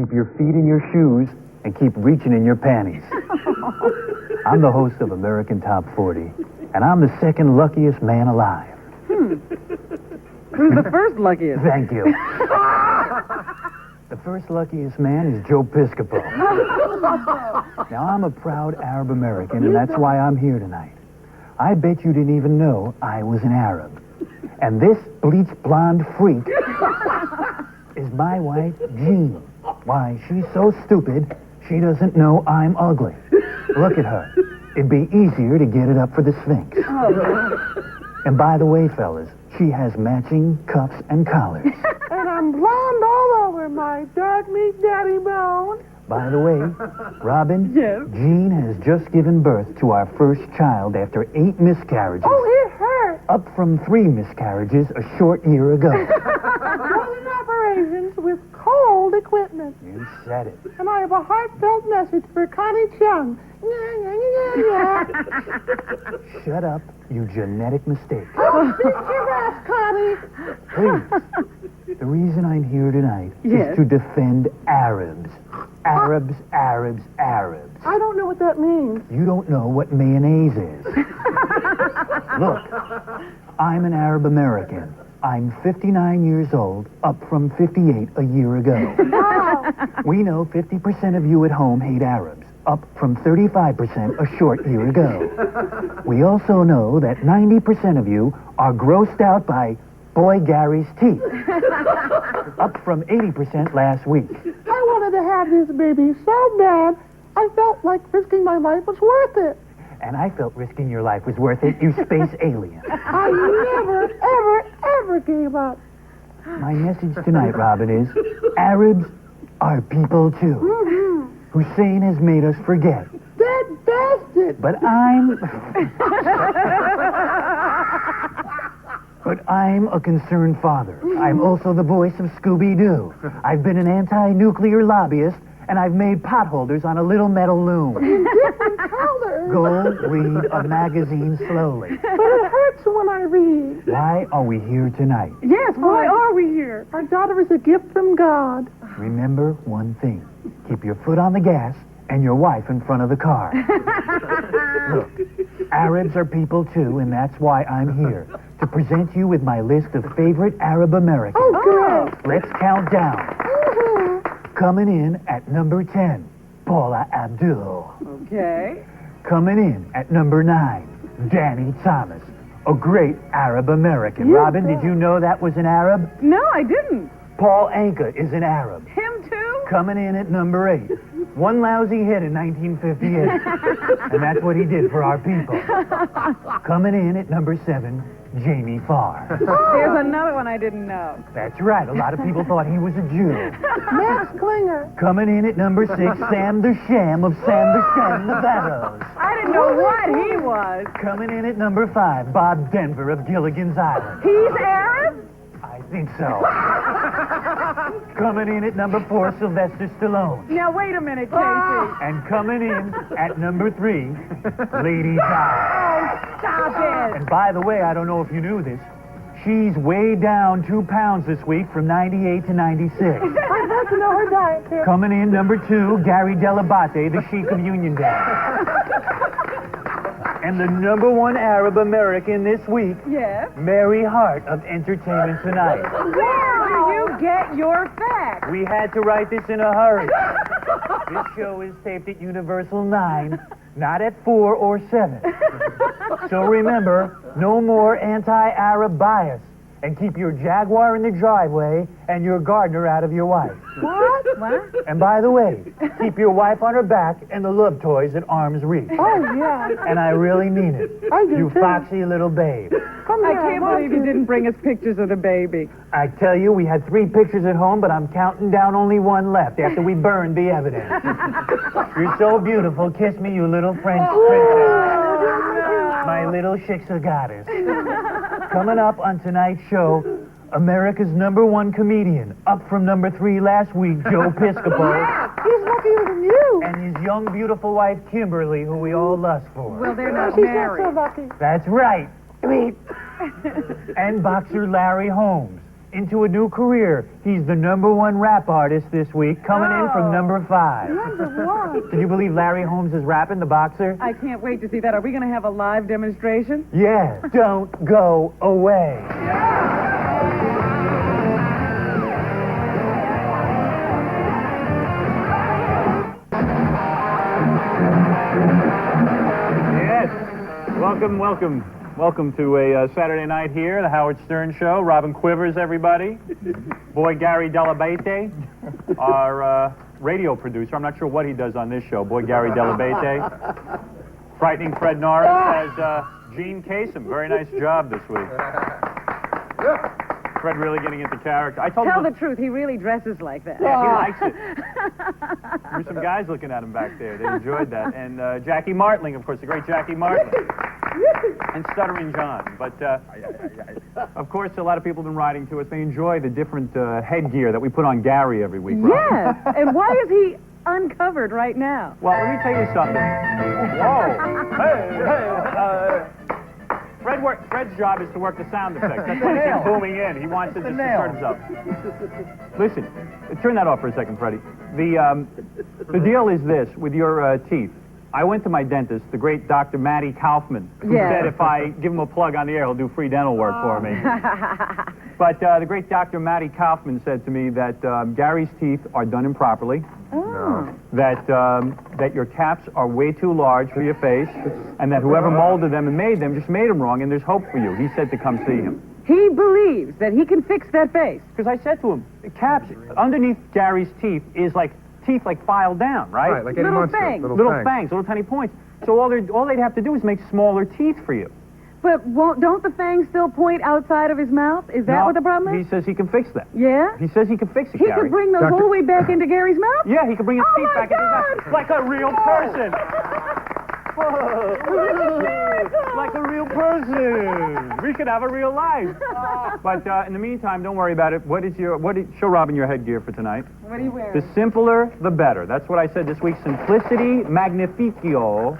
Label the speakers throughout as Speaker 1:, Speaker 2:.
Speaker 1: keep your feet in your shoes and keep reaching in your panties. I'm the host of American Top 40, and I'm the second luckiest man alive.
Speaker 2: Who's the first luckiest?
Speaker 1: Thank you. The first luckiest man is Joe Piscopo. Now, I'm a proud Arab American, and that's why I'm here tonight. I bet you didn't even know I was an Arab. And this bleached blonde freak is my wife, Jean. Why, she's so stupid, she doesn't know I'm ugly. Look at her. It'd be easier to get it up for the Sphinx. And by the way, fellas, she has matching cuffs and collars.
Speaker 3: And I'm blonde all over my dark meat daddy bone.
Speaker 1: By the way, Robin,
Speaker 2: Yes?
Speaker 1: Jean has just given birth to our first child after 8 miscarriages.
Speaker 3: Oh, it hurt.
Speaker 1: Up from 3 miscarriages a short year ago.
Speaker 3: Running operations with cold equipment.
Speaker 1: You said it.
Speaker 3: And I have a heartfelt message for Connie Chung.
Speaker 1: Shut up, you genetic mistake.
Speaker 3: Oh, beat your ass, Connie.
Speaker 1: Please. The reason I'm here tonight
Speaker 2: Yes?
Speaker 1: is to defend Arabs. Arabs, Arabs, Arabs.
Speaker 3: I don't know what that means.
Speaker 1: You don't know what mayonnaise is. Look, I'm an Arab American. I'm 59 years old, up from 58 a year ago.
Speaker 3: Wow.
Speaker 1: We know 50% of you at home hate Arabs, up from 35% a short year ago. We also know that 90% of you are grossed out by Boy Gary's teeth, up from 80% last week.
Speaker 3: I wanted to have this baby so bad, I felt like risking my life was worth it.
Speaker 1: And I felt risking your life was worth it, you space alien.
Speaker 3: I never, ever, ever gave up.
Speaker 1: My message tonight, Robin, is Arabs are people too. Hussein has made us forget.
Speaker 3: That bastard.
Speaker 1: But I'm a concerned father. I'm also the voice of Scooby-Doo. I've been an anti-nuclear lobbyist, and I've made potholders on a little metal loom.
Speaker 3: Different colors.
Speaker 1: Go read a magazine slowly.
Speaker 3: But it hurts when I read.
Speaker 1: Why are we here tonight?
Speaker 2: Yes, why are we here?
Speaker 3: Our daughter is a gift from God.
Speaker 1: Remember one thing. Keep your foot on the gas and your wife in front of the car. Look, Arabs are people too, and that's why I'm here. To present you with my list of favorite Arab Americans.
Speaker 3: Oh, good.
Speaker 1: Let's count down. Coming in at number 10, Paula Abdul.
Speaker 2: Okay.
Speaker 1: Coming in at number 9, Danny Thomas, a great Arab American. Robin, did you know that was an Arab?
Speaker 2: No, I didn't.
Speaker 1: Paul Anka is an Arab.
Speaker 2: Him too?
Speaker 1: Coming in at number 8, one lousy hit in 1958. And that's what he did for our people. Coming in at number 7, Jamie Farr.
Speaker 2: There's another one I didn't know.
Speaker 1: That's right. A lot of people thought he was a Jew.
Speaker 3: Max Klinger.
Speaker 1: Coming in at number 6, Sam the Sham of Sam the Sham Nevados.
Speaker 2: I didn't know what he was.
Speaker 1: Coming in at number 5, Bob Denver of Gilligan's Island.
Speaker 2: He's Arab?
Speaker 1: I think so. Coming in at number 4, Sylvester Stallone.
Speaker 2: Now, wait a minute, Casey.
Speaker 1: And coming in at number 3, Lady Di.
Speaker 2: Stop it.
Speaker 1: And by the way, I don't know if you knew this, she's way down 2 pounds this week from 98 to 96.
Speaker 3: I'd like to know her diet tip.
Speaker 1: Coming in number 2, Gary Delabate, the Sheik of Union Jack. And the number 1 Arab American this week,
Speaker 2: Yes?
Speaker 1: Mary Hart of Entertainment Tonight.
Speaker 2: Where do you get your facts?
Speaker 1: We had to write this in a hurry. This show is taped at Universal 9, not at 4 or 7. So remember, no more anti-Arab bias. And keep your Jaguar in the driveway and your gardener out of your wife.
Speaker 3: What?
Speaker 2: What?
Speaker 1: And by the way, keep your wife on her back and the love toys at arm's reach.
Speaker 3: Oh, yeah.
Speaker 1: And I really mean it.
Speaker 3: I do,
Speaker 1: You
Speaker 3: too.
Speaker 1: foxy little babe.
Speaker 3: Come
Speaker 2: I
Speaker 3: here.
Speaker 2: can't believe you didn't bring us pictures of the baby.
Speaker 1: I tell you, we had 3 pictures at home, but I'm counting down only 1 left after we burned the evidence. You're so beautiful. Kiss me, you little French princess. My little Shiksa goddess. Coming up on tonight's show, America's number 1 comedian, up from number 3 last week, Joe Piscopo,
Speaker 3: He's luckier than you.
Speaker 1: and his young, beautiful wife, Kimberly, who we all lust for.
Speaker 2: Well, they're not
Speaker 3: She's not
Speaker 2: married.
Speaker 3: so lucky.
Speaker 1: That's right. And boxer Larry Holmes. into a new career. He's the #1 rap artist this week, coming in from #5.
Speaker 2: #1.
Speaker 1: Can you believe Larry Holmes is rapping, the boxer?
Speaker 2: I can't wait to see that. Are we going to have a live demonstration?
Speaker 1: Yeah, don't go away. Yes, welcome to a Saturday night here, the Howard Stern Show. Robin Quivers, everybody. Boy Gary Delabate, our radio producer. I'm not sure what he does on this show. Boy Gary Delabate. Frightening Fred Norris as Gene Kasem. Very nice job this week. Fred really getting into character. I told
Speaker 2: Tell
Speaker 1: him
Speaker 2: the truth, he really dresses like that.
Speaker 1: Yeah, he likes it. There were some guys looking at him back there. They enjoyed that. And Jackie Martling, of course, the great Jackie Martling. And Stuttering John. But, of course, a lot of people have been writing to us. They enjoy the different headgear that we put on Gary every week.
Speaker 2: Yes, and why is he uncovered right now?
Speaker 1: Well, let me tell you something. Whoa. Hey. Fred's job is to work the sound effects. That's why he's booming in. He wants it just to start himself. Listen, turn that off for a second, Freddie. The deal is this, with your teeth. I went to my dentist, the great Dr. Matty Kaufman, who said if I give him a plug on the air, he'll do free dental work for me. But the great Dr. Matty Kaufman said to me that Gary's teeth are done improperly. That your caps are way too large for your face, and that whoever molded them and made them just made them wrong, and there's hope for you. He said to come see him.
Speaker 2: He believes that he can fix that face.
Speaker 1: Because I said to him, the caps underneath Gary's teeth is like teeth like filed down, right?
Speaker 3: Right, like any
Speaker 2: Little
Speaker 3: monster.
Speaker 2: fangs.
Speaker 1: Little fangs, little tiny points. So all they'd have to do is make smaller teeth for you.
Speaker 2: But don't the fangs still point outside of his mouth? Is that
Speaker 1: No,
Speaker 2: what the problem is?
Speaker 1: He says he can fix that.
Speaker 2: Yeah?
Speaker 1: He says he can fix it,
Speaker 2: He
Speaker 1: Gary.
Speaker 2: could bring those all the way back into Gary's mouth?
Speaker 1: Yeah, he can bring his
Speaker 2: Oh
Speaker 1: teeth
Speaker 2: my
Speaker 1: back into his mouth. Like a real person. Like a real person. We could have a real life. But in the meantime, don't worry about it. Show Robin your headgear for tonight.
Speaker 2: What are you wearing?
Speaker 1: The simpler, the better. That's what I said this week. Simplicity magnificio.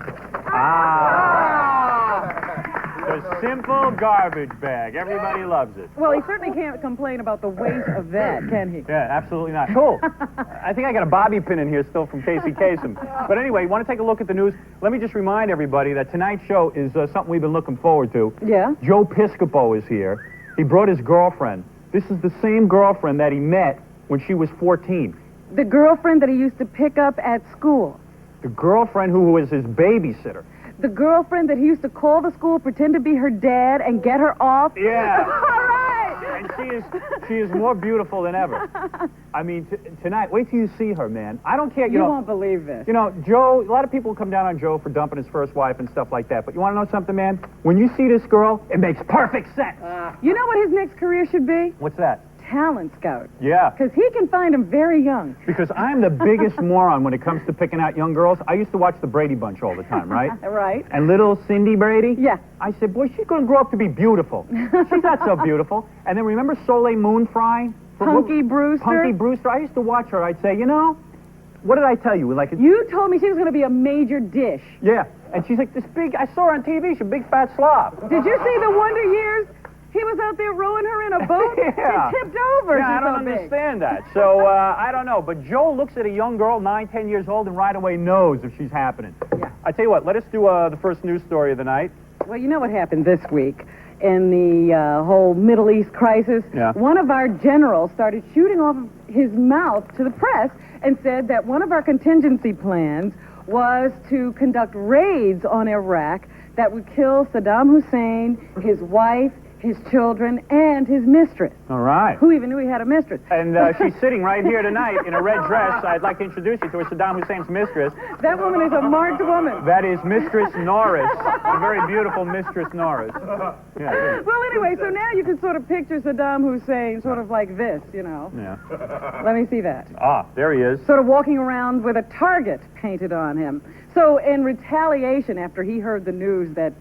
Speaker 1: The simple garbage bag. Everybody loves it.
Speaker 2: Well, he certainly can't complain about the weight of that, can he?
Speaker 1: Yeah, absolutely not. Cool. I think I got a bobby pin in here still from Casey Kasem. But anyway, you want to take a look at the news? Let me just remind everybody that tonight's show is something we've been looking forward to.
Speaker 2: Yeah?
Speaker 1: Joe Piscopo is here. He brought his girlfriend. This is the same girlfriend that he met when she was 14.
Speaker 2: The girlfriend that he used to pick up at school.
Speaker 1: The girlfriend who was his babysitter.
Speaker 2: The girlfriend that he used to call the school, pretend to be her dad, and get her off.
Speaker 1: Yeah.
Speaker 2: All right.
Speaker 1: And she is more beautiful than ever. I mean, tonight, wait till you see her, man. I don't care,
Speaker 2: You won't believe this.
Speaker 1: You know, Joe, a lot of people come down on Joe for dumping his first wife and stuff like that. But you want to know something, man? When you see this girl, it makes perfect sense.
Speaker 2: You know what his next career should be?
Speaker 1: What's that?
Speaker 2: Talent scout.
Speaker 1: Yeah.
Speaker 2: Because he can find them very young.
Speaker 1: Because I'm the biggest moron when it comes to picking out young girls. I used to watch the Brady Bunch all the time, right?
Speaker 2: Right.
Speaker 1: And little Cindy Brady?
Speaker 2: Yeah.
Speaker 1: I said, boy, she's going to grow up to be beautiful. She's not so beautiful. And then remember Soleil Moonfry?
Speaker 2: Punky Brewster.
Speaker 1: Punky Brewster. I used to watch her. I'd say, you know, what did I tell you? Like,
Speaker 2: You told me she was going to be a major dish.
Speaker 1: yeah. And she's like this big, I saw her on TV. She's a big fat slob.
Speaker 2: Did you see the Wonder Years? He was out there rowing her in a boat.
Speaker 1: Yeah.
Speaker 2: She tipped over.
Speaker 1: Yeah, I
Speaker 2: She's
Speaker 1: don't
Speaker 2: so big.
Speaker 1: understand that. So, I don't know. But Joe looks at a young girl, 9, 10 years old, and right away knows if she's happening.
Speaker 2: Yeah.
Speaker 1: I tell you what, let us do the first news story of the night.
Speaker 2: Well, you know what happened this week in the whole Middle East crisis?
Speaker 1: Yeah.
Speaker 2: One of our generals started shooting off his mouth to the press and said that one of our contingency plans was to conduct raids on Iraq that would kill Saddam Hussein, his wife, his children, and his mistress.
Speaker 1: All right.
Speaker 2: Who even knew he had a mistress?
Speaker 1: And she's sitting right here tonight in a red dress. I'd like to introduce you to her, Saddam Hussein's mistress.
Speaker 2: That woman is a marked woman.
Speaker 1: That is Mistress Norris, the very beautiful Mistress Norris. Yeah.
Speaker 2: Well, anyway, so now you can sort of picture Saddam Hussein sort of like this, you know.
Speaker 1: Yeah.
Speaker 2: Let me see that.
Speaker 1: Ah, there he is.
Speaker 2: Sort of walking around with a target painted on him. So in retaliation, after he heard the news that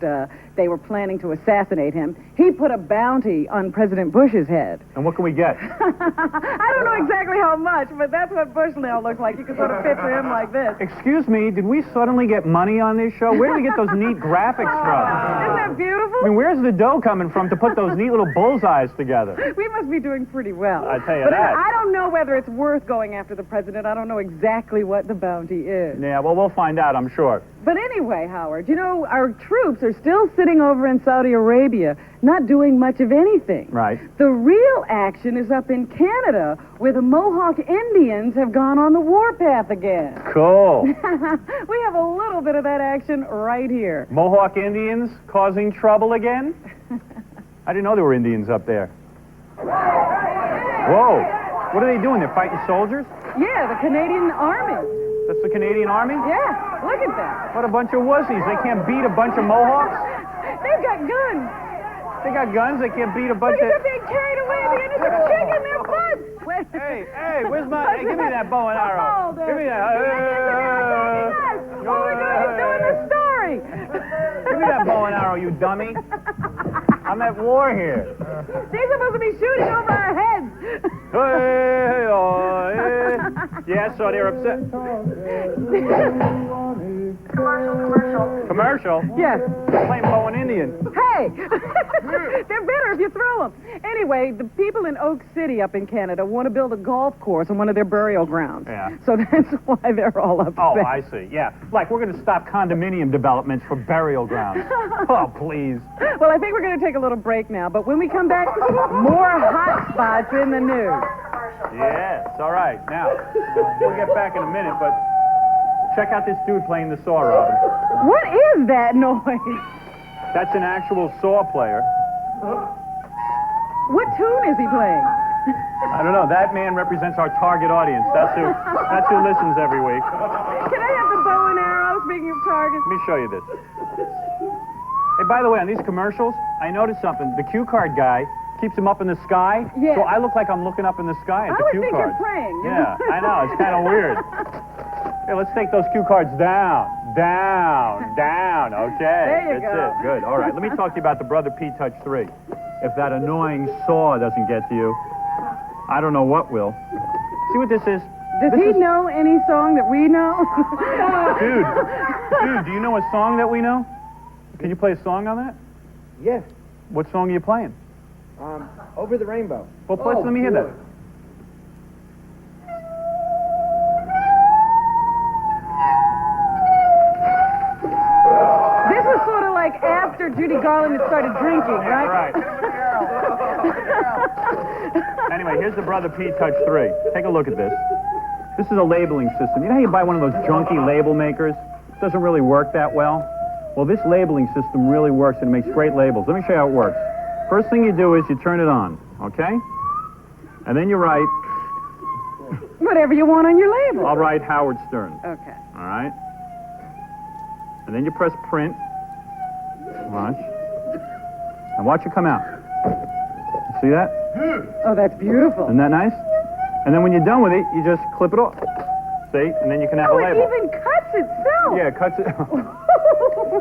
Speaker 2: they were planning to assassinate him, he put a bounty on President Bush's head.
Speaker 1: And what can we get?
Speaker 2: I don't know exactly how much, but that's what Bush now looks like. You can sort of picture him like this.
Speaker 1: Excuse me, did we suddenly get money on this show? Where did we get those neat graphics from?
Speaker 2: Isn't that beautiful?
Speaker 1: I mean, where's the dough coming from to put those neat little bullseyes together?
Speaker 2: We must be doing pretty well.
Speaker 1: I tell you
Speaker 2: but
Speaker 1: that.
Speaker 2: I don't know whether it's worth going after the president. I don't know exactly what the bounty is.
Speaker 1: Yeah, well, we'll find out, I'm sure.
Speaker 2: But anyway, Howard, you know, our troops are still sitting over in Saudi Arabia, not doing much of anything.
Speaker 1: Right.
Speaker 2: The real action is up in Canada, where the Mohawk Indians have gone on the warpath again.
Speaker 1: Cool.
Speaker 2: We have a little bit of that action right here.
Speaker 1: Mohawk Indians causing trouble again? I didn't know there were Indians up there. Whoa. What are they doing? They're fighting soldiers?
Speaker 2: Yeah, the Canadian Army.
Speaker 1: That's the Canadian Army?
Speaker 2: Yeah, look at that.
Speaker 1: What a bunch of wussies. They can't beat a bunch of Mohawks?
Speaker 2: They've got guns.
Speaker 1: They got guns. They can't beat a bunch
Speaker 2: Look
Speaker 1: of...
Speaker 2: at them being carried away. The Indians are shaking their butts.
Speaker 1: Hey, where's my... Hey, give me that bow and arrow. Give me that...
Speaker 2: Oh, my God, he's doing the story.
Speaker 1: Give me that bow and arrow, you dummy. I'm at war here.
Speaker 2: They're supposed to be shooting over our heads.
Speaker 1: Hey, oh, hey. Yeah, so they're upset. Commercial?
Speaker 2: Yes.
Speaker 1: Playing bow and Indian.
Speaker 2: Hey! They're better if you throw them. Anyway, the people in Oak City up in Canada want to build a golf course on one of their burial grounds.
Speaker 1: Yeah.
Speaker 2: So that's why they're all upset.
Speaker 1: Oh, I see. Yeah. Like, we're going to stop condominium developments for burial grounds. Oh, please.
Speaker 2: Well, I think we're going to take a little break now, but when we come back, more hot spots in the news.
Speaker 1: Yes, all right. Now, we'll get back in a minute, but check out this dude playing the saw, Robin.
Speaker 2: What is that noise?
Speaker 1: That's an actual saw player.
Speaker 2: What tune is he playing?
Speaker 1: I don't know. That man represents our target audience. That's who listens every week.
Speaker 2: Can I have the bow and arrow, speaking of targets?
Speaker 1: Let me show you this. Hey, by the way, on these commercials, I noticed something. The cue card guy keeps them up in the sky,
Speaker 2: Yeah.
Speaker 1: so I look like I'm looking up in the sky at
Speaker 2: I
Speaker 1: the
Speaker 2: would
Speaker 1: cue
Speaker 2: think
Speaker 1: cards.
Speaker 2: you're praying. you
Speaker 1: Yeah,
Speaker 2: know?
Speaker 1: I know. It's kind of weird. Hey, let's take those cue cards down. Down. Okay.
Speaker 2: There you
Speaker 1: That's
Speaker 2: go.
Speaker 1: it. Good. All right. Let me talk to you about the Brother P Touch 3. If that annoying saw doesn't get to you, I don't know what will. See what this is?
Speaker 2: Does he know any song that we know?
Speaker 1: Dude, do you know a song that we know? Can you play a song on that?
Speaker 3: Yes.
Speaker 1: What song are you playing?
Speaker 3: Over the Rainbow.
Speaker 1: Well, let me hear that.
Speaker 2: This was sort of like after Judy Garland had started drinking, right?
Speaker 1: Anyway, here's the Brother P Touch 3. Take a look at this. This is a labeling system. You know how you buy one of those junky label makers? It doesn't really work that well. Well, this labeling system really works, and it makes great labels. Let me show you how it works. First thing you do is you turn it on, okay? And then you write,
Speaker 2: Whatever you want on your label.
Speaker 1: I'll write Howard Stern,
Speaker 2: Okay.
Speaker 1: all right? And then you press print. Watch. And watch it come out. See that?
Speaker 2: Oh, that's beautiful.
Speaker 1: Isn't that nice? And then when you're done with it, you just clip it off. See? And then you can have
Speaker 2: Oh,
Speaker 1: a
Speaker 2: it
Speaker 1: label.
Speaker 2: even cuts itself.
Speaker 1: Yeah, it cuts it.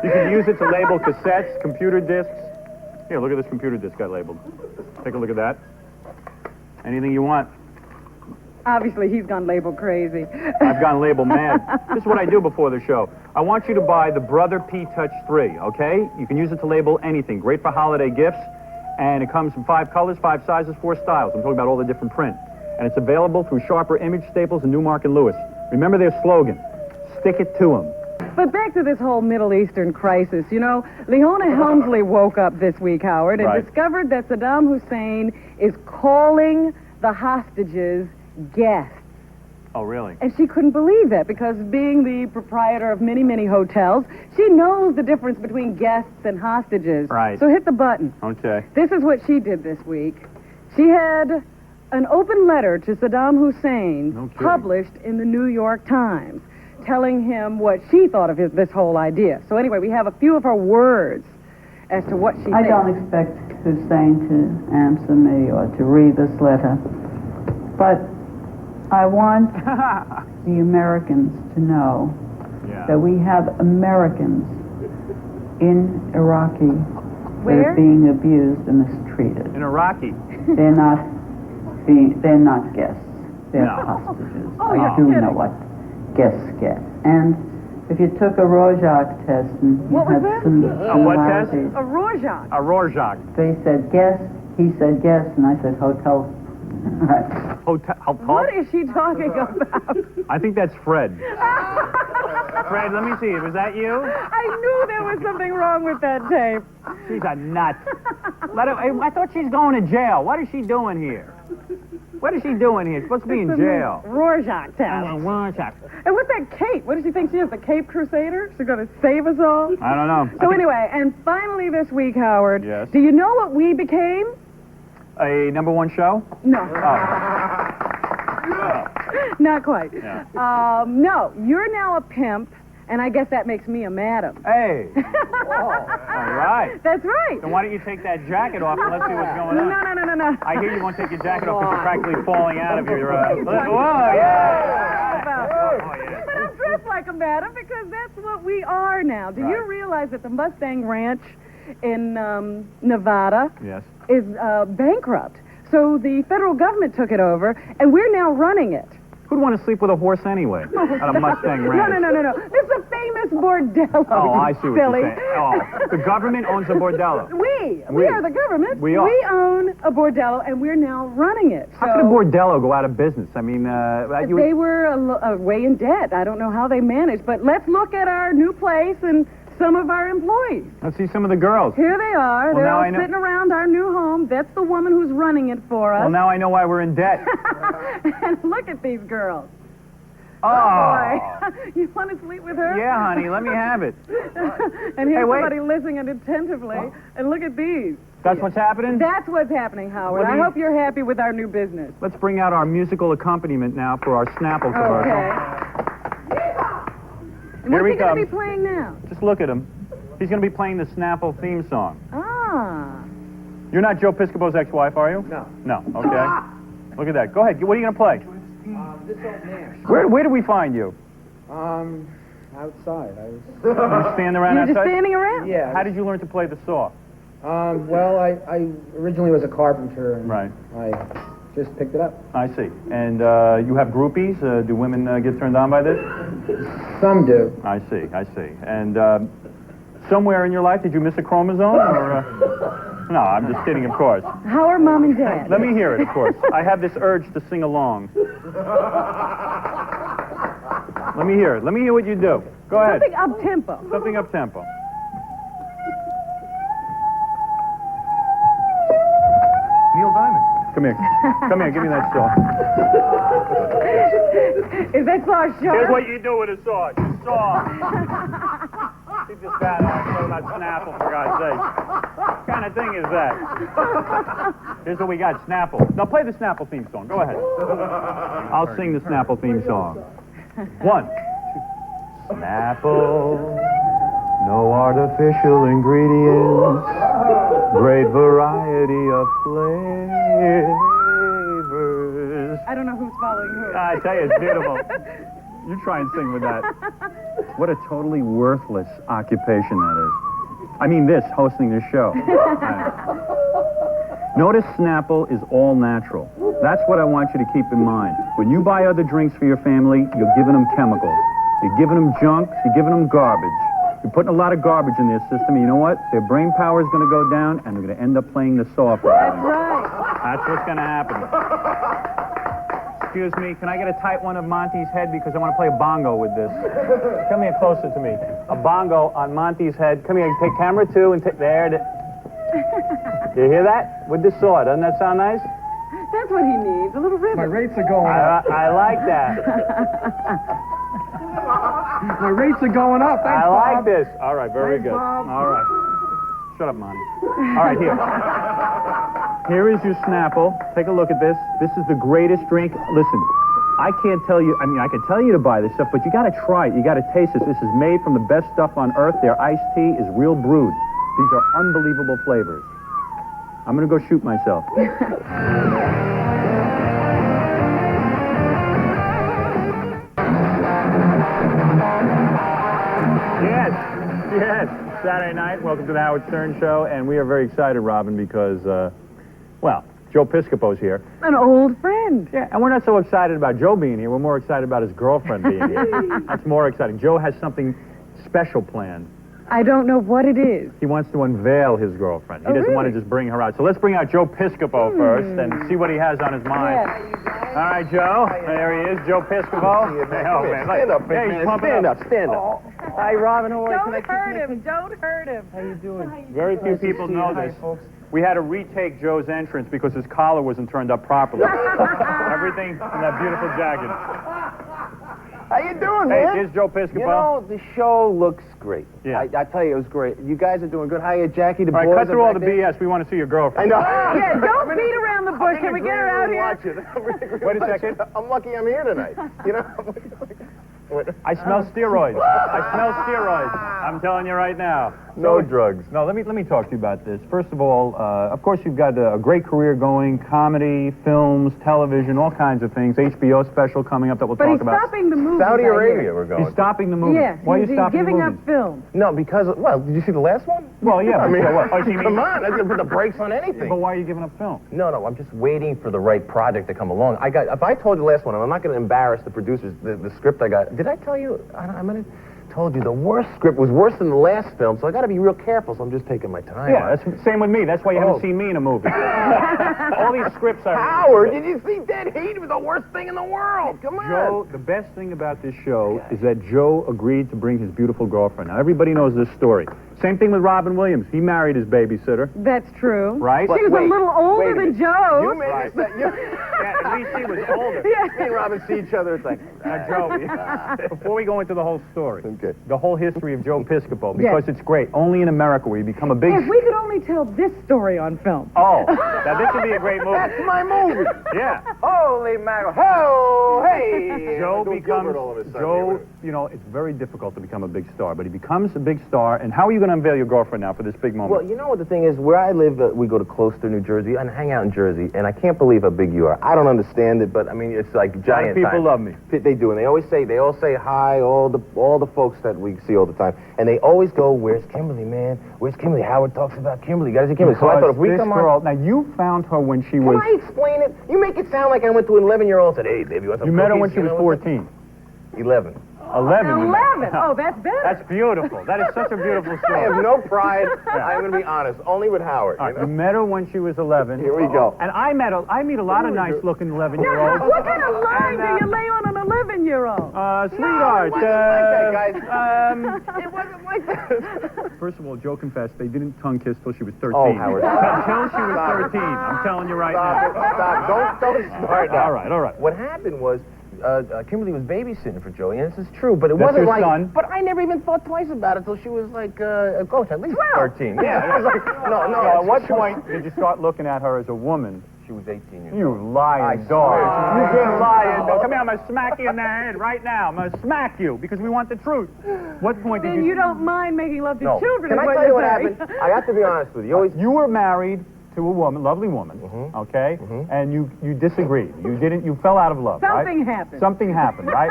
Speaker 1: You can use it to label cassettes, computer discs. Here, look at this computer disc I labeled. Take a look at that. Anything you want.
Speaker 2: Obviously, he's gone label crazy.
Speaker 1: I've gone label mad. This is what I do before the show. I want you to buy the Brother P Touch 3, okay? You can use it to label anything. Great for holiday gifts. And it comes in 5 colors, 5 sizes, 4 styles. I'm talking about all the different print. And it's available through Sharper Image, Staples, and Newmark and Lewis. Remember their slogan, stick it to them.
Speaker 2: But back to this whole Middle Eastern crisis, you know, Leona Helmsley woke up this week, Howard, and
Speaker 1: Right.
Speaker 2: discovered that Saddam Hussein is calling the hostages guests.
Speaker 1: Oh, really?
Speaker 2: And she couldn't believe that because being the proprietor of many, many hotels, she knows the difference between guests and hostages.
Speaker 1: Right.
Speaker 2: So hit the button.
Speaker 1: Okay.
Speaker 2: This is what she did this week. She had an open letter to Saddam Hussein
Speaker 1: No kidding.
Speaker 2: published in the New York Times telling him what she thought of this whole idea. So anyway, we have a few of her words as to what she
Speaker 4: I
Speaker 2: thinks.
Speaker 4: don't expect Hussein to answer me or to read this letter, but I want the Americans to know that we have Americans in Iraqi that
Speaker 2: Where?
Speaker 4: are being abused and mistreated.
Speaker 5: In Iraqi.
Speaker 4: They're not guests. They're
Speaker 5: No.
Speaker 4: hostages.
Speaker 2: Oh,
Speaker 4: I
Speaker 2: you're
Speaker 4: do
Speaker 2: kidding.
Speaker 4: know what guests get. And if you took a Rorschach test and you
Speaker 2: What was
Speaker 4: had
Speaker 2: that?
Speaker 4: some
Speaker 5: A what test?
Speaker 4: similarities,
Speaker 2: A Rorschach.
Speaker 5: A Rorschach.
Speaker 4: they said guest, he said guest, and I said hotel. Right.
Speaker 5: Hotel.
Speaker 2: What is she talking about?
Speaker 5: I think that's Fred. Fred, let me see. Was that you?
Speaker 2: I knew there was something wrong with that tape.
Speaker 5: She's a nut. I thought she's going to jail. What is she doing here? What is she doing here? She's supposed to be in jail.
Speaker 2: Rorschach test.
Speaker 5: Rorschach.
Speaker 2: And what's that cape? What does she think she is? The Cape Crusader? She's going to save us all?
Speaker 5: I don't know.
Speaker 2: So anyway, and finally this week, Howard.
Speaker 5: Yes.
Speaker 2: Do you know what we became?
Speaker 5: A #1 show?
Speaker 2: No.
Speaker 5: Oh.
Speaker 2: Not quite.
Speaker 5: Yeah.
Speaker 2: No, you're now a pimp, and I guess that makes me a madam.
Speaker 5: Hey. All right.
Speaker 2: That's right.
Speaker 5: Then why don't you take that jacket off and let's see what's going on?
Speaker 2: No.
Speaker 5: I hear you won't take your jacket off because you're practically falling out of your... Whoa,
Speaker 2: About.
Speaker 5: yeah!
Speaker 2: But I'm dressed like a madam because that's what we are now. Do you
Speaker 5: Right.
Speaker 2: realize that the Mustang Ranch in Nevada
Speaker 5: Yes.
Speaker 2: is bankrupt? So the federal government took it over, and we're now running it.
Speaker 5: Who'd want to sleep with a horse anyway? At a Mustang Ranch.
Speaker 2: No. This is a famous bordello.
Speaker 5: Oh, I see what
Speaker 2: silly.
Speaker 5: you're saying. Oh, the government owns a bordello.
Speaker 2: We
Speaker 5: We.
Speaker 2: are the government.
Speaker 5: We are.
Speaker 2: We own a bordello, and we're now running it.
Speaker 5: How could a bordello go out of business? I mean,
Speaker 2: They were way in debt. I don't know how they managed, but let's look at our new place and some of our employees.
Speaker 5: let's see some of the girls.
Speaker 2: Here they are.
Speaker 5: Well,
Speaker 2: They're
Speaker 5: now
Speaker 2: all
Speaker 5: I know-
Speaker 2: sitting around our new home. That's the woman who's running it for us.
Speaker 5: Well, now I know why we're in debt.
Speaker 2: And look at these girls.
Speaker 5: Oh.
Speaker 2: Boy, you want to sleep with her?
Speaker 5: Yeah, honey, let me have it.
Speaker 2: And here's
Speaker 5: Hey, wait.
Speaker 2: somebody listening attentively. And look at these.
Speaker 5: That's what's happening?
Speaker 2: That's what's happening, Howard.
Speaker 5: What do
Speaker 2: I
Speaker 5: you-
Speaker 2: hope you're happy with our new business.
Speaker 5: Let's bring out our musical accompaniment now for our Snapple commercial.
Speaker 2: Okay. And
Speaker 5: Here
Speaker 2: what's
Speaker 5: he
Speaker 2: he going to be
Speaker 5: comes.
Speaker 2: playing now?
Speaker 5: Just look at him. He's going to be playing the Snapple theme song.
Speaker 2: Ah.
Speaker 5: You're not Joe Piscopo's ex-wife, are you?
Speaker 3: No.
Speaker 5: No, okay. Look at that. Go ahead. What are you going to play?
Speaker 3: This old man.
Speaker 5: Where did we find you?
Speaker 3: Outside. I was.
Speaker 5: You standing around
Speaker 2: You're just
Speaker 5: outside?
Speaker 2: standing around?
Speaker 3: Yeah.
Speaker 5: How did you learn to play the saw?
Speaker 3: Well, I originally was a carpenter, and
Speaker 5: Right.
Speaker 3: I just picked it up.
Speaker 5: I see. And you have groupies? Do women get turned on by this?
Speaker 3: Some do.
Speaker 5: I see. And somewhere in your life, did you miss a chromosome? Or, no, I'm just kidding, of course.
Speaker 2: How are Mom and Dad?
Speaker 5: Let me hear it, of course. I have this urge to sing along. Let me hear it. Let me hear what you do. Go ahead.
Speaker 2: Something up-tempo.
Speaker 5: Something up-tempo.
Speaker 1: Neil Diamond.
Speaker 5: Come here. Come here. Give me that saw.
Speaker 2: Is that saw
Speaker 5: Here's
Speaker 2: sharp?
Speaker 5: what you do with a saw. You saw. Keep this guy on. Talking about Snapple, for God's sake. What kind of thing is that? Here's what we got. Snapple. Now play the Snapple theme song. Go ahead. I'll sing the Snapple theme song. 1, 2. Snapple. No artificial ingredients. Great variety of flavors.
Speaker 2: I don't know who's following who.
Speaker 5: I tell you, it's beautiful. You try and sing with that. What a totally worthless occupation that is. I mean this, hosting this show. Notice Snapple is all natural. That's what I want you to keep in mind. When you buy other drinks for your family, you're giving them chemicals. You're giving them junk. You're giving them garbage. You're putting a lot of garbage in their system, and you know what? Their brain power is going to go down, and they're going to end up playing the saw for
Speaker 2: That's
Speaker 5: them.
Speaker 2: right.
Speaker 5: That's what's going to happen. Excuse me, can I get a tight one of Monty's head because I want to play a bongo with this? Come here closer to me. A bongo on Monty's head. Come here, take camera 2 and take there. Do you hear that? With the saw, doesn't that sound nice?
Speaker 2: That's what he needs, a little
Speaker 3: My
Speaker 2: ribbon.
Speaker 3: rates are going up.
Speaker 5: I like that.
Speaker 3: My rates are going up. Thanks,
Speaker 5: I like
Speaker 3: Bob.
Speaker 5: this. All right, very
Speaker 3: Thanks,
Speaker 5: good.
Speaker 3: Bob.
Speaker 5: All right. Shut up, Monty. All right, here. Here is your Snapple. Take a look at this. This is the greatest drink. Listen, I can't tell you, I mean, I can tell you to buy this stuff, but you got to try it. You got to taste this. This is made from the best stuff on earth. Their iced tea is real brewed. These are unbelievable flavors. I'm going to go shoot myself. Saturday night. Welcome to the Howard Stern Show, and we are very excited, Robin, because, well, Joe Piscopo's here.
Speaker 2: An old friend.
Speaker 5: Yeah, and we're not so excited about Joe being here. We're more excited about his girlfriend being here. That's more exciting. Joe has something special planned.
Speaker 2: I don't know what it is.
Speaker 5: He wants to unveil his girlfriend. He doesn't want to just bring her out. So let's bring out Joe Piscopo first and see what he has on his mind.
Speaker 2: Yeah.
Speaker 5: All right, Joe. There he is, Joe Piscopo. Hey, oh, man.
Speaker 6: Stand up,
Speaker 5: Hey,
Speaker 6: man.
Speaker 5: he's pumping
Speaker 6: Stand
Speaker 5: up.
Speaker 6: up, stand up. Hi, Robin. How are you?
Speaker 2: Don't hurt him. Don't hurt him.
Speaker 6: How you doing?
Speaker 5: Very few people know this. We had to retake Joe's entrance because his collar wasn't turned up properly. Everything in that beautiful jacket.
Speaker 6: How you doing,
Speaker 5: Hey,
Speaker 6: man?
Speaker 5: here's Joe Piscopo.
Speaker 6: You know, the show looks great.
Speaker 5: Yeah.
Speaker 6: I tell you, it was great. You guys are doing good. Hi, Jackie, the
Speaker 5: All right,
Speaker 6: boys
Speaker 5: cut through
Speaker 6: are
Speaker 5: all the
Speaker 6: back there.
Speaker 5: BS. We want to see your girlfriend.
Speaker 6: I know.
Speaker 2: Yeah, don't beat around the bush. Can we get her out here?
Speaker 5: Wait a second.
Speaker 6: I'm lucky I'm here tonight. You know?
Speaker 5: I smell steroids. I smell steroids. I'm telling you right now.
Speaker 6: No drugs.
Speaker 5: No, let me talk to you about this. First of all, of course, you've got a great career going, comedy, films, television, all kinds of things. HBO special coming up that we'll
Speaker 2: But
Speaker 5: talk
Speaker 2: he's
Speaker 5: about.
Speaker 2: stopping the movie.
Speaker 6: Saudi
Speaker 2: right
Speaker 6: Arabia,
Speaker 2: here.
Speaker 6: we're going.
Speaker 5: He's stopping the movie.
Speaker 2: Yeah,
Speaker 5: Why are you
Speaker 2: he's
Speaker 5: stopping
Speaker 2: giving
Speaker 5: the
Speaker 2: up
Speaker 5: movie?
Speaker 2: film.
Speaker 6: No, because, well, did you see the last one?
Speaker 5: Well, yeah.
Speaker 6: I mean,
Speaker 5: so what? Oh, so you mean-
Speaker 6: come on. I didn't put the brakes on anything.
Speaker 5: But why are you giving up film?
Speaker 6: No, I'm just waiting for the right project to come along. If I told you the last one, I'm not going to embarrass the producers, the script I got. Did I tell you? I might have told you the worst script was worse than the last film, so I got to be real careful, so I'm just taking my time.
Speaker 5: Yeah, that's the same with me. That's why you
Speaker 6: Oh.
Speaker 5: haven't seen me in a movie. All these scripts I
Speaker 6: Howard, did you see Dead Heat? It was the worst thing in the world. Come on.
Speaker 5: Joe, the best thing about this show is that Joe agreed to bring his beautiful girlfriend. Now, everybody knows this story. Same thing with Robin Williams. He married his babysitter,
Speaker 2: That's true.
Speaker 5: right?
Speaker 2: She was
Speaker 6: Wait,
Speaker 2: a little
Speaker 6: wait
Speaker 2: older
Speaker 6: a
Speaker 2: than
Speaker 6: minute.
Speaker 2: Joe.
Speaker 6: You made
Speaker 5: Right.
Speaker 6: this.
Speaker 5: Yeah, at least he was older.
Speaker 6: Me and Robin see each other. It's like,
Speaker 5: Now, Joe, before we go into the whole story,
Speaker 6: Okay.
Speaker 5: the whole history of Joe Piscopo, because it's great. Only in America where you become a big...
Speaker 2: If we could only tell this story on film.
Speaker 5: Oh, now this would be a great movie.
Speaker 6: that's my movie.
Speaker 5: Yeah.
Speaker 6: Holy mackerel. Oh, hey.
Speaker 5: Joe
Speaker 6: Do
Speaker 5: becomes,
Speaker 6: Gilbert all of a sudden.
Speaker 5: Joe, you know, it's very difficult to become a big star, but he becomes a big star. And how are you going to unveil your girlfriend now for this big moment?
Speaker 6: Well, you know what the thing is? Where I live, we go to Closter, New Jersey, and hang out in Jersey, and I can't believe how big you are. I don't understand it, but I mean, it's like giant.
Speaker 5: A lot of people
Speaker 6: time.
Speaker 5: love me.
Speaker 6: They do, and they all say hi, all the folks that we see all the time, and they always go, "Where's Kimberly, man? Where's Kimberly?" Howard talks about Kimberly. You gotta see Kimberly. So I thought if we
Speaker 5: this
Speaker 6: come
Speaker 5: girl,
Speaker 6: on,
Speaker 5: now you found her when she
Speaker 6: can
Speaker 5: was...
Speaker 6: I explain it? You make it sound like I went to an 11-year-old and said, "Hey, baby, you want some
Speaker 5: You met her
Speaker 6: cookies?"
Speaker 5: when she was
Speaker 6: know?
Speaker 5: 14.
Speaker 6: 11.
Speaker 5: 11. you met her.
Speaker 2: 11. Oh, that's better.
Speaker 5: That's beautiful. That is such a beautiful
Speaker 6: I have
Speaker 5: story.
Speaker 6: no pride. I'm gonna be honest, only with Howard.
Speaker 5: All right,
Speaker 6: You
Speaker 5: you
Speaker 6: know?
Speaker 5: met her when she was 11.
Speaker 6: Here we go.
Speaker 5: And I meet a lot of nice-looking 11-year-olds.
Speaker 2: What kind of line do you lay on an 11-year-old?
Speaker 5: Sweetheart.
Speaker 6: It wasn't like that, guys. It wasn't like that.
Speaker 5: First of all, Joe confessed they didn't tongue kiss till she was 13.
Speaker 6: Oh, Howard.
Speaker 5: Until she was 13. I'm telling you right
Speaker 6: Stop it.
Speaker 5: now.
Speaker 6: Stop. Don't start now.
Speaker 5: All right.
Speaker 6: What happened was, Kimberly was babysitting for Joey, and this is true, but it
Speaker 5: That's
Speaker 6: wasn't
Speaker 5: your
Speaker 6: like.
Speaker 5: son?
Speaker 6: But I never even thought twice about it until she was like, at least 13. Yeah. I was like, no.
Speaker 5: At what
Speaker 6: she was-
Speaker 5: point did you start looking at her as a woman?
Speaker 6: She was 18 years old.
Speaker 5: You lying dog. You good lying dog. Come here, I'm going to smack you in the head right now. I'm going to smack you because we want the truth. What point did
Speaker 2: And
Speaker 5: you...
Speaker 2: you don't mind making love to
Speaker 6: No.
Speaker 2: children.
Speaker 6: Can
Speaker 2: is
Speaker 6: I tell you what
Speaker 2: you're saying.
Speaker 6: happened? I have to be honest with you. You always.
Speaker 5: You were married to a woman, lovely woman, okay? And you disagreed. You fell out of love, right?
Speaker 2: Something happened.
Speaker 5: Something happened, right?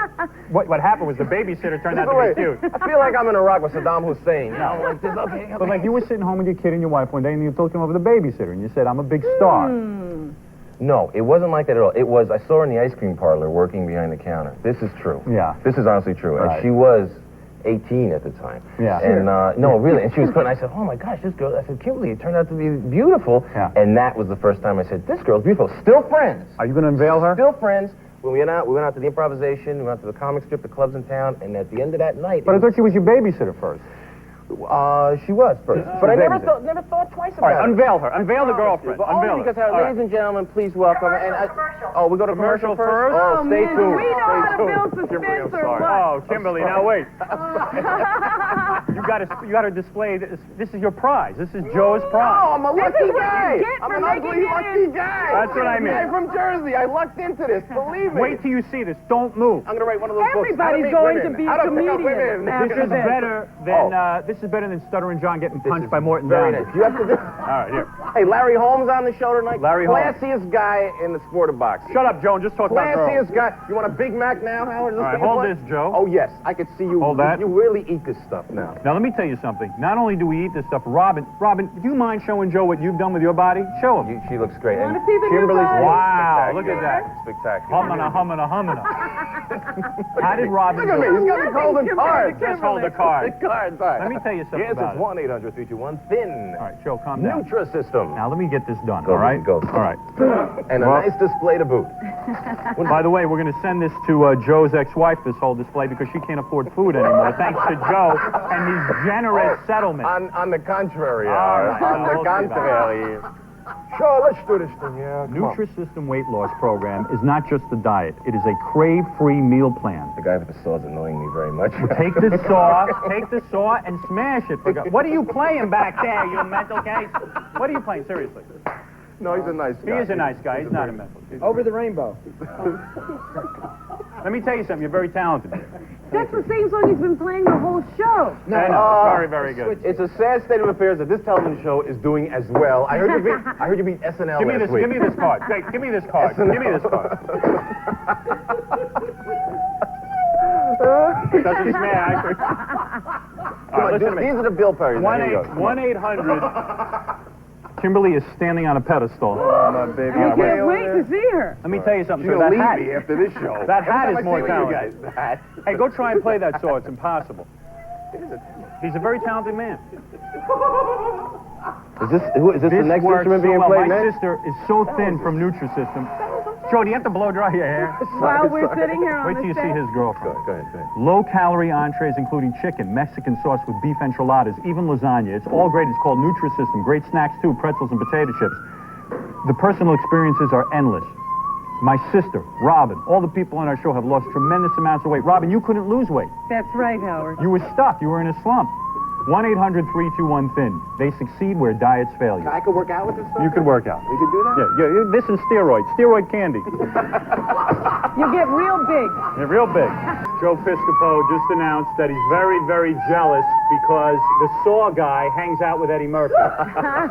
Speaker 5: What happened was the babysitter turned out to be cute.
Speaker 6: I feel like I'm in Iraq with Saddam Hussein. No, like this. Okay.
Speaker 5: But like you were sitting home with your kid and your wife one day and you took him over the babysitter and you said, I'm a big star.
Speaker 6: No, it wasn't like that at all. It was, I saw her in the ice cream parlor working behind the counter. This is true.
Speaker 5: Yeah.
Speaker 6: This is honestly true.
Speaker 5: Right.
Speaker 6: And she was 18 at the time.
Speaker 5: Yeah.
Speaker 6: And, no, really. And she was good. And I said, oh my gosh, this girl, I said, Kimberly, it turned out to be beautiful.
Speaker 5: Yeah.
Speaker 6: And that was the first time I said, this girl's beautiful. Still friends.
Speaker 5: Are you going to unveil her?
Speaker 6: Still friends. When we went out to the improvisation, we went out to the comic strip, the clubs in town, and at the end of that night,
Speaker 5: But I thought she was your babysitter first.
Speaker 6: she was first. But I never
Speaker 5: babysitter.
Speaker 6: thought twice
Speaker 5: All
Speaker 6: about
Speaker 5: right,
Speaker 6: it.
Speaker 5: unveil her. Unveil the girlfriend.
Speaker 6: Well,
Speaker 5: Unveil
Speaker 6: only
Speaker 5: her.
Speaker 6: because,
Speaker 5: All right.
Speaker 6: ladies and gentlemen, please welcome. We go to commercial first.
Speaker 2: Oh,
Speaker 6: stay
Speaker 2: man,
Speaker 6: tuned.
Speaker 2: we know how to
Speaker 6: Stay
Speaker 2: build
Speaker 6: tuned.
Speaker 5: Kimberly, I'm
Speaker 2: suspense or
Speaker 5: sorry.
Speaker 2: what?
Speaker 5: Oh, Kimberly, now wait. You got to display this. This is your prize. This is Joe's prize.
Speaker 6: Oh, I'm a
Speaker 2: This
Speaker 6: lucky
Speaker 2: is what
Speaker 6: guy.
Speaker 2: you get
Speaker 6: I'm
Speaker 2: for
Speaker 6: an
Speaker 2: making
Speaker 6: ugly,
Speaker 2: it
Speaker 6: lucky
Speaker 2: in.
Speaker 6: guy.
Speaker 5: That's what I mean.
Speaker 6: I'm from Jersey. I lucked into this. Believe me.
Speaker 5: Wait till you see this. Don't move.
Speaker 6: I'm gonna write one of those books. How
Speaker 2: Everybody's
Speaker 6: meet
Speaker 2: going
Speaker 6: women.
Speaker 2: to be
Speaker 6: How
Speaker 2: a
Speaker 6: to pick up
Speaker 2: comedian
Speaker 6: women.
Speaker 5: This is better than Stuttering John getting punched by Morton
Speaker 6: Very
Speaker 5: Downey.
Speaker 6: nice. You have to do.
Speaker 5: All right, here.
Speaker 6: Hey, Larry Holmes on the show tonight.
Speaker 5: Larry Holmes.
Speaker 6: Classiest guy in the sport of boxing.
Speaker 5: Shut up, Joe, and just talk about girls.
Speaker 6: Classiest guy. You want a Big Mac now, Howard?
Speaker 5: All right, hold this, Joe.
Speaker 6: Oh yes, I could see you.
Speaker 5: Hold that.
Speaker 6: You really eat this stuff now.
Speaker 5: Now Now, let me tell you something. Not only do we eat this stuff, Robin, do you mind showing Joe what you've done with your body? Show him.
Speaker 6: She looks great.
Speaker 2: Want to see the new
Speaker 6: Kimberly's
Speaker 2: body?
Speaker 5: Wow, look at that.
Speaker 6: Spectacular.
Speaker 5: Hummina. How did Robin
Speaker 6: Look at me.
Speaker 5: do?
Speaker 6: He's got me holding cards.
Speaker 5: Just hold the card.
Speaker 6: The cards. All right.
Speaker 5: Let me tell you something
Speaker 6: Yes,
Speaker 5: about
Speaker 6: it's
Speaker 5: it.
Speaker 6: 1-800-321-THIN.
Speaker 5: All right, Joe, calm down.
Speaker 6: Nutrisystem.
Speaker 5: Now, let me get this done,
Speaker 6: Go,
Speaker 5: all right?
Speaker 6: go.
Speaker 5: All right.
Speaker 6: And a
Speaker 5: Well-
Speaker 6: nice display to boot.
Speaker 5: By the way, we're going to send this to Joe's ex-wife, this whole display, because she can't afford food anymore, thanks to Joe and his generous settlement.
Speaker 6: On the contrary,
Speaker 5: All right,
Speaker 6: on the
Speaker 5: we'll see
Speaker 6: contrary. Sure, let's do this thing, yeah. Come on.
Speaker 5: Nutrisystem weight loss program is not just a diet. It is a crave-free meal plan.
Speaker 6: The guy with the saw is annoying me very much.
Speaker 5: Take the saw and smash it. What are you playing back there, you mental case? What are you playing, seriously?
Speaker 6: No, he's a nice guy.
Speaker 5: He is a nice guy. He's not a mental case.
Speaker 3: Over the rainbow.
Speaker 5: Let me tell you something. You're very talented.
Speaker 2: That's the same song he's been playing the whole show.
Speaker 5: I know. Very, very good.
Speaker 6: It's a sad state of affairs that this television show is doing as well. I heard you beat SNL
Speaker 5: Give me
Speaker 6: last
Speaker 5: this.
Speaker 6: week.
Speaker 5: Give me this card. Hey, give me this card. Give me this card. Doesn't smash.
Speaker 6: Come on, these are the Bill Perrys.
Speaker 5: 1-800. Kimberly is standing on a pedestal.
Speaker 6: Oh, my baby.
Speaker 2: I can't wait to see her.
Speaker 5: Let me tell you something.
Speaker 6: She's
Speaker 5: sir.
Speaker 6: gonna
Speaker 5: That hat.
Speaker 6: leave me after this show.
Speaker 5: That hat
Speaker 6: Every
Speaker 5: is
Speaker 6: time
Speaker 5: more
Speaker 6: I see you
Speaker 5: talented.
Speaker 6: guys, that.
Speaker 5: Hey, go try and play that saw. It's impossible. He's a very talented man.
Speaker 6: Is this the next
Speaker 5: works
Speaker 6: instrument
Speaker 5: so
Speaker 6: being
Speaker 5: well.
Speaker 6: played
Speaker 5: My
Speaker 6: next?
Speaker 5: sister is so thin from Nutrisystem. Joe, do you have to blow dry your hair?
Speaker 2: While we're sitting here on
Speaker 5: Wait
Speaker 2: the
Speaker 5: till you see
Speaker 2: set.
Speaker 5: his girlfriend.
Speaker 6: Go ahead.
Speaker 5: Low-calorie entrees including chicken, Mexican sauce with beef enchiladas, even lasagna. It's all great. It's called Nutrisystem. Great snacks, too, pretzels and potato chips. The personal experiences are endless. My sister, Robin, all the people on our show have lost tremendous amounts of weight. Robin, you couldn't lose weight.
Speaker 2: That's right, Howard.
Speaker 5: You were stuck. You were in a slump. 1-800-321-THIN. They succeed where diets fail you.
Speaker 6: I could work out with this stuff?
Speaker 5: You could work out.
Speaker 6: You could do that?
Speaker 5: Yeah, this and steroid candy.
Speaker 2: You get real big.
Speaker 5: They're real big. Joe Piscopo just announced that he's very, very jealous because the Saw guy hangs out with Eddie Murphy.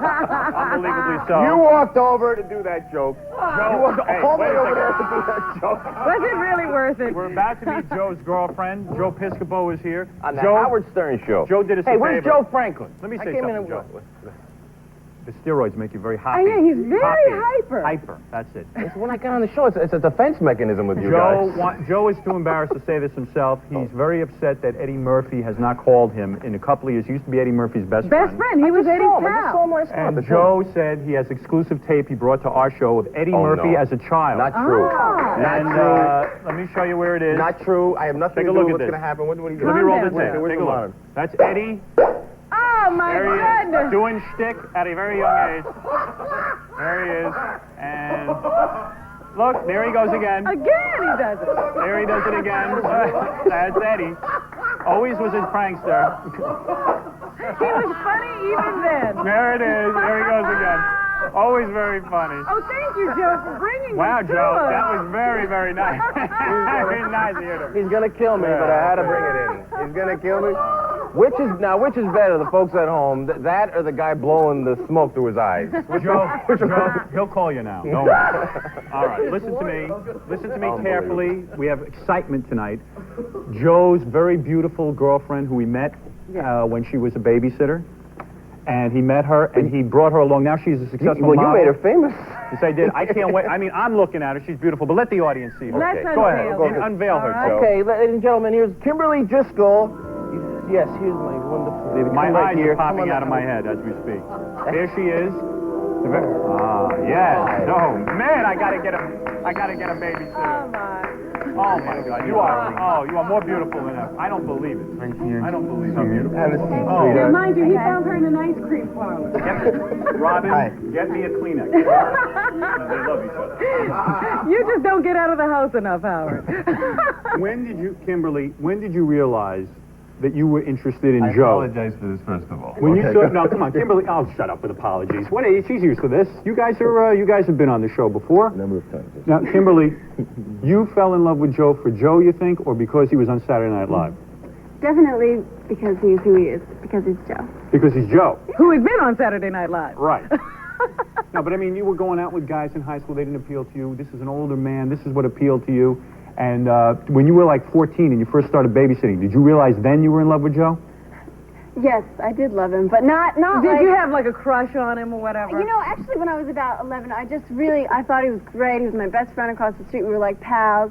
Speaker 5: Unbelievably so.
Speaker 6: You walked over to do that joke.
Speaker 5: Joe,
Speaker 6: You walked
Speaker 5: hey,
Speaker 6: all the
Speaker 5: wait
Speaker 6: way
Speaker 5: a
Speaker 6: over there
Speaker 5: second.
Speaker 6: to do that joke.
Speaker 2: Was it really worth it?
Speaker 5: We're about to meet Joe's girlfriend. Joe Piscopo is here.
Speaker 6: On the
Speaker 5: Joe,
Speaker 6: Howard Stern show.
Speaker 5: Joe did us
Speaker 6: Hey,
Speaker 5: a
Speaker 6: where's
Speaker 5: favor.
Speaker 6: Joe Franklin?
Speaker 5: Let me
Speaker 6: I
Speaker 5: say
Speaker 6: came in
Speaker 5: something,
Speaker 6: and-
Speaker 5: Joe. The steroids make you very
Speaker 2: Oh,
Speaker 5: hoppy.
Speaker 2: yeah, he's very
Speaker 5: Hoppy.
Speaker 2: hyper.
Speaker 5: Hyper, that's it.
Speaker 6: It's when I got on the show, it's a defense mechanism with you
Speaker 5: Joe,
Speaker 6: guys.
Speaker 5: Joe is too embarrassed to say this himself. He's very upset that Eddie Murphy has not called him in a couple of years. He used to be Eddie Murphy's best
Speaker 2: Best friend. He was Eddie's
Speaker 6: I just
Speaker 2: pal.
Speaker 6: saw him last month.
Speaker 5: And Joe said he has exclusive tape he brought to our show of Eddie
Speaker 6: Oh,
Speaker 5: Murphy
Speaker 6: no.
Speaker 5: as a child.
Speaker 6: Not true.
Speaker 2: Ah.
Speaker 5: and
Speaker 6: Not true.
Speaker 5: let me show you where it is.
Speaker 6: Not true. I have nothing
Speaker 5: Take a
Speaker 6: to
Speaker 5: look
Speaker 6: do
Speaker 5: at
Speaker 6: with what's
Speaker 5: this.
Speaker 6: going to happen. What are you
Speaker 5: Let me
Speaker 6: doing?
Speaker 5: roll the
Speaker 2: Calm
Speaker 5: tape.
Speaker 2: down.
Speaker 6: Where's
Speaker 5: Take
Speaker 6: the
Speaker 5: a look.
Speaker 6: monitor?
Speaker 5: That's Eddie.
Speaker 2: Oh, my
Speaker 5: There he is,
Speaker 2: goodness.
Speaker 5: doing shtick at a very young age. There he is. And look, there he goes again.
Speaker 2: Again, he does it.
Speaker 5: There he does it again. That's Eddie. Always was a prankster.
Speaker 2: He was funny even then.
Speaker 5: There it is. There he goes again. Always very funny.
Speaker 2: Oh, thank you, Joe, for bringing
Speaker 5: Wow,
Speaker 2: this to
Speaker 5: Joe,
Speaker 2: us.
Speaker 5: that was very, very nice. Very nice of you to-
Speaker 6: He's going to kill me, but I had to bring it in. He's going to kill me. Which is better, the folks at home, that or the guy blowing the smoke through his eyes?
Speaker 5: Joe, he'll call you now. Don't worry. All right, listen to me. Listen to me carefully. We have excitement tonight. Joe's very beautiful girlfriend who we met when she was a babysitter. And he met her, and he brought her along. Now she's a successful
Speaker 6: Well, you
Speaker 5: model.
Speaker 6: made her famous.
Speaker 5: Yes, I did. I can't wait. I mean, I'm looking at her. She's beautiful. But let the audience see her.
Speaker 2: Let's
Speaker 5: Go ahead.
Speaker 2: unveil her.
Speaker 5: Unveil her,
Speaker 2: All right.
Speaker 5: Joe.
Speaker 6: Okay, ladies and gentlemen, here's Kimberly Driscoll. Yes, here's my wonderful baby.
Speaker 5: My
Speaker 6: Come right
Speaker 5: eyes
Speaker 6: here.
Speaker 5: are popping
Speaker 6: Come on
Speaker 5: out of my head as we speak. There she is. Yes. Oh man, I gotta get a babysitter.
Speaker 2: Oh, my.
Speaker 5: Oh my God, you are more beautiful than ever. I don't believe it. I don't believe it.
Speaker 6: Have a seat,
Speaker 2: Now,
Speaker 6: sweetheart.
Speaker 2: mind you, he found her in an ice cream parlor.
Speaker 5: Robin,
Speaker 6: Hi.
Speaker 5: get me a Kleenex. They love each other.
Speaker 2: You just don't get out of the house enough, Howard.
Speaker 5: Kimberly, when did you realize that you were interested in Joe?
Speaker 6: apologize for this, first of all.
Speaker 5: When you saw, no, come on, Kimberly. Oh, shut up with apologies. What? She's used to this. You guys have been on the show before.
Speaker 6: A number of times.
Speaker 5: Now, Kimberly, you fell in love with Joe for Joe, you think, or because he was on Saturday Night Live?
Speaker 7: Definitely because he's who he is, because he's Joe.
Speaker 5: Because he's Joe.
Speaker 2: Who had been on Saturday Night Live.
Speaker 5: Right. No, but I mean, you were going out with guys in high school. They didn't appeal to you. This is an older man. This is what appealed to you. And when you were like 14 and you first started babysitting, did you realize then you were in love with Joe?
Speaker 7: Yes, I did love him, but not
Speaker 2: Did
Speaker 7: like...
Speaker 2: you have like a crush on him or whatever?
Speaker 7: You know, actually, when I was about 11, I thought he was great. He was my best friend across the street. We were like pals.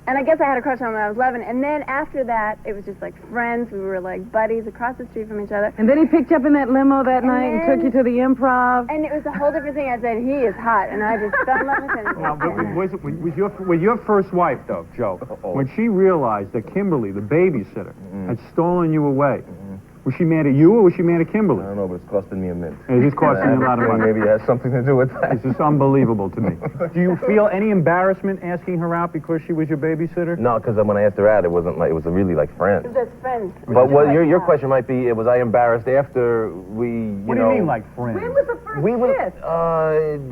Speaker 7: And I guess I had a crush on him when I was 11. And then after that, it was just like friends. We were like buddies across the street from each other.
Speaker 2: And then he picked you up in that limo that night and took you to the Improv.
Speaker 7: And it was a whole different thing. I said, he is hot. And I just fell in love with him.
Speaker 5: Now, was your first wife, though, Joe, when she realized that Kimberly, the babysitter, had stolen you away, was she mad at you or was she mad at Kimberly?
Speaker 6: I don't know, but it's costing me a mint.
Speaker 5: It is costing you a lot of money.
Speaker 6: Maybe it has something to do with that.
Speaker 5: This is unbelievable to me. Do you feel any embarrassment asking her out because she was your babysitter?
Speaker 6: No, because when I asked her out, it wasn't like, it was really like friends.
Speaker 7: It was just friends.
Speaker 6: But what your question might be, was I embarrassed after we,
Speaker 5: What do you mean, like friends?
Speaker 2: When was the first
Speaker 6: we were
Speaker 2: kiss?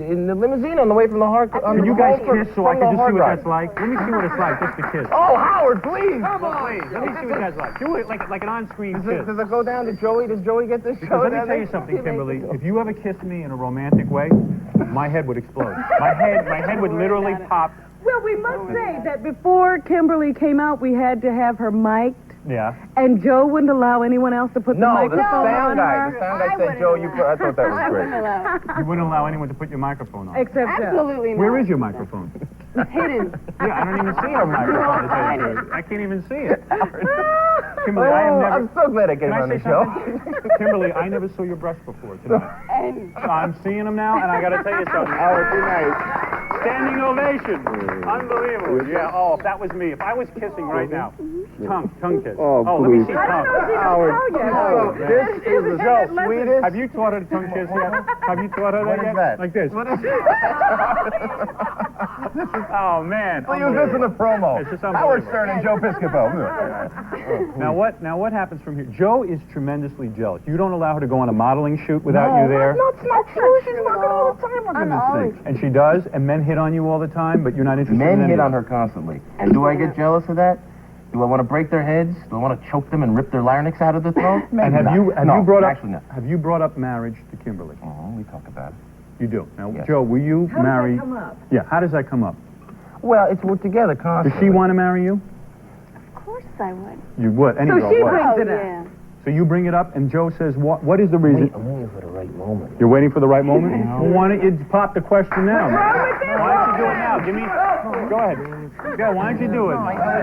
Speaker 6: In the limousine on the way from the hard.
Speaker 5: Can you guys kiss so I can just see what that's like? Let me see what it's like, just to kiss.
Speaker 6: Oh, Howard, please!
Speaker 5: Please, let me see what that's like. Do it like an on-screen kiss.
Speaker 6: Does it go down to Joey? Does Joey get this show?
Speaker 5: Let me tell you something, Kimberly. If you ever kissed me in a romantic way, my head would explode. My head would literally pop.
Speaker 2: Well, we must say that before Kimberly came out, we had to have her mic'd.
Speaker 5: Yeah.
Speaker 2: And Joe wouldn't allow anyone else to put the
Speaker 6: No,
Speaker 2: microphone
Speaker 6: the sound
Speaker 2: on
Speaker 6: guy.
Speaker 2: her.
Speaker 6: The sound guy said, Joe, I thought that was great.
Speaker 5: You wouldn't allow anyone to put your microphone on.
Speaker 2: Except Joe.
Speaker 7: Absolutely not.
Speaker 5: Where is your microphone?
Speaker 7: Hidden.
Speaker 5: Yeah, I don't even see her microphone. I can't even see it. Kimberly, I have never...
Speaker 6: I'm so glad I came
Speaker 5: Can I
Speaker 6: on
Speaker 5: say
Speaker 6: the show.
Speaker 5: something? Kimberly, I never saw your breasts before tonight.
Speaker 7: And
Speaker 5: I'm seeing them now, and I got to tell you something. Howard, good night. Standing ovation. Unbelievable. Yeah, oh, if that was me. If I was kissing right now. Tongue kiss.
Speaker 6: Oh,
Speaker 5: let me
Speaker 6: please.
Speaker 5: see tongue.
Speaker 6: Howard,
Speaker 5: Oh,
Speaker 6: this is the sweetest.
Speaker 5: Have you taught her to tongue kiss yet? Have you taught her that
Speaker 6: What
Speaker 5: yet?
Speaker 6: is that?
Speaker 5: Like this.
Speaker 6: What is
Speaker 5: Oh, man.
Speaker 6: We'll use this in the promo.
Speaker 5: It's just
Speaker 6: Howard
Speaker 5: unbelievable.
Speaker 6: Stern and Joe Piscopo.
Speaker 5: Now what happens from here? Joe is tremendously jealous. You don't allow her to go on a modeling shoot without you there?
Speaker 3: That's not true. She's working all the time on this thing.
Speaker 5: And she does, and men hit on you all the time, but you're not interested in
Speaker 6: Men
Speaker 5: any
Speaker 6: hit
Speaker 5: of
Speaker 6: on
Speaker 5: it.
Speaker 6: her constantly. And do I get jealous of that? Do I want to break their heads? Do I want to choke them and rip their larynx out of their throat?
Speaker 5: And have
Speaker 6: No.
Speaker 5: you
Speaker 6: No,
Speaker 5: brought up
Speaker 6: actually not.
Speaker 5: have you brought up marriage to Kimberly?
Speaker 6: Oh, we talk about it.
Speaker 5: You do. Now,
Speaker 6: Yes.
Speaker 5: Joe, will you
Speaker 2: How
Speaker 5: marry?
Speaker 2: did that come up?
Speaker 5: Yeah. How does that come up?
Speaker 6: Well, we're together
Speaker 5: Does
Speaker 6: constantly.
Speaker 5: she want to marry you?
Speaker 7: of course I would.
Speaker 5: You would. Any
Speaker 2: So
Speaker 5: girl
Speaker 2: she
Speaker 5: would.
Speaker 2: brings
Speaker 7: Oh,
Speaker 2: it up.
Speaker 7: yeah.
Speaker 5: So you bring it up, and Joe says, "What is the reason?"
Speaker 6: I'm waiting for the right moment.
Speaker 5: You're waiting for the right moment? Well, why don't you pop the question now? Why don't you do it now? Give me... Go ahead. Go, why don't you do it?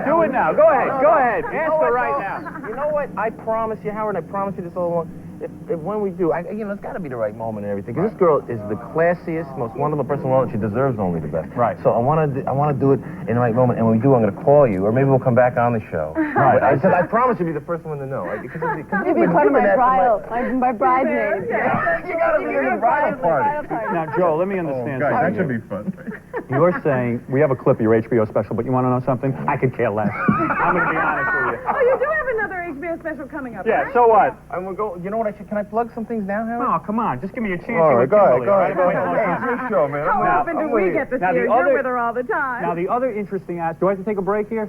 Speaker 5: Do it now. Go ahead. Go ahead. Answer right now.
Speaker 6: You know what? I promise you, Howard, I promise you this all along. If when we do, it's got to be the right moment and everything. Because this girl is the classiest, most wonderful person in the world, and she deserves only the best.
Speaker 5: Right.
Speaker 6: So I want to do it in the right moment, and when we do, I'm going to call you, or maybe we'll come back on the show.
Speaker 5: Right.
Speaker 6: I said I promise you'll be the first one to know. Because
Speaker 7: You'd be part of my bridal, my bridesmaid.
Speaker 6: You got to be in the bridal party.
Speaker 5: Now, Joe, let me understand something.
Speaker 3: that should be fun.
Speaker 5: You're saying, we have a clip of your HBO special, but you want to know something? I could care less. I'm going to be honest with you.
Speaker 2: Oh, you do have another HBO special coming up,
Speaker 5: Yeah,
Speaker 2: right?
Speaker 5: so what?
Speaker 6: I'm gonna go. You know what? Can I plug some things now, Howard?
Speaker 5: Oh, come on. Just give me a chance.
Speaker 6: All
Speaker 5: here
Speaker 6: right,
Speaker 5: with
Speaker 6: go ahead,
Speaker 5: Kimberly,
Speaker 6: go
Speaker 5: all
Speaker 6: ahead,
Speaker 5: right?
Speaker 6: go
Speaker 5: Wait,
Speaker 6: ahead.
Speaker 5: hold on.
Speaker 6: Hey, it's your show, man.
Speaker 2: How often do we get to see
Speaker 5: Now,
Speaker 2: her?
Speaker 5: the
Speaker 2: You're
Speaker 5: other-
Speaker 2: with her all the time.
Speaker 5: Now, the other interesting aspect... Do I have to take a break here?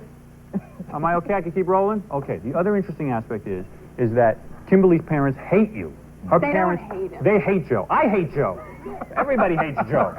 Speaker 5: Am I okay? I can keep rolling? Okay. The other interesting aspect is that Kimberly's parents hate you. Her
Speaker 7: They don't
Speaker 5: parents...
Speaker 7: hate him.
Speaker 5: They hate Joe. I hate Joe. Everybody hates Joe.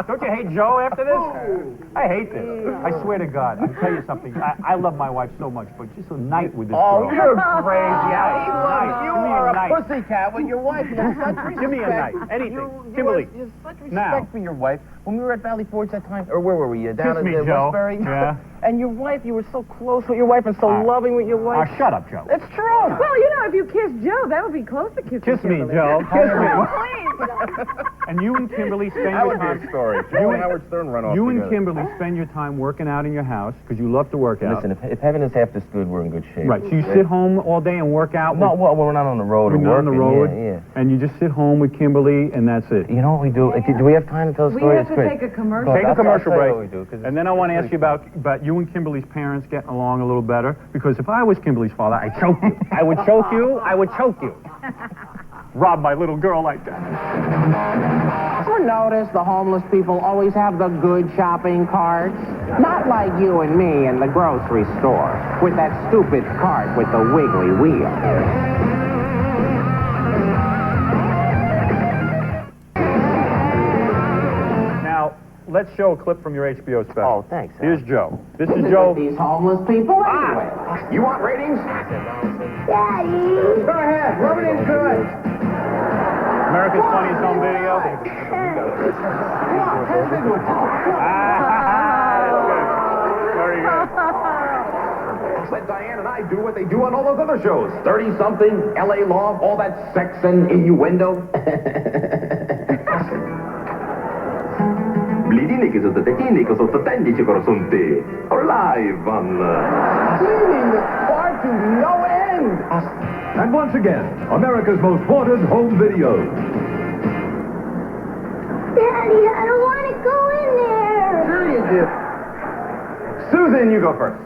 Speaker 5: Don't you hate Joe after this? I hate this. I swear to God. I'll tell you something. I love my wife so much, but just a night with this
Speaker 6: Oh,
Speaker 5: girl.
Speaker 6: you're crazy.
Speaker 5: Yeah,
Speaker 6: You
Speaker 5: night.
Speaker 6: you
Speaker 5: Give me
Speaker 6: are
Speaker 5: a
Speaker 6: a
Speaker 5: night.
Speaker 6: pussycat with your wife. You have such respect.
Speaker 5: Give me a night. Anything.
Speaker 6: You
Speaker 5: Kimberly.
Speaker 6: have such respect
Speaker 5: Now.
Speaker 6: for your wife. When we were at Valley Forge that time, or where were we? Down
Speaker 5: Kiss me,
Speaker 6: at
Speaker 5: Joe.
Speaker 6: Westbury?
Speaker 5: Yeah.
Speaker 6: And your wife, you were so close with your wife and so loving with your wife.
Speaker 5: Shut up, Joe.
Speaker 6: It's true.
Speaker 2: Well, you know, if you kiss Joe, that would be close to kissing
Speaker 5: Kiss me,
Speaker 2: Kimberly.
Speaker 5: Joe. Kiss me.
Speaker 7: Please.
Speaker 5: And you and Kimberly spend
Speaker 6: That
Speaker 5: your
Speaker 6: would be
Speaker 5: time...
Speaker 6: a story. Joe and Howard Stern run off
Speaker 5: You and
Speaker 6: together.
Speaker 5: Kimberly spend your time working out in your house because you love to work out.
Speaker 6: Listen, if heaven is half this good, we're in good shape.
Speaker 5: Right. So you sit home all day and work out.
Speaker 6: No, well, we're not on the road.
Speaker 5: We're
Speaker 6: or
Speaker 5: not on the
Speaker 6: working.
Speaker 5: road.
Speaker 6: Yeah,
Speaker 5: And you just sit home with Kimberly, and that's it.
Speaker 6: yeah. You know what we do? Do we have time to tell a
Speaker 2: We
Speaker 6: story?
Speaker 2: have
Speaker 6: It's
Speaker 2: to
Speaker 6: great.
Speaker 2: take a commercial.
Speaker 5: Take a
Speaker 6: I'll
Speaker 5: commercial
Speaker 6: tell you
Speaker 5: break.
Speaker 6: what we do, 'cause
Speaker 5: And then I want to
Speaker 6: it's
Speaker 5: ask you
Speaker 6: really
Speaker 5: about you and Kimberly's parents getting along a little better. Because if I was Kimberly's father, I'd choke you. I would choke you. I would choke you. Rob my little girl like that.
Speaker 8: Ever notice the homeless people always have the good shopping carts? Not like you and me in the grocery store with that stupid cart with the wiggly wheel.
Speaker 5: Now, let's show a clip from your HBO special.
Speaker 6: Oh, thanks.
Speaker 5: Here's Joe. This is Joe.
Speaker 8: These homeless people anyway.
Speaker 9: You want ratings?
Speaker 3: Daddy.
Speaker 9: Go ahead, rub it in good.
Speaker 5: America's Funniest Home Video. Very good.
Speaker 9: Let Diane and I do what they do on all those other shows. 30-something, L.A. Law, all that sex and innuendo. Blidinik is the tehinik is of the tendici corazonte. Live on... Cleaning far to no end.
Speaker 10: And once again, America's most haunted home video.
Speaker 3: Daddy, I don't want to go in there.
Speaker 9: Sure you do. Susan, you go first.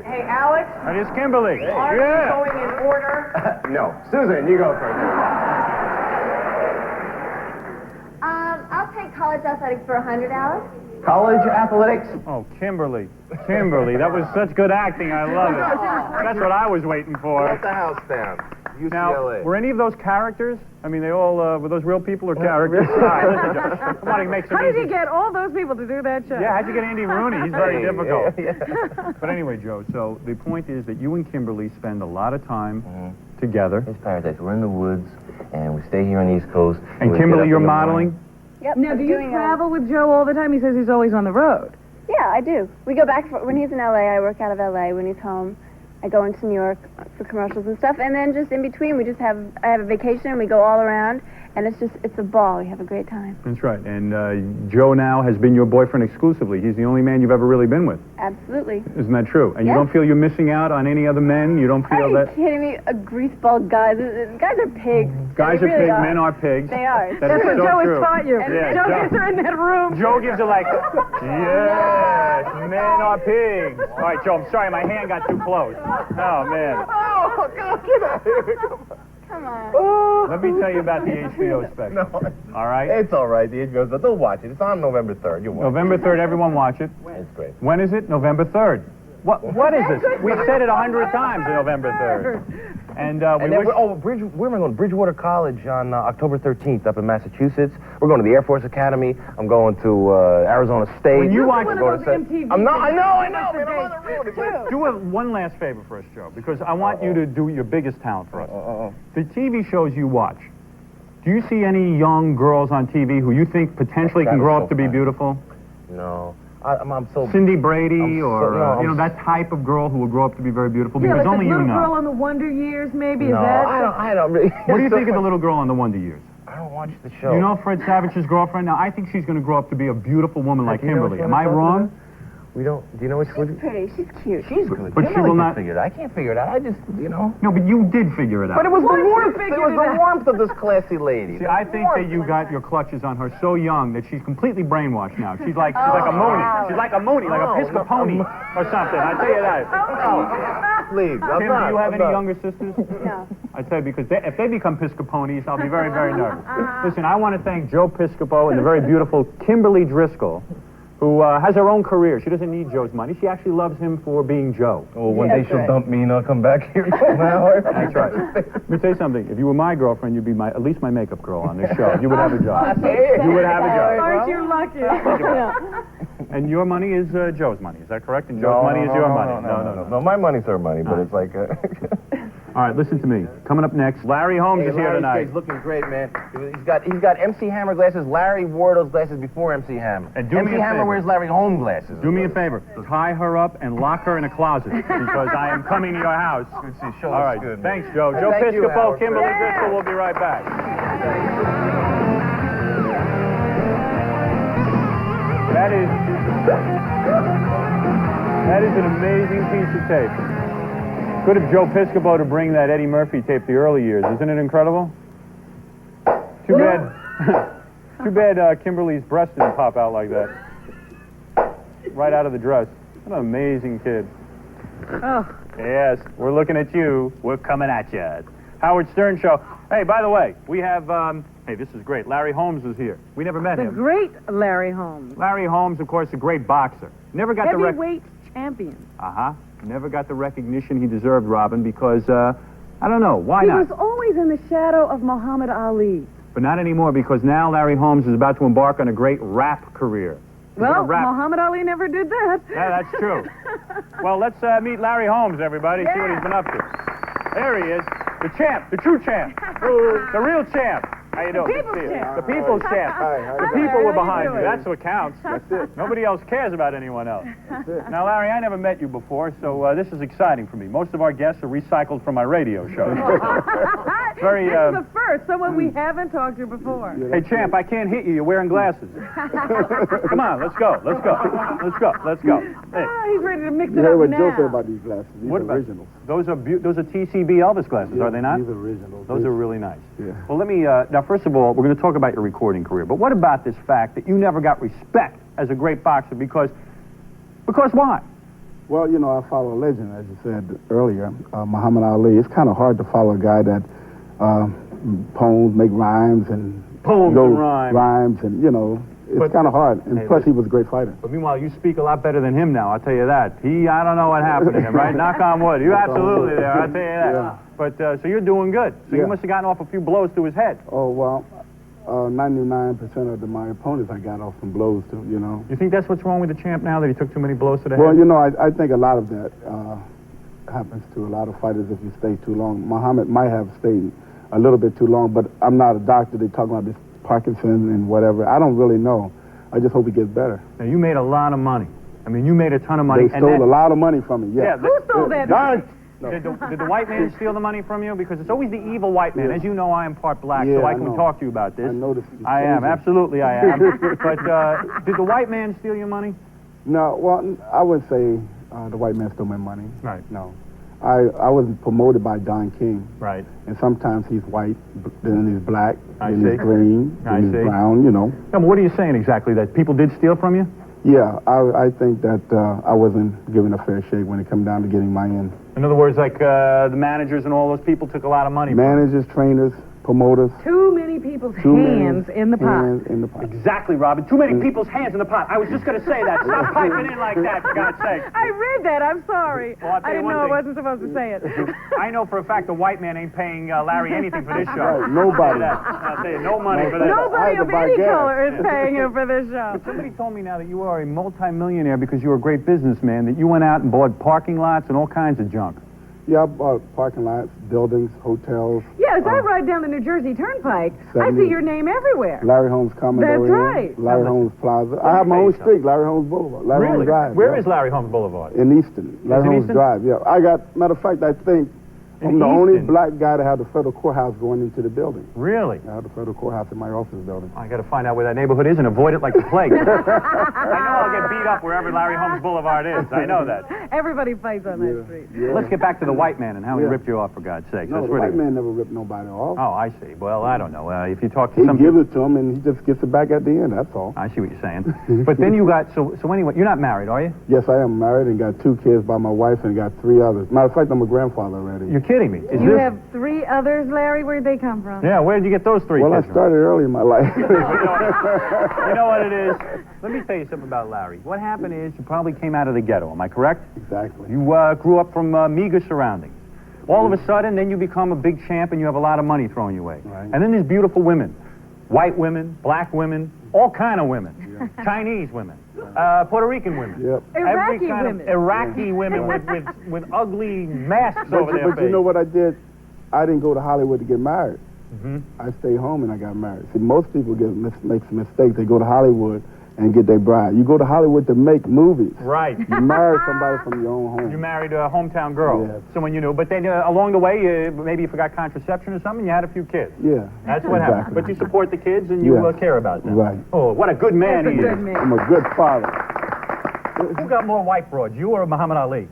Speaker 8: Hey, Alex,
Speaker 5: That is Kimberly.
Speaker 8: are you going in order?
Speaker 9: No, Susan, you go first.
Speaker 7: I'll take college athletics for 100, Alex.
Speaker 9: College athletics.
Speaker 5: Oh, Kimberly. Kimberly, that was such good acting. I love it. That's what I was waiting for.
Speaker 6: Put the house down. UCLA.
Speaker 5: Now, were any of those characters? I mean, they all, were those real people or characters? All right, listen, Joe. Come on, it makes it
Speaker 2: How did
Speaker 5: easy.
Speaker 2: you get all those people to do that show?
Speaker 5: Yeah, how'd you get Andy Rooney? He's very difficult.
Speaker 6: Yeah.
Speaker 5: But anyway, Joe, so the point is that you and Kimberly spend a lot of time together.
Speaker 6: It's paradise. We're in the woods, and we stay here on the East Coast.
Speaker 5: And
Speaker 6: we
Speaker 5: Kimberly,
Speaker 6: get up
Speaker 5: you're
Speaker 6: in the morning.
Speaker 5: modeling?
Speaker 7: Yep.
Speaker 2: Now,
Speaker 7: I'm
Speaker 2: do you
Speaker 7: doing
Speaker 2: travel with Joe all the time? He says he's always on the road.
Speaker 7: Yeah, I do. We go back when he's in LA. I work out of LA. When he's home, I go into New York for commercials and stuff. And then just in between, I have a vacation and we go all around. And it's a ball. We have a great time.
Speaker 5: That's right. And Joe now has been your boyfriend exclusively. He's the only man you've ever really been with.
Speaker 7: Absolutely.
Speaker 5: Isn't that true? And you
Speaker 7: Yes.
Speaker 5: don't feel you're missing out on any other men? You don't
Speaker 7: Are
Speaker 5: feel
Speaker 7: you
Speaker 5: that...
Speaker 7: kidding me? A greaseball guy. Guys are pigs.
Speaker 5: Guys
Speaker 7: They
Speaker 5: are
Speaker 7: really
Speaker 5: pigs, men are pigs.
Speaker 7: They are.
Speaker 5: That
Speaker 2: That's
Speaker 5: is
Speaker 2: what
Speaker 5: so
Speaker 2: Joe
Speaker 5: true.
Speaker 2: has taught you.
Speaker 5: Yeah,
Speaker 2: Joe
Speaker 5: Joe-
Speaker 2: gets her in that room.
Speaker 5: Joe gives her like, yes, men are pigs. All right, Joe, I'm sorry, my hand got too close. Oh, man.
Speaker 6: Oh, God, get out of here.
Speaker 7: Come on.
Speaker 5: Let me tell you about the HBO special. All right?
Speaker 6: It's all right. The HBO, but don't watch it. It's on November 3rd. You'll watch
Speaker 5: November 3rd, everyone watch it.
Speaker 6: it. It's great.
Speaker 5: When is it? November 3rd. What is this? We've said it 100 times, November 3rd. And we
Speaker 6: And then
Speaker 5: wish...
Speaker 6: we're going to Bridgewater College on October 13th up in Massachusetts. We're going to the Air Force Academy. I'm going to Arizona State.
Speaker 5: When you watch...
Speaker 6: We're going to
Speaker 2: MTV
Speaker 6: I'm not. I know. Man, I'm
Speaker 2: things.
Speaker 6: on the road. It's-
Speaker 5: Do one last favor for us, Joe, because I want you to do your biggest talent for us. The TV shows you watch, do you see any young girls on TV who you think potentially
Speaker 6: That
Speaker 5: can
Speaker 6: was
Speaker 5: grow
Speaker 6: so
Speaker 5: up to be
Speaker 6: fun.
Speaker 5: beautiful?
Speaker 6: No. I'm so...
Speaker 5: Cindy Brady
Speaker 6: I'm
Speaker 5: or,
Speaker 6: so- no,
Speaker 5: you know,
Speaker 6: I'm
Speaker 5: that type of girl who will grow up to be very beautiful?
Speaker 2: Yeah,
Speaker 5: Because
Speaker 2: like
Speaker 5: only
Speaker 2: the
Speaker 5: you
Speaker 2: little
Speaker 5: know.
Speaker 2: girl on the Wonder Years, maybe?
Speaker 6: No,
Speaker 2: Is that...
Speaker 6: I don't really...
Speaker 5: What do you think of the little girl on the Wonder Years?
Speaker 6: I don't watch the show.
Speaker 5: You know Fred Savage's girlfriend? Now, I think she's going to grow up to be a beautiful woman like
Speaker 6: Do you know
Speaker 5: Kimberly.
Speaker 6: which
Speaker 5: Am
Speaker 6: one
Speaker 5: I
Speaker 6: I'm talking
Speaker 5: wrong?
Speaker 6: about? We don't... Do you know which...
Speaker 7: She's pretty. She's cute.
Speaker 6: She's good.
Speaker 5: But she
Speaker 6: Kimberly
Speaker 5: will
Speaker 6: can
Speaker 5: not-
Speaker 6: figure it out. I can't figure it out. I just, you know...
Speaker 5: No, but you did figure it out.
Speaker 6: But it was the
Speaker 2: Once you
Speaker 6: warmth. It
Speaker 2: figured
Speaker 6: was
Speaker 2: it
Speaker 6: the
Speaker 2: out.
Speaker 6: warmth of this classy lady.
Speaker 5: See, I think that you got your clutches on her so young that she's completely brainwashed now. She's like a Mooney. She's like a Mooney, like a Piscopony or something. I tell you that.
Speaker 6: Please, I'm
Speaker 5: Kim,
Speaker 6: not.
Speaker 5: do you have
Speaker 6: I'm
Speaker 5: any
Speaker 6: not.
Speaker 5: younger sisters?
Speaker 7: No.
Speaker 5: I tell you, because if they become Piscoponies, I'll be very, very nervous. Listen, I want to thank Joe Piscopo and the very beautiful Kimberly Driscoll, who has her own career. She doesn't need Joe's money. She actually loves him for being Joe.
Speaker 6: Oh, one day she'll dump me and I'll come back here now.
Speaker 5: That's right. Let me tell you something. If you were my girlfriend, you'd be at least my makeup girl on this show. You would have a job. You would have a job.
Speaker 2: Aren't you lucky?
Speaker 5: And your money is Joe's money. Is that correct? And Joe's money is your money.
Speaker 6: No, my money's her money, but it's like...
Speaker 5: All right, listen to me. Coming up next, Larry Holmes is here tonight.
Speaker 6: He's looking great, man. He's got MC Hammer glasses. Larry wore those glasses before MC Hammer.
Speaker 5: And do me
Speaker 6: MC
Speaker 5: a
Speaker 6: Hammer
Speaker 5: favor.
Speaker 6: wears Larry Holmes glasses.
Speaker 5: Do me a favor. Tie her up and lock her in a closet because I am coming to your house.
Speaker 6: Good to see you. Show
Speaker 5: All
Speaker 6: looks
Speaker 5: right.
Speaker 6: good, man.
Speaker 5: Thanks, Joe. Joe
Speaker 6: Thank you,
Speaker 5: Piscopo,
Speaker 6: Howard.
Speaker 5: Kimberly Driscoll. We'll be right back. That is an amazing piece of tape. Good of Joe Piscopo to bring that Eddie Murphy tape the early years. Isn't it incredible? Too bad. Too bad Kimberly's breast didn't pop out like that. Right out of the dress. What an amazing kid.
Speaker 2: Oh.
Speaker 5: Yes, we're looking at you. We're coming at you. Howard Stern Show. Hey, by the way, we have, hey, this is great. Larry Holmes is here. We never met
Speaker 2: The
Speaker 5: him.
Speaker 2: great Larry Holmes.
Speaker 5: Larry Holmes, of course, a great boxer. Never got the
Speaker 2: Heavyweight champion.
Speaker 5: Never got the recognition he deserved, Robin, because, I don't know. Why
Speaker 2: He
Speaker 5: not?
Speaker 2: was always in the shadow of Muhammad Ali.
Speaker 5: But not anymore, because now Larry Holmes is about to embark on a great rap career.
Speaker 2: Well,
Speaker 5: wrap.
Speaker 2: Muhammad Ali never did that.
Speaker 5: Yeah, that's true. Well, let's meet Larry Holmes, everybody. See what he's been up to. There he is, the champ, the true champ, the real champ. How you doing?
Speaker 2: People's champ.
Speaker 5: The people's champ. The people were behind you. That's what counts.
Speaker 3: That's it.
Speaker 5: Nobody else cares about anyone else.
Speaker 3: That's it.
Speaker 5: Now, Larry, I never met you before, so this is exciting for me. Most of our guests are recycled from my radio show. Very.
Speaker 2: This is the first, someone we haven't talked to before.
Speaker 5: Hey, champ, I can't hit you. You're wearing glasses. Come on, let's go. Let's go. Let's go. Let's go. Hey.
Speaker 2: He's ready to mix
Speaker 3: You
Speaker 2: it
Speaker 3: heard
Speaker 2: up
Speaker 3: what
Speaker 2: now.
Speaker 3: Joe said about these glasses. These
Speaker 5: What
Speaker 3: are
Speaker 5: about-
Speaker 3: originals.
Speaker 5: Those are TCB Elvis glasses, are they not?
Speaker 3: These are originals.
Speaker 5: Those are really nice.
Speaker 3: Yeah.
Speaker 5: Well, let me, now, first of all, we're going to talk about your recording career, but what about this fact that you never got respect as a great boxer because why?
Speaker 3: Well, you know, I follow a legend, as you said earlier, Muhammad Ali. It's kind of hard to follow a guy that poems, make rhymes, and
Speaker 5: Poems
Speaker 3: go
Speaker 5: and rhymes.
Speaker 3: rhymes, and, you know, it's
Speaker 5: But-
Speaker 3: kind of hard. And
Speaker 5: Hey,
Speaker 3: plus, he was a great fighter.
Speaker 5: But meanwhile, you speak a lot better than him now, I'll tell you that. I don't know what happened to him, right? Knock on wood. You're absolutely there, I'll tell you that.
Speaker 3: Yeah.
Speaker 5: But, so you're doing good. So you
Speaker 3: Yeah.
Speaker 5: must have gotten off a few blows to his head.
Speaker 3: Oh, well, 99% of my opponents I got off from blows, too, you know.
Speaker 5: You think that's what's wrong with the champ now, that he took too many blows to the
Speaker 3: Well,
Speaker 5: head?
Speaker 3: you know, I think a lot of that happens to a lot of fighters if you stay too long. Muhammad might have stayed a little bit too long, but I'm not a doctor. They talk about this Parkinson and whatever. I don't really know. I just hope he gets better.
Speaker 5: Now, you made a lot of money. I mean, you made a ton of money.
Speaker 3: They stole a lot of money from me, yeah.
Speaker 2: Who stole that?
Speaker 3: Darn!
Speaker 5: Did the white man steal the money from you? Because it's always the evil white man.
Speaker 3: Yeah.
Speaker 5: As you know, I am part black,
Speaker 3: Yeah,
Speaker 5: so I
Speaker 3: I
Speaker 5: can
Speaker 3: know.
Speaker 5: talk to you about this.
Speaker 3: I noticed you
Speaker 5: I am,
Speaker 3: changing.
Speaker 5: absolutely I am. But did the white man steal your money?
Speaker 3: No, well, I wouldn't say the white man stole my money.
Speaker 5: Right.
Speaker 3: No. I was promoted by Don King,
Speaker 5: Right.
Speaker 3: and sometimes he's white, then he's black,
Speaker 5: I
Speaker 3: then
Speaker 5: see.
Speaker 3: he's green,
Speaker 5: I
Speaker 3: then
Speaker 5: see.
Speaker 3: he's brown, you know.
Speaker 5: No, but what are you saying exactly? That people did steal from you?
Speaker 3: Yeah, I think that I wasn't given a fair shake when it come down to getting my end.
Speaker 5: In other words, like the managers and all those people took a lot of money from you.
Speaker 3: Managers, trainers, promoters.
Speaker 2: Too many people's
Speaker 3: Too
Speaker 2: hands
Speaker 3: many
Speaker 2: in the pot.
Speaker 3: hands in the pot.
Speaker 5: Exactly, Robin. Too many people's hands in the pot. I was just going to say that. Stop piping in like that, for God's sake.
Speaker 2: I read that. I'm sorry.
Speaker 5: Well, I'll tell
Speaker 2: I
Speaker 5: you
Speaker 2: didn't
Speaker 5: one
Speaker 2: know I
Speaker 5: thing.
Speaker 2: wasn't supposed to say it.
Speaker 5: I know for a fact the white man ain't paying Larry anything for this show.
Speaker 3: Right, nobody.
Speaker 5: I'll tell you, no money for this.
Speaker 3: I
Speaker 2: Nobody
Speaker 3: had to
Speaker 2: of
Speaker 3: buy
Speaker 2: any
Speaker 3: gas.
Speaker 2: color is paying him for this show.
Speaker 5: Somebody told me now that you are a multi-millionaire because you're a great businessman, that you went out and bought parking lots and all kinds of junk.
Speaker 3: Yeah, I bought parking lots, buildings, hotels.
Speaker 2: Yeah, as I ride down the New Jersey Turnpike, I
Speaker 3: 70.
Speaker 2: see your name everywhere.
Speaker 3: Larry Holmes Commodore
Speaker 2: That's
Speaker 3: Inn,
Speaker 2: right.
Speaker 3: Larry Holmes Plaza. I have my own street, Larry Holmes Boulevard. Larry Holmes Drive.
Speaker 5: Where
Speaker 3: yeah.
Speaker 5: is Larry Holmes Boulevard?
Speaker 3: In Easton. Larry
Speaker 5: in
Speaker 3: Holmes
Speaker 5: Easton?
Speaker 3: Drive, yeah. I got, matter of fact, I think
Speaker 5: In
Speaker 3: I'm the only
Speaker 5: Easton?
Speaker 3: black guy to have the federal courthouse going into the building.
Speaker 5: Really?
Speaker 3: I have the federal courthouse in my office building.
Speaker 5: I got to find out where that neighborhood is and avoid it like the plague. I know I'll get beat up wherever Larry Holmes Boulevard is. I know that.
Speaker 2: Everybody fights on that street.
Speaker 3: Yeah.
Speaker 5: Let's get back to the white man and how he
Speaker 3: Yeah.
Speaker 5: ripped you off, for God's sake.
Speaker 3: No,
Speaker 5: That's
Speaker 3: the
Speaker 5: really
Speaker 3: white man never ripped nobody off.
Speaker 5: Oh, I see. Well, I don't know. If you talk to
Speaker 3: He
Speaker 5: some
Speaker 3: gives it to him, and he just gets it back at the end, that's all.
Speaker 5: I see what you're saying. But then you got, so anyway, you're not married, are you?
Speaker 3: Yes, I am married and got 2 kids by my wife and got 3 others. Matter of fact, I'm a grandfather already.
Speaker 5: You're kidding me. Is
Speaker 2: You
Speaker 5: this...
Speaker 2: have 3 others, Larry? Where'd they come from?
Speaker 5: Yeah, where did you get those 3
Speaker 3: Well, I
Speaker 5: kids from?
Speaker 3: started early in my life.
Speaker 5: You know what it is? Let me tell you something about Larry. What happened is you probably came out of the ghetto, am I correct?
Speaker 3: Exactly.
Speaker 5: You grew up from meager surroundings. All of a sudden, then you become a big champ and you have a lot of money thrown your way.
Speaker 3: Right.
Speaker 5: And then there's beautiful women. White women, black women, all kind of women. Chinese women, Puerto Rican women.
Speaker 3: Yep.
Speaker 2: Iraqi
Speaker 5: Every kind
Speaker 2: women.
Speaker 5: Of Iraqi women with ugly masks over their
Speaker 3: But
Speaker 5: face.
Speaker 3: you know what I did? I didn't go to Hollywood to get married.
Speaker 5: Mm-hmm.
Speaker 3: I stayed home and I got married. See, most people make some mistakes. They go to Hollywood and get their bride. You go to Hollywood to make movies.
Speaker 5: Right.
Speaker 3: You marry somebody from your own home.
Speaker 5: You married a hometown girl,
Speaker 3: Yes.
Speaker 5: someone you knew. But then along the way, maybe you forgot contraception or something, you had a few kids.
Speaker 3: Yeah.
Speaker 5: That's what happened.
Speaker 3: Exactly.
Speaker 5: But you support the kids and you
Speaker 3: Yes.
Speaker 5: care about them.
Speaker 3: Right.
Speaker 5: Oh, what a good man
Speaker 2: That's a
Speaker 5: he
Speaker 2: good
Speaker 5: is.
Speaker 2: man.
Speaker 3: I'm a good father.
Speaker 5: Who got more white broads, you or Muhammad Ali?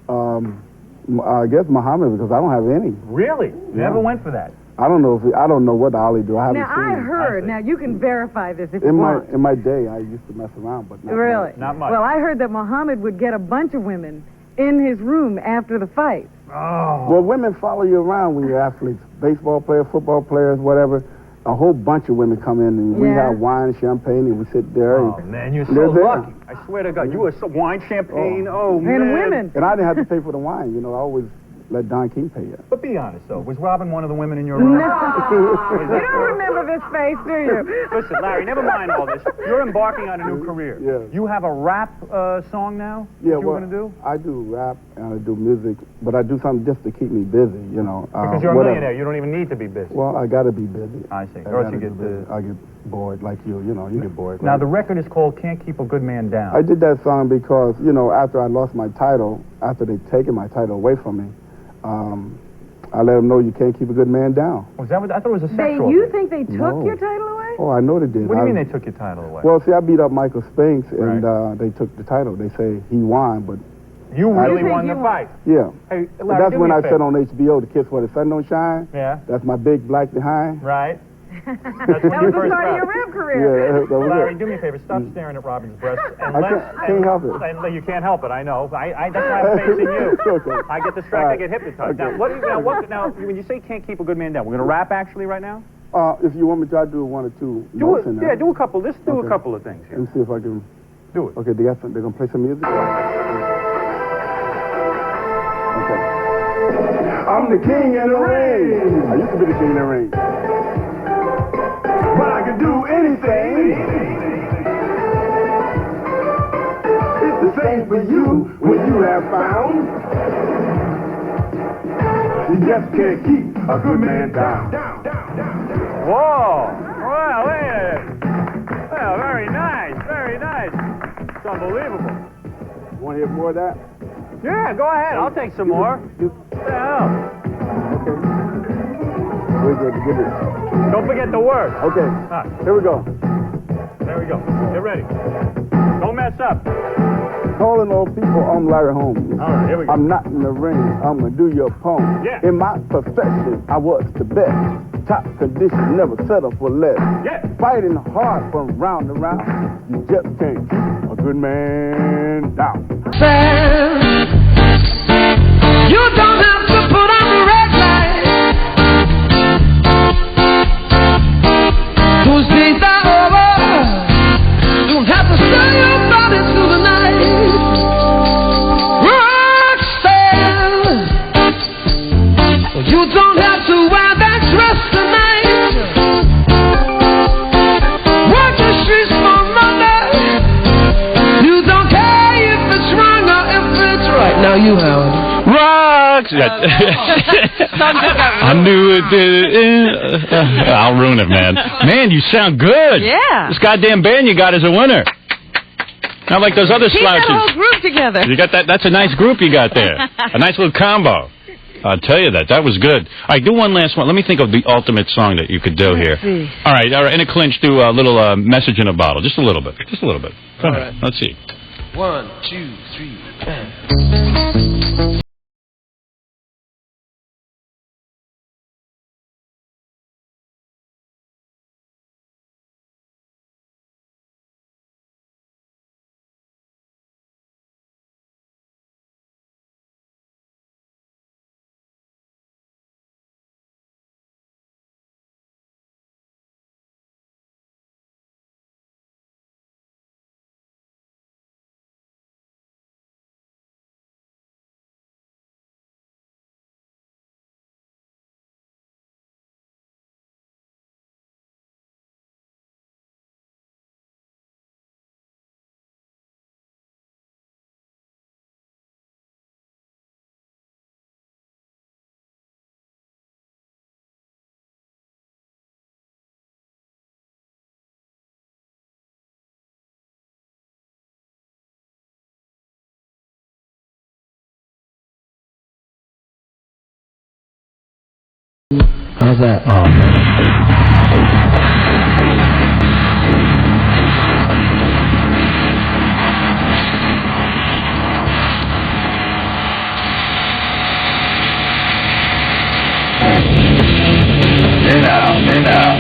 Speaker 3: I guess Muhammad, because I don't have any.
Speaker 5: Really? Never went for that.
Speaker 3: I don't know I don't know what Ali do. I haven't
Speaker 2: Now,
Speaker 3: seen
Speaker 2: I
Speaker 3: him.
Speaker 2: heard,
Speaker 5: see.
Speaker 2: now you can verify this if you
Speaker 3: In my
Speaker 2: want.
Speaker 3: in my day, I used to mess around, but not
Speaker 2: Really?
Speaker 3: much.
Speaker 5: Not much.
Speaker 2: Well, I heard that Muhammad would get a bunch of women in his room after the fight.
Speaker 5: Oh.
Speaker 3: Well, women follow you around when you're athletes. Baseball players, football players, whatever. A whole bunch of women come in and we
Speaker 2: Yeah.
Speaker 3: have wine, champagne, and we sit there.
Speaker 5: Oh,
Speaker 3: and,
Speaker 5: man, you're so
Speaker 3: They're there.
Speaker 5: lucky. I swear to God. You were so wine, champagne, oh man.
Speaker 2: And women.
Speaker 3: and I didn't have to pay for the wine. You know, I always, let Don King pay it.
Speaker 5: But be honest, though. Was Robin one of the women in your
Speaker 2: No.
Speaker 5: room?
Speaker 2: You don't remember this face, do you?
Speaker 5: Listen, Larry, never mind all this. You're embarking on a new career.
Speaker 3: Yeah.
Speaker 5: You have a rap song now
Speaker 3: Yeah,
Speaker 5: that you're going to do?
Speaker 3: I do rap and I do music, but I do something just to keep me busy, you know.
Speaker 5: Because you're a
Speaker 3: whatever.
Speaker 5: millionaire. You don't even need to be busy.
Speaker 3: Well, I got to be busy.
Speaker 5: I see.
Speaker 3: I
Speaker 5: Or else
Speaker 3: gotta
Speaker 5: you get
Speaker 3: be busy. I get bored like you know, you get bored.
Speaker 5: Now,
Speaker 3: right?
Speaker 5: the record is called Can't Keep a Good Man Down.
Speaker 3: I did that song because, you know, after I lost my title, after they'd taken my title away from me, I let them know you can't keep a good man down.
Speaker 5: Was that what, I thought it was a sexual
Speaker 2: You
Speaker 5: thing.
Speaker 2: think they took
Speaker 3: No.
Speaker 2: your title away?
Speaker 3: Oh, I know they did.
Speaker 5: What do you mean they took your title away?
Speaker 3: Well, see, I beat up Michael Spinks, and
Speaker 5: Right.
Speaker 3: they took the title. They say he won, but
Speaker 5: You really
Speaker 2: think
Speaker 5: won
Speaker 2: you
Speaker 5: the
Speaker 2: won?
Speaker 5: fight.
Speaker 3: yeah.
Speaker 5: Hey,
Speaker 3: But
Speaker 5: Larry,
Speaker 3: that's
Speaker 5: do
Speaker 3: when
Speaker 5: me a
Speaker 3: I
Speaker 5: favor.
Speaker 3: said on HBO, The Kiss Where the Sun Don't Shine.
Speaker 5: Yeah.
Speaker 3: That's my big black behind.
Speaker 5: Right. That's when
Speaker 2: That
Speaker 5: you
Speaker 2: was the
Speaker 5: first
Speaker 2: start of your
Speaker 5: got it.
Speaker 2: rap career.
Speaker 3: Yeah, that was
Speaker 5: Larry,
Speaker 3: it.
Speaker 5: do me a favor. Stop staring at Robin's breasts. And
Speaker 3: I
Speaker 5: let's,
Speaker 3: can't help it.
Speaker 5: And you can't help it. I know. That's why I'm facing you.
Speaker 3: Okay.
Speaker 5: I get distracted.
Speaker 3: All
Speaker 5: I
Speaker 3: right.
Speaker 5: get hypnotized.
Speaker 3: Okay.
Speaker 5: Now, when you say can't keep a good man down, we're going to rap actually right now.
Speaker 3: If you want me to, I'll do one or two notes in there.
Speaker 5: Yeah, do a couple. Let's do a
Speaker 3: Okay.
Speaker 5: couple of things here.
Speaker 3: Let me see if I can.
Speaker 5: Do it.
Speaker 3: Okay, they're gonna play some music. Okay. I'm the king in the ring. I used to be the king in the ring. But I can do anything. It's the same for you when you have found. You just can't keep a good man down.
Speaker 5: Whoa! Well, well, very nice, very nice. It's unbelievable.
Speaker 3: You want to hear more of that?
Speaker 5: Yeah, go ahead. I'll take some more. What the hell?
Speaker 3: Okay. We're good to get it.
Speaker 5: Don't forget the word.
Speaker 3: Okay.
Speaker 5: Ah,
Speaker 3: Here we go.
Speaker 5: there we go. Get ready. Don't mess up.
Speaker 3: Calling all people, I'm Larry Holmes.
Speaker 5: All right, here we go.
Speaker 3: I'm not in the ring, I'm gonna do your poem.
Speaker 5: Yeah.
Speaker 3: In my profession, I was the best. Top condition, never settle for less.
Speaker 5: Yeah.
Speaker 3: Fighting hard from round to round. You just can't keep a good man down.
Speaker 11: You don't have to put on the red light. Those days are over. You don't have to sell your body through the night. Roxanne, you don't have to wear that dress tonight. Walk the streets for money. You don't care if it's wrong or if it's right. Now you have it.
Speaker 12: Rocks! I knew it. I'll ruin it, man. Man, you sound good.
Speaker 13: Yeah.
Speaker 12: This goddamn band you got is a winner. Not like those other
Speaker 13: Keep that
Speaker 12: slouches.
Speaker 13: whole group together.
Speaker 12: You got that? That's a nice group you got there. A nice little combo. I'll tell you that. That was good. All right, do one last one. Let me think of the ultimate song that you could do here.
Speaker 13: see.
Speaker 12: All right. In a clinch, do a little message in a bottle. Just a little bit. Just a little bit. Go ahead. Let's see.
Speaker 11: 1, 2, 3.
Speaker 12: How's that? Oh, man.
Speaker 11: Hey now.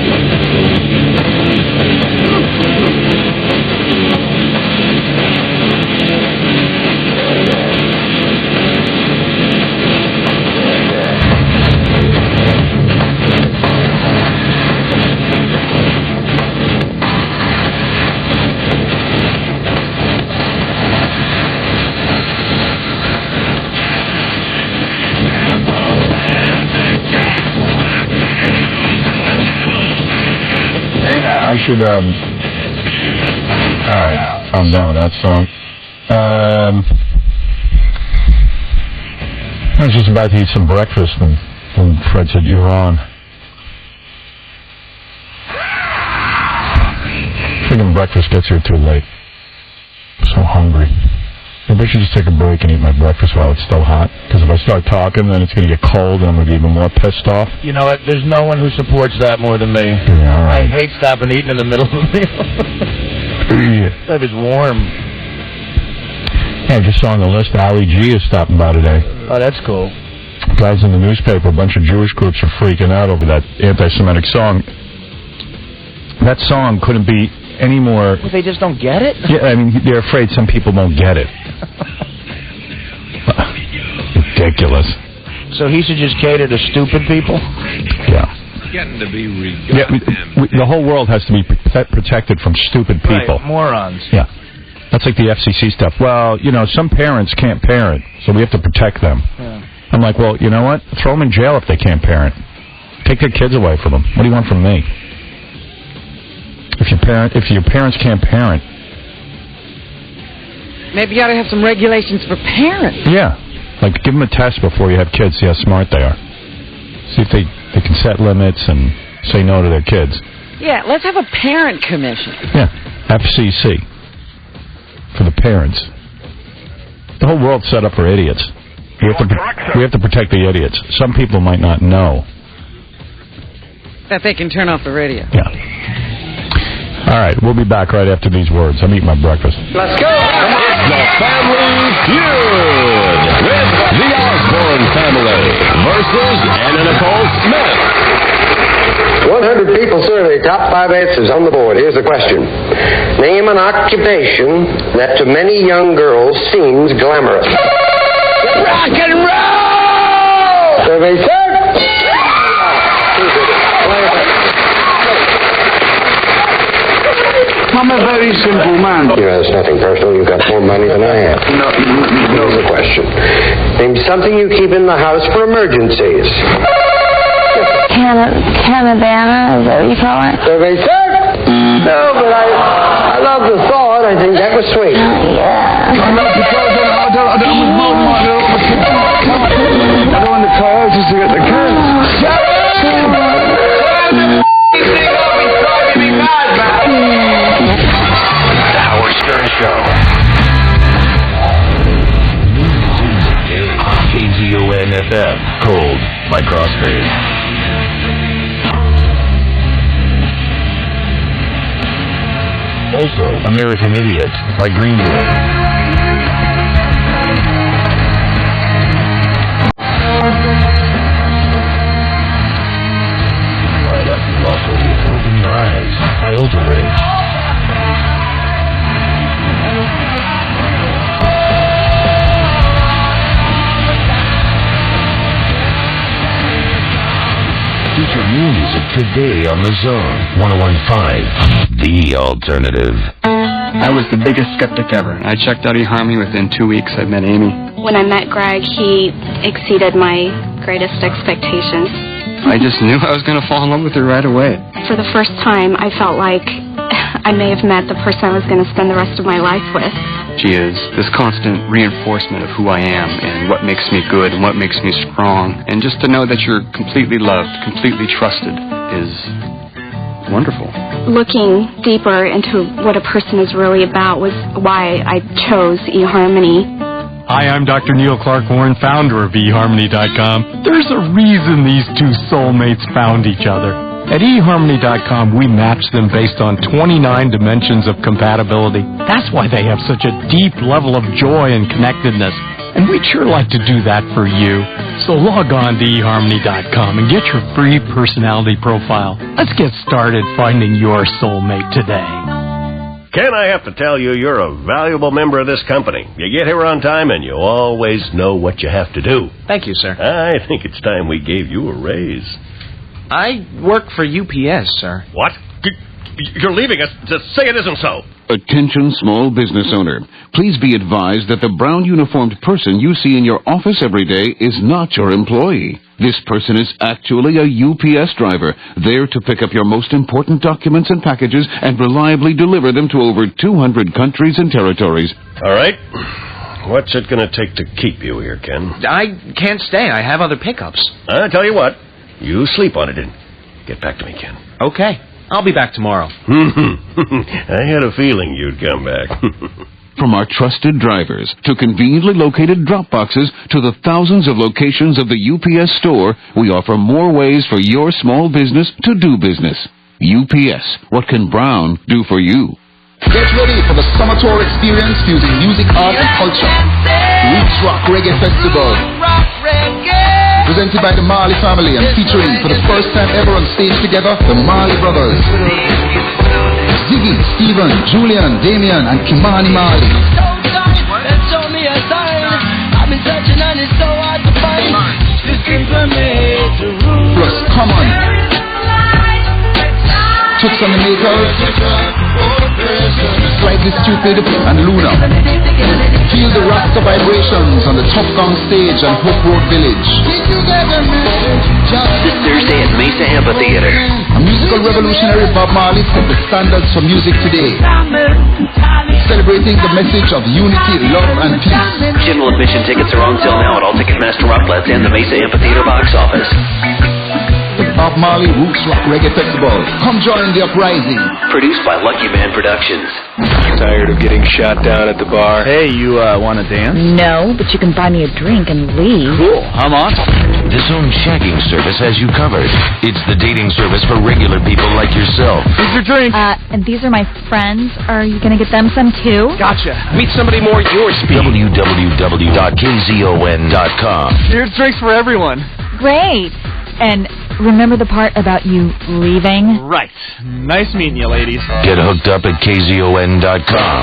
Speaker 12: should, all right, I'm done with that song. I was just about to eat some breakfast when Fred said, "You're on." Freaking breakfast gets here too late. I'm so hungry. Maybe I should just take a break and eat my breakfast while it's still hot. Because if I start talking, then it's going to get cold and I'm going to be even more pissed off.
Speaker 13: You know what? There's no one who supports that more than me.
Speaker 12: Yeah, all right.
Speaker 13: I hate stopping eating in the middle of a meal. Stuff is warm.
Speaker 12: Yeah, I just saw on the list Ali G is stopping by today.
Speaker 13: Oh, that's cool.
Speaker 12: Guys in the newspaper, a bunch of Jewish groups are freaking out over that anti-Semitic song. That song couldn't be any more...
Speaker 13: Well, they just don't get it?
Speaker 12: Yeah, I mean, they're afraid some people won't get it. Ridiculous.
Speaker 13: So he should just cater to stupid people?
Speaker 12: Yeah.
Speaker 9: Getting to be
Speaker 12: the whole world has to be protected from stupid people.
Speaker 13: Right, morons.
Speaker 12: Yeah. That's like the FCC stuff. Well, you know, some parents can't parent, so we have to protect them.
Speaker 13: Yeah.
Speaker 12: I'm like, well, you know what? Throw them in jail if they can't parent. Take their kids away from them. What do you want from me? If your parents can't parent.
Speaker 2: Maybe you ought to have some regulations for parents.
Speaker 12: Yeah. Like, give them a test before you have kids, see how smart they are. See if they can set limits and say no to their kids.
Speaker 2: Yeah, let's have a parent commission.
Speaker 12: Yeah. FCC. For the parents. The whole world's set up for idiots. We have to protect the idiots. Some people might not know.
Speaker 2: That they can turn off the radio.
Speaker 12: Yeah. All right, we'll be back right after these words. I'm eating my breakfast.
Speaker 11: Let's go! It's the Family Feud with the Osborne family versus Anna Nicole Smith.
Speaker 14: 100 people surveyed, top 5 answers on the board. Here's the question. Name an occupation that to many young girls seems glamorous.
Speaker 11: Rock and roll!
Speaker 14: Survey start.
Speaker 3: I'm a very simple man.
Speaker 14: You know, it's nothing personal. You've got more money than I have.
Speaker 3: No.
Speaker 14: Here's the question. Name something you keep in the house for emergencies.
Speaker 15: Canadana, is that what you call it?
Speaker 14: Survey start. No, but I love the thought. I think that was sweet.
Speaker 15: Yeah.
Speaker 3: I don't want the car, just to get the car.
Speaker 11: Howard Stern Show. KZON-FM, Cold by Crossfade. Also, American Idiot by Greenwood. Open Your Eyes by Ultra Rage. Feature new music today on The Zone 101.5, The Alternative.
Speaker 16: I was the biggest skeptic ever. I checked out eHarmony within 2 weeks. I met Amy.
Speaker 15: When I met Greg, he exceeded my greatest expectations.
Speaker 16: I just knew I was going to fall in love with her right away.
Speaker 15: For the first time, I felt like I may have met the person I was going to spend the rest of my life with.
Speaker 16: She is this constant reinforcement of who I am and what makes me good and what makes me strong. And just to know that you're completely loved, completely trusted is wonderful.
Speaker 15: Looking deeper into what a person is really about was why I chose eHarmony.
Speaker 17: Hi, I'm Dr. Neil Clark Warren, founder of eHarmony.com. There's a reason these two soulmates found each other. At eHarmony.com, we match them based on 29 dimensions of compatibility. That's why they have such a deep level of joy and connectedness. And we'd sure like to do that for you. So log on to eHarmony.com and get your free personality profile. Let's get started finding your soulmate today.
Speaker 18: Ken, I have to tell you, you're a valuable member of this company. You get here on time and you always know what you have to do.
Speaker 13: Thank you, sir.
Speaker 18: I think it's time we gave you a raise.
Speaker 13: I work for UPS, sir.
Speaker 18: What? You're leaving us to say it isn't so.
Speaker 19: Attention small business owner. Please be advised that the brown uniformed person you see in your office every day is not your employee. This person is actually a UPS driver, there to pick up your most important documents and packages and reliably deliver them to over 200 countries and territories.
Speaker 18: All right. What's it going to take to keep you here, Ken?
Speaker 20: I can't stay. I have other pickups.
Speaker 18: I tell you what. You sleep on it and get back to me, Ken.
Speaker 20: Okay. I'll be back tomorrow.
Speaker 18: I had a feeling you'd come back.
Speaker 19: From our trusted drivers to conveniently located drop boxes to the thousands of locations of the UPS store, we offer more ways for your small business to do business. UPS, what can Brown do for you?
Speaker 21: Get ready for the summer tour experience fusing music, art, and culture. Roots Rock Reggae Festival. Presented by the Marley family and featuring for the first time ever on stage together, the Marley Brothers. Ziggy, Stephen, Julian, Damien, and Kimani Marley. Plus Common, Toots and the Makers, Slightly Stupid, and Luna. Feel the Rasta vibrations on the Top Gong stage and Hope Road Village.
Speaker 22: This Thursday at Mesa Amphitheater.
Speaker 21: A musical revolutionary Bob Marley set the standards for music today. Celebrating the message of unity, love, and peace.
Speaker 22: General admission tickets are on sale now at all Ticketmaster outlets and the Mesa Amphitheater box office.
Speaker 21: The Bob Marley Roots Rock Reggae Festival. Come join the uprising.
Speaker 22: Produced by Lucky Man Productions.
Speaker 23: Tired of getting shot down at the bar?
Speaker 5: Hey, you want to dance?
Speaker 24: No, but you can buy me a drink and leave.
Speaker 5: Cool. I'm on.
Speaker 11: The Zone shagging service has you covered. It's the dating service for regular people like yourself.
Speaker 5: Here's your drink.
Speaker 24: And these are my friends. Are you going to get them some too?
Speaker 20: Gotcha. Meet somebody more your speed.
Speaker 11: www.kzon.com.
Speaker 5: Here's drinks for everyone.
Speaker 24: Great. And remember the part about you leaving?
Speaker 5: Right. Nice meeting you, ladies.
Speaker 11: Get hooked up at kzon.com.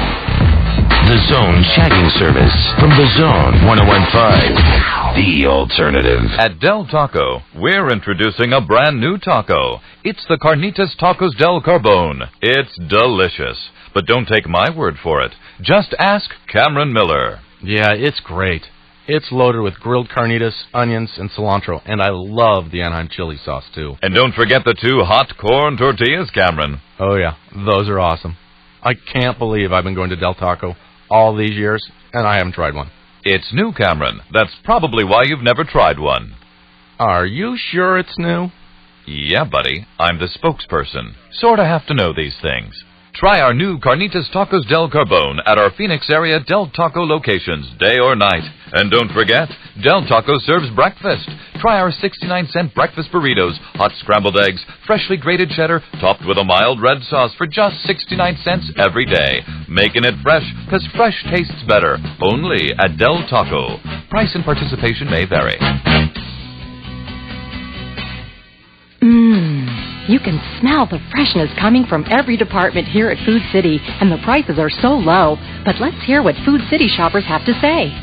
Speaker 11: The Zone shagging service from the Zone 101.5. The alternative.
Speaker 25: At Del Taco, we're introducing a brand new taco. It's the Carnitas Tacos del Carbone. It's delicious. But don't take my word for it. Just ask Cameron Miller.
Speaker 17: Yeah, it's great. It's loaded with grilled carnitas, onions, and cilantro, and I love the Anaheim chili sauce, too.
Speaker 25: And don't forget the 2 hot corn tortillas, Cameron.
Speaker 17: Oh, yeah. Those are awesome. I can't believe I've been going to Del Taco all these years, and I haven't tried one.
Speaker 25: It's new, Cameron. That's probably why you've never tried one.
Speaker 17: Are you sure it's new?
Speaker 25: Yeah, buddy. I'm the spokesperson. Sorta have to know these things. Try our new Carnitas Tacos del Carbone at our Phoenix area Del Taco locations, day or night. And don't forget, Del Taco serves breakfast. Try our 69-cent breakfast burritos, hot scrambled eggs, freshly grated cheddar, topped with a mild red sauce for just 69 cents every day. Making it fresh, because fresh tastes better. Only at Del Taco. Price and participation may vary.
Speaker 24: You can smell the freshness coming from every department here at Food City, and the prices are so low. But let's hear what Food City shoppers have to say.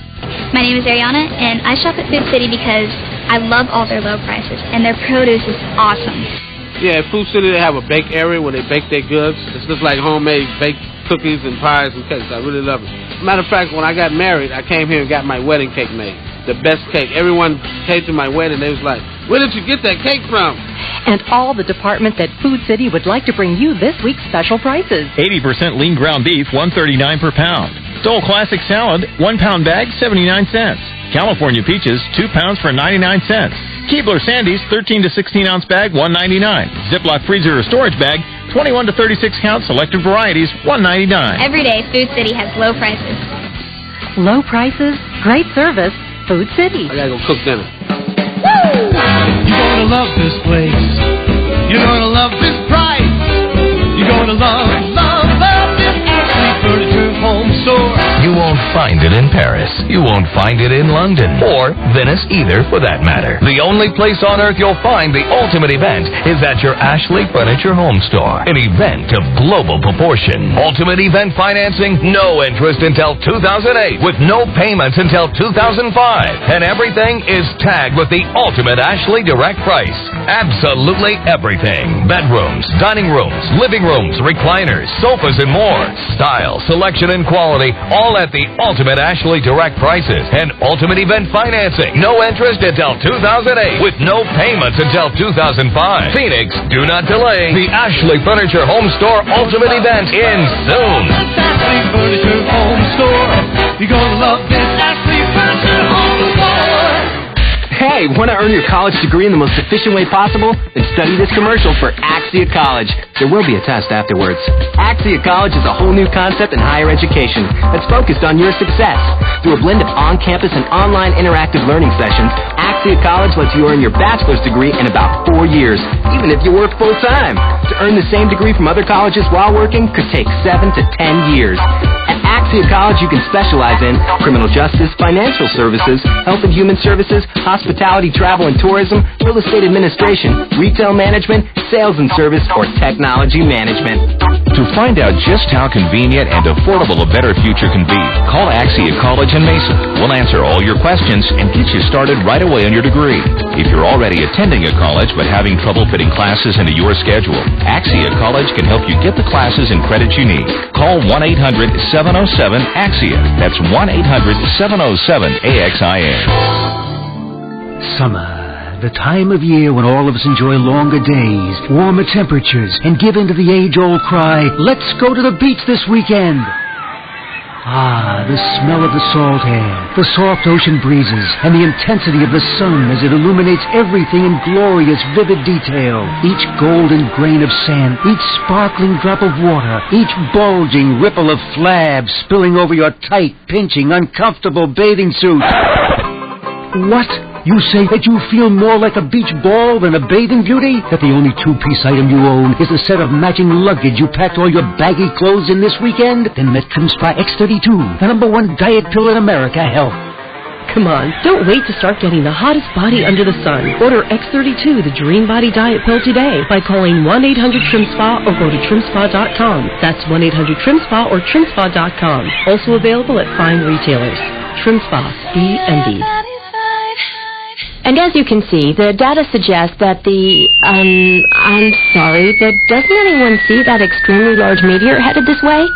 Speaker 26: My name is Ariana, and I shop at Food City because I love all their low prices, and their produce is awesome.
Speaker 27: Yeah, at Food City they have a bake area where they bake their goods. It's just like homemade baked cookies and pies and cakes. I really love it. Matter of fact, when I got married, I came here and got my wedding cake made. The best cake. Everyone came to my wedding. They was like, "Where did you get that cake from?"
Speaker 24: And all the departments at Food City would like to bring you this week's special prices.
Speaker 28: 80% lean ground beef, $1.39 per pound. Dole Classic Salad, 1 pound bag, 79 cents. California peaches, 2 pounds for 99 cents. Keebler Sandies, 13 to 16 ounce bag, $1.99. Ziploc freezer or storage bag, 21 to 36 count selected varieties, $1.99.
Speaker 26: Every day, Food City has low prices.
Speaker 24: Low prices, great service, Food City.
Speaker 27: I gotta go cook dinner.
Speaker 29: You're gonna love this place. You're gonna love this price. You're gonna love this Ashley Furniture Home Store.
Speaker 11: You won't find it in Paris. You won't find it in London. Or Venice either, for that matter. The only place on earth you'll find the ultimate event is at your Ashley Furniture Home Store. An event of global proportion. Ultimate event financing, no interest until 2008, with no payments until 2005. And everything is tagged with the ultimate Ashley Direct price. Absolutely everything. Bedrooms, dining rooms, living rooms, recliners, sofas, and more. Style, selection, and quality, all at the ultimate Ashley Direct prices and ultimate event financing. No interest until 2008 with no payments until 2005. Phoenix, do not delay. The Ashley Furniture Home Store Ultimate Event ends soon.
Speaker 29: Ashley Furniture Home Store. You're gonna love this Ashley Furniture Home Store.
Speaker 20: Hey, want to earn your college degree in the most efficient way possible? Then study this commercial for Axia College. There will be a test afterwards. Axia College is a whole new concept in higher education that's focused on your success. Through a blend of on-campus and online interactive learning sessions, Axia College lets you earn your bachelor's degree in about 4 years, even if you work full-time. To earn the same degree from other colleges while working could take 7 to 10 years. At Axia College, you can specialize in criminal justice, financial services, health and human services, hospitality, travel and tourism, real estate administration, retail management, sales and service, or technology management.
Speaker 11: To find out just how convenient and affordable a better future can be, call Axia College in Mesa. We'll answer all your questions and get you started right away on your degree. If you're already attending a college but having trouble fitting classes into your schedule, Axia College can help you get the classes and credits you need. Call 1-800-707-AXIA. That's 1-800-707-AXIA.
Speaker 1: Summer, the time of year when all of us enjoy longer days, warmer temperatures, and give in to the age-old cry, let's go to the beach this weekend. Ah, the smell of the salt air, the soft ocean breezes, and the intensity of the sun as it illuminates everything in glorious, vivid detail. Each golden grain of sand, each sparkling drop of water, each bulging ripple of flab spilling over your tight, pinching, uncomfortable bathing suit. What? You say that you feel more like a beach ball than a bathing beauty? That the only two-piece item you own is a set of matching luggage you packed all your baggy clothes in this weekend? Then met Trim Spa X32, the #1 diet pill in America, health.
Speaker 2: Come on, don't wait to start getting the hottest body under the sun. Order X32, the Dream Body Diet Pill today by calling 1-800-TRIM-SPA or go to trimspa.com. That's 1-800-TRIM-SPA or trimspa.com. Also available at fine retailers. Trim Spa, B&B.
Speaker 4: And as you can see, the data suggests that I'm sorry, but doesn't anyone see that extremely large meteor headed this way?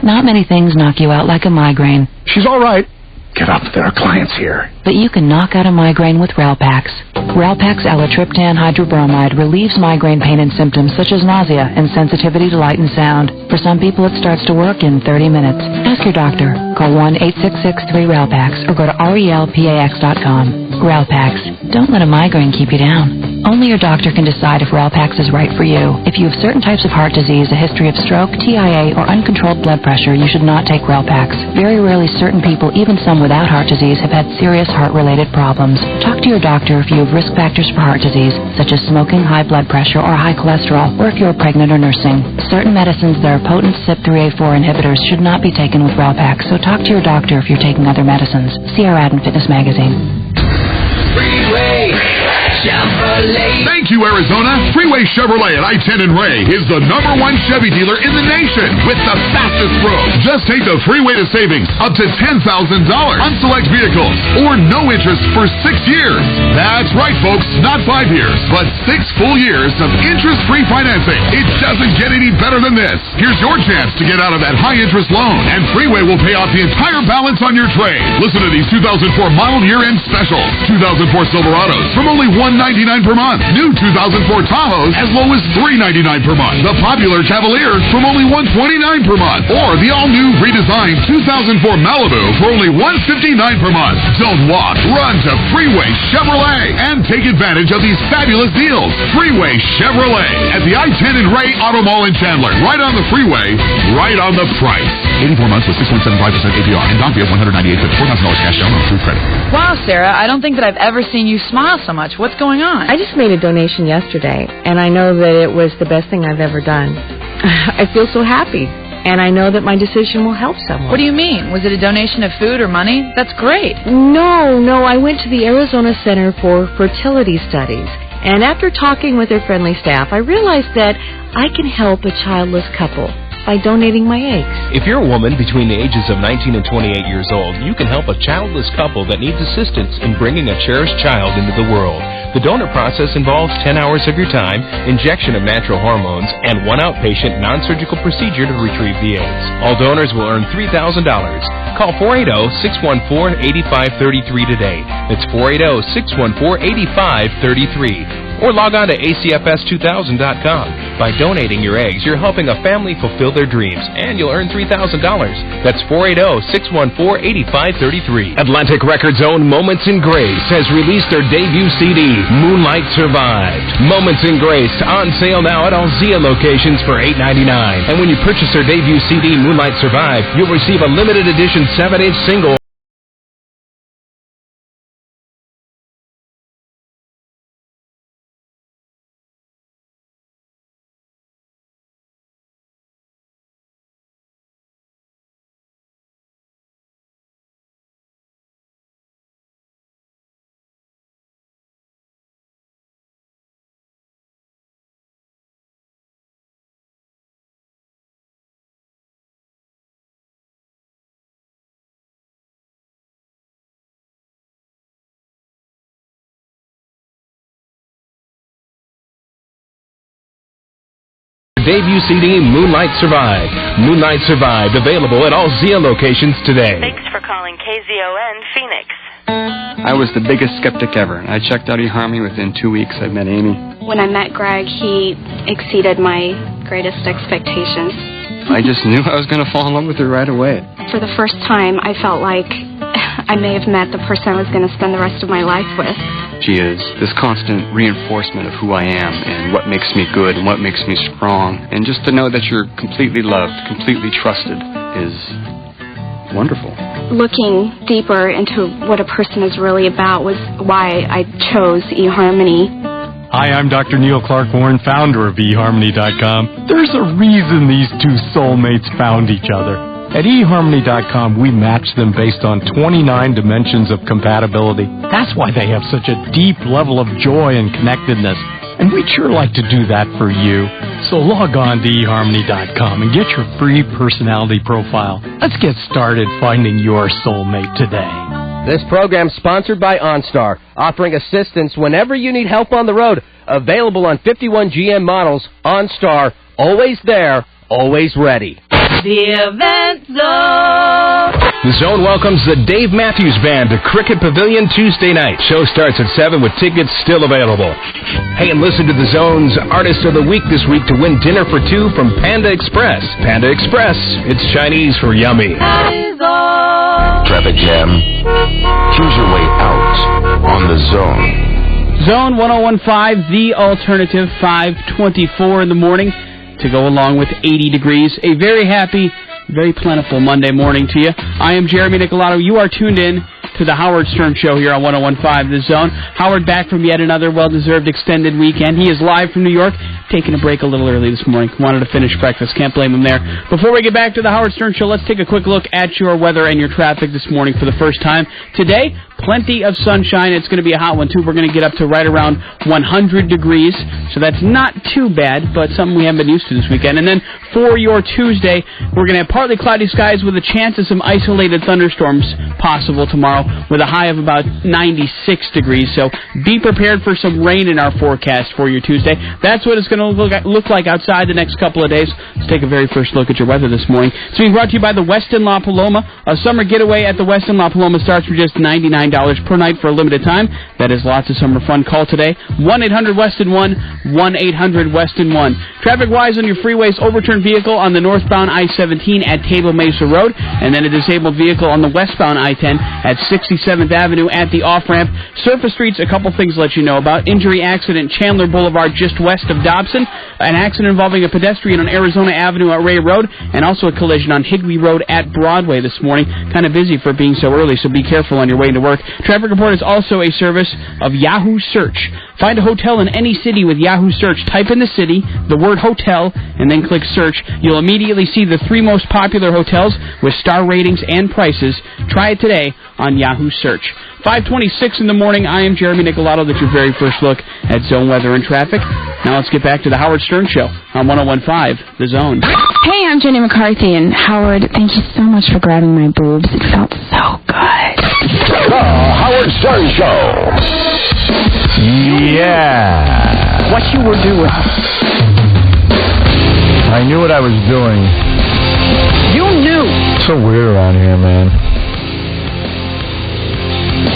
Speaker 6: Not many things knock you out like a migraine.
Speaker 7: She's all right. Get up, there are clients here.
Speaker 6: But you can knock out a migraine with Relpax. Relpax L-tryptan hydrobromide relieves migraine pain and symptoms such as nausea and sensitivity to light and sound. For some people, it starts to work in 30 minutes. Ask your doctor. Call 1-866-3-RELPAX or go to relpax.com. Relpax. Don't let a migraine keep you down. Only your doctor can decide if Relpax is right for you. If you have certain types of heart disease, a history of stroke, TIA, or uncontrolled blood pressure, you should not take Relpax. Very rarely certain people, even some without heart disease, have had serious heart-related problems. Talk to your doctor if you have risk factors for heart disease, such as smoking, high blood pressure, or high cholesterol, or if you are pregnant or nursing. Certain medicines that are potent CYP3A4 inhibitors should not be taken with Relpax, so talk to your doctor if you're taking other medicines. See our ad in Fitness Magazine.
Speaker 29: Freeway Chevrolet.
Speaker 8: Thank you, Arizona. Freeway Chevrolet at I-10 and Ray is the #1 Chevy dealer in the nation with the fastest growth. Just take the freeway to savings up to $10,000 on select vehicles or no interest for 6 years. That's right, folks. Not 5 years, but 6 full years of interest-free financing. It doesn't get any better than this. Here's your chance to get out of that high-interest loan, and Freeway will pay off the entire balance on your trade. Listen to these 2004 model year-end specials. 2004 Silverados from only $199 per month. New 2004 Tahoes as low as $399 per month. The popular Cavalier from only $129 per month. Or the all-new redesigned 2004 Malibu for only $159 per month. Don't walk. Run to Freeway Chevrolet and take advantage of these fabulous deals. Freeway Chevrolet at the I-10 and Ray Auto Mall in Chandler. Right on the freeway, right on the price. 84 months with 6.75% APR and down fee of $198.50. $4,000 cash down on approved credit.
Speaker 9: Wow, Sarah, I don't think that I've ever seen you smile so much. What's going on?
Speaker 10: I just made a donation yesterday, and I know that it was the best thing I've ever done. I feel so happy, and I know that my decision will help someone.
Speaker 9: What do you mean? Was it a donation of food or money? That's great.
Speaker 10: No, I went to the Arizona Center for Fertility Studies, and after talking with their friendly staff, I realized that I can help a childless couple by donating my eggs.
Speaker 3: If you're a woman between the ages of 19 and 28 years old, you can help a childless couple that needs assistance in bringing a cherished child into the world. The donor process involves 10 hours of your time, injection of natural hormones, and one outpatient non-surgical procedure to retrieve the eggs. All donors will earn $3,000. Call 480-614-8533 today. That's 480-614-8533. Or log on to acfs2000.com. By donating your eggs, you're helping a family fulfill their dreams, and you'll earn $3,000. That's 480-614-8533. Atlantic Records' own Moments in Grace has released their debut CD, Moonlight Survived. Moments in Grace, on sale now at all Zia locations for $8.99. And when you purchase their debut CD, Moonlight Survived, you'll receive a limited edition 7-inch single. Debut CD, Moonlight Survived. Moonlight Survived, available at all Zia locations today.
Speaker 12: Thanks for calling KZON Phoenix.
Speaker 13: I was the biggest skeptic ever. I checked out eHarmony. Within 2 weeks, I met Amy.
Speaker 14: When I met Greg, he exceeded my greatest expectations.
Speaker 13: I just knew I was going to fall in love with her right away.
Speaker 14: For the first time, I felt like I may have met the person I was going to spend the rest of my life with.
Speaker 13: She is this constant reinforcement of who I am and what makes me good and what makes me strong. And just to know that you're completely loved, completely trusted is wonderful.
Speaker 14: Looking deeper into what a person is really about was why I chose eHarmony.
Speaker 17: Hi, I'm Dr. Neil Clark Warren, founder of eHarmony.com. There's a reason these two soulmates found each other. At eHarmony.com, we match them based on 29 dimensions of compatibility. That's why they have such a deep level of joy and connectedness. And we'd sure like to do that for you. So log on to eHarmony.com and get your free personality profile. Let's get started finding your soulmate today.
Speaker 15: This program sponsored by OnStar, offering assistance whenever you need help on the road. Available on 51 GM models. OnStar, always there, always ready.
Speaker 12: The Event Zone.
Speaker 3: The Zone welcomes the Dave Matthews Band to Cricket Pavilion Tuesday night. Show starts at 7 with tickets still available. Hey, and listen to the Zone's Artist of the Week this week to win dinner for two from Panda Express. Panda Express, it's Chinese for yummy.
Speaker 16: Traffic jam. Choose your way out on the Zone.
Speaker 18: Zone 1015, the alternative, 5:24 in the morning. To go along with 80 degrees. A very happy, very plentiful Monday morning to you. I am Jeremy Nicolato. You are tuned in to the Howard Stern Show here on 1015 The Zone. Howard back from yet another well-deserved extended weekend. He is live from New York, taking a break a little early this morning. Wanted to finish breakfast. Can't blame him there. Before we get back to the Howard Stern Show, let's take a quick look at your weather and your traffic this morning for the first time. Today, plenty of sunshine. It's going to be a hot one, too. We're going to get up to right around 100 degrees, so that's not too bad, but something we haven't been used to this weekend. And then for your Tuesday, we're going to have partly cloudy skies with a chance of some isolated thunderstorms possible tomorrow with a high of about 96 degrees. So be prepared for some rain in our forecast for your Tuesday. That's what it's going to look like outside the next couple of days. Let's take a very first look at your weather this morning. It's being brought to you by the Westin La Paloma. A summer getaway at the Westin La Paloma starts for just $99 per night for a limited time. That is lots of summer fun. Call today, 1-800-WESTIN-1, 1-800-WESTIN-1. Traffic-wise on your freeways, overturned vehicle on the northbound I-17 at Table Mesa Road, and then a disabled vehicle on the westbound I-10 at 67th Avenue at the off-ramp. Surface streets, a couple things to let you know about. Injury accident, Chandler Boulevard just west of Dobson. An accident involving a pedestrian on Arizona Avenue at Ray Road, and also a collision on Higbee Road at Broadway this morning. Kind of busy for being so early, so be careful on your way to work. Traffic Report is also a service of Yahoo Search. Find a hotel in any city with Yahoo Search. Type in the city, the word hotel, and then click search. You'll immediately see the 3 most popular hotels with star ratings and prices. Try it today on Yahoo Search. 5:26 in the morning. I am Jeremy Nicolato. That's your very first look at zone weather and traffic. Now let's get back to the Howard Stern Show on 101.5 The Zone.
Speaker 5: Hey, I'm Jenny McCarthy, and Howard, thank you so much for grabbing my boobs. It felt so good.
Speaker 16: The Howard Stern Show.
Speaker 19: Yeah.
Speaker 18: What you were doing?
Speaker 19: I knew what I was doing.
Speaker 18: You knew.
Speaker 19: It's so weird around here, man.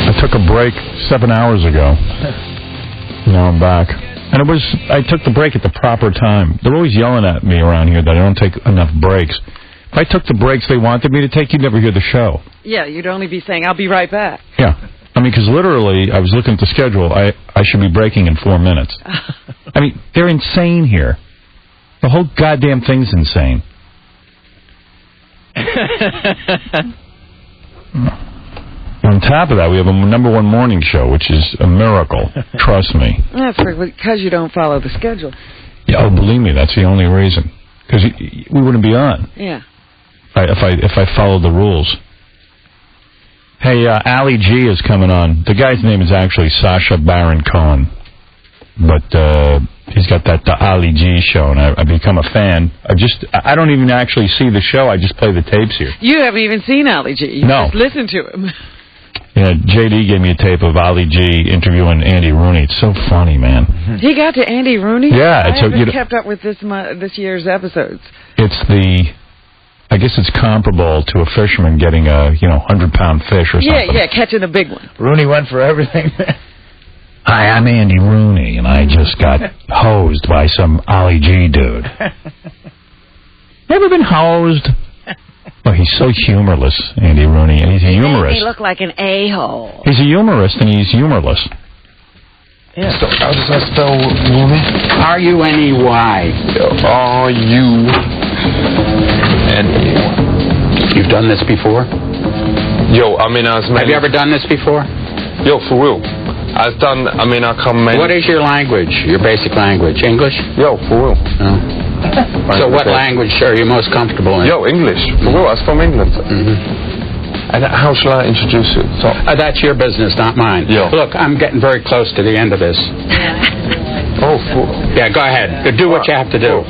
Speaker 19: I took a break 7 hours ago. Now I'm back. And I took the break at the proper time. They're always yelling at me around here that I don't take enough breaks. If I took the breaks they wanted me to take, you'd never hear the show.
Speaker 21: Yeah, you'd only be saying, I'll be right back.
Speaker 19: Yeah. I mean, because literally, I was looking at the schedule. I should be breaking in 4 minutes. I mean, they're insane here. The whole goddamn thing's insane. On top of that, we have a #1 morning show, which is a miracle. Trust me.
Speaker 21: That's because you don't follow the schedule.
Speaker 19: Yeah, oh, believe me, that's the only reason. Because we wouldn't be on.
Speaker 21: Yeah.
Speaker 19: If I followed the rules. Hey, Ali G is coming on. The guy's name is actually Sacha Baron Cohen. But he's got that Ali G show, and I've become a fan. I don't even actually see the show. I just play the tapes here.
Speaker 21: You haven't even seen Ali G. You
Speaker 19: No.
Speaker 21: just listen to him.
Speaker 19: Yeah, JD gave me a tape of Ali G interviewing Andy Rooney. It's so funny, man.
Speaker 21: He got to Andy Rooney?
Speaker 19: Yeah.
Speaker 21: I haven't kept up with this year's episodes.
Speaker 19: I guess it's comparable to a fisherman getting a 100-pound fish or something.
Speaker 21: Yeah, catching a big one.
Speaker 19: Rooney went for everything. Hi, I'm Andy Rooney, and I just got hosed by some Ali G dude. Ever been hosed? Well, he's so humorless, Andy Rooney, and he's a humorist.
Speaker 21: He look like an a-hole.
Speaker 19: He's a humorist, and he's humorless.
Speaker 21: Yeah.
Speaker 19: So how does that spell Rooney?
Speaker 22: R-U-N-E-Y. R-U-N-E-Y. You've done this before?
Speaker 23: Yo, I mean,
Speaker 22: Have you ever done this before?
Speaker 23: Yo, for real. I come...
Speaker 22: What is your language, your basic language? English?
Speaker 23: Yo, for real.
Speaker 22: Oh. So what language are you most comfortable in?
Speaker 23: Yo, English. For real, I was from England.
Speaker 22: Mm-hmm.
Speaker 23: And how shall I introduce it?
Speaker 22: That's your business, not mine.
Speaker 23: Yo.
Speaker 22: Look, I'm getting very close to the end of this. Yeah, go ahead. Do what you have to do.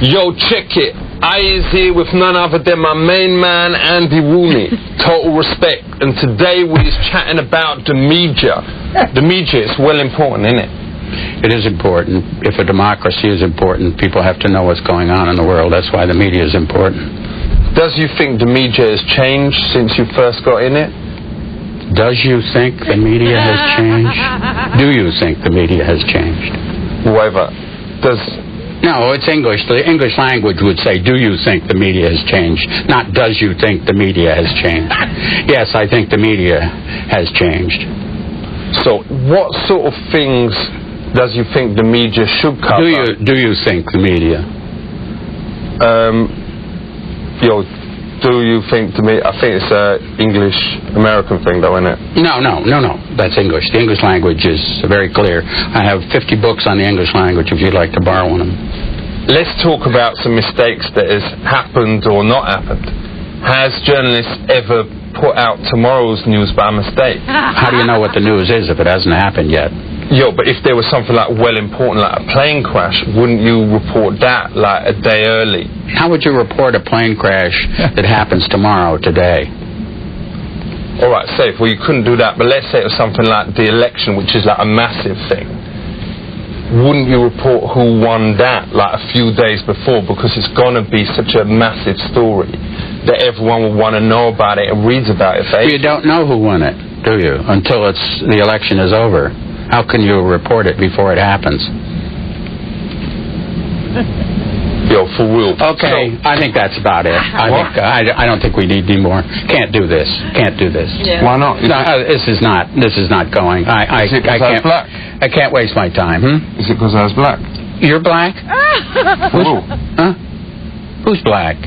Speaker 23: Yo, check it. I is here with none other than my main man, Andy Rooney. Total respect. And today we is chatting about the media. The media is well important, isn't it?
Speaker 22: It is important. If a democracy is important, people have to know what's going on in the world. That's why the media is important.
Speaker 23: Does you think the media has changed since you first got in it?
Speaker 22: Does you think the media has changed? Do you think the media has changed?
Speaker 23: Whatever.
Speaker 22: No, it's English. The English language would say, do you think the media has changed? Not, does you think the media has changed? Yes, I think the media has changed.
Speaker 23: So, what sort of things does you think the media should cover?
Speaker 22: Do you think the media?
Speaker 23: Do you think the media... I think it's an English-American thing, though, isn't it?
Speaker 22: No. That's English. The English language is very clear. I have 50 books on the English language if you'd like to borrow one of them.
Speaker 23: Let's talk about some mistakes that has happened or not happened. Has journalists ever put out tomorrow's news by mistake?
Speaker 22: How do you know what the news is if it hasn't happened yet?
Speaker 23: Yo, but if there was something like well important, like a plane crash, wouldn't you report that like a day early?
Speaker 22: How would you report a plane crash that happens tomorrow, today?
Speaker 23: All right, safe. Well, you couldn't do that, but let's say it was something like the election, which is like a massive thing. Wouldn't you report who won that like a few days before, because it's going to be such a massive story that everyone will want to know about it and reads about it.
Speaker 22: You don't know who won it, do you? Until the election is over. How can you report it before it happens?
Speaker 23: Yo, for real.
Speaker 22: Okay, I think that's about it. I don't think we need any more. Can't do this.
Speaker 23: Yeah. Why not?
Speaker 22: No, this is not going. I can't waste my time.
Speaker 23: Is it because I was black?
Speaker 22: You're black? Who's black?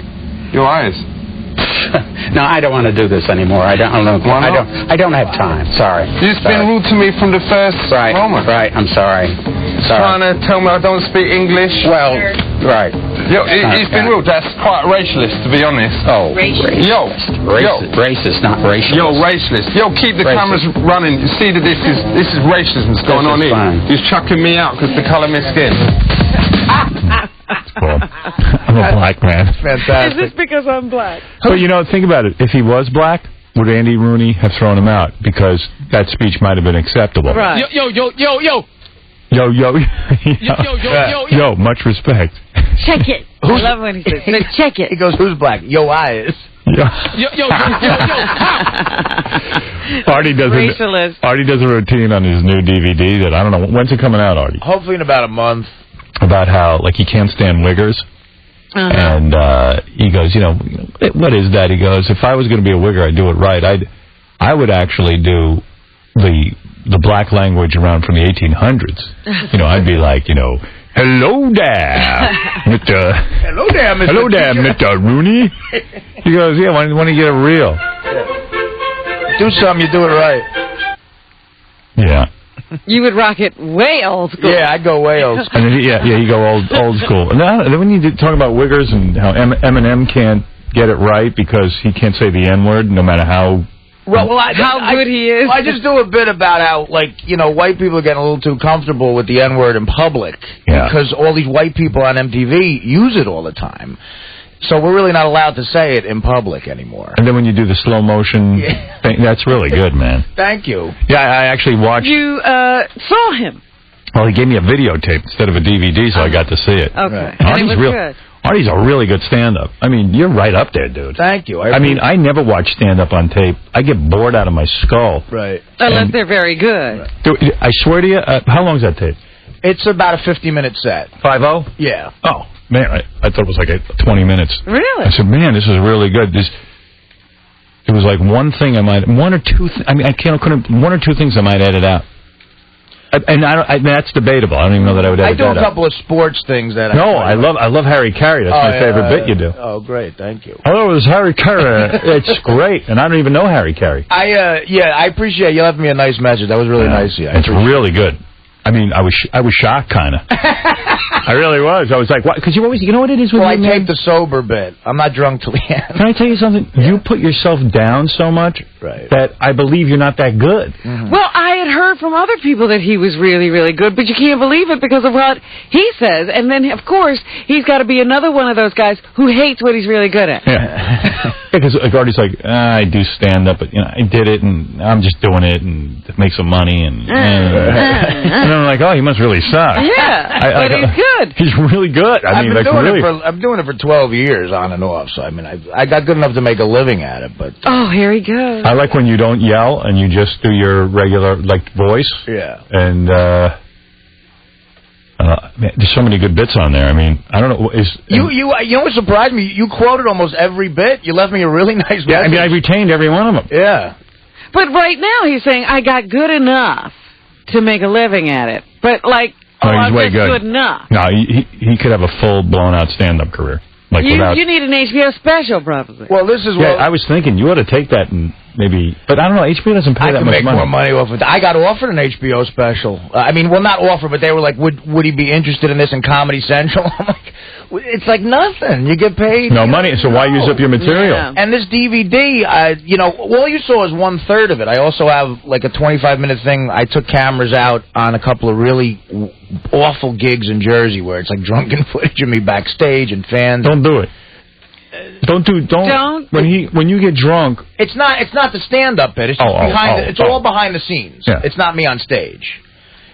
Speaker 23: Your eyes.
Speaker 22: No, I don't want to do this anymore. I don't have time. Sorry.
Speaker 23: You've been rude to me from the first moment.
Speaker 22: Right. I'm sorry.
Speaker 23: Trying to tell me I don't speak English.
Speaker 22: Well, right.
Speaker 23: Yo, he's been rude. That's quite racialist, to be honest.
Speaker 22: Oh, racist. Racist, not racialist.
Speaker 23: Yo, racialist. Yo, keep the cameras running. You see that this is racism that's going on here. He's chucking me out because the colour of my skin.
Speaker 19: Cool. I'm a black man.
Speaker 23: Fantastic.
Speaker 9: Is this because I'm black?
Speaker 19: But, think about it. If he was black, would Andy Rooney have thrown him out? Because that speech might have been acceptable.
Speaker 9: Right. Yo.
Speaker 19: Yo, much respect.
Speaker 9: Check it. I love when he says, check it.
Speaker 1: He goes, who's black? Yo, eyes.
Speaker 9: Yo.
Speaker 19: Artie does a routine on his new DVD that, I don't know, when's it coming out, Artie?
Speaker 1: Hopefully in about a month.
Speaker 19: About how, he can't stand wiggers. And he goes, what is that? He goes, if I was going to be a wigger, I'd do it right. I would actually do the black language around from the 1800s. I'd be like, hello there, Mr. Hello there, Mr. Rooney. He goes, yeah, why don't you get it real?
Speaker 1: Do something, you do it right.
Speaker 19: Yeah.
Speaker 9: You would rock it way old school.
Speaker 1: Yeah, I'd go way old school.
Speaker 19: And then, you go old school. And then when you talk about wiggers and how Eminem can't get it right because he can't say the N-word no matter how...
Speaker 9: how good he is.
Speaker 1: I just do a bit about how, white people are getting a little too comfortable with the N-word in public.
Speaker 19: Yeah.
Speaker 1: Because all these white people on MTV use it all the time. So we're really not allowed to say it in public anymore.
Speaker 19: And then when you do the slow motion thing, that's really good, man.
Speaker 1: Thank you.
Speaker 19: Yeah, I actually watched...
Speaker 9: You saw him.
Speaker 19: Well, he gave me a videotape instead of a DVD, so I got to see it.
Speaker 9: Okay. And it was good.
Speaker 19: Artie's a really good stand-up. I mean, you're right up there, dude.
Speaker 1: Thank you.
Speaker 19: I never watch stand-up on tape. I get bored out of my skull.
Speaker 1: Right.
Speaker 9: Unless they're very good.
Speaker 19: Dude, I swear to you, how long is that tape?
Speaker 1: It's about a 50-minute set.
Speaker 19: 5-0?
Speaker 1: Yeah.
Speaker 19: Oh, man, I thought it was 20 minutes.
Speaker 9: Really?
Speaker 19: I said, man, this is really good. It was one thing one or two things I might edit out. And that's debatable. I don't even know that I would edit that out.
Speaker 1: I do a couple of sports things that
Speaker 19: I love Harry Carey. That's my favorite bit you do.
Speaker 1: Oh, great. Thank you.
Speaker 19: Hello, it's Harry Carey. It's great. And I don't even know Harry Carey.
Speaker 1: I appreciate you left me a nice message. That was really nice. Yeah,
Speaker 19: it's really good. I mean, I was shocked, kind of. I really was. I was like, what? Because you always, what it is with
Speaker 1: I taped the sober bit. I'm not drunk till the end.
Speaker 19: Can I tell you something? Yeah. You put yourself down so much that I believe you're not that good.
Speaker 9: Mm-hmm. Well, I had heard from other people that he was really, really good, but you can't believe it because of what he says. And then, of course, he's got to be another one of those guys who hates what he's really good at.
Speaker 19: Yeah. Because Artie's like, I do stand-up, but I did it, and I'm just doing it, and to make some money, and I'm like, oh, he must really suck.
Speaker 9: Yeah, but he's good.
Speaker 19: He's really good.
Speaker 1: I've been doing it for 12 years on and off, so I mean, I got good enough to make a living at it. But
Speaker 9: oh, here he goes.
Speaker 19: I like when you don't yell and you just do your regular voice.
Speaker 1: Yeah.
Speaker 19: And man, there's so many good bits on there. I mean, I don't know.
Speaker 1: You know what surprised me? You quoted almost every bit. You left me a really nice message.
Speaker 19: Yeah, I mean, I retained every one of them.
Speaker 1: Yeah.
Speaker 9: But right now he's saying, I got good enough to make a living at it. But, I'm
Speaker 19: way
Speaker 9: just good enough.
Speaker 19: No, he could have a full, blown-out stand-up career.
Speaker 9: You need an HBO special, probably.
Speaker 1: Well, this is
Speaker 19: I was thinking, you ought to take that and maybe... But I don't know, HBO doesn't pay that much money.
Speaker 1: I can make more money off of it. I got offered an HBO special. Not offered, but they were like, would he be interested in this in Comedy Central? I'm like, it's like nothing. You get paid.
Speaker 19: No money, so why use up your material?
Speaker 9: Yeah.
Speaker 1: And this DVD, all you saw is 1/3 of it. I also have a 25-minute thing. I took cameras out on a couple of really awful gigs in Jersey where it's drunken footage of me backstage and fans.
Speaker 19: Don't do it. Don't. When you get drunk,
Speaker 1: it's not the stand-up bit. It's just all behind the scenes.
Speaker 19: Yeah.
Speaker 1: It's not me on stage.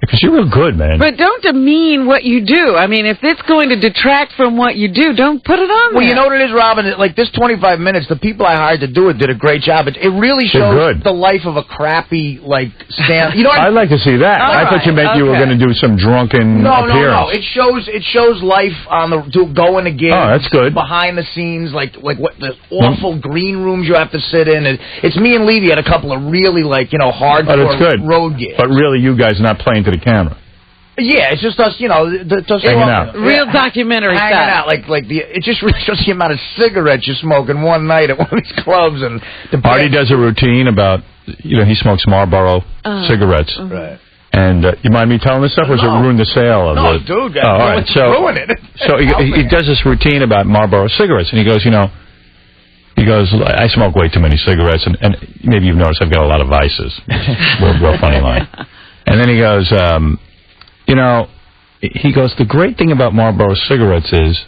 Speaker 19: Because you're real good, man.
Speaker 9: But don't demean what you do. I mean, if it's going to detract from what you do, don't put it on there.
Speaker 1: Well, you know what it is, Robin? This 25 minutes, the people I hired to do it did a great job. It really shows the life of a crappy, stand... You know what
Speaker 19: I'd like to see that. I thought you meant you were going to do some drunken appearance.
Speaker 1: No. It shows life on going to gigs.
Speaker 19: Oh, that's good.
Speaker 1: Behind the scenes, what the awful green rooms you have to sit in. It's me and Levy at a couple of really, hardcore road gigs.
Speaker 19: But really, you guys are not playing to the camera.
Speaker 1: Yeah, it's just us, just
Speaker 19: hanging out.
Speaker 9: Real documentary
Speaker 1: hanging
Speaker 9: style.
Speaker 1: out. It just really shows the amount of cigarettes you smoke in one night at one of these clubs. And
Speaker 19: Artie does a routine about, he smokes Marlboro cigarettes.
Speaker 1: Right.
Speaker 19: And you mind me telling this stuff, or does it ruin the sale of
Speaker 1: No,
Speaker 19: it?
Speaker 1: dude,
Speaker 19: all right.
Speaker 1: ruin it.
Speaker 19: So he does this routine about Marlboro cigarettes, and he goes, I smoke way too many cigarettes, and maybe you've noticed I've got a lot of vices. Real funny line. And then he goes, the great thing about Marlboro cigarettes is,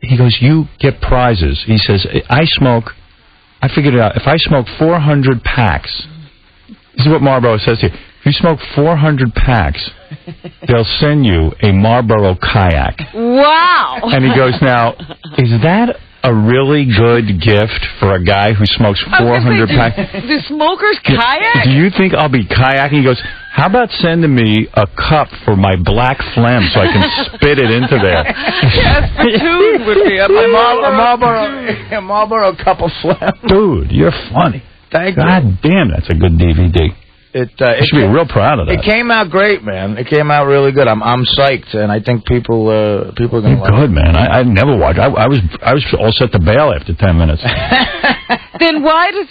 Speaker 19: he goes, you get prizes. He says, I figured it out, if I smoke 400 packs, this is what Marlboro says here, if you smoke 400 packs, they'll send you a Marlboro kayak.
Speaker 9: Wow!
Speaker 19: And he goes, now, is that a really good gift for a guy who smokes 400 packs?
Speaker 9: The smoker's kayak?
Speaker 19: Do you think I'll be kayaking? He goes, how about sending me a cup for my black phlegm so I can spit it into there?
Speaker 9: Yes, spittoon would be
Speaker 1: a Marlboro cup of phlegm.
Speaker 19: Dude, you're funny.
Speaker 1: Thank you.
Speaker 19: God damn, that's a good DVD. You should be real proud of that.
Speaker 1: It came out great, man. It came out really good. I'm psyched, and I think people are going to like it.
Speaker 19: Good, man. I never watched. I was all set to bail after 10 minutes.
Speaker 9: Then why does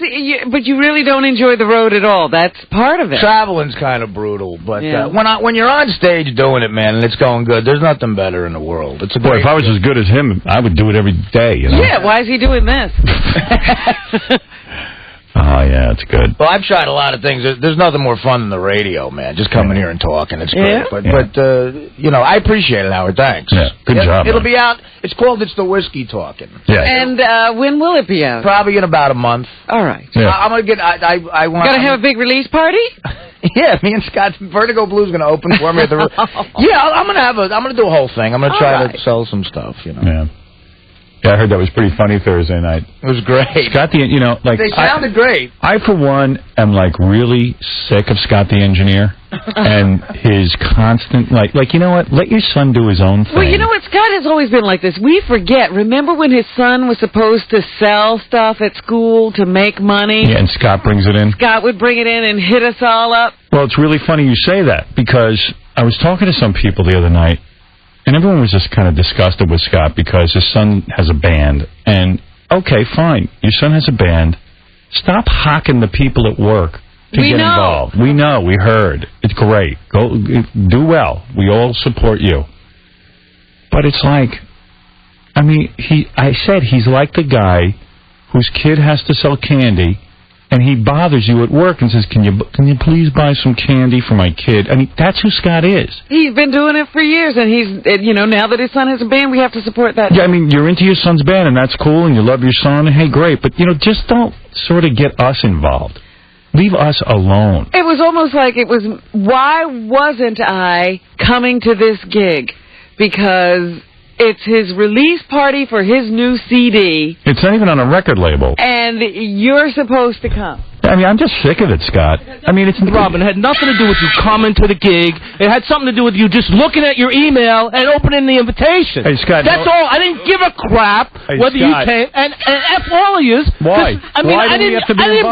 Speaker 9: but you really don't enjoy the road at all? That's part of it.
Speaker 1: Traveling's kind of brutal, but when you're on stage doing it, man, and it's going good, there's nothing better in the world. It's a
Speaker 19: Boy, if I was as good as him, I would do it every day.
Speaker 9: Yeah, why is he doing this?
Speaker 19: Oh, yeah, it's good.
Speaker 1: Well, I've tried a lot of things. There's nothing more fun than the radio, man. Just coming here and talking. It's great. But I appreciate it, Howard. Thanks.
Speaker 19: Yeah, good job.
Speaker 1: It'll be out. It's called It's the Whiskey Talking.
Speaker 19: Yeah.
Speaker 9: And when will it be out?
Speaker 1: Probably in about a month.
Speaker 9: All right.
Speaker 19: Yeah.
Speaker 1: I'm going to get... I want...
Speaker 9: Got to have a big release party?
Speaker 1: Yeah, me and Scott, Vertigo Blue's going to open for me at the... I'm going to do a whole thing. I'm going to try to sell some stuff,
Speaker 19: Yeah. Yeah, I heard that was pretty funny Thursday night.
Speaker 1: It was great.
Speaker 19: Scott
Speaker 1: they sounded great.
Speaker 19: I, for one, am really sick of Scott the engineer and his constant, you know what? Let your son do his own thing.
Speaker 9: Well, you know what? Scott has always been like this. We forget. Remember when his son was supposed to sell stuff at school to make money?
Speaker 19: Yeah, and Scott brings it in.
Speaker 9: Scott would bring it in and hit us all up.
Speaker 19: Well, it's really funny you say that, because I was talking to some people the other night, and everyone was just kind of disgusted with Scott because his son has a band. And, okay, fine, your son has a band. Stop hocking the people at work to get involved. We know. We heard. It's great. Go do well. We all support you. But it's like, I said he's like the guy whose kid has to sell candy, and he bothers you at work and says, can you please buy some candy for my kid? That's who Scott is.
Speaker 9: He's been doing it for years, and he's, now that his son has a band, we have to support that.
Speaker 19: Yeah, you're into your son's band, and that's cool, and you love your son, and hey, great. But, just don't sort of get us involved. Leave us alone.
Speaker 9: It was almost like why wasn't I coming to this gig? Because it's his release party for his new CD.
Speaker 19: It's not even on a record label.
Speaker 9: And you're supposed to come.
Speaker 19: I'm just sick of it, Scott.
Speaker 2: Robin, it had nothing to do with you coming to the gig. It had something to do with you just looking at your email and opening the invitation.
Speaker 19: Hey, Scott.
Speaker 2: That's all. I didn't give a crap whether you came. And F all of you.
Speaker 19: Why?
Speaker 2: I didn't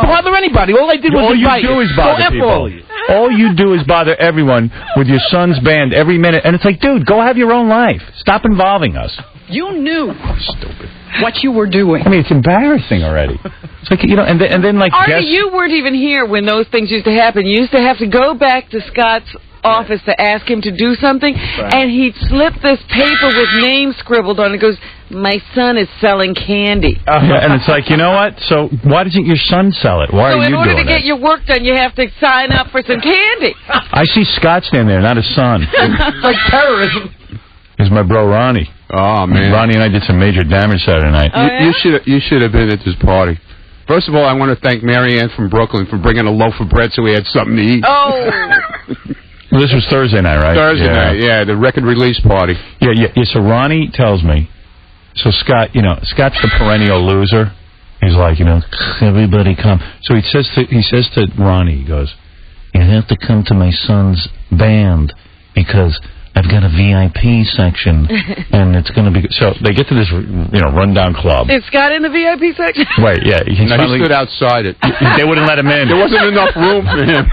Speaker 2: bother anybody. All I did was invite you.
Speaker 19: All you do is bother people. All you do is bother everyone with your son's band every minute. And it's like, dude, go have your own life. Stop involving us.
Speaker 4: You knew
Speaker 19: stupid
Speaker 4: what you were doing.
Speaker 19: It's embarrassing already. It's like, and then
Speaker 9: Artie, you weren't even here when those things used to happen. You used to have to go back to Scott's office to ask him to do something, and he'd slip this paper with names scribbled on it. It goes, my son is selling candy.
Speaker 19: And it's like, you know what? So why doesn't your son sell it? Why are you doing it?
Speaker 9: So in order to get your work done, you have to sign up for some candy.
Speaker 19: I see Scott stand there, not his son.
Speaker 9: It's like terrorism.
Speaker 19: Here's my bro Ronnie.
Speaker 11: Oh, man.
Speaker 19: Ronnie and I did some major damage Saturday night.
Speaker 11: You should have been at this party. First of all, I want to thank Mary Ann from Brooklyn for bringing a loaf of bread so we had something to eat.
Speaker 9: Oh.
Speaker 19: Well, this was Thursday night, right?
Speaker 11: Thursday night, yeah, the record release party.
Speaker 19: Yeah, so Ronnie tells me, so Scott, Scott's the perennial loser. He's like, everybody come. So he says to Ronnie, he goes, you have to come to my son's band because I've got a VIP section, and it's going to be... So they get to this, rundown club.
Speaker 9: Is Scott in the VIP section?
Speaker 19: Wait, yeah.
Speaker 11: He stood outside it.
Speaker 19: They wouldn't let him in.
Speaker 11: There wasn't enough room for him.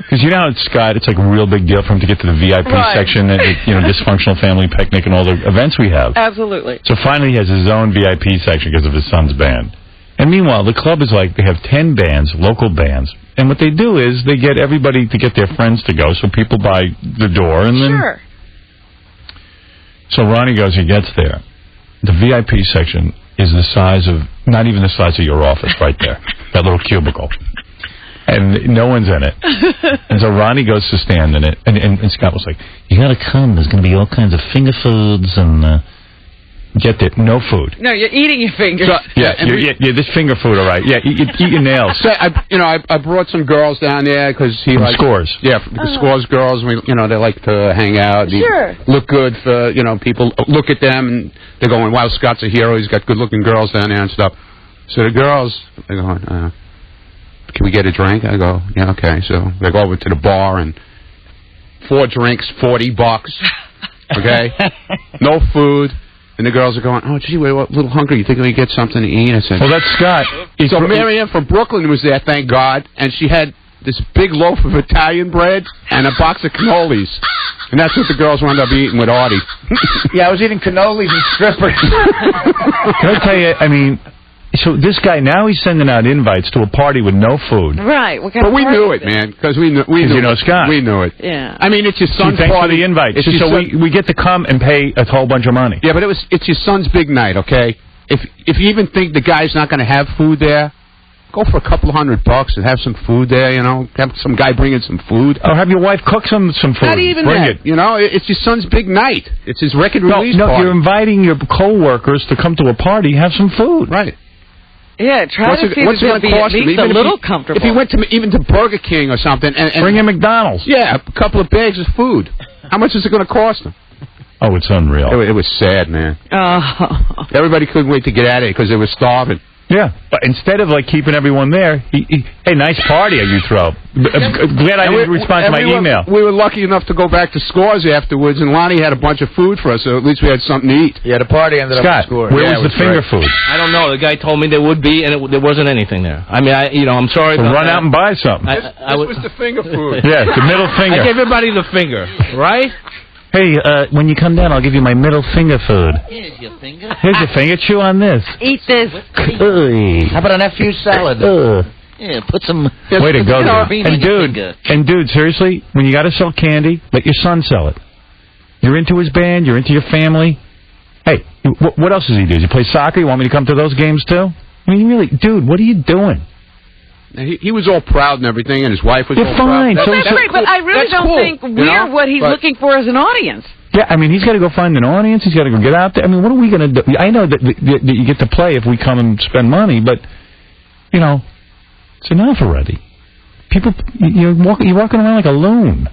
Speaker 19: Because you know how Scott, it's like a real big deal for him to get to the VIP section, and dysfunctional family picnic and all the events we have.
Speaker 9: Absolutely.
Speaker 19: So finally he has his own VIP section because of his son's band. And meanwhile, the club is like, they have 10 bands, local bands. And what they do is they get everybody to get their friends to go, so people buy the door, and then...
Speaker 9: Sure.
Speaker 19: So Ronnie goes, he gets there. The VIP section is the size of, not even the size of your office right there, that little cubicle. And no one's in it. And so Ronnie goes to stand in it, and Scott was like, you got to come, there's going to be all kinds of finger foods and... Get there, no food.
Speaker 9: No, you're eating your fingers.
Speaker 19: So, this finger food, all right. Yeah, eat your nails.
Speaker 11: So I brought some girls down there because he likes
Speaker 19: Scores.
Speaker 11: Yeah, Scores girls. They like to hang out.
Speaker 9: Sure.
Speaker 11: Look good for people. Look at them and they're going, wow, Scott's a hero. He's got good-looking girls down there and stuff. So the girls, they're going, can we get a drink? I go, yeah, okay. So they go over to the bar and 4 drinks, $40. Okay, no food. And the girls are going, oh, gee, we're a little hungry. You think we get something to eat? I said,
Speaker 19: well, that's Scott.
Speaker 11: So Marianne from Brooklyn was there, thank God, and she had this big loaf of Italian bread and a box of cannolis. And that's what the girls wound up eating with Artie.
Speaker 1: Yeah, I was eating cannolis and strippers.
Speaker 19: Can I tell you, so this guy, now he's sending out invites to a party with no food.
Speaker 9: Right.
Speaker 11: But we knew it, man, because we knew
Speaker 19: Scott.
Speaker 11: We knew it.
Speaker 9: Yeah.
Speaker 11: It's your son's
Speaker 19: thanks
Speaker 11: party.
Speaker 19: For the invite. So we get to come and pay a whole bunch of money.
Speaker 11: Yeah, but it's your son's big night, okay? If you even think the guy's not going to have food there, go for a couple of $100 and have some food there, have some guy bring in some food.
Speaker 19: Or have your wife cook some food.
Speaker 11: Not even
Speaker 19: bring
Speaker 11: that.
Speaker 19: it.
Speaker 11: It's your son's big night. It's his record release party.
Speaker 19: No, you're inviting your co-workers to come to a party, have some food.
Speaker 11: Right.
Speaker 9: Yeah, try to see if it'll be at least a little comfortable.
Speaker 11: If he went even to Burger King or something. And
Speaker 19: bring in McDonald's.
Speaker 11: Yeah, a couple of bags of food. How much is it going to cost him?
Speaker 19: Oh, it's unreal.
Speaker 11: It was sad, man.
Speaker 9: Oh.
Speaker 11: Everybody couldn't wait to get out of it because they were starving.
Speaker 19: Yeah, but instead of keeping everyone there, hey, nice party you throw. Glad I didn't respond to my email.
Speaker 11: We were lucky enough to go back to Scores afterwards, and Lonnie had a bunch of food for us, so at least we had something to eat.
Speaker 1: Yeah, the party ended up at Scores.
Speaker 19: Where was the finger food?
Speaker 2: I don't know. The guy told me there would be, and there wasn't anything there. I'm sorry.
Speaker 19: Well, run out and buy something.
Speaker 11: This was the finger food.
Speaker 19: Yeah, the middle finger.
Speaker 2: I gave everybody the finger, right?
Speaker 19: Hey, when you come down, I'll give you my middle finger food.
Speaker 21: Here's your finger.
Speaker 19: Here's your finger. Chew on this.
Speaker 9: Eat this.
Speaker 1: How about a nephew salad?
Speaker 21: Yeah, put some...
Speaker 19: Way to go, dude. And dude, seriously, when you got to sell candy, let your son sell it. You're into his band. You're into your family. Hey, what else does he do? Does he play soccer? You want me to come to those games, too? Really, dude, what are you doing?
Speaker 11: He was all proud and everything, and his wife was all
Speaker 19: fine.
Speaker 11: proud.
Speaker 9: Well, that's great, but I really don't think we're what he's looking for as an audience.
Speaker 19: Yeah, he's got to go find an audience. He's got to go get out there. What are we going to do? I know that you get to play if we come and spend money, but, it's enough already. People, you're walking around like a loon.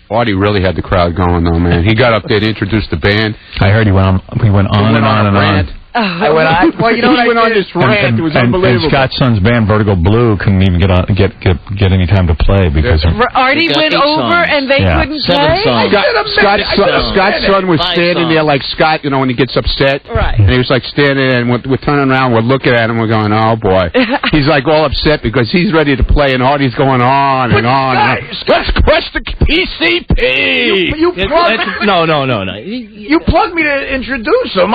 Speaker 11: Artie really had the crowd going, though, man. He got up there to introduce the band.
Speaker 19: I heard he went on and on.
Speaker 1: Well, you know what
Speaker 11: he went on this rant. It was unbelievable.
Speaker 19: And Scott's son's band, Vertigo Blue, couldn't even get any time to play because
Speaker 9: Artie went over and they couldn't play.
Speaker 11: Scott's son was standing there like Scott, when he gets upset.
Speaker 9: Right.
Speaker 11: And he was like standing there, and we're turning around, we're looking at him, we're going, oh boy. He's like all upset because he's ready to play, and Artie's going on and on. Let's crush the PCP.
Speaker 1: You plugged
Speaker 2: No.
Speaker 1: You plugged me to introduce him.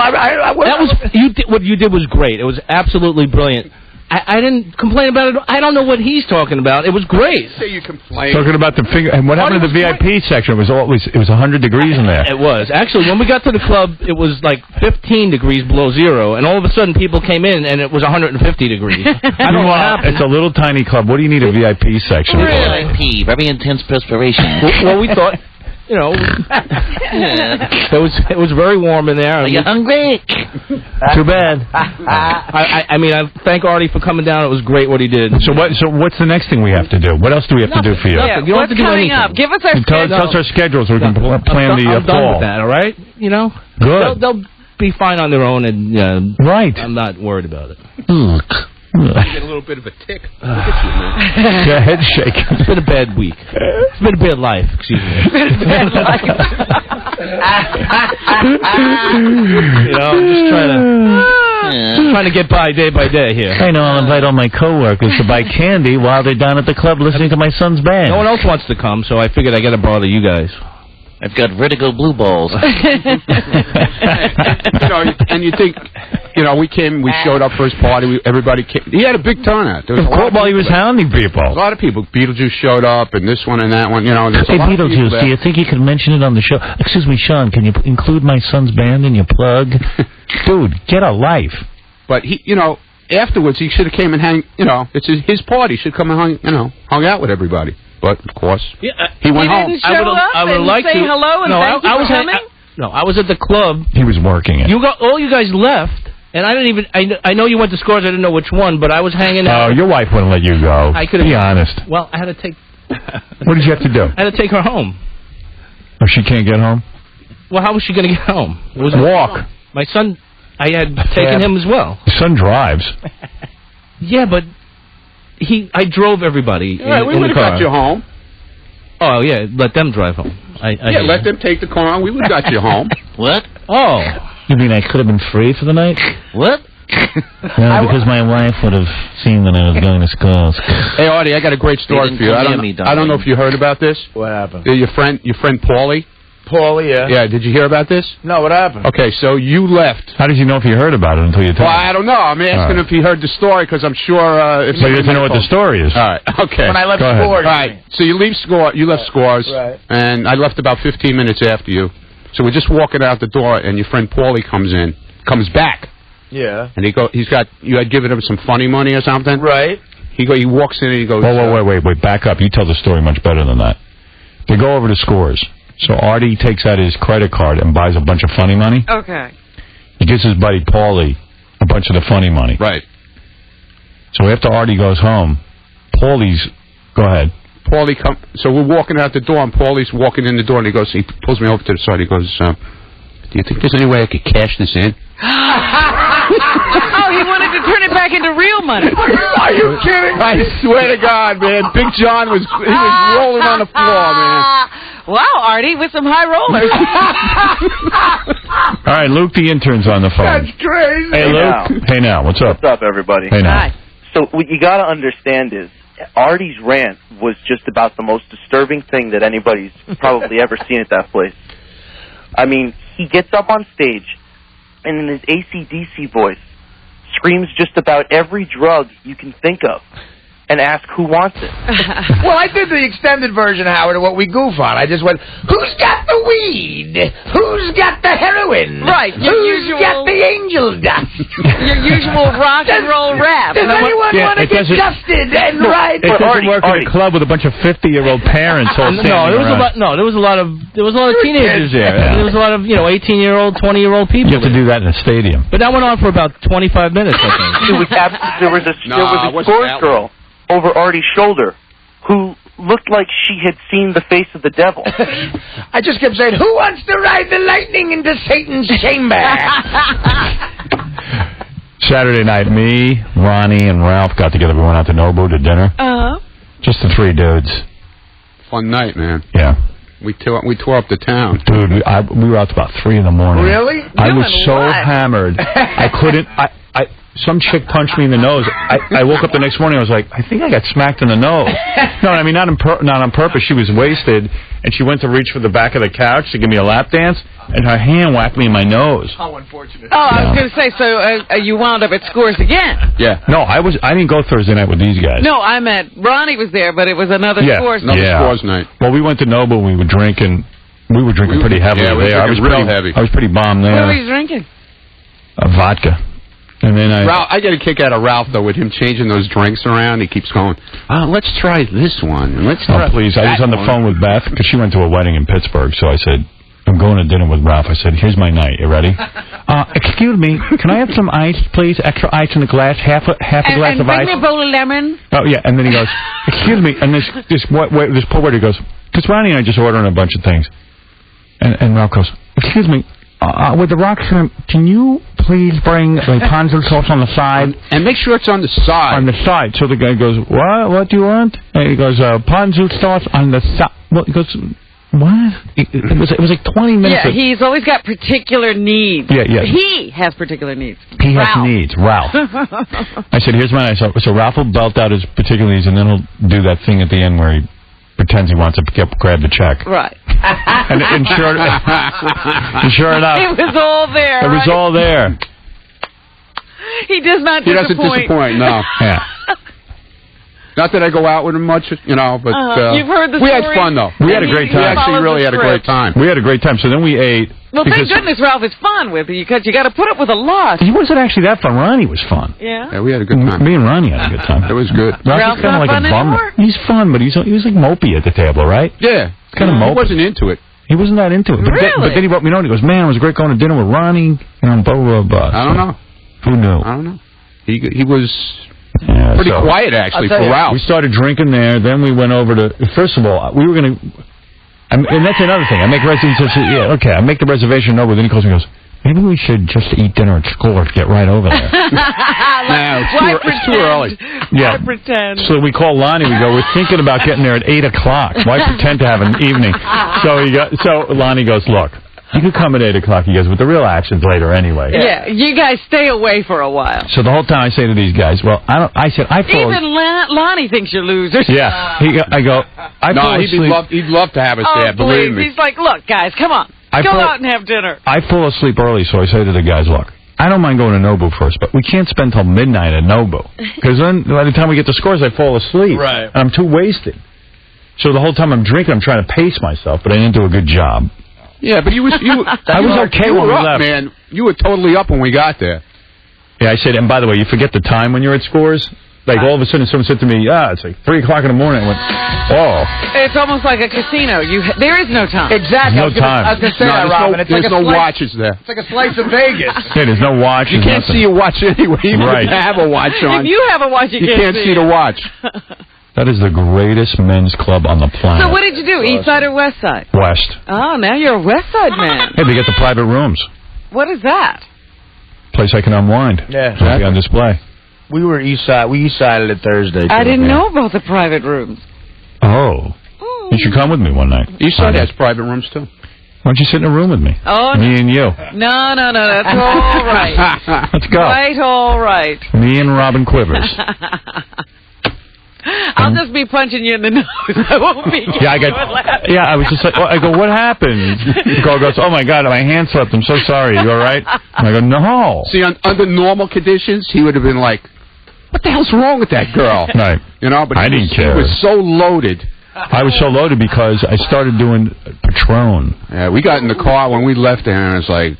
Speaker 2: What you did was great. It was absolutely brilliant. I didn't complain about it. I don't know what he's talking about. It was great.
Speaker 11: Say you complain.
Speaker 19: Talking about the finger. And what happened to the VIP section? It was 100 degrees in there.
Speaker 2: It was. Actually, when we got to the club, it was like 15 degrees below zero, and all of a sudden people came in, and it was 150 degrees. I don't know what happened.
Speaker 19: It's a little tiny club. What do you need a VIP section for?
Speaker 21: VIP, very intense perspiration.
Speaker 2: Well, we thought... It was very warm in there.
Speaker 21: Are you hungry?
Speaker 19: Too bad.
Speaker 2: I thank Artie for coming down. It was great what he did.
Speaker 19: So what's the next thing we have to do? What else do we have to do for you?
Speaker 9: Yeah,
Speaker 2: you don't have to do
Speaker 9: coming
Speaker 2: anything.
Speaker 9: up? Give us our schedule.
Speaker 19: Tell us our schedule so we can plan the
Speaker 2: I'm done
Speaker 19: fall.
Speaker 2: with that, all right?
Speaker 19: Good.
Speaker 2: They'll be fine on their own, and
Speaker 19: right.
Speaker 2: I'm not worried about it.
Speaker 21: Look,
Speaker 11: Get a little bit of a tick. Look at you, man.
Speaker 19: Your head's shaking.
Speaker 2: It's been a bad week. It's been a bad life. Excuse me.
Speaker 9: Bad life.
Speaker 2: I'm just trying to get by day here.
Speaker 19: I know. I'll invite all my coworkers to buy candy while they're down at the club listening to my son's band.
Speaker 2: No one else wants to come, so I figured I got to bother you guys.
Speaker 21: I've got vertigo blue balls.
Speaker 11: And you think, we came, we showed up for his party, everybody came. He had a big turnout. There was
Speaker 19: of course, while he was hounding people.
Speaker 11: A lot of people. Beetlejuice showed up, and this one and that one. There's a
Speaker 19: Hey,
Speaker 11: lot of people
Speaker 19: Beetlejuice,
Speaker 11: there.
Speaker 19: do you think you could mention it on the show? Excuse me, Sean, can you include my son's band in your plug? Dude, get a life.
Speaker 11: But he, afterwards he should have came and it's his party. Should come and hung out with everybody. But of course, he went home.
Speaker 9: Didn't show up
Speaker 2: I would
Speaker 9: and
Speaker 2: like
Speaker 9: say
Speaker 2: to.
Speaker 9: hello and
Speaker 2: No,
Speaker 9: thank you for coming?
Speaker 2: I was at the club.
Speaker 19: He was working it.
Speaker 2: All you guys left, and I didn't even. I know you went to Scores. I didn't know which one, but I was hanging out.
Speaker 19: Oh, your wife wouldn't let you go.
Speaker 2: I could
Speaker 19: be honest.
Speaker 2: Well, I had to take.
Speaker 19: What did you have to do?
Speaker 2: I had to take her home.
Speaker 19: Oh, she can't get home?
Speaker 2: Well, how was she going to get home?
Speaker 19: Walk.
Speaker 2: My son. I had taken him as well.
Speaker 19: Your son drives.
Speaker 2: Yeah, but I drove everybody in
Speaker 11: we would
Speaker 2: the
Speaker 11: have
Speaker 2: car.
Speaker 11: got you home.
Speaker 2: Oh, yeah, let them drive home.
Speaker 11: Let them take the car, and we would have got you home.
Speaker 21: What?
Speaker 2: Oh.
Speaker 19: You mean I could have been free for the night?
Speaker 21: What?
Speaker 19: No, because my wife would have seen that I was going to Scores.
Speaker 11: Hey, Artie, I got a great story for you. I don't know if you heard about this.
Speaker 1: What happened?
Speaker 11: Your friend Paulie.
Speaker 1: Paulie, yeah.
Speaker 11: Yeah, did you hear about this?
Speaker 1: No, what happened?
Speaker 11: Okay, so you left.
Speaker 19: How did you know if you heard about it until you told me?
Speaker 11: Well, I don't know. I'm asking if he heard the story because I'm sure.
Speaker 19: So you have to know what the story is.
Speaker 11: All right. Okay.
Speaker 1: When I left
Speaker 11: Go ahead.
Speaker 1: Scores.
Speaker 11: All right. So you leave Scores. You left Scores.
Speaker 1: Right.
Speaker 11: And I left about 15 minutes after you. So we're just walking out the door, and your friend Paulie comes back.
Speaker 1: Yeah.
Speaker 11: And you had given him some funny money or something.
Speaker 1: Right.
Speaker 11: He walks in and he goes.
Speaker 19: Wait, back up. You tell the story much better than that. They go over to Scores. So Artie takes out his credit card and buys a bunch of funny money.
Speaker 9: Okay.
Speaker 19: He gives his buddy Paulie a bunch of the funny money.
Speaker 11: Right.
Speaker 19: So after Artie goes home, go ahead.
Speaker 11: Paulie so we're walking out the door, and Paulie's walking in the door, and he pulls me over to the side. He goes, "Do you think there's any way I could cash this in?"
Speaker 9: Oh, he wanted to turn it back into real money.
Speaker 11: Are you kidding? I swear to God, man. Big John was rolling on the floor, man.
Speaker 9: Wow, Artie, with some high rollers.
Speaker 19: All right, Luke, the intern's on the phone.
Speaker 11: That's crazy.
Speaker 19: Hey, Luke. Hey, now. What's up?
Speaker 6: What's up, everybody?
Speaker 19: Hey, now.
Speaker 9: Hi.
Speaker 6: So what you got to understand is Artie's rant was just about the most disturbing thing that anybody's probably ever seen at that place. I mean, he gets up on stage and in his AC/DC voice screams just about every drug you can think of and ask who wants it.
Speaker 1: Well, I did the extended version, Howard, of what we goof on. I just went, who's got the weed? Who's got the heroin?
Speaker 9: Right.
Speaker 1: Who's got the angel dust?
Speaker 9: Your usual rock and roll rap.
Speaker 1: Does anyone want to get dusted and ride?
Speaker 19: It doesn't work at a club with a bunch of 50-year-old parents all standing around.
Speaker 2: There was a lot of teenagers there.
Speaker 19: Yeah.
Speaker 2: There was a lot of 18-year-old, 20-year-old people.
Speaker 19: You have to do that in a stadium.
Speaker 2: But that went on for about 25 minutes, I think.
Speaker 6: There was a Scores girl over Artie's shoulder who looked like she had seen the face of the devil.
Speaker 1: I just kept saying, who wants to ride the lightning into Satan's chamber?
Speaker 19: Saturday night, me, Ronnie, and Ralph got together. We went out to Nobu to dinner. Just the three dudes.
Speaker 11: Fun night, man.
Speaker 19: Yeah.
Speaker 11: We tore up the town.
Speaker 19: Dude, we were out to about 3 in the morning.
Speaker 1: Really?
Speaker 19: I was so hammered. I couldn't... Some chick punched me in the nose. I woke up the next morning. I was like, I think I got smacked in the nose. No, I mean not on purpose. She was wasted, and she went to reach for the back of the couch to give me a lap dance, and her hand whacked me in my nose.
Speaker 1: How unfortunate.
Speaker 9: Oh, I was going to say, so you wound up at Scores again?
Speaker 19: Yeah. No, I didn't go Thursday night with these guys.
Speaker 9: No, I meant Ronnie was there, but it was another Scores night.
Speaker 11: Scores night.
Speaker 19: Well, we went to Noble. We were drinking. We were drinking pretty heavily there. I was
Speaker 11: real heavy.
Speaker 19: I was pretty bombed there.
Speaker 9: What were you drinking?
Speaker 19: Vodka. And then
Speaker 11: I get a kick out of Ralph, though, with him changing those drinks around. He keeps going, let's try this one. And let's try
Speaker 19: please. I was on the phone with Beth because she went to a wedding in Pittsburgh. So I said, I'm going to dinner with Ralph. I said, here's my night. You ready? Excuse me. Can I have some ice, please? Extra ice in the glass. Half a glass of ice.
Speaker 9: And bring me a bowl of lemon.
Speaker 19: Oh, yeah. And then he goes, excuse me. And this poor waiter goes, because Ronnie and I just ordering a bunch of things. And Ralph goes, excuse me. With the rock shrimp, can you please bring the ponzu sauce on the side?
Speaker 11: And make sure it's on the side.
Speaker 19: On the side. So the guy goes, what? What do you want? And he goes, ponzu sauce on the side. Well, he goes, what? It was like 20 minutes.
Speaker 9: Yeah, he's always got particular needs.
Speaker 19: Yeah.
Speaker 9: He has particular needs.
Speaker 19: He has
Speaker 9: Ralph.
Speaker 19: needs, Ralph. I said, here's mine. So Ralph will belt out his particular needs, and then he'll do that thing at the end where he pretends he wants to grab the check.
Speaker 9: Right.
Speaker 19: And sure enough,
Speaker 9: it was all there.
Speaker 19: It was all there.
Speaker 9: He does not disappoint.
Speaker 11: He doesn't disappoint, no.
Speaker 19: Yeah.
Speaker 11: Not that I go out with him much, but
Speaker 9: you've heard the
Speaker 11: we
Speaker 9: story.
Speaker 11: had fun, though.
Speaker 19: We had a great time.
Speaker 11: We actually really had a great time.
Speaker 19: We had a great time. So then we ate.
Speaker 9: Well, thank goodness Ralph is fun with you, because you got to put up with a lot.
Speaker 19: He wasn't actually that fun. Ronnie was fun.
Speaker 9: Yeah,
Speaker 11: we had a good time.
Speaker 19: Me and Ronnie had a good time.
Speaker 11: It was good.
Speaker 9: Ralph's
Speaker 19: kind of
Speaker 9: not
Speaker 19: like
Speaker 9: fun
Speaker 19: a bummer.
Speaker 9: anymore?
Speaker 19: He's fun, but he was like mopey at the table, right?
Speaker 11: Yeah.
Speaker 19: Kind of mopey.
Speaker 11: He wasn't into it.
Speaker 19: He wasn't that into it. But then he wrote me a note. He goes, man, it was great going to dinner with Ronnie. And blah, blah, blah.
Speaker 11: I don't know.
Speaker 19: Who knew?
Speaker 11: I don't know. He was
Speaker 19: Yeah,
Speaker 11: pretty quiet, actually, for Ralph.
Speaker 19: We started drinking there. Then we went over to... First of all, we were going to... And that's another thing. I make reservations. Yeah, okay, I make the reservation over. Then he calls me and goes, maybe we should just eat dinner at Score. Get right over there.
Speaker 11: No, it's too early.
Speaker 19: Yeah.
Speaker 9: Why pretend?
Speaker 19: So we call Lonnie. We go, we're thinking about getting there at 8 o'clock. Why pretend to have an evening? So Lonnie goes, look, you could come at 8 o'clock, you guys, but the real action's later anyway.
Speaker 9: Yeah, you guys stay away for a while.
Speaker 19: So the whole time I say to these guys, well, I said, I fall...
Speaker 9: Even Lonnie thinks you're losers.
Speaker 19: Yeah. I fall asleep.
Speaker 11: He'd love to have us there, believe me.
Speaker 9: He's like, look, guys, come on. Go out and have dinner.
Speaker 19: I fall asleep early, so I say to the guys, look, I don't mind going to Nobu first, but we can't spend till midnight at Nobu. Because then, by the time we get to Scores, I fall asleep.
Speaker 1: Right.
Speaker 19: And I'm too wasted. So the whole time I'm drinking, I'm trying to pace myself, but I didn't do a good job.
Speaker 11: Yeah, but I was okay when we left. Man, you were totally up when we got there.
Speaker 19: Yeah, I said, and by the way, you forget the time when you're at Scores? Like, all of a sudden, someone said to me, it's like 3 o'clock in the morning. I went, oh.
Speaker 9: It's almost like a casino. There is no time.
Speaker 1: Exactly.
Speaker 19: No time.
Speaker 1: I was going to say that, Robin.
Speaker 11: There's no watches there.
Speaker 1: It's like a slice of Vegas.
Speaker 19: Yeah, there's no watch.
Speaker 11: You can't see a watch anyway. Even if you have a watch on.
Speaker 9: If you have a watch, you
Speaker 11: can't see the watch.
Speaker 19: That is the greatest men's club on the planet.
Speaker 9: So what did you do, East Side or West Side?
Speaker 19: West.
Speaker 9: Oh, now you're a West Side man.
Speaker 19: Hey, they get the private rooms.
Speaker 9: What is that?
Speaker 19: Place I can unwind.
Speaker 1: Yeah.
Speaker 19: It'll be on display.
Speaker 1: We were East Side. We East Sided it Thursday.
Speaker 9: I didn't know about the private rooms.
Speaker 19: Oh. You should come with me one night.
Speaker 11: East Side has private rooms, too.
Speaker 19: Why don't you sit in a room with me?
Speaker 9: Oh,
Speaker 19: me and you.
Speaker 9: No, that's all right.
Speaker 19: Let's go.
Speaker 9: Right, all right.
Speaker 19: Me and Robin Quivers.
Speaker 9: I'll just be punching you in the nose. I won't be
Speaker 19: I was just like, I go, what happened? The girl goes, oh, my God, my hand slipped. I'm so sorry. You all right? And I go, no.
Speaker 11: See, under normal conditions, he would have been like, what the hell's wrong with that girl?
Speaker 19: Right.
Speaker 11: You know, but
Speaker 19: I didn't care.
Speaker 11: He was so loaded.
Speaker 19: I was so loaded because I started doing Patron.
Speaker 11: Yeah, we got in the car when we left there, and it was like,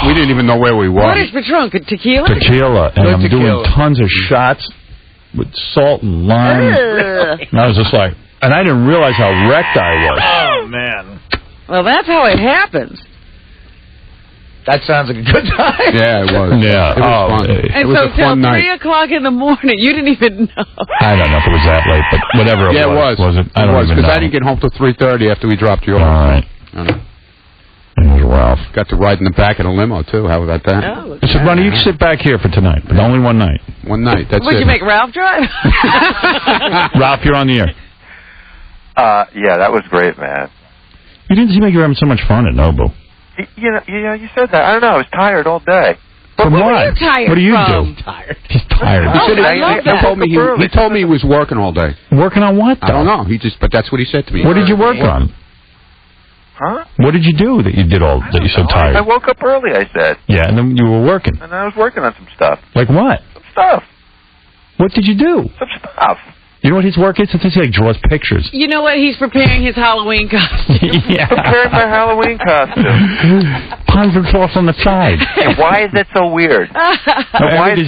Speaker 11: we didn't even know where we were.
Speaker 9: What is Patron? Tequila?
Speaker 19: Tequila. And I'm doing tons of shots with salt and lime. And I was just like, and I didn't realize how wrecked I was.
Speaker 1: Oh, man.
Speaker 9: Well, that's how it happens.
Speaker 1: That sounds like a good time.
Speaker 11: Yeah, it was.
Speaker 19: Yeah.
Speaker 11: It was fun.
Speaker 9: And
Speaker 11: it was
Speaker 9: so
Speaker 11: a fun
Speaker 9: till
Speaker 11: night.
Speaker 9: 3 o'clock in the morning, you didn't even know.
Speaker 19: I don't know if it was that late, but whatever it was. Was it? I don't even know.
Speaker 11: Because I didn't get home till 3:30 after we dropped you off.
Speaker 19: All right. It was Ralph.
Speaker 11: Got to ride in the back of the limo, too. How about that?
Speaker 9: Oh,
Speaker 19: I said, Ronnie, you can sit back here for tonight, but only one night.
Speaker 11: One night, that's
Speaker 9: Would
Speaker 11: it.
Speaker 9: you make Ralph drive?
Speaker 19: Ralph, you're on the air.
Speaker 7: Yeah, that was great, man.
Speaker 19: You didn't seem like you were having so much fun at Nobu.
Speaker 7: You said that. I don't know. I was tired all day.
Speaker 19: From
Speaker 9: what
Speaker 19: what?
Speaker 9: were you tired
Speaker 19: What do you
Speaker 9: from?
Speaker 19: do? Tired. He's tired.
Speaker 11: He said
Speaker 9: I love that.
Speaker 11: he told me he was working all day.
Speaker 19: Working on what, though?
Speaker 11: I don't know. But that's what he said to me.
Speaker 19: What did you work on?
Speaker 7: Huh?
Speaker 19: What did you do that you did all that you're so tired?
Speaker 7: I woke up early, I said.
Speaker 19: Yeah, and then you were working.
Speaker 7: And I was working on some stuff.
Speaker 19: Like what?
Speaker 7: Some stuff.
Speaker 19: What did you do?
Speaker 7: Some stuff.
Speaker 19: You know what his work is? Sometimes he like draws pictures.
Speaker 9: You know what? He's preparing his Halloween costume.
Speaker 19: Yeah.
Speaker 7: Preparing my Halloween costume.
Speaker 19: Puns and sauce on the side.
Speaker 7: And why is that so weird? Why is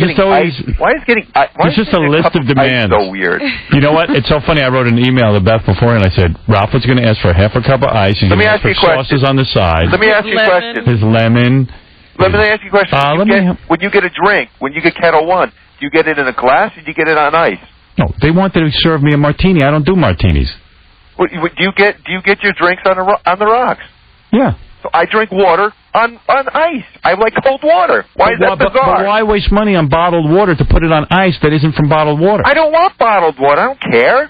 Speaker 7: getting
Speaker 19: It's just a list of demands.
Speaker 7: So weird.
Speaker 19: You know what? It's so funny. I wrote an email to Beth before, and I said, Ralph was going to ask for half a cup of ice. He's going to ask for sauces on the side.
Speaker 7: Let me ask you a question.
Speaker 19: His lemon.
Speaker 7: Let me ask you a question. When you get a drink, when you get Kettle One, do you get it in a glass or do you get it on ice?
Speaker 19: No, they wanted to serve me a martini. I don't do martinis.
Speaker 7: Do you get your drinks on the rocks?
Speaker 19: Yeah.
Speaker 7: So I drink water on ice. I like cold water. Why is that bizarre?
Speaker 19: But why waste money on bottled water to put it on ice that isn't from bottled water?
Speaker 7: I don't want bottled water. I don't care.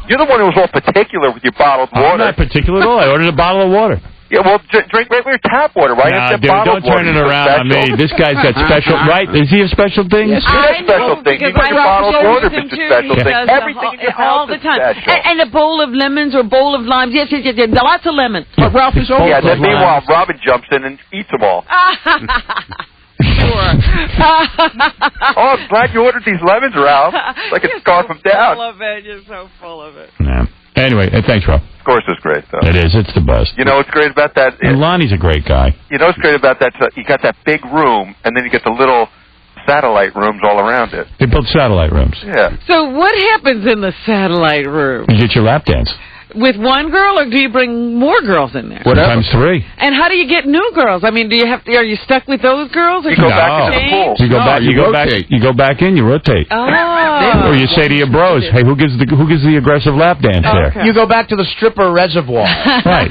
Speaker 7: You're the one who was all particular with your bottled water.
Speaker 19: I'm not particular at all. I ordered a bottle of water.
Speaker 7: Yeah, well, drink regular tap water. Why you have to
Speaker 19: dude,
Speaker 7: bottled
Speaker 19: don't turn it
Speaker 7: water?
Speaker 19: around on me. This guy's got special, right? Does he have special things?
Speaker 7: Yes, you have special things. You got your bottled water, Mr. Special Thing. Everything in your
Speaker 9: all
Speaker 7: house
Speaker 9: the
Speaker 7: is
Speaker 9: time.
Speaker 7: special.
Speaker 9: And a bowl of lemons or a bowl of limes. Yes, lots of lemons.
Speaker 7: But Ralph is over. Yeah, then meanwhile, Robin jumps in and eats them all.
Speaker 9: Sure.
Speaker 7: Oh, I'm glad you ordered these lemons, Ralph. Like a scarf them down.
Speaker 9: Full of it. You're so full of it.
Speaker 19: Yeah. Anyway, thanks, Rob.
Speaker 7: Of course, it's great, though.
Speaker 19: It is. It's the best.
Speaker 7: You know what's great about that?
Speaker 19: And Lonnie's a great guy.
Speaker 7: You know what's great about that? You got that big room, and then you get the little satellite rooms all around it.
Speaker 19: They built satellite rooms.
Speaker 7: Yeah.
Speaker 9: So what happens in the satellite room?
Speaker 19: You get your lap dance.
Speaker 9: With one girl, or do you bring more girls in there?
Speaker 19: Times 3.
Speaker 9: And how do you get new girls? I mean, are you stuck with those girls? Or
Speaker 7: You go back into the pool.
Speaker 19: You go back. You go back in. You rotate.
Speaker 9: Oh.
Speaker 19: Or you say to your bros, "Hey, who gives the aggressive lap dance there?"
Speaker 1: You go back to the stripper reservoir.
Speaker 19: Right.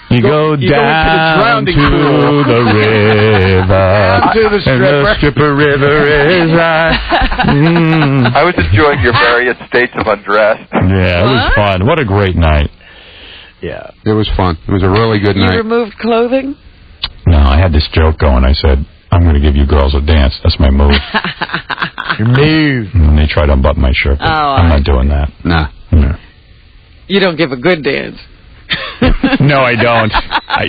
Speaker 19: You go down to the river.
Speaker 1: To the stripper.
Speaker 19: And the stripper river is high.
Speaker 7: I was enjoying your various states of undress.
Speaker 19: Yeah, it was fun. What a great night.
Speaker 11: Yeah. It was fun. It was a really good night.
Speaker 9: You removed clothing?
Speaker 19: No, I had this joke going. I said, I'm going to give you girls a dance. That's my move.
Speaker 1: Your move.
Speaker 19: And they tried to unbutton my shirt. But I'm not doing that.
Speaker 11: Nah.
Speaker 9: You don't give a good dance.
Speaker 19: No, I don't.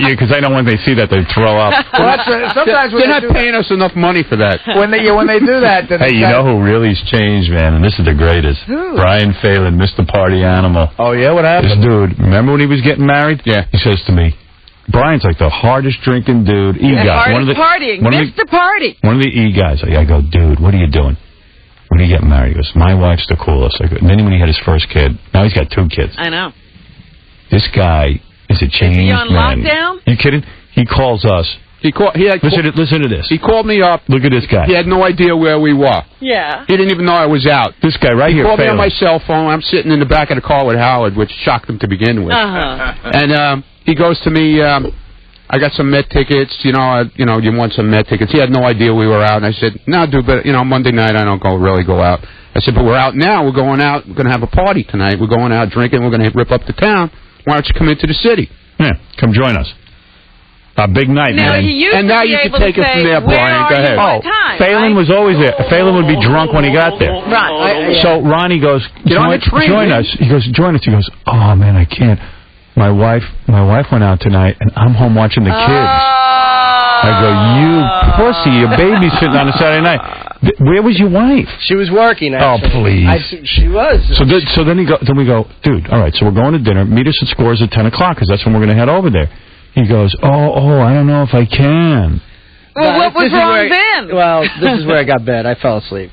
Speaker 19: Because I know when they see that, they throw up.
Speaker 1: Well, sometimes
Speaker 11: they're not paying us enough money for that.
Speaker 1: When they do that, then
Speaker 19: hey, you know who really's changed, man? And this is the greatest.
Speaker 9: Who?
Speaker 19: Brian Phelan, Mr. Party Animal.
Speaker 1: Oh yeah, what happened?
Speaker 19: This dude. Remember when he was getting married?
Speaker 11: Yeah.
Speaker 19: He says to me, Brian's like the hardest drinking dude.
Speaker 9: Hardest partying. Mr. Party.
Speaker 19: One of the E guys. I go, dude, what are you doing? When are you getting married? He goes, my wife's the coolest. I go, and then when he had his first kid, now he's got 2 kids.
Speaker 9: I know.
Speaker 19: This guy is a changed
Speaker 9: Is he on
Speaker 19: man.
Speaker 9: lockdown?
Speaker 19: You kidding? He calls us. Listen to this.
Speaker 11: He called me up.
Speaker 19: Look at this guy.
Speaker 11: He had no idea where we were.
Speaker 9: Yeah.
Speaker 11: He didn't even know I was out.
Speaker 19: This guy right here.
Speaker 11: He called me on my cell phone. I'm sitting in the back of the car with Howard, which shocked him to begin with. And he goes to me, I got some Met tickets. You want some Met tickets? He had no idea we were out. And I said, no, dude, but Monday night I don't really go out. I said, but we're out now. We're going out. We're going to have a party tonight. We're going out drinking. We're going to rip up the town. Why don't you come into the city?
Speaker 19: Yeah, come join us. A big night, man.
Speaker 11: And now you can take it from there, Brian. Go ahead.
Speaker 19: Phelan was always there. Phelan would be drunk when he got there.
Speaker 9: Right.
Speaker 19: So Ronnie goes,
Speaker 11: Get on the train,
Speaker 19: join us. He goes, join us. He goes, oh man, I can't. My wife went out tonight, and I'm home watching the kids. I go, you pussy, your baby's sitting on a Saturday night. Where was your wife?
Speaker 15: She was working.
Speaker 19: Actually. Oh please.
Speaker 15: She was.
Speaker 19: So then we go, dude. All right, so we're going to dinner. Meet us at Scores at 10 o'clock because that's when we're going to head over there. He goes, oh, I don't know if I can.
Speaker 9: Well, what was wrong then?
Speaker 15: Well, this is where I got bad. I fell asleep.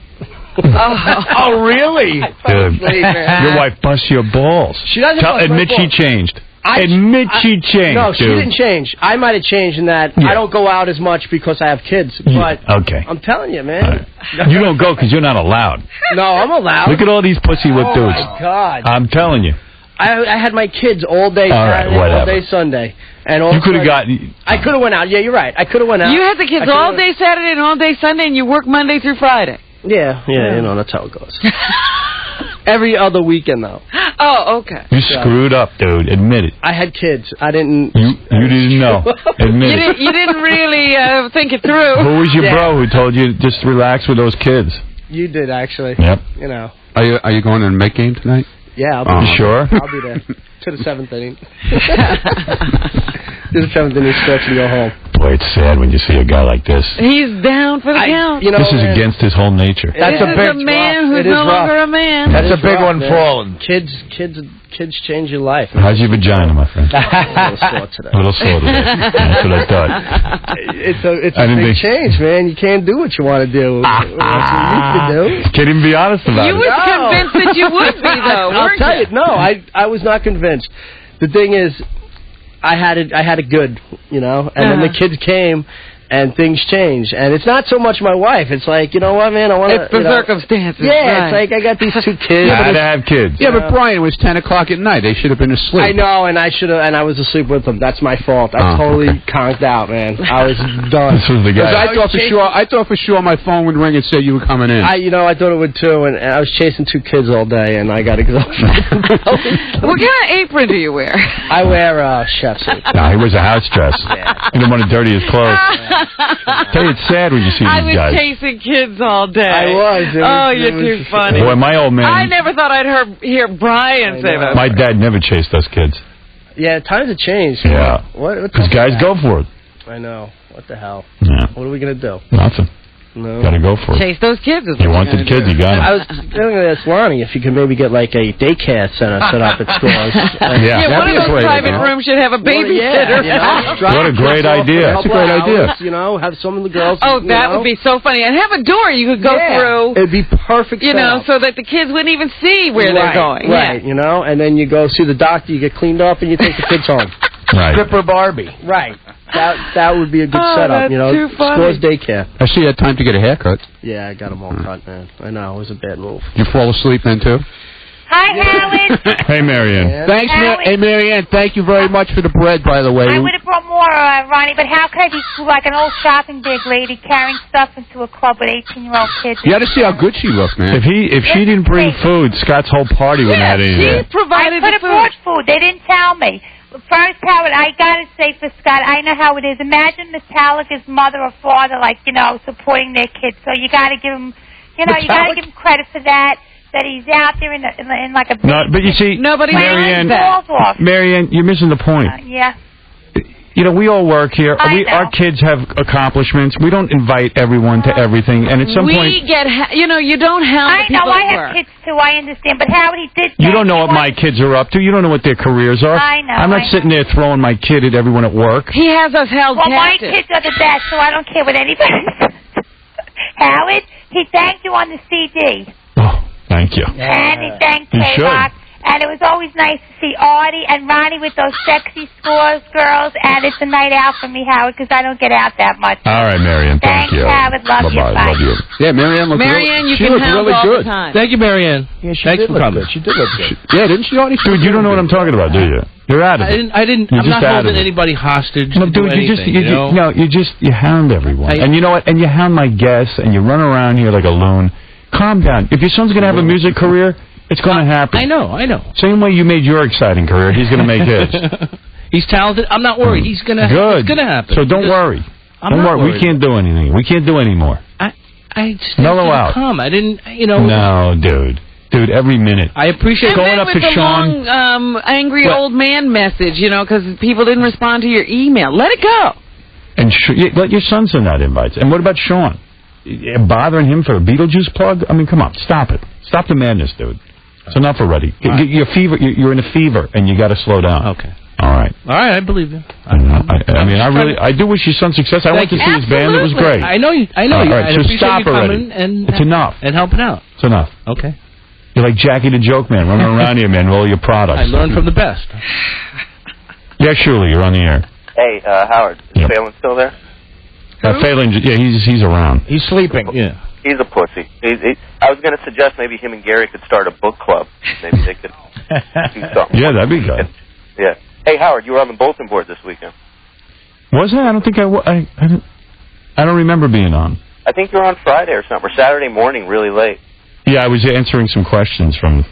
Speaker 1: Oh, really?
Speaker 19: Dude, your wife busts your balls.
Speaker 15: She doesn't bust my
Speaker 19: admit
Speaker 15: balls.
Speaker 19: she changed. Admit she changed.
Speaker 15: No, she
Speaker 19: dude.
Speaker 15: didn't change. I might have changed in that I don't go out as much because I have kids. But
Speaker 19: okay.
Speaker 15: I'm telling you, man.
Speaker 19: You don't go because you're not allowed.
Speaker 15: No, I'm allowed.
Speaker 19: Look at all these pussy whip dudes.
Speaker 15: Oh, my God.
Speaker 19: I'm telling you.
Speaker 15: I had my kids all day Saturday, all day Sunday. And all
Speaker 19: you could have gotten...
Speaker 15: I could have went out. Yeah, you're right. I could have went out.
Speaker 9: You had the kids all day Saturday and all day Sunday, and you work Monday through Friday.
Speaker 15: Yeah, that's how it goes. Every other weekend, though.
Speaker 9: Oh, okay.
Speaker 19: You screwed up, dude. Admit it.
Speaker 15: I had kids. I didn't...
Speaker 19: You didn't know. Admit it.
Speaker 9: You didn't really think it through.
Speaker 19: Who was your bro who told you to just relax with those kids?
Speaker 15: You did, actually.
Speaker 19: Yep.
Speaker 11: Are you going to the Met game tonight?
Speaker 15: Yeah, I'll be
Speaker 19: You sure?
Speaker 15: I'll be there. To the 7th inning. To the 7th inning stretch and go home.
Speaker 19: Boy, it's sad when you see a guy like this.
Speaker 9: He's down for the count.
Speaker 19: This is against his whole nature.
Speaker 9: This is a man who's no longer a man.
Speaker 1: That's a big one falling.
Speaker 15: Kids change your life.
Speaker 19: How's your vagina, my friend?
Speaker 15: A little sore today.
Speaker 19: A little sore today. That's what I thought.
Speaker 15: It's a big change, man. You can't do what you want to do. That's what you used to do.
Speaker 19: Can't even be honest about it.
Speaker 9: You was convinced that you would be, though,
Speaker 15: I'll tell you. No, I was not convinced. The thing is, I had it good, and then the kids came, and things change. And it's not so much my wife. It's like, you know what, man, I want to...
Speaker 9: It's the circumstances.
Speaker 15: Yeah,
Speaker 9: right.
Speaker 15: it's like I got these 2 kids.
Speaker 19: I had to have kids.
Speaker 11: Yeah, but Brian, it was 10 o'clock at night. They should have been asleep.
Speaker 15: I know, and I should have, and I was asleep with them. That's my fault. I totally conked out, man. I was done.
Speaker 19: This was the guy.
Speaker 11: I thought for sure my phone would ring and say you were coming in.
Speaker 15: I thought it would too, and I was chasing 2 kids all day, and I got exhausted.
Speaker 9: What kind of apron do you wear?
Speaker 15: I wear chef's apron.
Speaker 19: No, he wears a house dress. He didn't want to dirty his clothes. Tell you, it's sad when you see
Speaker 9: I
Speaker 19: these
Speaker 9: was
Speaker 19: guys.
Speaker 9: chasing kids all day.
Speaker 15: I was.
Speaker 9: You're too funny.
Speaker 19: Boy, my old man.
Speaker 9: I never thought I'd hear Brian say that.
Speaker 19: My dad never chased us kids.
Speaker 15: Yeah, times have changed.
Speaker 19: Yeah.
Speaker 15: Because
Speaker 19: guys go for it.
Speaker 15: I know. What the hell?
Speaker 19: Yeah.
Speaker 15: What are we going to do?
Speaker 19: Nothing.
Speaker 15: No.
Speaker 19: Got to go for it.
Speaker 9: Chase those kids.
Speaker 19: You wanted kids, you got them.
Speaker 15: I was going to ask Lonnie if you could maybe get like a daycare center set up at schools.
Speaker 9: Yeah, one of those private rooms should have a babysitter.
Speaker 19: What a great idea. That's a great idea.
Speaker 15: Have some of the girls.
Speaker 9: Oh, that would be so funny. And have a door you could go through.
Speaker 15: It'd be perfect.
Speaker 9: So that the kids wouldn't even see where they're going.
Speaker 15: Right, and then you go see the doctor, you get cleaned up, and you take the kids home.
Speaker 19: Right.
Speaker 1: Stripper Barbie.
Speaker 15: Right. That would be a good setup,
Speaker 9: Too funny.
Speaker 15: Schools daycare.
Speaker 11: I see you had time to get a haircut.
Speaker 15: Yeah, I got them all cut, man. I know, it was a bad move.
Speaker 11: You fall asleep then, too?
Speaker 8: Hi, Howard.
Speaker 19: Hey, Marianne.
Speaker 11: Thanks, Hey, Marianne, thank you very much for the bread, by the way.
Speaker 8: I would have brought more, Ronnie, but how could I be like an old shopping big lady carrying stuff into a club with 18-year-old kids?
Speaker 11: You got to see how good she looked, man.
Speaker 19: If she didn't bring food, Scott's whole party wouldn't have had any.
Speaker 9: She provided
Speaker 8: I could have brought food. They didn't tell me. First, Howard, I got to say for Scott, I know how it is. Imagine Metallica's mother or father, supporting their kids. So you got to give him, you got to give him credit for that he's out there in like a...
Speaker 19: No, but you see, Marianne, you're missing the point.
Speaker 8: Yeah.
Speaker 19: We all work here. Our kids have accomplishments. We don't invite everyone to everything. And at some point...
Speaker 9: We get... you don't have
Speaker 8: I know, I have kids too, I understand. But Howard, he did...
Speaker 19: You don't know what my kids are up to. You don't know what their careers are.
Speaker 8: I know.
Speaker 19: I'm not sitting there throwing my kid at everyone at work.
Speaker 9: He has us held captive.
Speaker 8: My kids are the best, so I don't care what anybody says. Howard, he thanked you on the CD.
Speaker 19: Oh, thank you.
Speaker 8: And he thanked
Speaker 19: You
Speaker 8: K-Rock. And it was always nice to see Artie and Ronnie with those sexy scores girls. And it's a night out for me, Howard, because I don't get out that much.
Speaker 19: All right, Marianne. Thank you.
Speaker 8: Howard. Love you. Bye.
Speaker 19: Love you.
Speaker 11: Yeah, Marianne looked
Speaker 9: you
Speaker 11: she
Speaker 9: can
Speaker 11: looked
Speaker 9: hound
Speaker 11: really
Speaker 9: all
Speaker 11: good.
Speaker 9: the time.
Speaker 2: Thank you, Marianne.
Speaker 1: Yeah,
Speaker 2: Thanks for coming.
Speaker 1: She did look good.
Speaker 11: Yeah, didn't she, Artie?
Speaker 19: Dude, you don't know what I'm talking about, do you? You're out of it.
Speaker 2: I'm not holding anybody hostage.
Speaker 19: No,
Speaker 2: to
Speaker 19: dude,
Speaker 2: do anything,
Speaker 19: you hound everyone. And you know what? And you hound my guests, and you run around here like a loon. Calm down. If your son's going to have a music career, it's going to happen.
Speaker 2: I know.
Speaker 19: Same way you made your exciting career, he's going to make his.
Speaker 2: He's talented. I'm not worried. He's going to.
Speaker 19: Good.
Speaker 2: It's going to happen.
Speaker 19: So don't worry.
Speaker 2: I'm
Speaker 19: don't
Speaker 2: not
Speaker 19: worry.
Speaker 2: worried.
Speaker 19: We can't do anything. We can't do any more.
Speaker 2: I just
Speaker 19: mellow out.
Speaker 2: Come. I didn't.
Speaker 19: No, dude. Dude, every minute.
Speaker 2: I appreciate
Speaker 19: going up to Sean.
Speaker 9: Long, angry old man message, because people didn't respond to your email. Let it go.
Speaker 19: And let your son send out invites. And what about Sean? Bothering him for a Beetlejuice plug? I mean, come on. Stop it. Stop the madness, dude. It's enough already. You're in a fever, and you got to slow down.
Speaker 2: Okay.
Speaker 19: All right.
Speaker 2: I believe you.
Speaker 19: I do wish your son success. I went to see his band. It was great.
Speaker 2: I know you.
Speaker 19: All right, so stop already. It's enough.
Speaker 2: And helping out.
Speaker 19: It's enough.
Speaker 2: Okay.
Speaker 19: You're like Jackie the Joke Man, running around here, man, with all your products.
Speaker 2: I learned from the best.
Speaker 19: Yeah, Shuli, you're on the air.
Speaker 6: Hey, Howard, is Phelan still there?
Speaker 19: Phelan, yeah, he's around.
Speaker 1: He's sleeping.
Speaker 19: Yeah.
Speaker 6: He's a pussy. I was going to suggest maybe him and Gary could start a book club. Maybe they could do something.
Speaker 19: Yeah, that'd be good.
Speaker 6: Yeah. Hey, Howard, you were on the bulletin board this weekend.
Speaker 19: Was I? I don't think I don't remember being on.
Speaker 6: I think you were on Friday or something, or Saturday morning, really late.
Speaker 19: Yeah, I was answering some questions from...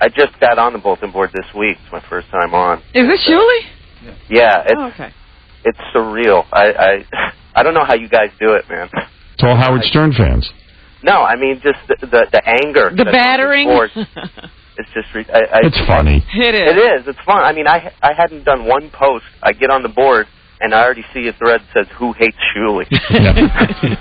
Speaker 6: I just got on the bulletin board this week. It's my first time on.
Speaker 9: Is this Shuli?
Speaker 6: Yeah,
Speaker 9: okay.
Speaker 6: It's surreal. I don't know how you guys do it, man.
Speaker 19: It's all Howard Stern fans.
Speaker 6: No, I mean just the anger.
Speaker 9: The battering.
Speaker 6: It's just.
Speaker 19: It's funny.
Speaker 9: It is.
Speaker 6: It is. It's fun. I mean, I hadn't done one post. I get on the board and I already see a thread that says "Who hates Shuli?"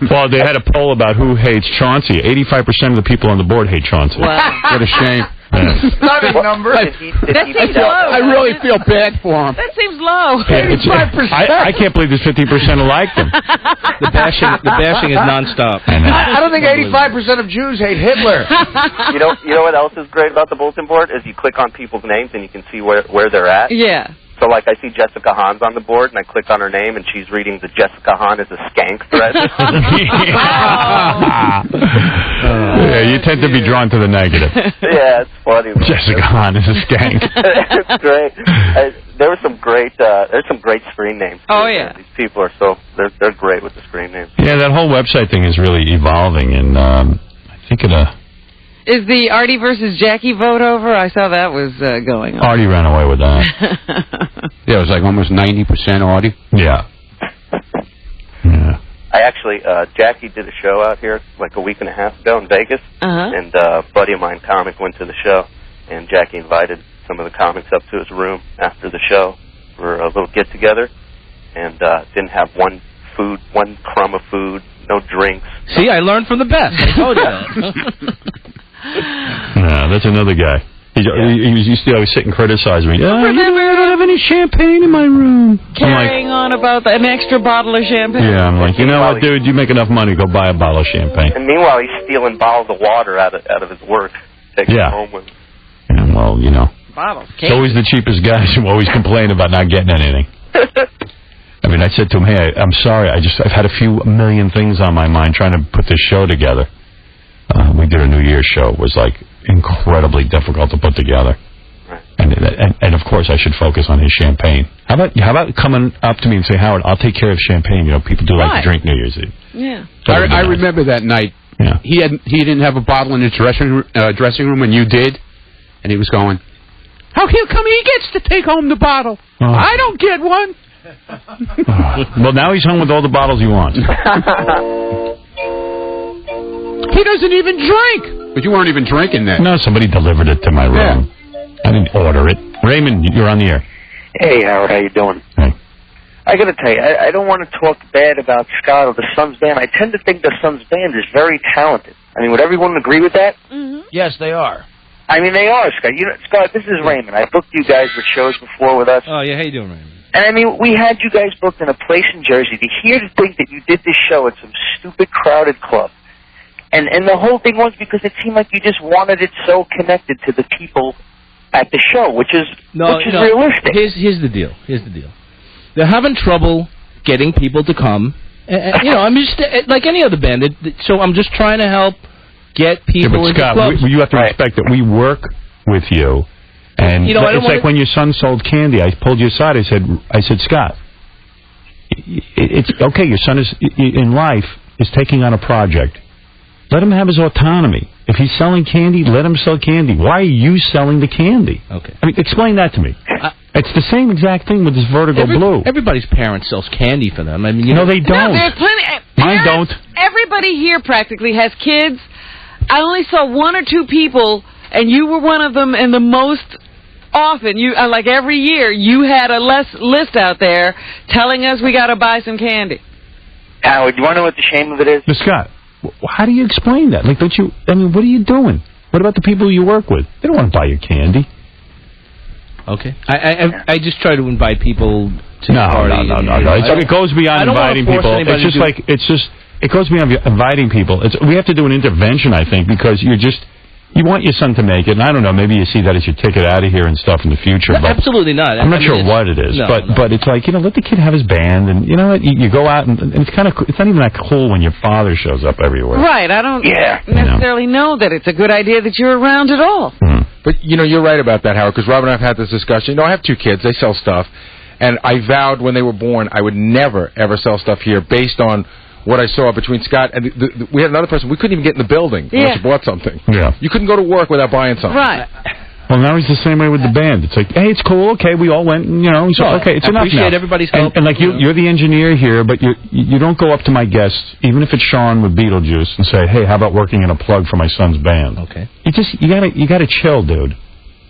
Speaker 19: Well, they had a poll about who hates Chauncey. 85% of the people on the board hate Chauncey.
Speaker 9: Wow.
Speaker 19: What a shame.
Speaker 1: Stunning number.
Speaker 9: That seems low.
Speaker 11: I really feel bad for him.
Speaker 9: That seems low.
Speaker 1: 85%.
Speaker 19: I can't believe there's 15% who like them.
Speaker 2: The bashing is nonstop.
Speaker 1: I don't think 85% of Jews hate Hitler.
Speaker 6: You know what else is great about the bulletin board is you click on people's names and you can see where they're at.
Speaker 9: Yeah.
Speaker 10: So, like, I see Jessica Hahn's on the board, and I click on her name, and she's reading the Jessica Hahn is a skank thread.
Speaker 19: Yeah, you tend to be drawn to the negative.
Speaker 10: Yeah, it's funny.
Speaker 19: Jessica Hahn is a skank.
Speaker 10: It's great. There's some great screen names.
Speaker 9: Oh, yeah.
Speaker 10: These people are they're great with the screen names.
Speaker 19: Yeah, that whole website thing is really evolving, and I think
Speaker 9: Is the Artie versus Jackie vote over? I saw that was going on.
Speaker 19: Artie ran away with that.
Speaker 11: Yeah, it was like almost 90% Artie.
Speaker 19: Yeah.
Speaker 10: I actually, Jackie did a show out here like a week and a half ago in Vegas, and a buddy of mine, comic, went to the show, and Jackie invited some of the comics up to his room after the show for a little get-together, and didn't have one crumb of food, no drinks.
Speaker 2: See, I learned from the best. I told you that.
Speaker 19: No, that's another guy. He used to always sit and criticize me. I don't have any champagne in my room.
Speaker 9: Carrying on about an extra bottle of champagne.
Speaker 19: Yeah, I'm like, you know what, dude? You make enough money, go buy a bottle of champagne.
Speaker 10: And meanwhile, he's stealing bottles of water out of his work, taking it home with him.
Speaker 19: Yeah, well, you know,
Speaker 9: bottles.
Speaker 19: It's always the cheapest guys who always complain about not getting anything. I mean, I said to him, hey, I'm sorry, I've had a few million things on my mind trying to put this show together. We did a New Year's show. It was like incredibly difficult to put together. And of course I should focus on his champagne. How about coming up to me and say, Howard, I'll take care of champagne. You know, people do like to drink New Year's Eve.
Speaker 9: Yeah.
Speaker 11: I remember that night.
Speaker 19: Yeah.
Speaker 11: He didn't have a bottle in his dressing room, and you did, and he was going, how come he gets to take home the bottle?
Speaker 19: Oh.
Speaker 11: I don't get one.
Speaker 19: Well, now he's home with all the bottles he wants.
Speaker 11: He doesn't even drink. But you weren't even drinking then.
Speaker 19: No, somebody delivered it to my room. I didn't order it. Raymond, you're on the air.
Speaker 13: Hey, Howard, how you doing?
Speaker 19: Hey.
Speaker 13: I got to tell you, I don't want to talk bad about Scott or the Suns band. I tend to think the Suns band is very talented. I mean, would everyone agree with that?
Speaker 9: Mm-hmm.
Speaker 1: Yes, they are.
Speaker 13: I mean, they are, Scott. Scott, this is Raymond. I booked you guys with shows before with us.
Speaker 2: Oh, yeah, how you doing, Raymond?
Speaker 13: And, I mean, we had you guys booked in a place in Jersey. To hear to think that you did this show at some stupid, crowded club. And the whole thing was because it seemed like you just wanted it so connected to the people at the show, which is realistic.
Speaker 2: Here's the deal. They're having trouble getting people to come. You know, I'm just like any other band. So I'm just trying to help get people into
Speaker 19: Scott,
Speaker 2: clubs.
Speaker 19: you have to respect that we work with you. And
Speaker 2: you know,
Speaker 19: it's like when your son sold candy. I pulled you aside. I said, Scott, it's okay. Your son is in life is taking on a project. Let him have his autonomy. If he's selling candy, let him sell candy. Why are you selling the candy?
Speaker 2: Okay.
Speaker 19: I mean, explain that to me. It's the same exact thing with this Vertigo Blue.
Speaker 2: Everybody's parents sells candy for them. I mean,
Speaker 19: no, they don't.
Speaker 9: No, there's plenty.
Speaker 19: Mine don't.
Speaker 9: Everybody here practically has kids. I only saw one or two people, and you were one of them. And the most often, like every year, you had a list out there telling us we got to buy some candy.
Speaker 13: Howard, you want to know what the shame of it is?
Speaker 19: But Scott, how do you explain that? Like, what are you doing? What about the people you work with? They don't want to buy your candy.
Speaker 2: Okay. I just try to invite people to the party.
Speaker 19: No. It goes beyond inviting people. It goes beyond inviting people. We have to do an intervention, I think, because you want your son to make it, and I don't know, maybe you see that as your ticket out of here and stuff in the future.
Speaker 2: No,
Speaker 19: but
Speaker 2: absolutely not.
Speaker 19: I'm not sure what it is, but it's like, let the kid have his band, and you know what, you go out, and it's kind of, it's not even that cool when your father shows up everywhere.
Speaker 9: Right, I don't necessarily know that it's a good idea that you're around at all.
Speaker 20: But, you're right about that, Howard, because Rob and I have had this discussion. I have two kids, they sell stuff, and I vowed when they were born I would never, ever sell stuff here based on what I saw between Scott and we had another person. We couldn't even get in the building unless you bought something. Yeah. You couldn't go to work without buying something.
Speaker 9: Right.
Speaker 19: Well, now he's the same way with the band. It's like, hey, it's cool. Okay, we all went. He's like, okay, it's enough now.
Speaker 2: I appreciate everybody's help.
Speaker 19: And like you're the engineer here, but you don't go up to my guests, even if it's Sean with Beetlejuice, and say, hey, how about working in a plug for my son's band?
Speaker 2: Okay.
Speaker 19: You gotta chill, dude.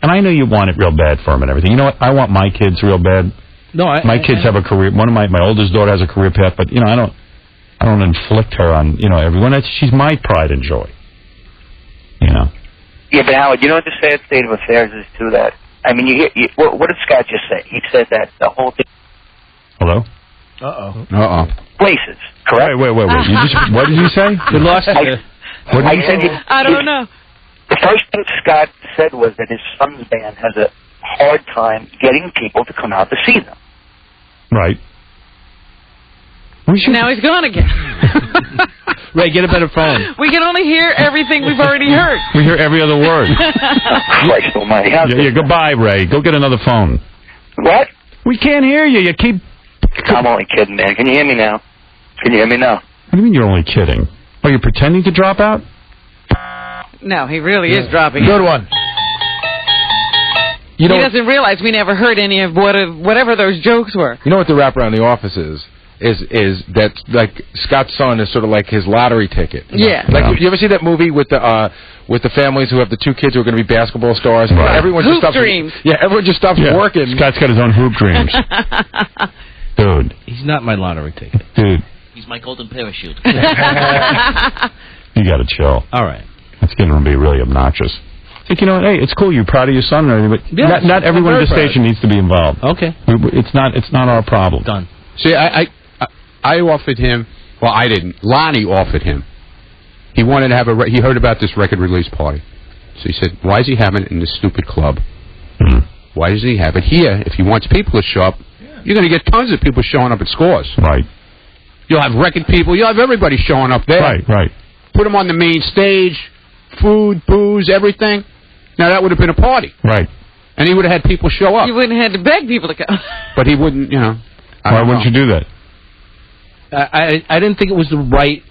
Speaker 19: And I know you want it real bad for him and everything. You know what? I want my kids real bad.
Speaker 2: No,
Speaker 19: my kids have a career. One of my oldest daughter has a career path, but I don't inflict her on, everyone. She's my pride and joy.
Speaker 13: Yeah, but Howard, you know what the sad state of affairs is to that? I mean, what did Scott just say? He said that the whole thing...
Speaker 19: Hello?
Speaker 13: Uh-oh. Places, correct?
Speaker 19: Wait. What did you say?
Speaker 2: You lost it.
Speaker 13: I don't
Speaker 9: know.
Speaker 13: The first thing Scott said was that his son's band has hard time getting people to come out to see them.
Speaker 19: Right.
Speaker 9: Now he's gone again.
Speaker 2: Ray, get a better phone.
Speaker 9: We can only hear everything we've already heard.
Speaker 19: We hear every other word.
Speaker 13: Christ almighty.
Speaker 19: Yeah, goodbye, Ray. Go get another phone.
Speaker 13: What?
Speaker 19: We can't hear you. You keep...
Speaker 13: I'm only kidding, man. Can you hear me now? Can you hear me now?
Speaker 19: What do you mean you're only kidding? Are you pretending to drop out?
Speaker 9: No, he really is dropping.
Speaker 1: Good one.
Speaker 9: He doesn't realize we never heard any of whatever those jokes were.
Speaker 20: You know what the rap around the office is that like Scott's son is sort of like his lottery ticket.
Speaker 9: Yeah.
Speaker 20: Like you ever see that movie with the families who have the two kids who are going to be basketball stars?
Speaker 19: Right.
Speaker 20: Everyone
Speaker 9: Hoop
Speaker 20: just stops.
Speaker 9: dreams.
Speaker 20: Yeah, everyone just stops working.
Speaker 19: Scott's got his own hoop dreams. Dude.
Speaker 2: He's not my lottery ticket.
Speaker 19: Dude.
Speaker 21: He's my golden parachute.
Speaker 19: You got to chill.
Speaker 2: All right.
Speaker 19: It's getting to be really obnoxious. Like, hey, it's cool. You're proud of your son, and everything, but
Speaker 2: Yes,
Speaker 19: not everyone at the
Speaker 2: very proud.
Speaker 19: station needs to be involved.
Speaker 2: Okay.
Speaker 19: It's not our problem.
Speaker 2: Done.
Speaker 11: See, I offered him. Well, I didn't. Lonnie offered him. He wanted to have he heard about this record release party, so he said, "Why is he having it in this stupid club? Why doesn't he have it here? If he wants people to show up, you're going to get tons of people showing up at Scores.
Speaker 19: Right.
Speaker 11: You'll have record people. You'll have everybody showing up there.
Speaker 19: Right.
Speaker 11: Put them on the main stage, food, booze, everything. Now that would have been a party.
Speaker 19: Right.
Speaker 11: And he would have had people show up.
Speaker 9: You wouldn't have had to beg people to come.
Speaker 11: But he wouldn't,
Speaker 19: Why wouldn't you do that?
Speaker 2: I didn't think it was the right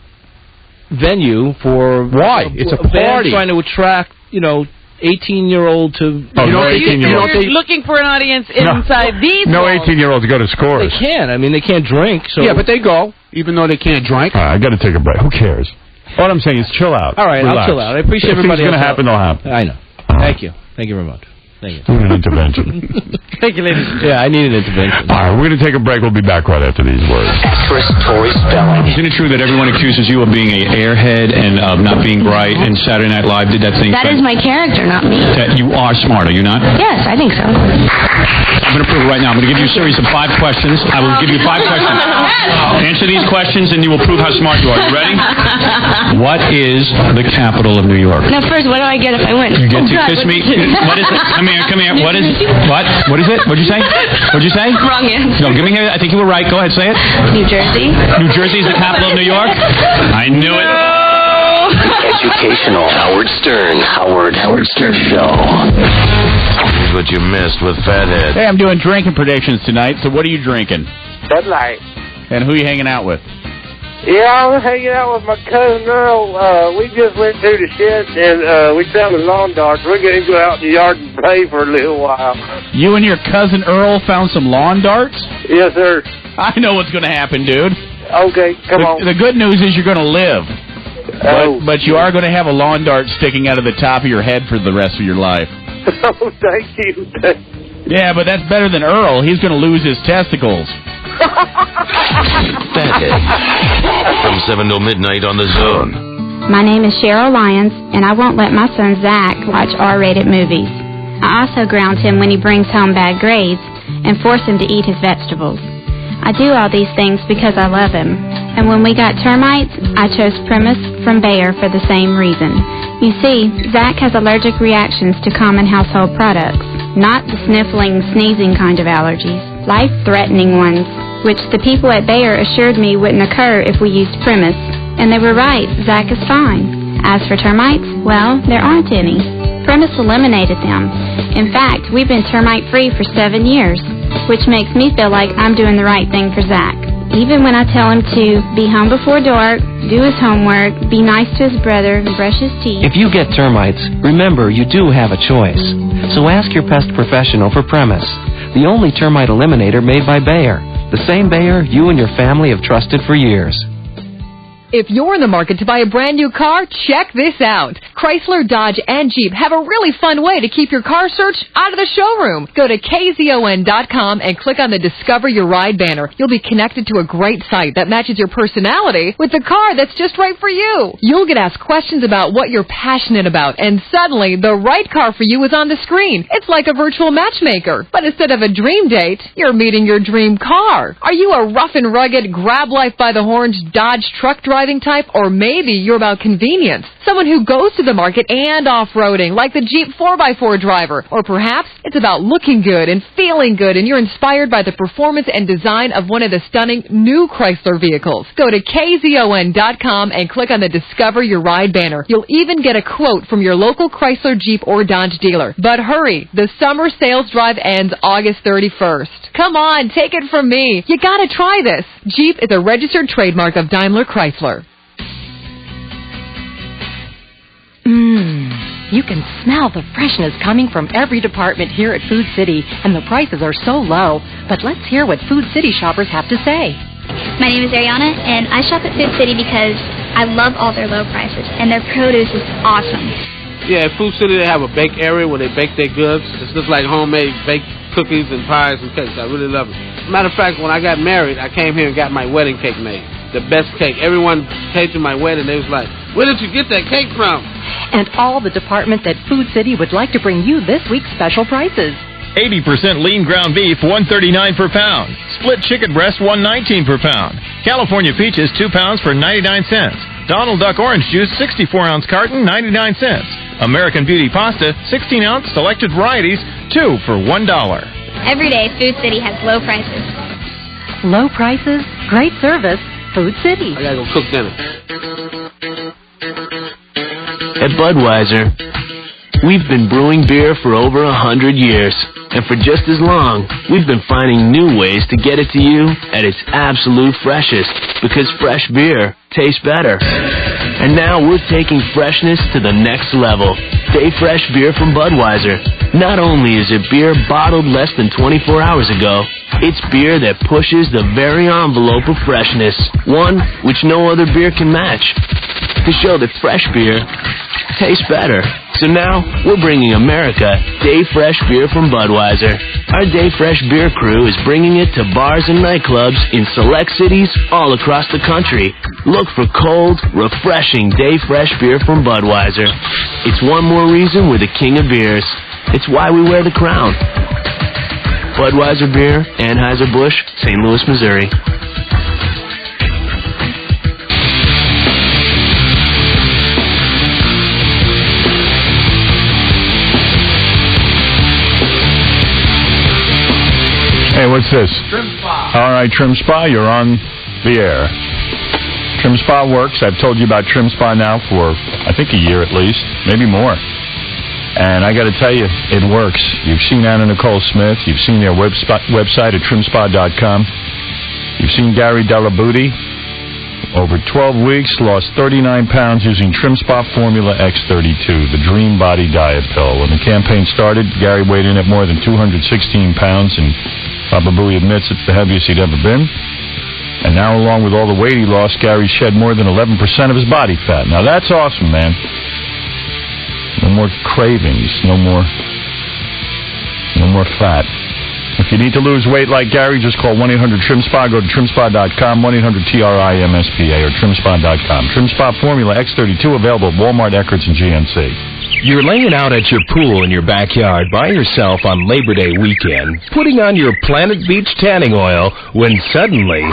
Speaker 2: venue for...
Speaker 11: Why? It's a
Speaker 2: band
Speaker 11: party.
Speaker 2: trying to attract, 18-year-old to...
Speaker 9: You're looking for an audience inside these
Speaker 19: No
Speaker 9: walls.
Speaker 19: 18-year-olds go to Scores.
Speaker 2: They can. I mean, they can't drink, so...
Speaker 11: Yeah, but they go, even though they can't drink.
Speaker 19: I got to take a break. Who cares? All I'm saying is chill out.
Speaker 2: All right,
Speaker 19: Relax.
Speaker 2: I'll chill out. I appreciate
Speaker 19: if
Speaker 2: everybody.
Speaker 19: If it's going to happen, they'll happen.
Speaker 2: I know. Thank you. Thank you very much. Thank you.
Speaker 19: Do an intervention.
Speaker 9: Thank you, ladies.
Speaker 2: Yeah, I need an intervention.
Speaker 19: All right, we're going to take a break. We'll be back right after these words.
Speaker 16: Actress Tori Spelling.
Speaker 12: Isn't it true that everyone accuses you of being an airhead and of not being bright, and Saturday Night Live did that thing?
Speaker 5: That is my character, not me.
Speaker 12: That you are smart, are you not?
Speaker 5: Yes, I think so.
Speaker 12: I'm going to prove it right now. I'm going to give you a series of 5 questions. I will give you 5 questions. Answer these questions, and you will prove how smart you are. You ready? What is the capital of New York?
Speaker 5: Now, first, what do I get if I win?
Speaker 12: You get to kiss me. What is it? Come here. What is what? What is it? What'd you say? What'd you say?
Speaker 5: Wrong answer.
Speaker 12: No, give me here. I think you were right. Go ahead, say it.
Speaker 5: New Jersey.
Speaker 12: New Jersey is the capital of New York? I knew it.
Speaker 16: Educational Howard Stern. Howard Stern Show.
Speaker 14: Here's what you missed with Fathead.
Speaker 18: Hey, I'm doing drinking predictions tonight, so what are you drinking?
Speaker 17: Bud Light.
Speaker 18: And who are you hanging out with?
Speaker 17: Yeah, I was hanging out with my cousin Earl. We just went through the shed and we found the lawn darts. We're going to go out in the yard and play for a little while.
Speaker 18: You and your cousin Earl found some lawn darts?
Speaker 17: Yes, sir.
Speaker 18: I know what's going to happen, dude.
Speaker 17: Okay, come on.
Speaker 18: The good news is you're going to live. But you are going to have a lawn dart sticking out of the top of your head for the rest of your life.
Speaker 17: Oh, thank you.
Speaker 18: Yeah, but that's better than Earl. He's going to lose his testicles.
Speaker 14: Fathead. From 7 till midnight on the Zone.
Speaker 5: My name is Cheryl Lyons, and I won't let my son Zach watch R-rated movies. I also ground him when he brings home bad grades and force him to eat his vegetables. I do all these things because I love him. And when we got termites, I chose Primus from Bayer for the same reason. You see, Zach has allergic reactions to common household products, not the sniffling, sneezing kind of allergies, life-threatening ones, which the people at Bayer assured me wouldn't occur if we used Primus. And they were right, Zach is fine. As for termites, well, there aren't any. Primus eliminated them. In fact, we've been termite-free for 7 years, which makes me feel like I'm doing the right thing for Zach. Even when I tell him to be home before dark, do his homework, be nice to his brother, and brush his teeth.
Speaker 24: If you get termites, remember you do have a choice. So ask your pest professional for Primus, the only termite eliminator made by Bayer. The same Bayer you and your family have trusted for years.
Speaker 25: If you're in the market to buy a brand new car, check this out. Chrysler, Dodge, and Jeep have a really fun way to keep your car search out of the showroom. Go to KZON.com and click on the Discover Your Ride banner. You'll be connected to a great site that matches your personality with the car that's just right for you. You'll get asked questions about what you're passionate about, and suddenly the right car for you is on the screen. It's like a virtual matchmaker. But instead of a dream date, you're meeting your dream car. Are you a rough and rugged, grab life by the horns Dodge truck driving type, or maybe you're about convenience? Someone who goes to the market and off-roading, like the Jeep 4x4 driver. Or perhaps it's about looking good and feeling good, and you're inspired by the performance and design of one of the stunning new Chrysler vehicles. Go to KZON.com and click on the Discover Your Ride banner. You'll even get a quote from your local Chrysler, Jeep, or Dodge dealer. But hurry, the summer sales drive ends August 31st. Come on, take it from me. You gotta try this. Jeep is a registered trademark of Daimler Chrysler.
Speaker 3: You can smell the freshness coming from every department here at Food City, and the prices are so low. But let's hear what Food City shoppers have to say.
Speaker 4: My name is Ariana, and I shop at Food City because I love all their low prices, and their produce is awesome.
Speaker 7: Yeah, at Food City they have a bake area where they bake their goods. It's just like homemade baked cookies and pies and cakes. I really love it. Matter of fact, when I got married, I came here and got my wedding cake made. The best cake. Everyone came to my wedding. They was like, "Where did you get that cake from?"
Speaker 3: And all the departments at Food City would like to bring you this week's special prices.
Speaker 22: 80% lean ground beef, $139 per pound. Split chicken breast, $119 per pound. California peaches, 2 pounds for 99 cents. Donald Duck orange juice, 64-ounce carton, 99 cents. American Beauty pasta, 16-ounce selected varieties, 2 for $1.
Speaker 4: Every day, Food City has low prices.
Speaker 3: Low prices, great service, Food City.
Speaker 7: I gotta go cook dinner.
Speaker 23: At Budweiser, we've been brewing beer for over 100 years. And for just as long, we've been finding new ways to get it to you at its absolute freshest, because fresh beer tastes better. And now we're taking freshness to the next level. Day Fresh beer from Budweiser. Not only is it beer bottled less than 24 hours ago, it's beer that pushes the very envelope of freshness, one which no other beer can match. To show that fresh beer tastes better. So now, we're bringing America Day Fresh beer from Budweiser. Our Day Fresh beer crew is bringing it to bars and nightclubs in select cities all across the country. Look for cold, refreshing Day Fresh beer from Budweiser. It's one more reason we're the king of beers. It's why we wear the crown. Budweiser Beer, Anheuser-Busch, St. Louis, Missouri.
Speaker 19: Hey, what's this?
Speaker 7: Trim Spa.
Speaker 19: All right, Trim Spa, you're on the air. Trim Spa works. I've told you about Trim Spa now for, I think, a year at least, maybe more. And I got to tell you, it works. You've seen Anna Nicole Smith. You've seen their website at trimspa.com. You've seen Gary Delabuti. Over 12 weeks, lost 39 pounds using Trim Spa Formula X32, the Dream Body Diet Pill. When the campaign started, Gary weighed in at more than 216 pounds, and Baba Booey admits it's the heaviest he'd ever been. And now, along with all the weight he lost, Gary shed more than 11% of his body fat. Now, that's awesome, man. No more cravings, no more fat. If you need to lose weight like Gary, just call 1-800-TRIM-SPA. Go to trimspa.com, 1-800-TRIMSPA, or trimspa.com. Trim Spa Formula X32, available at Walmart, Eckerd's, and GNC.
Speaker 26: You're laying out at your pool in your backyard by yourself on Labor Day weekend, putting on your Planet Beach tanning oil, when suddenly...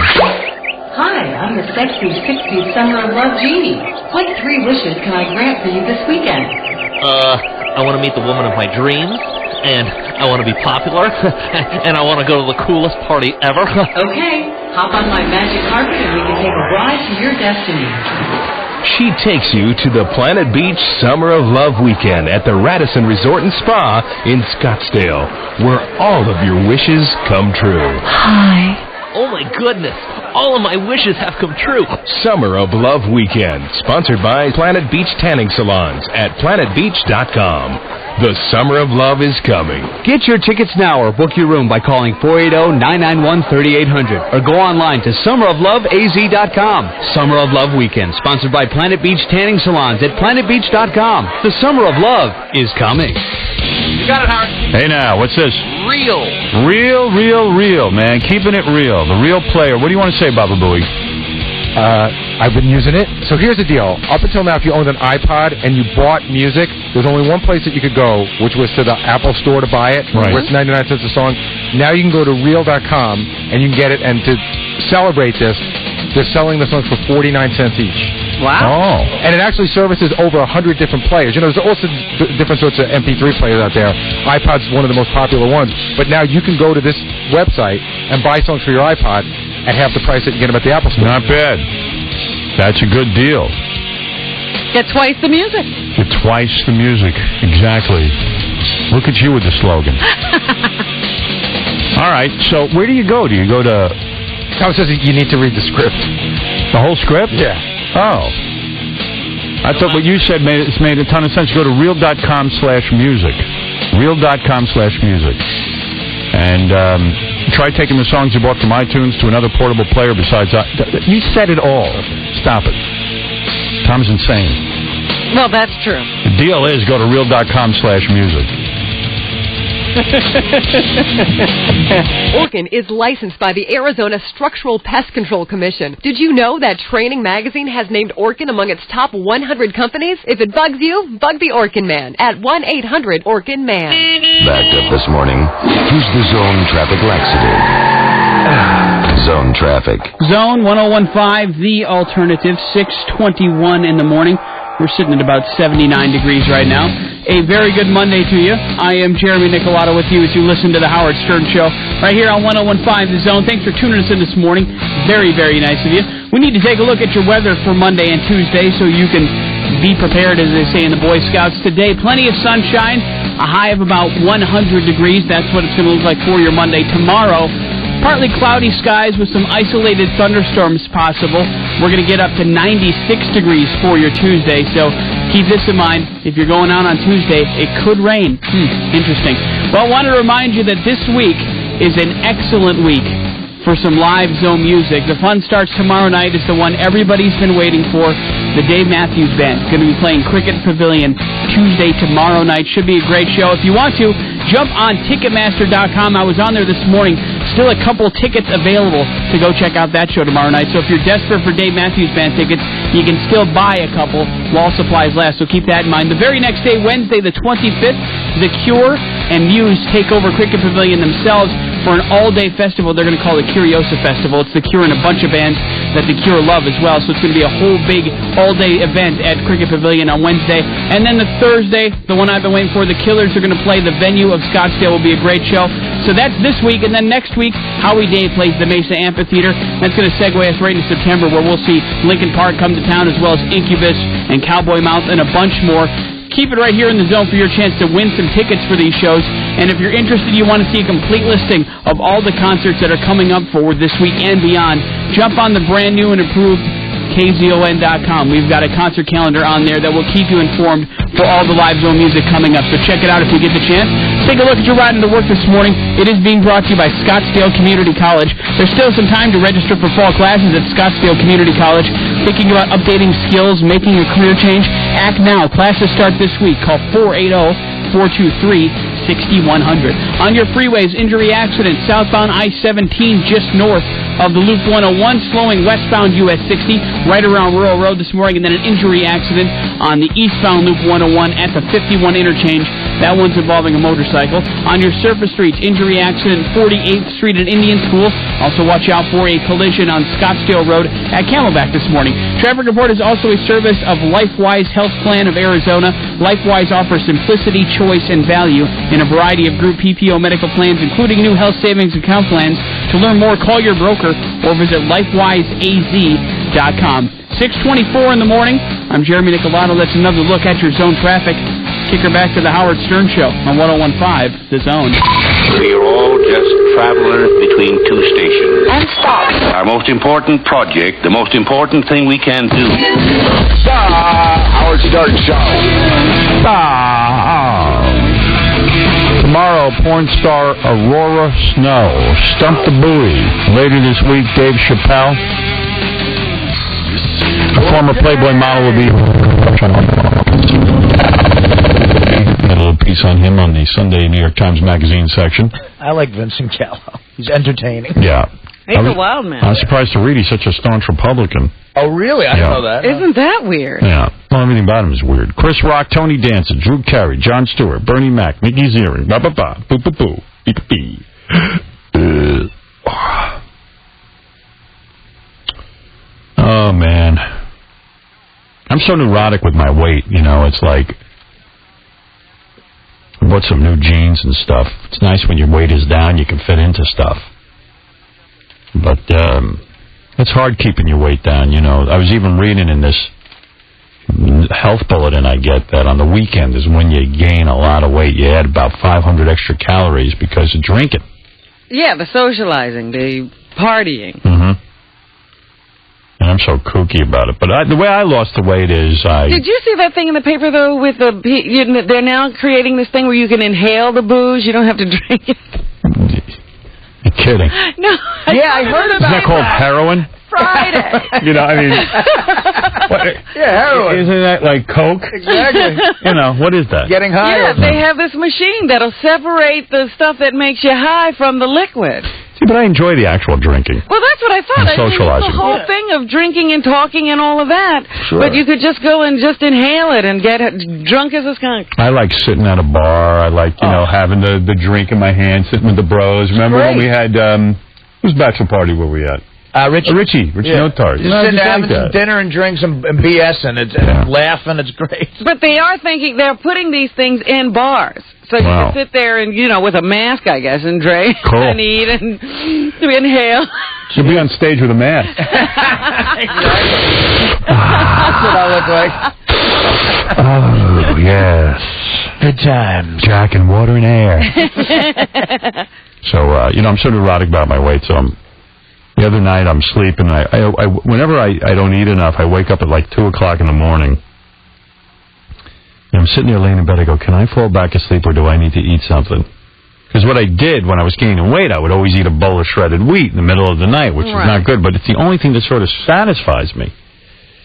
Speaker 27: Hi, I'm the sexy 60s Summer of Love Genie. What 3 wishes can I grant for you this weekend?
Speaker 21: I want to meet the woman of my dreams, and I want to be popular, and I want to go to the coolest party ever.
Speaker 27: Okay, hop on my magic carpet and we can take a ride to your destiny.
Speaker 26: She takes you to the Planet Beach Summer of Love weekend at the Radisson Resort and Spa in Scottsdale, where all of your wishes come true.
Speaker 27: Hi.
Speaker 21: Oh my goodness, all of my wishes have come true.
Speaker 26: Summer of Love weekend, sponsored by Planet Beach Tanning Salons at planetbeach.com. The Summer of Love is coming.
Speaker 28: Get your tickets now or book your room by calling 480-991-3800 or go online to summerofloveaz.com. Summer of Love weekend, sponsored by Planet Beach Tanning Salons at planetbeach.com. The Summer of Love is coming.
Speaker 7: You got it, Howard.
Speaker 19: Hey, now, what's this?
Speaker 21: Real,
Speaker 19: man. Keeping it real. The real player. What do you want to say, Baba Booey?
Speaker 20: I've been using it. So here's the deal. Up until now, if you owned an iPod and you bought music, there's only one place that you could go, which was to the Apple Store to buy it, where it's 99 cents a song. Now you can go to Real.com and you can get it. And to celebrate this, they're selling the songs for 49 cents each.
Speaker 18: Wow.
Speaker 19: Oh.
Speaker 20: And it actually services over 100 different players. You know, there's also different sorts of MP3 players out there. iPod's one of the most popular ones. But now you can go to this website and buy songs for your iPod at half the price that you get them at the Apple Store.
Speaker 19: Not bad. That's a good deal.
Speaker 1: Get twice the music.
Speaker 19: Get twice the music. Exactly. Look at you with the slogan. All right, so where do you go? Do you go to...
Speaker 20: Tom says you need to read the script.
Speaker 19: The whole script?
Speaker 20: Yeah.
Speaker 19: Oh. I thought what you said made a ton of sense. Go to real.com/music. Real.com/music. And try taking the songs you bought from iTunes to another portable player besides... you said it all. Stop it. Tom's insane.
Speaker 1: Well, that's true.
Speaker 19: The deal is go to real.com/music.
Speaker 25: Orkin is licensed by the Arizona Structural Pest Control Commission. Did you know that Training Magazine has named Orkin among its top 100 companies? If it bugs you, bug the Orkin Man at 1-800-ORKIN-MAN.
Speaker 14: Backed up this morning. Who's the Zone Traffic Laxative? Zone Traffic.
Speaker 18: Zone 1015, the alternative, 6:21 in the morning. We're sitting at about 79 degrees right now. A very good Monday to you. I am Jeremy Nicolato with you as you listen to the Howard Stern Show right here on 1015 The Zone. Thanks for tuning us in this morning. Very, very nice of you. We need to take a look at your weather for Monday and Tuesday so you can be prepared, as they say in the Boy Scouts. Today, plenty of sunshine, a high of about 100 degrees. That's what it's going to look like for your Monday. Tomorrow, partly cloudy skies with some isolated thunderstorms possible. We're going to get up to 96 degrees for your Tuesday, so keep this in mind. If you're going out on Tuesday, it could rain. Interesting. Well, I want to remind you that this week is an excellent week for some live Zone music. The fun starts tomorrow night. It's the one everybody's been waiting for. The Dave Matthews Band is going to be playing Cricket Pavilion Tuesday, tomorrow night. Should be a great show. If you want to, jump on Ticketmaster.com. I was on there this morning. Still a couple tickets available to go check out that show tomorrow night. So if you're desperate for Dave Matthews Band tickets, you can still buy a couple while supplies last. So keep that in mind. The very next day, Wednesday the 25th, The Cure and Muse take over Cricket Pavilion themselves for an all-day festival they're going to call the Curiosa Festival. It's The Cure and a bunch of bands that The Cure love as well. So it's going to be a whole big all-day event at Cricket Pavilion on Wednesday. And then the Thursday, the one I've been waiting for, the Killers are going to play. The venue of Scottsdale will be a great show. So that's this week. And then next week, Howie Day plays the Mesa Amphitheater. That's going to segue us right into September, where we'll see Linkin Park come to town, as well as Incubus and Cowboy Mouth and a bunch more. Keep it right here in the Zone for your chance to win some tickets for these shows. And if you're interested, you want to see a complete listing of all the concerts that are coming up forward this week and beyond, jump on the brand new and improved KZON.com. We've got a concert calendar on there that will keep you informed for all the live Zone music coming up. So check it out if you get the chance. Take a look at your ride into work this morning. It is being brought to you by Scottsdale Community College. There's still some time to register for fall classes at Scottsdale Community College. Thinking about updating skills, making a career change? Act now. Classes start this week. Call 480-423-6100. On your freeways, injury accident, southbound I-17 just north of the Loop 101, slowing westbound US 60 right around Rural Road this morning, and then an injury accident on the eastbound Loop 101 at the 51 interchange. That one's involving a motorcycle. On your surface streets, injury accident 48th Street at Indian School. Also watch out for a collision on Scottsdale Road at Camelback this morning. Traffic Report is also a service of LifeWise Health Plan of Arizona. LifeWise offers simplicity, choice, and value in a variety of group PPO medical plans, including new health savings account plans. To learn more, call your broker or visit LifeWiseAZ.com. 6:24 in the morning. I'm Jeremy Nicolato. That's another look at your Zone traffic. Kick her back to the Howard Stern Show on 1015 The Zone.
Speaker 6: We are all just travelers between two stations.
Speaker 5: And stop.
Speaker 6: Our most important project, the most important thing we can do.
Speaker 19: Howard Stern Show. Tomorrow, porn star Aurora Snow. Stump the Buoy. Later this week, Dave Chappelle. A former Playboy model will be... A little piece on him on the Sunday New York Times Magazine section.
Speaker 8: I like Vincent Gallo. He's entertaining.
Speaker 19: Yeah.
Speaker 1: He's a wild man.
Speaker 19: I'm surprised to read he's such a staunch Republican.
Speaker 8: Oh, really? I didn't know that.
Speaker 1: Isn't that weird?
Speaker 19: Yeah. Well, everything about him is weird. Chris Rock, Tony Danza, Drew Carey, Jon Stewart, Bernie Mac, Mickey Ziering, ba-ba-ba, boo-boo-boo, beep-beep. Oh, man. I'm so neurotic with my weight, you know. It's like I bought some new jeans and stuff. It's nice when your weight is down, you can fit into stuff. But it's hard keeping your weight down, you know. I was even reading in this health bulletin I get that on the weekend is when you gain a lot of weight. You add about 500 extra calories because of drinking.
Speaker 1: Yeah, the socializing, the partying.
Speaker 19: Mm-hmm. And I'm so kooky about it. But the way I lost the weight is
Speaker 1: Did you see that thing in the paper, though, with they're now creating this thing where you can inhale the booze, you don't have to drink it?
Speaker 19: You're kidding.
Speaker 1: No.
Speaker 2: I heard about
Speaker 19: Isn't that called heroin?
Speaker 1: Friday.
Speaker 19: You know, I mean...
Speaker 2: heroin.
Speaker 19: Isn't that like Coke?
Speaker 2: Exactly.
Speaker 19: You know, what is that?
Speaker 2: Getting high.
Speaker 1: Yeah, they have this machine that'll separate the stuff that makes you high from the liquid.
Speaker 19: See, but I enjoy the actual drinking.
Speaker 1: Well, that's what I thought.
Speaker 19: And socializing.
Speaker 1: The whole thing of drinking and talking and all of that.
Speaker 19: Sure.
Speaker 1: But you could just go and just inhale it and get drunk as a skunk.
Speaker 19: I like sitting at a bar. I like, you know, having the drink in my hand, sitting with the bros. Remember when we had, whose bachelor party were we at? Richie Notars.
Speaker 2: Just sitting there having some dinner and drink some BS and laughing. It's great.
Speaker 1: But they are thinking, they're putting these things in bars. So you can sit there and, you know, with a mask, I guess, and drink and eat and inhale.
Speaker 19: You'll be on stage with a mask.
Speaker 2: That's what I look like.
Speaker 19: Oh, yes.
Speaker 2: Good time.
Speaker 19: Jack and water and air. So, you know, I'm so neurotic about my weight, so the other night I'm sleeping. Whenever I don't eat enough, I wake up at like 2 o'clock in the morning. And I'm sitting there laying in bed. I go, can I fall back asleep or do I need to eat something? Because what I did when I was gaining weight, I would always eat a bowl of shredded wheat in the middle of the night, which is not good. But it's the only thing that sort of satisfies me.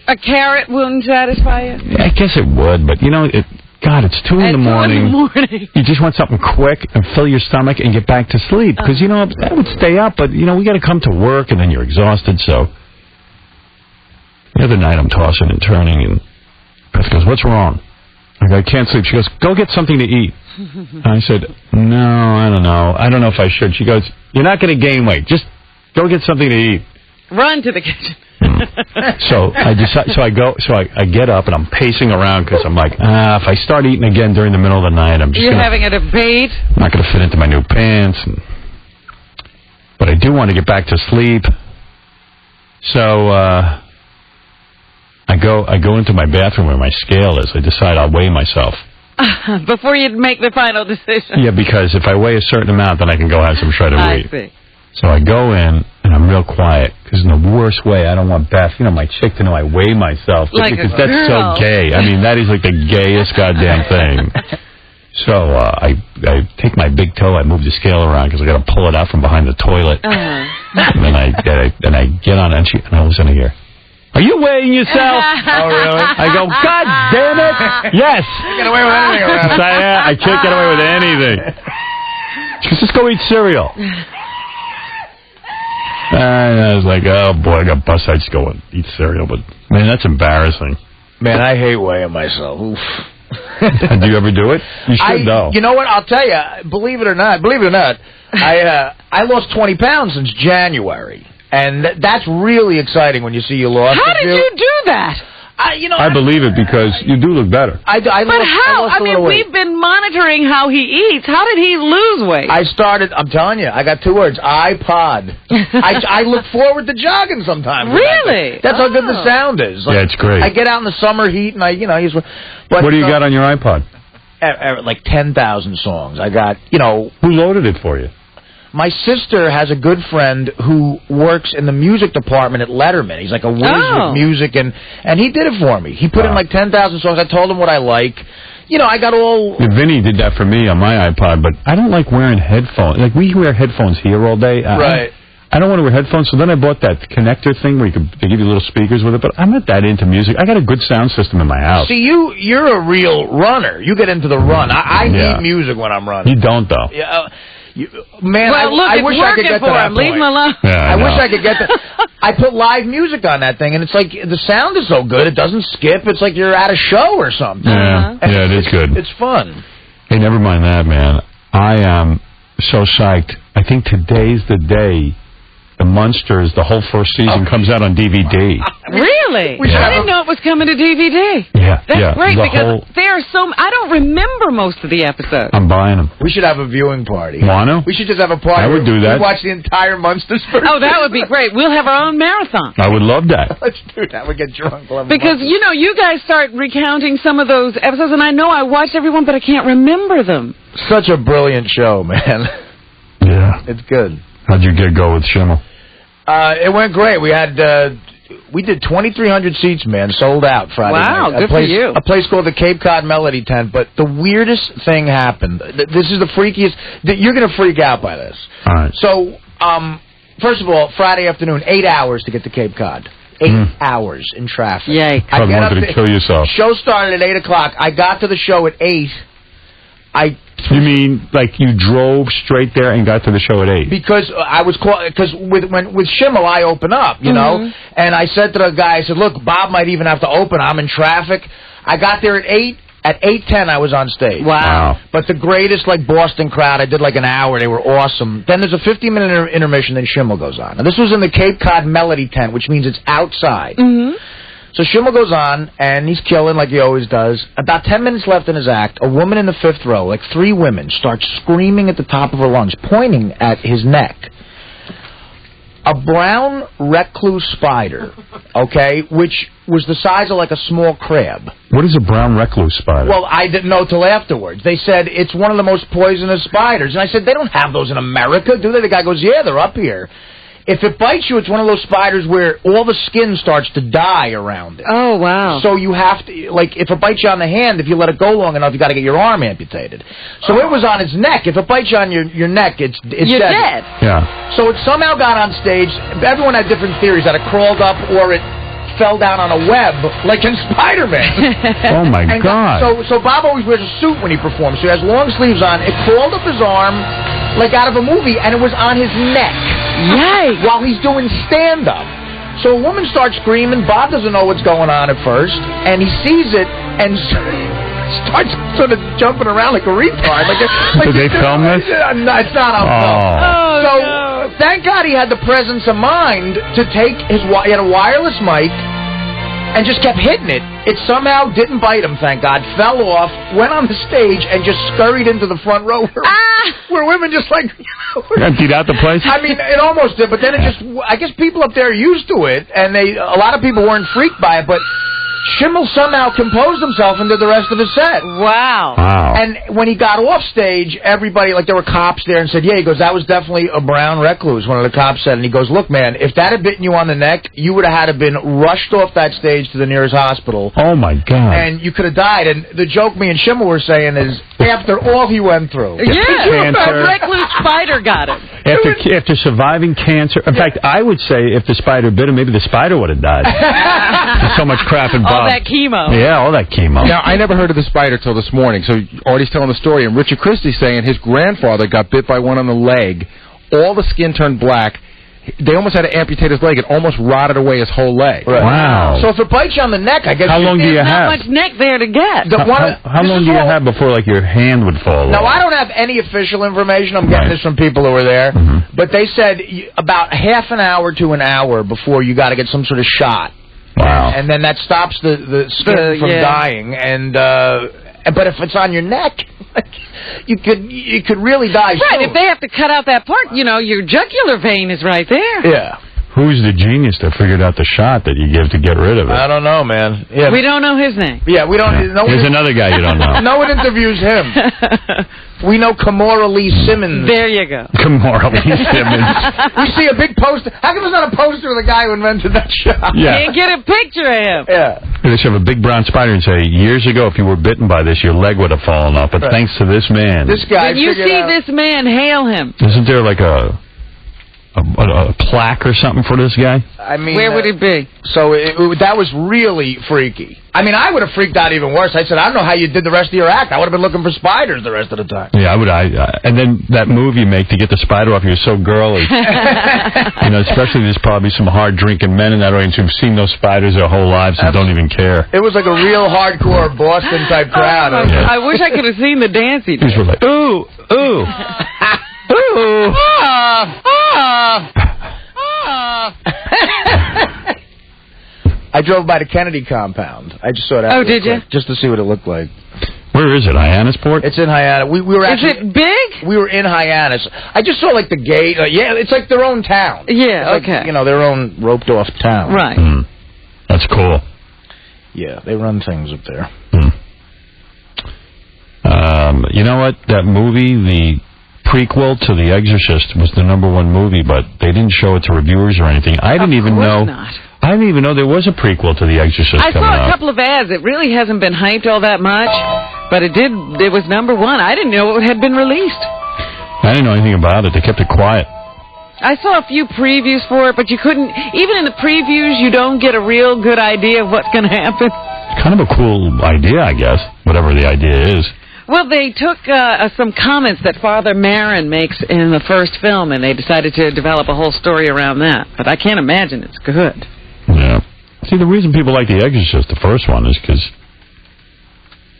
Speaker 1: A carrot wouldn't satisfy you?
Speaker 19: I guess it would, but you know, God, it's 2 in the morning. You just want something quick and fill your stomach and get back to sleep. Because, you know, I would stay up, but, you know, we got to come to work and then you're exhausted. So the other night I'm tossing and turning and Beth goes, what's wrong? I go, I can't sleep. She goes, go get something to eat. And I said, no, I don't know. I don't know if I should. She goes, you're not going to gain weight. Just go get something to eat.
Speaker 1: Run to the kitchen.
Speaker 19: So I decide. So I go. So I get up and I'm pacing around because I'm like, if I start eating again during the middle of the night, I'm just.
Speaker 1: You're having a debate.
Speaker 19: I'm not going to fit into my new pants. But I do want to get back to sleep. So I go into my bathroom where my scale is. I decide I'll weigh myself.
Speaker 1: Before you make the final decision.
Speaker 19: Yeah, because if I weigh a certain amount, then I can go have some shredded wheat.
Speaker 1: I see.
Speaker 19: So I go in, and I'm real quiet, because in the worst way, I don't want Beth, you know, my chick to know I weigh myself.
Speaker 1: Like
Speaker 19: because
Speaker 1: a
Speaker 19: that's
Speaker 1: girl.
Speaker 19: so gay. I mean, that is like the gayest goddamn thing. So I take my big toe, I move the scale around, because I got to pull it out from behind the toilet. And then I get on, and I listen to her. Are you weighing yourself?
Speaker 2: Oh, really?
Speaker 19: I go, God damn it! Yes!
Speaker 2: You get away with anything around it.
Speaker 19: I can't get away with anything. She goes, just go eat cereal. And I was like, oh, boy, I got busted. I just go and eat cereal. But, man, that's embarrassing.
Speaker 2: Man, I hate weighing myself. Oof.
Speaker 19: Do you ever do it? You should, though.
Speaker 2: You know what? I'll tell you, believe it or not, I lost 20 pounds since January. And that's really exciting when you see you lost.
Speaker 1: How did you do that?
Speaker 19: I believe it because you do look better.
Speaker 1: But how? I mean, we've been monitoring how he eats. How did he lose weight?
Speaker 2: I'm telling you, I got 2 words, iPod. I look forward to jogging sometimes.
Speaker 1: Really?
Speaker 2: That's how good the sound is.
Speaker 19: Yeah, it's great.
Speaker 2: I get out in the summer heat and I use. But,
Speaker 19: what do you got on your iPod?
Speaker 2: Like 10,000 songs. I got,
Speaker 19: Who loaded it for you?
Speaker 2: My sister has a good friend who works in the music department at Letterman. He's like a whiz with music, and he did it for me. He put in like 10,000 songs. I told him what I like. I got all...
Speaker 19: Vinny did that for me on my iPod, but I don't like wearing headphones. Like, we wear headphones here all day.
Speaker 2: Right.
Speaker 19: I don't want to wear headphones, so then I bought that connector thing where they give you little speakers with it, but I'm not that into music. I got a good sound system in my house.
Speaker 2: See, you're a real runner. You get into the run. I need music when I'm running.
Speaker 19: You don't, though.
Speaker 2: Yeah.
Speaker 1: I
Speaker 2: wish I could get to that point.
Speaker 1: Leave him alone.
Speaker 19: Yeah,
Speaker 2: I wish I could get that. I put live music on that thing, and it's like the sound is so good, it doesn't skip. It's like you're at a show or something.
Speaker 19: Yeah, it is good.
Speaker 2: It's fun.
Speaker 19: Hey, never mind that, man. I am so psyched. I think today's the day The Munsters, the whole first season comes out on DVD.
Speaker 1: Really? I didn't know it was coming to DVD.
Speaker 19: Yeah.
Speaker 1: That's great because there are so... I don't remember most of the episodes.
Speaker 19: I'm buying them.
Speaker 2: We should have a viewing party.
Speaker 19: Want to?
Speaker 2: We should just have a party.
Speaker 19: I would do that.
Speaker 2: We watch the entire Munsters first.
Speaker 1: Oh, that would be great. We'll have our own marathon.
Speaker 19: I would love that.
Speaker 2: Let's do that. We'll get drunk. We'll
Speaker 1: because, you know, you guys start recounting some of those episodes, and I know I watched everyone, but I can't remember them.
Speaker 2: Such a brilliant show, man.
Speaker 19: Yeah.
Speaker 2: It's good.
Speaker 19: How'd your gig go with Schimmel?
Speaker 2: It went great. We had we did 2,300 seats, man, sold out Friday night.
Speaker 1: Wow, good for you.
Speaker 2: A place called the Cape Cod Melody Tent. But the weirdest thing happened. This is the freakiest. You're going to freak out by this.
Speaker 19: All right.
Speaker 2: So, first of all, Friday afternoon, 8 hours to get to Cape Cod. 8 hours in traffic.
Speaker 1: Yay.
Speaker 19: I wanted to kill yourself.
Speaker 2: Show started at 8 o'clock. I got to the show at 8.
Speaker 19: You mean like you drove straight there and got to the show at 8?
Speaker 2: Because I was because with Schimmel I open up, you know, and I said to the guy, I said, look, Bob might even have to open. I'm in traffic. I got there at 8. At 8:10 I was on stage.
Speaker 1: Wow.
Speaker 2: But the greatest Boston crowd. I did an hour. They were awesome. Then there's a 15-minute intermission. Then Schimmel goes on. Now this was in the Cape Cod Melody Tent, which means it's outside. So Schimmel goes on, and he's killing like he always does. About 10 minutes left in his act, a woman in the 5th row, 3 women, start screaming at the top of her lungs, pointing at his neck. A brown recluse spider, which was the size of a small crab.
Speaker 19: What is a brown recluse spider?
Speaker 2: Well, I didn't know till afterwards. They said it's one of the most poisonous spiders. And I said, they don't have those in America, do they? The guy goes, yeah, they're up here. If it bites you, it's one of those spiders where all the skin starts to die around it.
Speaker 1: Oh, wow.
Speaker 2: So you have to, if it bites you on the hand, if you let it go long enough, you got to get your arm amputated. So it was on his neck. If it bites you on your neck, you're dead.
Speaker 19: Yeah.
Speaker 2: So it somehow got on stage. Everyone had different theories, that it crawled up or it fell down on a web, like in Spider-Man.
Speaker 19: Oh, my God.
Speaker 2: So Bob always wears a suit when he performs, so he has long sleeves on. It crawled up his arm like out of a movie, and it was on his neck.
Speaker 1: Yikes.
Speaker 2: While he's doing stand-up. So a woman starts screaming. Bob doesn't know what's going on at first, and he sees it and starts sort of jumping around like a retard.
Speaker 19: Did they film this?
Speaker 2: No, it's not on film. So thank God he had the presence of mind to take he had a wireless mic and just kept hitting it. It somehow didn't bite him, thank God. Fell off, went on the stage, and just scurried into the front row where women just
Speaker 19: emptied out the place?
Speaker 2: I mean, it almost did, but then it just... I guess people up there are used to it, and a lot of people weren't freaked by it, but Schimmel somehow composed himself and did the rest of the set.
Speaker 1: Wow.
Speaker 2: And when he got off stage, everybody, there were cops there and said, yeah, he goes, that was definitely a brown recluse, one of the cops said. And he goes, look, man, if that had bitten you on the neck, you would have had to been rushed off that stage to the nearest hospital.
Speaker 19: Oh, my God.
Speaker 2: And you could have died. And the joke me and Schimmel were saying is, after all he went through.
Speaker 1: Yeah, a recluse spider got him.
Speaker 19: After surviving cancer. In fact, I would say if the spider bit him, maybe the spider would have died. There's so much crap in Bob.
Speaker 1: All that chemo.
Speaker 19: Yeah, all that chemo.
Speaker 20: Now, I never heard of the spider till this morning, so Artie's telling the story, and Richard Christie's saying his grandfather got bit by one on the leg. All the skin turned black. They almost had to amputate his leg. It almost rotted away his whole leg.
Speaker 19: Right. Wow.
Speaker 2: So if it bites you on the neck, I guess...
Speaker 19: How long do you have?
Speaker 1: Not much neck there to get.
Speaker 19: How long do you have before, your hand would fall off?
Speaker 2: Now, I don't have any official information. I'm getting this from people who were there. But they said about half an hour to an hour before you got to get some sort of shot.
Speaker 19: Wow.
Speaker 2: And then that stops the skin from dying. And but if it's on your neck, you could really die.
Speaker 1: Right, if they have to cut out that part, your jugular vein is right there.
Speaker 2: Yeah.
Speaker 19: Who's the genius that figured out the shot that you give to get rid of it?
Speaker 2: I don't know, man. Yeah.
Speaker 1: We don't know his name.
Speaker 2: Yeah, we don't. No
Speaker 19: There's another guy you don't know.
Speaker 2: No one interviews him. We know Kimora Lee Simmons.
Speaker 1: There you go.
Speaker 19: Kimora Lee Simmons.
Speaker 2: We see a big poster. How come there's not a poster of the guy who invented that shot?
Speaker 19: Yeah.
Speaker 1: Can't get a picture of him.
Speaker 2: Yeah.
Speaker 19: They should have a big brown spider and say, years ago, if you were bitten by this, your leg would have fallen off. But thanks to this man.
Speaker 2: This guy.
Speaker 1: When you see this man, hail him.
Speaker 19: Isn't there a plaque or something for this guy?
Speaker 2: I mean,
Speaker 1: where would it be?
Speaker 2: So that was really freaky. I mean, I would have freaked out even worse. I said, I don't know how you did the rest of your act. I would have been looking for spiders the rest of the time.
Speaker 19: Yeah, I would. And then that move you make to get the spider off, you're so girly. Especially there's probably some hard drinking men in that audience who've seen those spiders their whole lives and don't even care.
Speaker 2: It was like a real hardcore Boston type crowd.
Speaker 1: I wish I could have seen the dance he did.
Speaker 19: These were like, ooh, ooh. Ooh.
Speaker 2: drove by the Kennedy compound. I just saw that.
Speaker 1: Oh, did you?
Speaker 2: Just to see what it looked like.
Speaker 19: Where is it? Hyannisport?
Speaker 2: It's in Hyannis. We were actually.
Speaker 1: Is it big?
Speaker 2: We were in Hyannis. I just saw like the gate. Yeah, it's like their own town.
Speaker 1: Yeah,
Speaker 2: like,
Speaker 1: okay.
Speaker 2: You know, their own roped off town.
Speaker 1: Right.
Speaker 19: That's cool.
Speaker 2: Yeah, they run things up there.
Speaker 19: You know what? That movie, the prequel to The Exorcist, was the #1 movie, but they didn't show it to reviewers or anything. I didn't even know. I didn't even know there was a prequel to The Exorcist.
Speaker 1: I saw a couple of ads. It really hasn't been hyped all that much, but it did. It was #1. I didn't know it had been released.
Speaker 19: I didn't know anything about it. They kept it quiet.
Speaker 1: I saw a few previews for it, but you couldn't. Even in the previews, you don't get a real good idea of what's going to happen.
Speaker 19: Kind of a cool idea, I guess. Whatever the idea is.
Speaker 1: Well, they took some comments that Father Marin makes in the first film, and they decided to develop a whole story around that. But I can't imagine it's good.
Speaker 19: Yeah. See, the reason people like The Exorcist, the first one, is because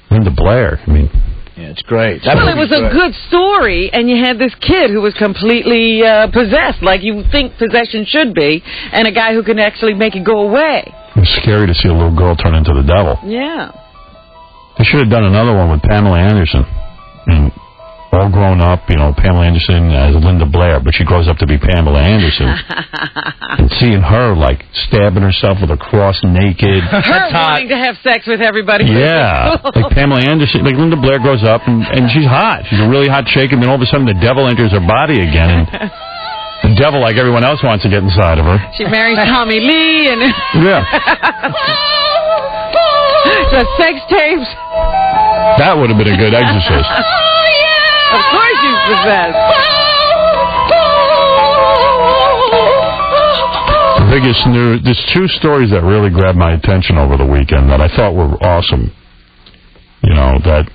Speaker 19: Linda Blair. I mean,
Speaker 2: yeah, it's great.
Speaker 1: Well, it was a good story, and you had this kid who was completely possessed, like you think possession should be, and a guy who can actually make it go away.
Speaker 19: It was scary to see a little girl turn into the devil.
Speaker 1: Yeah.
Speaker 19: They should have done another one with Pamela Anderson. I mean, all grown up, you know, Pamela Anderson as Linda Blair, but she grows up to be Pamela Anderson. And seeing her, like, stabbing herself with a cross naked.
Speaker 1: Her wanting to have sex with everybody.
Speaker 19: Yeah. Like Pamela Anderson, like Linda Blair grows up, and she's hot. She's a really hot chick, and then all of a sudden the devil enters her body again, and the devil, like everyone else, wants to get inside of her.
Speaker 1: She marries Tommy Lee, and...
Speaker 19: Yeah.
Speaker 1: The sex tapes.
Speaker 19: That would have been a good Exorcist.
Speaker 1: Of course she's possessed.
Speaker 19: The biggest news, there's two stories that really grabbed my attention over the weekend that I thought were awesome. You know, that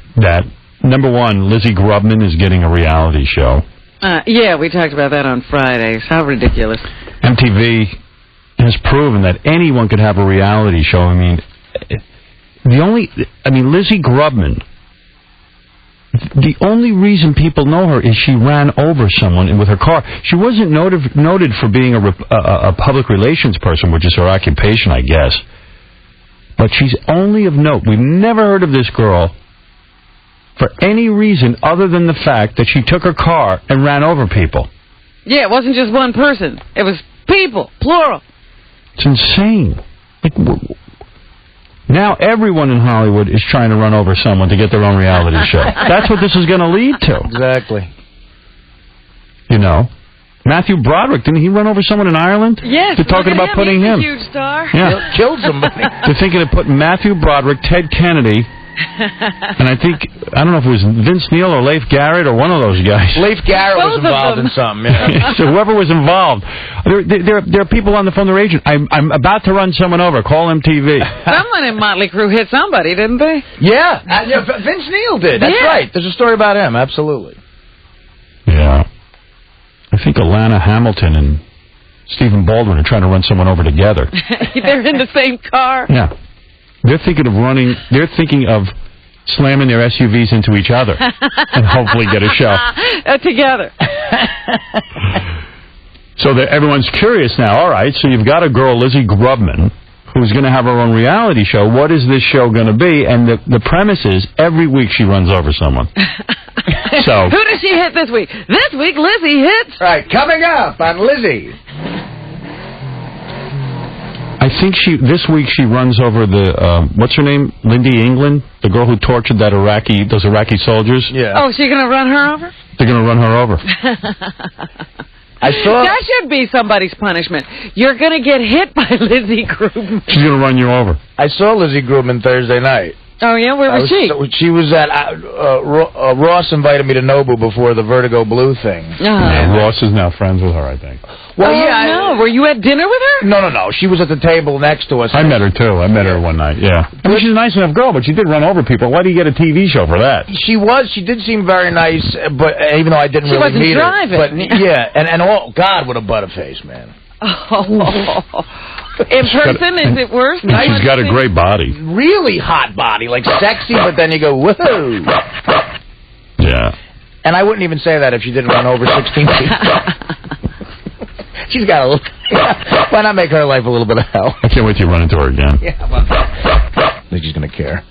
Speaker 19: #1, Lizzie Grubman is getting a reality show.
Speaker 1: Yeah, we talked about that on Friday. How ridiculous.
Speaker 19: MTV has proven that anyone could have a reality show. I mean, Lizzie Grubman, the only reason people know her is she ran over someone with her car. She wasn't noted for being a public relations person, which is her occupation, I guess. But she's only of note. We've never heard of this girl for any reason other than the fact that she took her car and ran over people.
Speaker 1: Yeah, it wasn't just one person. It was people, plural.
Speaker 19: It's insane. Like, now everyone in Hollywood is trying to run over someone to get their own reality show. That's what this is going to lead to.
Speaker 2: Exactly.
Speaker 19: You know, Matthew Broderick, didn't he run over someone in Ireland?
Speaker 1: Yes.
Speaker 19: They're talking about putting him.
Speaker 1: He's a huge star.
Speaker 19: Yeah.
Speaker 2: Killed somebody.
Speaker 19: They're thinking of putting Matthew Broderick, Ted Kennedy, and I don't know if it was Vince Neil or Leif Garrett or one of those guys.
Speaker 2: Leif Garrett was involved in something, yeah.
Speaker 19: So whoever was involved. There are people on the phone, their agent. I'm about to run someone over. Call MTV.
Speaker 1: Someone in Motley Crue hit somebody, didn't they?
Speaker 2: Yeah. Vince Neil did. That's right. There's a story about him. Absolutely.
Speaker 19: Yeah. I think Alana Hamilton and Stephen Baldwin are trying to run someone over together.
Speaker 1: They're in the same car.
Speaker 19: Yeah. They're thinking of slamming their SUVs into each other and hopefully get a show.
Speaker 1: Together.
Speaker 19: So everyone's curious now. All right, so you've got a girl, Lizzie Grubman, who's going to have her own reality show. What is this show going to be? And the premise is every week she runs over someone. So
Speaker 1: who does she hit this week? This week, Lizzie hits.
Speaker 2: Right, coming up on Lizzie.
Speaker 19: I think this week she runs over the, what's her name? Lindy England? The girl who tortured those Iraqi soldiers?
Speaker 2: Yeah.
Speaker 1: Oh, she's going to run her over?
Speaker 19: They're going to run her over.
Speaker 1: That should be somebody's punishment. You're going to get hit by Lizzie Grubman.
Speaker 19: She's going to run you over.
Speaker 2: I saw Lizzie Grubman Thursday night.
Speaker 1: Oh, yeah? Where was she?
Speaker 2: She was at... Ross invited me to Nobu before the Vertigo Blue thing.
Speaker 19: Yeah, Ross is now friends with her, I think.
Speaker 2: Well,
Speaker 1: no. Were you at dinner with her?
Speaker 2: No. She was at the table next to us.
Speaker 19: I met her, too. I met her one night, yeah. I mean, she's a nice enough girl, but she did run over people. Why do you get a TV show for that?
Speaker 2: She did seem very nice, but even though I didn't really meet her. But, yeah, and God, what a butterface, man.
Speaker 1: In person, is it worse?
Speaker 19: She's got a great body.
Speaker 2: Really hot body, like sexy, but then you go, whoa.
Speaker 19: Yeah.
Speaker 2: And I wouldn't even say that if she didn't run over 16 people. She's got a little... Why not make her life a little bit of hell?
Speaker 19: I can't wait till you run into her again.
Speaker 2: Yeah, well, I think she's going to care.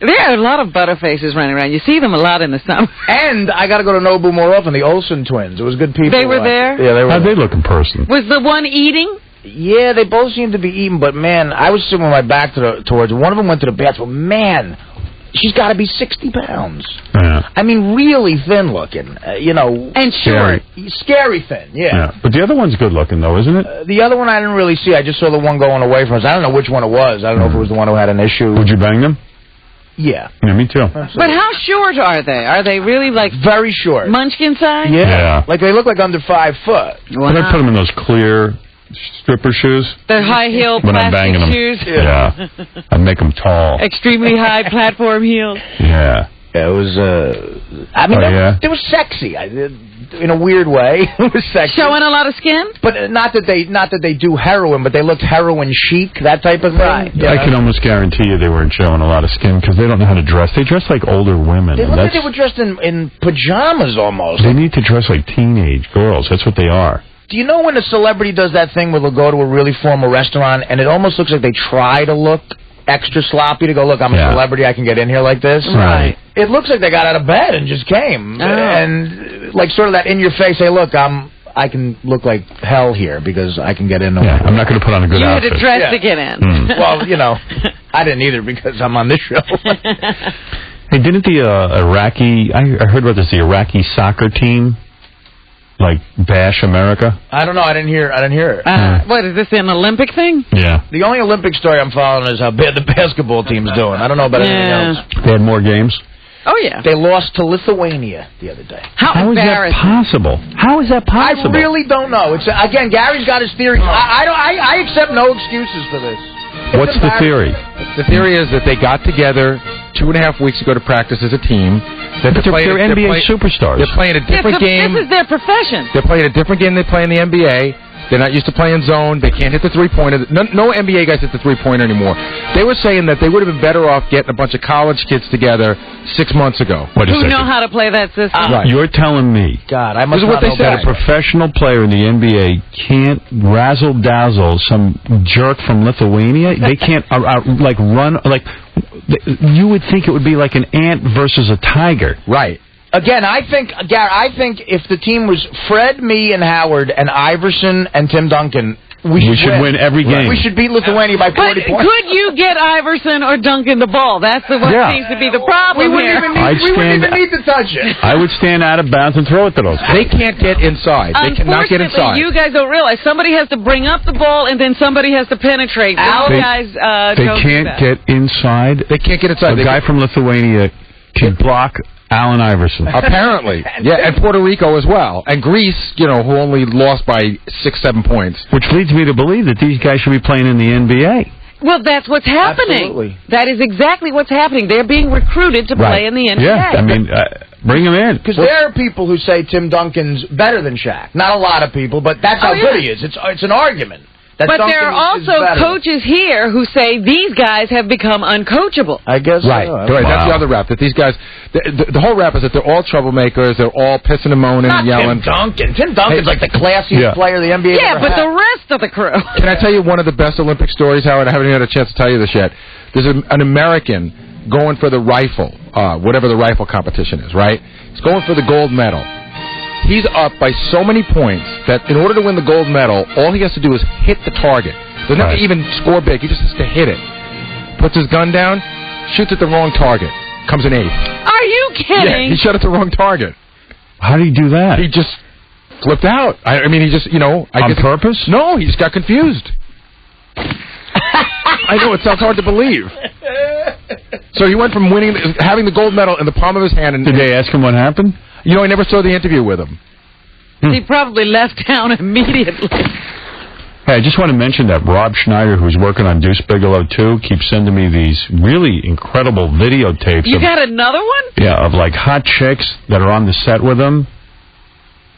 Speaker 1: There are a lot of butterfaces running around. You see them a lot in the summer.
Speaker 2: And I got to go to Nobu more often. The Olsen twins. It was good people.
Speaker 1: They were there?
Speaker 2: Yeah, they were.
Speaker 19: How'd they look in person?
Speaker 1: Was the one eating?
Speaker 2: Yeah, they both seemed to be eating, but man, I was sitting with my back towards her. One of them went to the bathroom. Man, she's got to be 60 pounds.
Speaker 19: Yeah.
Speaker 2: I mean, really thin looking, you know.
Speaker 1: And short.
Speaker 2: Scary thin, yeah.
Speaker 19: But the other one's good looking, though, isn't it?
Speaker 2: The other one I didn't really see. I just saw the one going away from us. I don't know which one it was. I don't know if it was the one who had an issue.
Speaker 19: Would you bang them?
Speaker 2: Yeah.
Speaker 19: Yeah, me too.
Speaker 2: Absolutely.
Speaker 1: But how short are they? Are they really like
Speaker 2: very short?
Speaker 1: Munchkin size?
Speaker 2: Yeah. Like they look like under 5 foot.
Speaker 19: Wow. But I put them in those clear stripper shoes.
Speaker 1: The high heel
Speaker 19: when I'm banging
Speaker 1: plastic
Speaker 19: them.
Speaker 1: shoes?
Speaker 19: Yeah. I make them tall.
Speaker 1: Extremely high platform heels.
Speaker 19: Yeah.
Speaker 2: Yeah, it was, I mean, they were sexy. In a weird way. It was sexy.
Speaker 1: Showing a lot of skin?
Speaker 2: But not that they do heroin, but they looked heroin chic, that type of thing.
Speaker 1: Right.
Speaker 19: I can almost guarantee you they weren't showing a lot of skin because they don't know how to dress. They dress like older women.
Speaker 2: They looked like they were dressed in pajamas almost.
Speaker 19: They need to dress like teenage girls. That's what they are.
Speaker 2: Do you know when a celebrity does that thing where they'll go to a really formal restaurant and it almost looks like they try to look extra sloppy to go, look, I'm a celebrity, I can get in here like this?
Speaker 19: Right.
Speaker 2: It looks like they got out of bed and just came. And like sort of that in your face, hey, look, I can look like hell here because I can get in.
Speaker 19: I'm not going to put on a good outfit.
Speaker 1: You had to dress to get in.
Speaker 2: Well, you know, I didn't either because I'm on this show.
Speaker 19: Hey, didn't the Iraqi, I heard about this, the Iraqi soccer team, like, bash America?
Speaker 2: I don't know. I didn't hear it.
Speaker 1: What, is this an Olympic thing?
Speaker 19: Yeah.
Speaker 2: The only Olympic story I'm following is how bad the basketball team's doing. I don't know about anything else.
Speaker 19: They had more games?
Speaker 1: Oh, yeah.
Speaker 2: They lost to Lithuania the other day.
Speaker 1: How
Speaker 19: is that possible? How is that possible?
Speaker 2: I really don't know. It's again, Gary's got his theory. I accept no excuses for this.
Speaker 19: What's the theory?
Speaker 20: The theory is that they got together 2.5 weeks ago to practice as a team.
Speaker 19: But they're NBA superstars.
Speaker 20: They're playing a different game.
Speaker 1: This is their profession.
Speaker 20: They're playing a different game they play in the NBA. They're not used to playing zone. They can't hit the three-pointer. No NBA guys hit the three-pointer anymore. They were saying that they would have been better off getting a bunch of college kids together 6 months ago.
Speaker 1: Who know how to play that system.
Speaker 20: Right.
Speaker 19: You're telling me
Speaker 2: this
Speaker 19: is what they said. A professional player in the NBA can't razzle-dazzle some jerk from Lithuania? They can't, like, run, like, you would think it would be like an ant versus a tiger.
Speaker 20: Right.
Speaker 2: Again, I think if the team was Fred, me, and Howard, and Iverson, and Tim Duncan, we should win
Speaker 19: every game.
Speaker 2: We should beat Lithuania by 40 points.
Speaker 1: Could you get Iverson or Duncan the ball? That's what seems to be the problem
Speaker 2: we wouldn't even need to touch it.
Speaker 19: I would stand out of bounds and throw it to those guys.
Speaker 20: They can't get inside. They cannot get inside.
Speaker 1: You guys don't realize somebody has to bring up the ball and then somebody has to penetrate.
Speaker 19: They can't get inside.
Speaker 20: They can't get inside.
Speaker 19: A guy from Lithuania can block Allen Iverson.
Speaker 20: Apparently. Yeah, and Puerto Rico as well. And Greece, who only lost by 6-7 points.
Speaker 19: Which leads me to believe that these guys should be playing in the NBA.
Speaker 1: Well, that's what's happening.
Speaker 2: Absolutely.
Speaker 1: That is exactly what's happening. They're being recruited to play in the NBA.
Speaker 19: Yeah, I mean, bring them in.
Speaker 2: Because there are people who say Tim Duncan's better than Shaq. Not a lot of people, but that's how good he is. It's an argument.
Speaker 1: But there are also coaches here who say these guys have become uncoachable.
Speaker 2: I guess
Speaker 20: right.
Speaker 2: so.
Speaker 20: Right. That's the other rap, that these guys, the whole rap is that they're all troublemakers, they're all pissing and moaning and yelling.
Speaker 2: Tim Duncan's like the classiest player the NBA
Speaker 1: ever had. The rest of the crew.
Speaker 20: Can I tell you one of the best Olympic stories, Howard? I haven't even had a chance to tell you this yet. There's an American going for the rifle, whatever the rifle competition is, right? He's going for the gold medal. He's up by so many points that in order to win the gold medal, all he has to do is hit the target. Doesn't have to even score big. He just has to hit it. Puts his gun down, shoots at the wrong target. Comes in 8th.
Speaker 1: Are you kidding?
Speaker 20: Yeah, he shot at the wrong target.
Speaker 19: How did he do that?
Speaker 20: He just flipped out. I mean, he just,
Speaker 19: on purpose?
Speaker 20: No, he just got confused. I know, it sounds hard to believe. So he went from having the gold medal in the palm of his hand.
Speaker 19: Did they ask him what happened?
Speaker 20: I never saw the interview with him.
Speaker 1: He probably left town immediately.
Speaker 19: Hey, I just want to mention that Rob Schneider, who's working on Deuce Bigalow 2, keeps sending me these really incredible videotapes.
Speaker 1: You got another one?
Speaker 19: Yeah, of like hot chicks that are on the set with him.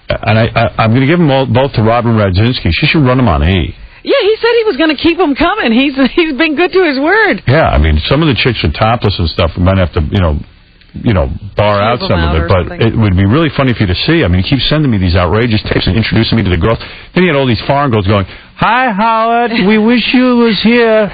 Speaker 19: And I'm going to give them both to Robin Radzinski. She should run them on E.
Speaker 1: Yeah, he said he was going to keep them coming. He's been good to his word.
Speaker 19: Yeah, I mean, some of the chicks are topless and stuff. We might have to, bar out some of it, but it would be really funny for you to see. I mean, he keeps sending me these outrageous tapes and introducing me to the girls. Then he had all these foreign girls going, "Hi, Howard, we wish you was here."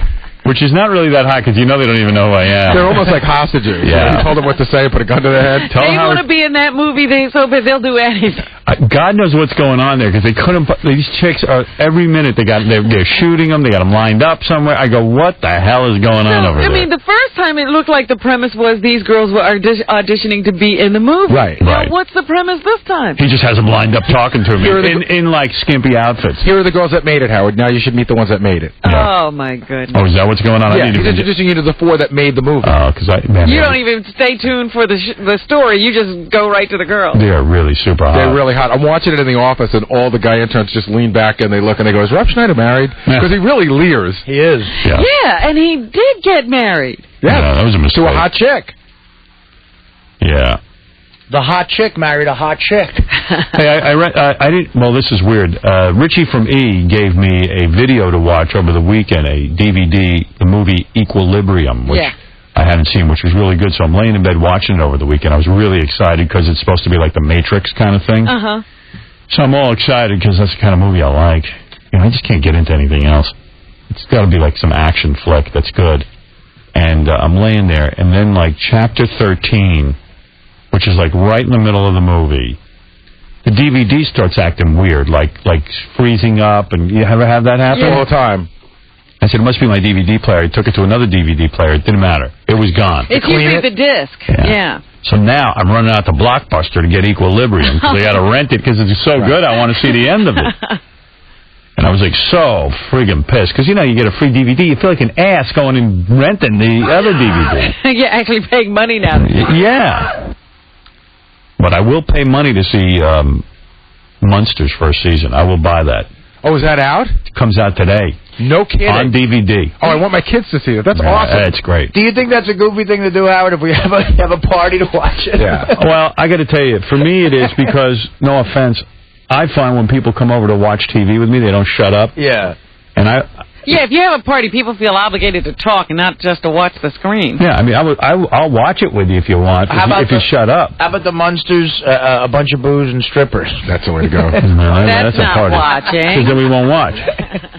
Speaker 19: Which is not really that high, because they don't even know who I am.
Speaker 20: They're almost like hostages.
Speaker 19: Yeah.
Speaker 20: You told them what to say, put a gun to their head.
Speaker 1: They want to be in that movie, so bad they'll do anything.
Speaker 19: God knows what's going on there, because they couldn't. These chicks are every minute they're shooting them. They got them lined up somewhere. I go, what the hell is going on over there?
Speaker 1: I mean, the first time it looked like the premise was these girls were auditioning to be in the movie.
Speaker 20: Right.
Speaker 1: Now, what's the premise this time?
Speaker 19: He just has them lined up talking to him in like skimpy outfits.
Speaker 20: Here are the girls that made it, Howard. Now you should meet the ones that made it.
Speaker 19: Yeah.
Speaker 1: Oh my goodness.
Speaker 19: Oh, is that what's going on?
Speaker 20: Yeah, he's introducing you to the 4 that made the movie.
Speaker 19: Oh, because
Speaker 1: you don't even stay tuned for the story. You just go right to the girls.
Speaker 19: They're really super hot.
Speaker 20: They're really hot. I'm watching it in the office, and all the guy interns just lean back and they look and they go, "Is Rob Schneider married?" Because he really leers.
Speaker 2: He is.
Speaker 1: Yeah, and he did get married.
Speaker 20: Yeah,
Speaker 19: that was a mistake.
Speaker 20: To a hot chick.
Speaker 19: Yeah.
Speaker 2: The hot chick married a hot chick.
Speaker 19: Hey, I didn't. Well, this is weird. Richie from E gave me a video to watch over the weekend, a DVD, the movie Equilibrium, which I hadn't seen, which was really good. So I'm laying in bed watching it over the weekend. I was really excited because it's supposed to be like the Matrix kind of thing. So I'm all excited because that's the kind of movie I like. I just can't get into anything else. It's got to be like some action flick that's good. And I'm laying there, and then like chapter 13, which is like right in the middle of the movie, the DVD starts acting weird, like freezing up. And you ever have that happen?
Speaker 20: All the time.
Speaker 19: I said, it must be my DVD player. He took it to another DVD player. It didn't matter. It was gone.
Speaker 1: It's usually the disc. Yeah.
Speaker 19: So now I'm running out to Blockbuster to get Equilibrium because I got to rent it because it's so good. I want to see the end of it. And I was like so friggin' pissed because, you get a free DVD. You feel like an ass going and renting the other DVD.
Speaker 1: You're actually paying money now.
Speaker 19: Yeah. But I will pay money to see Munsters first season. I will buy that.
Speaker 20: Oh, is that out?
Speaker 19: It comes out today.
Speaker 20: No kidding.
Speaker 19: On DVD.
Speaker 20: Oh, I want my kids to see it. That's awesome.
Speaker 19: It's great.
Speaker 2: Do you think that's a goofy thing to do, Howard, if we have a party to watch it?
Speaker 19: Yeah. Well, I got to tell you, for me it is because, no offense, I find when people come over to watch TV with me, they don't shut up.
Speaker 2: Yeah.
Speaker 19: And
Speaker 1: Yeah, if you have a party, people feel obligated to talk and not just to watch the screen.
Speaker 19: Yeah, I mean, I'll watch it with you if you want, if you shut up.
Speaker 2: How about the Munsters, a bunch of booze and strippers?
Speaker 20: That's the way to go.
Speaker 19: No,
Speaker 1: that's
Speaker 19: not
Speaker 1: a party. Watching.
Speaker 19: Because then we won't watch.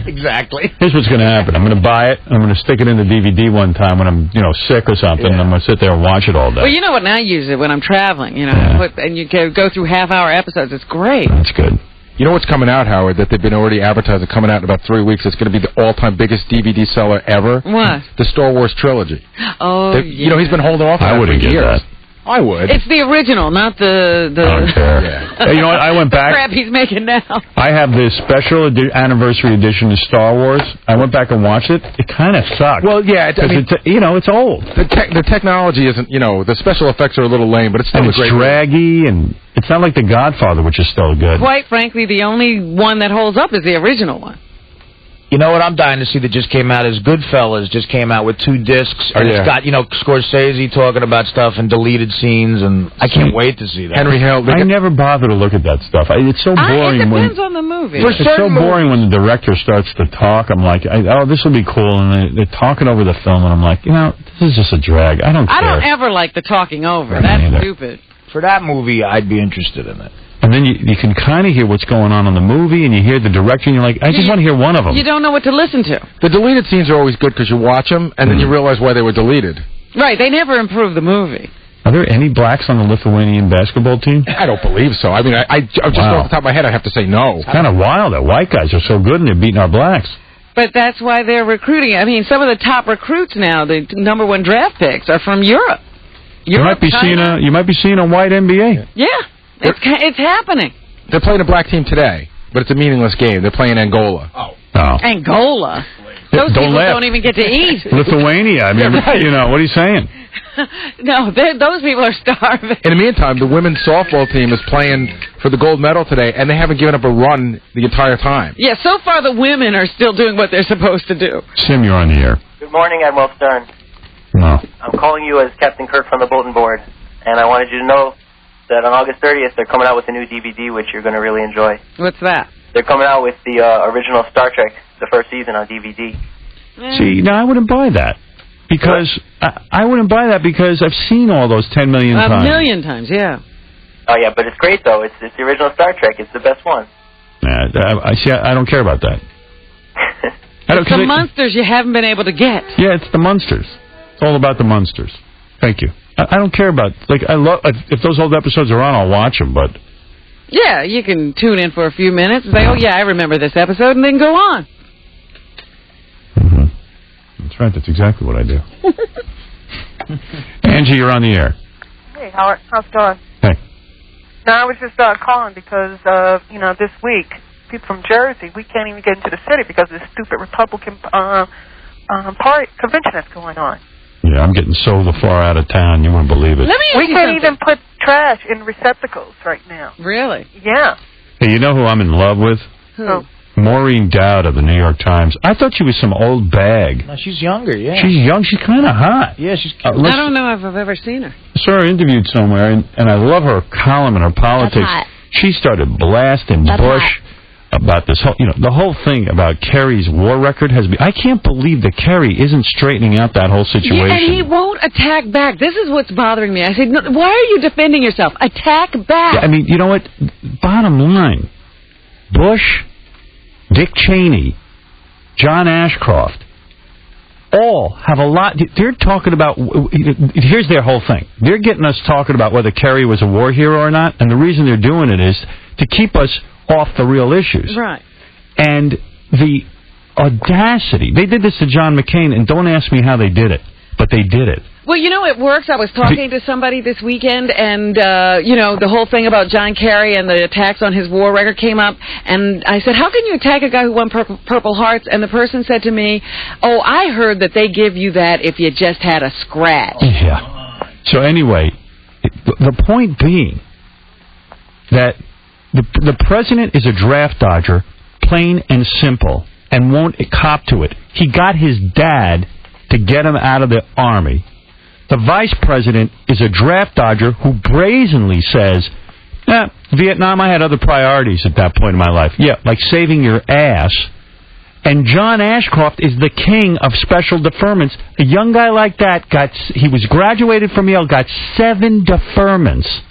Speaker 2: Exactly.
Speaker 19: Here's what's going to happen. I'm going to buy it. I'm going to stick it in the DVD one time when I'm, sick or something, and I'm going to sit there and watch it all day.
Speaker 1: Well, you know what? I use it when I'm traveling, and you can go through half-hour episodes. It's great.
Speaker 19: That's good.
Speaker 20: You know what's coming out, Howard, that they've been already advertising, coming out in about 3 weeks. It's going to be the all-time biggest DVD seller ever.
Speaker 1: What?
Speaker 20: The Star Wars trilogy.
Speaker 1: Oh,
Speaker 20: yeah. He's been holding off on
Speaker 19: I wouldn't get
Speaker 20: years.
Speaker 19: that.
Speaker 20: I would.
Speaker 1: It's the original, not the
Speaker 19: I don't care. Hey, you know what? I went back.
Speaker 1: The crap he's making now.
Speaker 19: I have this special anniversary edition of Star Wars. I went back and watched it. It kind of sucked.
Speaker 20: Well, yeah.
Speaker 19: It's old.
Speaker 20: The technology isn't, the special effects are a little lame, but it's still
Speaker 19: a great draggy, and it's not like The Godfather, which is still good.
Speaker 1: Quite frankly, the only one that holds up is the original one.
Speaker 2: You know what I'm dying to see that just came out is Goodfellas just came out with 2 discs. And it's got, Scorsese talking about stuff and deleted scenes, and I can't wait to see that.
Speaker 20: Henry Hill.
Speaker 19: I never bother to look at that stuff. It's so boring.
Speaker 1: It depends on the movie.
Speaker 19: It's so boring when the director starts to talk. I'm like, this will be cool, and they're talking over the film, and I'm like, this is just a drag. I don't care.
Speaker 1: I don't ever like the talking over. That's stupid.
Speaker 2: For that movie, I'd be interested in it.
Speaker 19: And then you can kind of hear what's going on in the movie, and you hear the director, and you're like, I just want to hear one of them.
Speaker 1: You don't know what to listen to.
Speaker 20: The deleted scenes are always good because you watch them, and then you realize why they were deleted.
Speaker 1: Right, they never improve the movie.
Speaker 19: Are there any blacks on the Lithuanian basketball team?
Speaker 20: I don't believe so. I mean, I just off the top of my head, I'd have to say no.
Speaker 19: It's kind of wild that white guys are so good, and they're beating our blacks.
Speaker 1: But that's why they're recruiting. I mean, some of the top recruits now, the #1 draft picks, are from Europe.
Speaker 19: You might be seeing a white NBA.
Speaker 1: Yeah, it's happening.
Speaker 20: They're playing a black team today, but it's a meaningless game. They're playing Angola.
Speaker 19: Oh.
Speaker 1: Angola? Those people don't even get to eat.
Speaker 19: Lithuania. I mean, what are you saying?
Speaker 1: No, those people are starving.
Speaker 20: In the meantime, the women's softball team is playing for the gold medal today, and they haven't given up a run the entire time.
Speaker 1: Yeah, so far the women are still doing what they're supposed to do.
Speaker 19: Sim, you're on the air.
Speaker 9: Good morning, Admiral Stern.
Speaker 19: No.
Speaker 9: I'm calling you as Captain Kirk from the bulletin board, and I wanted you to know that on August 30th, they're coming out with a new DVD, which you're going to really enjoy.
Speaker 1: What's that?
Speaker 9: They're coming out with the original Star Trek, the first season, on DVD.
Speaker 19: See, no, I wouldn't buy that. Because I wouldn't buy that because I've seen all those 10 million times.
Speaker 1: 1 million times, yeah.
Speaker 9: Oh, yeah, but it's great, though. It's the original Star Trek. It's the best one.
Speaker 19: I don't care about that.
Speaker 1: It's the Munsters you haven't been able to get.
Speaker 19: Yeah, it's the Munsters. It's all about the Munsters. Thank you. I don't care about, I love, if those old episodes are on, I'll watch them, but...
Speaker 1: Yeah, you can tune in for a few minutes and say, oh, yeah, I remember this episode, and then go on.
Speaker 19: That's right, that's exactly what I do. Angie, you're on the air.
Speaker 10: Hey, how's it going?
Speaker 19: Hey.
Speaker 10: No, I was just calling because, this week, people from Jersey, we can't even get into the city because of this stupid Republican party convention that's going on.
Speaker 19: Yeah, I'm getting so far out of town, you wouldn't believe it.
Speaker 10: We can't even put trash in receptacles right now.
Speaker 1: Really?
Speaker 10: Yeah.
Speaker 19: Hey, you know who I'm in love with?
Speaker 10: Who?
Speaker 19: Maureen Dowd of the New York Times. I thought she was some old bag.
Speaker 2: No, she's younger, yeah.
Speaker 19: She's young. She's kind of hot.
Speaker 2: Yeah, she's
Speaker 1: I don't know if I've ever seen her.
Speaker 19: I saw her interviewed somewhere, and I love her column and her politics.
Speaker 5: That's hot.
Speaker 19: She started blasting Bush about this whole, the whole thing about Kerry's war record has been... I can't believe that Kerry isn't straightening out that whole situation.
Speaker 1: Yeah, and he won't attack back. This is what's bothering me. I said, no, why are you defending yourself? Attack back.
Speaker 19: Yeah, I mean, you know what? Bottom line, Bush, Dick Cheney, John Ashcroft, all have a lot... They're talking about... Here's their whole thing. They're getting us talking about whether Kerry was a war hero or not, and the reason they're doing it is to keep us off the real issues.
Speaker 1: Right.
Speaker 19: And the audacity... They did this to John McCain, and don't ask me how they did it, but they did it.
Speaker 1: Well, it works. I was talking to somebody this weekend, and, the whole thing about John Kerry and the attacks on his war record came up, and I said, how can you attack a guy who won Purple Hearts? And the person said to me, oh, I heard that they give you that if you just had a scratch.
Speaker 19: Yeah. So anyway, the point being that the president is a draft dodger, plain and simple, and won't cop to it. He got his dad to get him out of the Army. The vice president is a draft dodger who brazenly says, Vietnam, I had other priorities at that point in my life. Yeah, like saving your ass. And John Ashcroft is the king of special deferments. A young guy like that he was graduated from Yale, got 7 deferments.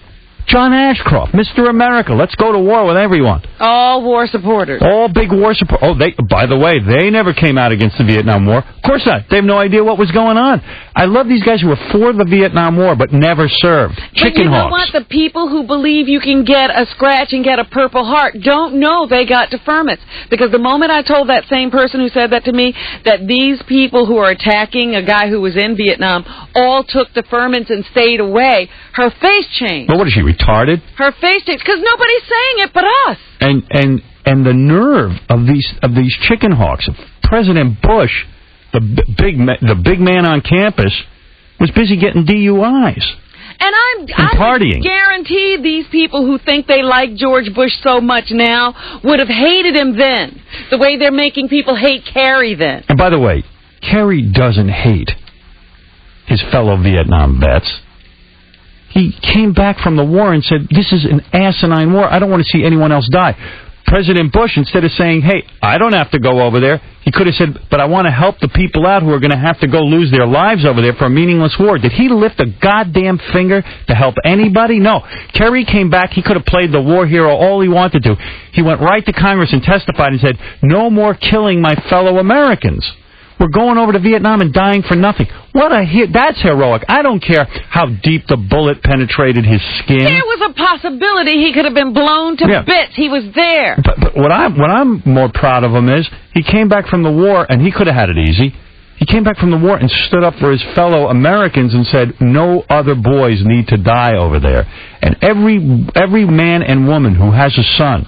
Speaker 19: John Ashcroft, Mr. America, let's go to war with everyone.
Speaker 1: All war supporters.
Speaker 19: All big war supporters. Oh, by the way, they never came out against the Vietnam War. Of course not. They have no idea what was going on. I love these guys who were for the Vietnam War but never served. Chicken
Speaker 1: you know
Speaker 19: hawks.
Speaker 1: what? The people who believe you can get a scratch and get a Purple Heart don't know they got deferments. Because the moment I told that same person who said that to me that these people who are attacking a guy who was in Vietnam all took deferments and stayed away, her face changed.
Speaker 19: Well, what is she, retarded?
Speaker 1: Her face changed because nobody's saying it but us.
Speaker 19: And the nerve of these chicken hawks. President Bush, the big man on campus, was busy getting DUIs.
Speaker 1: And I
Speaker 19: partying.
Speaker 1: Guarantee these people who think they like George Bush so much now would have hated him then, the way they're making people hate Kerry then.
Speaker 19: And by the way, Kerry doesn't hate his fellow Vietnam vets. He came back from the war and said, this is an asinine war. I don't want to see anyone else die. President Bush, instead of saying, hey, I don't have to go over there, he could have said, but I want to help the people out who are going to have to go lose their lives over there for a meaningless war. Did he lift a goddamn finger to help anybody? No. Kerry came back. He could have played the war hero all he wanted to. He went right to Congress and testified and said, no more killing my fellow Americans. We're going over to Vietnam and dying for nothing. That's heroic. I don't care how deep the bullet penetrated his skin.
Speaker 1: There was a possibility he could have been blown to bits. He was there.
Speaker 19: But what I'm more proud of him is he came back from the war, and he could have had it easy. He came back from the war and stood up for his fellow Americans and said, no other boys need to die over there. And every man and woman who has a son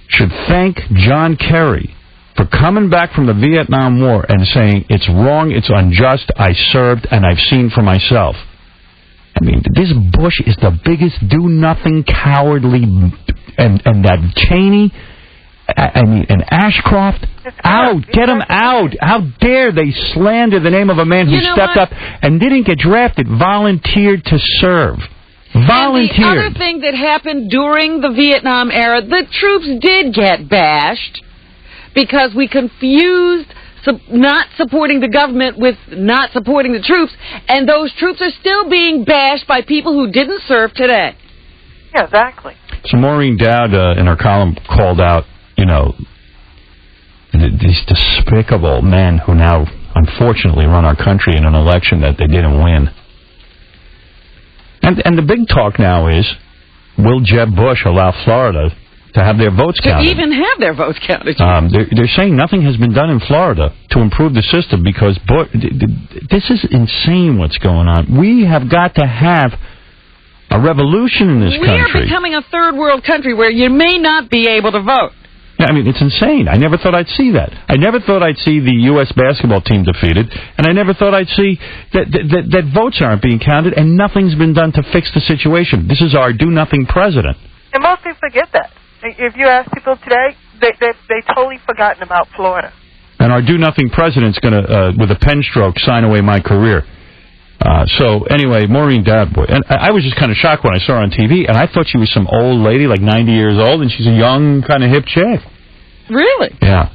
Speaker 19: should thank John Kerry for coming back from the Vietnam War and saying, it's wrong, it's unjust, I served, and I've seen for myself. I mean, this Bush is the biggest do-nothing, cowardly, and that Cheney, and Ashcroft, out, get him out. How dare they slander the name of a man who stepped up and didn't get drafted, volunteered to serve. Volunteered.
Speaker 1: And the other thing that happened during the Vietnam era, the troops did get bashed, because we confused not supporting the government with not supporting the troops, and those troops are still being bashed by people who didn't serve today.
Speaker 10: Yeah, exactly.
Speaker 19: So Maureen Dowd in her column called out, these despicable men who now unfortunately run our country in an election that they didn't win. And the big talk now is, will Jeb Bush allow Florida to have their votes counted?
Speaker 1: To even have their votes counted.
Speaker 19: They're saying nothing has been done in Florida to improve the system because this is insane what's going on. We have got to have a revolution in this country.
Speaker 1: We are becoming a third world country where you may not be able to vote.
Speaker 19: Yeah, I mean, it's insane. I never thought I'd see that. I never thought I'd see the U.S. basketball team defeated, and I never thought I'd see that votes aren't being counted and nothing's been done to fix the situation. This is our do-nothing president.
Speaker 10: And most people forget that. If you ask people today, they totally forgotten about Florida.
Speaker 19: And our do-nothing president's going to, with a pen stroke, sign away my career. So, anyway, Maureen Dowd, boy. And I was just kind of shocked when I saw her on TV, and I thought she was some old lady, like 90 years old, and she's a young, kind of hip chick.
Speaker 1: Really?
Speaker 19: Yeah.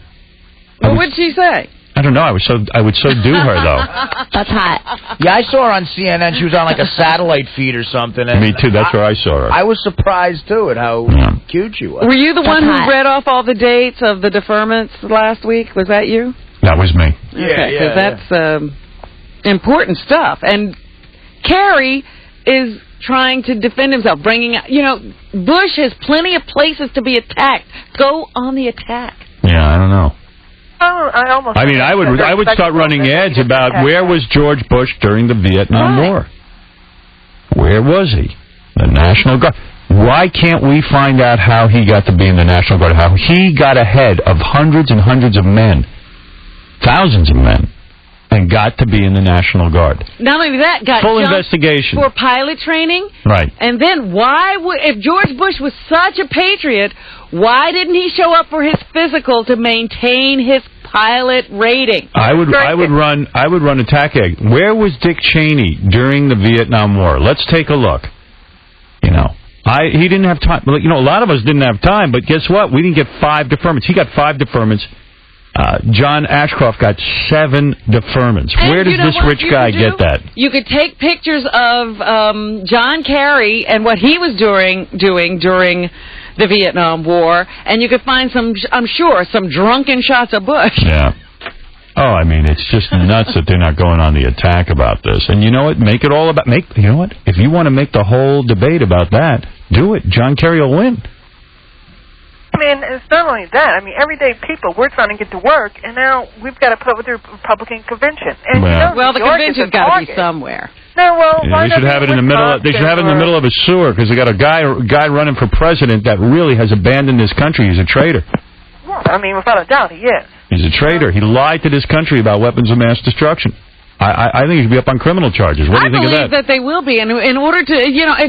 Speaker 1: Well, what did she say?
Speaker 19: I don't know. I would so do her, though.
Speaker 5: That's hot.
Speaker 2: Yeah, I saw her on CNN. She was on like a satellite feed or something. And
Speaker 19: Me too. That's where I saw her.
Speaker 2: I was surprised, too, at how cute she was.
Speaker 1: Were you the one who read off all the dates of the deferments last week? Was that you?
Speaker 19: That was me.
Speaker 1: Okay, because that's important stuff. And Kerry is trying to defend himself, bringing out, Bush has plenty of places to be attacked. Go on the attack.
Speaker 19: Yeah, I don't know.
Speaker 10: I
Speaker 19: would start running ads about where was George Bush during the Vietnam War. Where was he? The National Guard. Why can't we find out how he got to be in the National Guard? How he got ahead of hundreds and hundreds of men, thousands of men, and got to be in the National Guard.
Speaker 1: Not only that, got
Speaker 19: full investigation
Speaker 1: for pilot training.
Speaker 19: Right.
Speaker 1: And then if George Bush was such a patriot, why didn't he show up for his physical to maintain his pilot rating?
Speaker 19: I would run attack egg. Where was Dick Cheney during the Vietnam War? Let's take a look. He didn't have time. A lot of us didn't have time, but guess what? We didn't get 5 deferments. He got 5 deferments. John Ashcroft got 7 deferments.
Speaker 1: And
Speaker 19: where does this rich guy get that?
Speaker 1: You could take pictures of John Kerry and what he was doing during the Vietnam War, and you could find some drunken shots of Bush.
Speaker 19: Yeah. Oh, I mean, it's just nuts that they're not going on the attack about this. And you know what? Make it all about... You know what? If you want to make the whole debate about that, do it. John Kerry will win.
Speaker 10: I mean, it's not only that. I mean, everyday people, we're trying to get to work, and now we've got to put up with the Republican convention. And
Speaker 1: the convention's got to be somewhere.
Speaker 10: No,
Speaker 19: they should have it in the middle. They should have it in the middle of a sewer because they got a guy running for president that really has abandoned this country. He's a traitor.
Speaker 10: Well, I mean, without a doubt, he is.
Speaker 19: He's a traitor. He lied to this country about weapons of mass destruction. I think he should be up on criminal charges. What do you think of that?
Speaker 1: I believe that they will be. And in order to,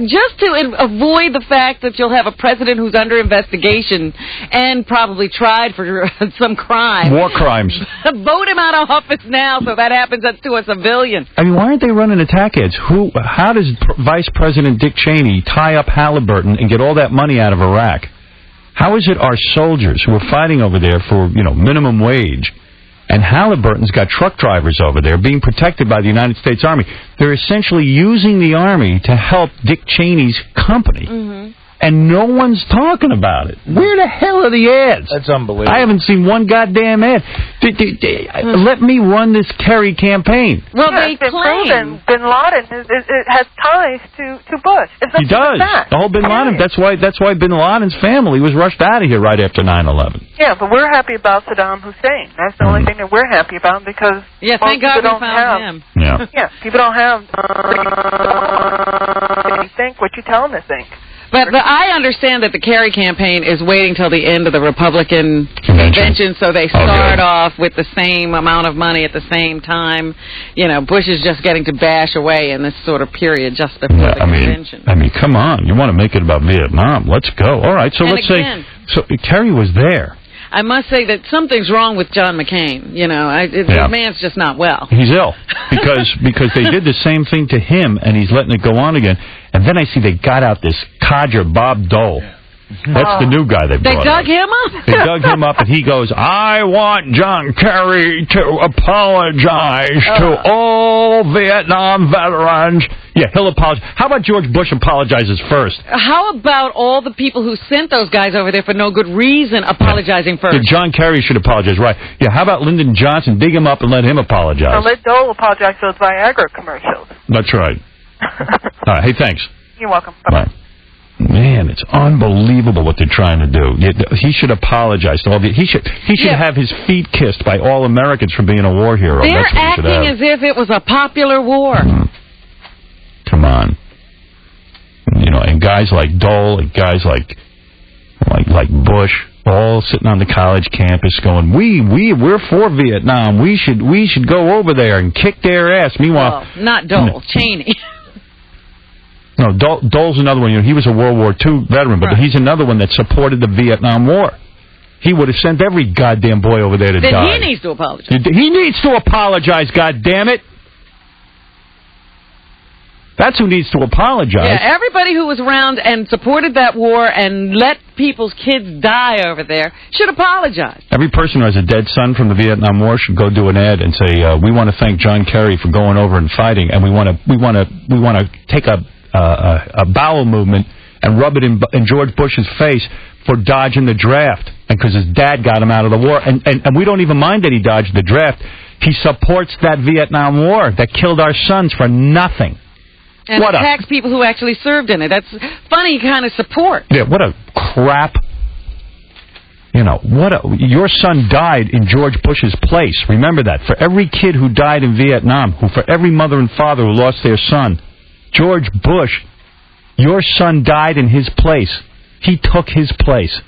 Speaker 1: just to avoid the fact that you'll have a president who's under investigation and probably tried for some crime.
Speaker 19: War crimes.
Speaker 1: Vote him out of office now so that happens to a civilian.
Speaker 19: I mean, why aren't they running attack ads? How does Vice President Dick Cheney tie up Halliburton and get all that money out of Iraq? How is it our soldiers who are fighting over there for, minimum wage, and Halliburton's got truck drivers over there being protected by the United States Army. They're essentially using the Army to help Dick Cheney's company. Mm-hmm. And no one's talking about it. Where the hell are the ads?
Speaker 2: That's unbelievable.
Speaker 19: I haven't seen one goddamn ad. Let me run this Kerry campaign.
Speaker 1: Well, they claim
Speaker 10: Bin Laden has ties to Bush.
Speaker 19: He does. The whole Bin Laden. That's why Bin Laden's family was rushed out of here right after 9/11.
Speaker 10: Yeah, but we're happy about Saddam Hussein. That's the only thing that we're happy about because
Speaker 1: thank God we found him.
Speaker 19: Yeah.
Speaker 10: Yeah, people don't have think what you tell them to think.
Speaker 1: But I understand that the Kerry campaign is waiting till the end of the Republican convention, so they start off with the same amount of money at the same time. Bush is just getting to bash away in this sort of period just before the convention.
Speaker 19: I mean, come on. You want to make it about Vietnam. Let's go. All right, so let's say... So Kerry was there.
Speaker 1: I must say that something's wrong with John McCain. The man's just not well.
Speaker 19: He's ill because they did the same thing to him, and he's letting it go on again. And then I see they got out this codger, Bob Dole. That's the new guy they brought.
Speaker 1: They dug him up?
Speaker 19: They dug him up, and he goes, I want John Kerry to apologize to all Vietnam veterans. Yeah, he'll apologize. How about George Bush apologizes first?
Speaker 1: How about all the people who sent those guys over there for no good reason apologizing first?
Speaker 19: Yeah, John Kerry should apologize, right. Yeah, how about Lyndon Johnson? Dig him up and let him apologize.
Speaker 10: Or let Dole apologize for those Viagra commercials.
Speaker 19: That's right. All right, hey, thanks.
Speaker 10: You're welcome. Bye-bye.
Speaker 19: Bye. Man, it's unbelievable what they're trying to do. He should apologize to all the. He should have his feet kissed by all Americans for being a war hero.
Speaker 1: They're
Speaker 19: That's what he should
Speaker 1: acting
Speaker 19: have.
Speaker 1: as if it was a popular war.
Speaker 19: Come on, and guys like Dole and guys like Bush, all sitting on the college campus going, we're for Vietnam. We should go over there and kick their ass. Meanwhile,
Speaker 1: not Dole, Cheney.
Speaker 19: No, Dole's another one. He was a World War II veteran, but he's another one that supported the Vietnam War. He would have sent every goddamn boy over there to die.
Speaker 1: Then he needs to apologize.
Speaker 19: He needs to apologize, goddammit. That's who needs to apologize.
Speaker 1: Yeah, everybody who was around and supported that war and let people's kids die over there should apologize.
Speaker 19: Every person who has a dead son from the Vietnam War should go do an ad and say, we want to thank John Kerry for going over and fighting, and we want to take a bowel movement and rub it in George Bush's face for dodging the draft, and because his dad got him out of the war. And we don't even mind that he dodged the draft. He supports that Vietnam War that killed our sons for nothing.
Speaker 1: And attacks people who actually served in it. That's funny kind of support.
Speaker 19: Yeah, what a crap. Your son died in George Bush's place. Remember that. For every kid who died in Vietnam, for every mother and father who lost their son, George Bush, your son died in his place. He took his place.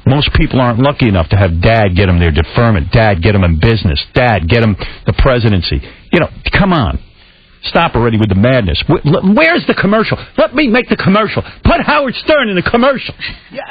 Speaker 19: Most people aren't lucky enough to have Dad get them their deferment, Dad get them in business, Dad get them the presidency. Come on. Stop already with the madness. Where's the commercial? Let me make the commercial. Put Howard Stern in the commercial.
Speaker 2: Yeah.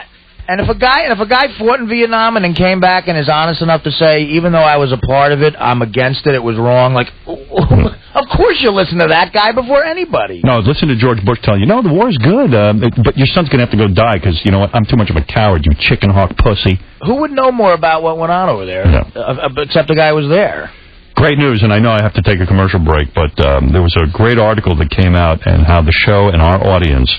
Speaker 2: And if a guy fought in Vietnam and then came back and is honest enough to say, even though I was a part of it, I'm against it, it was wrong, of course you'll listen to that guy before anybody.
Speaker 19: No, listen to George Bush telling you, no, the war's good, but your son's going to have to go die because, you know what, I'm too much of a coward, you chicken hawk pussy.
Speaker 2: Who would know more about what went on over there, except the guy who was there?
Speaker 19: Great news, and I know I have to take a commercial break, but there was a great article that came out and how the show and our audience,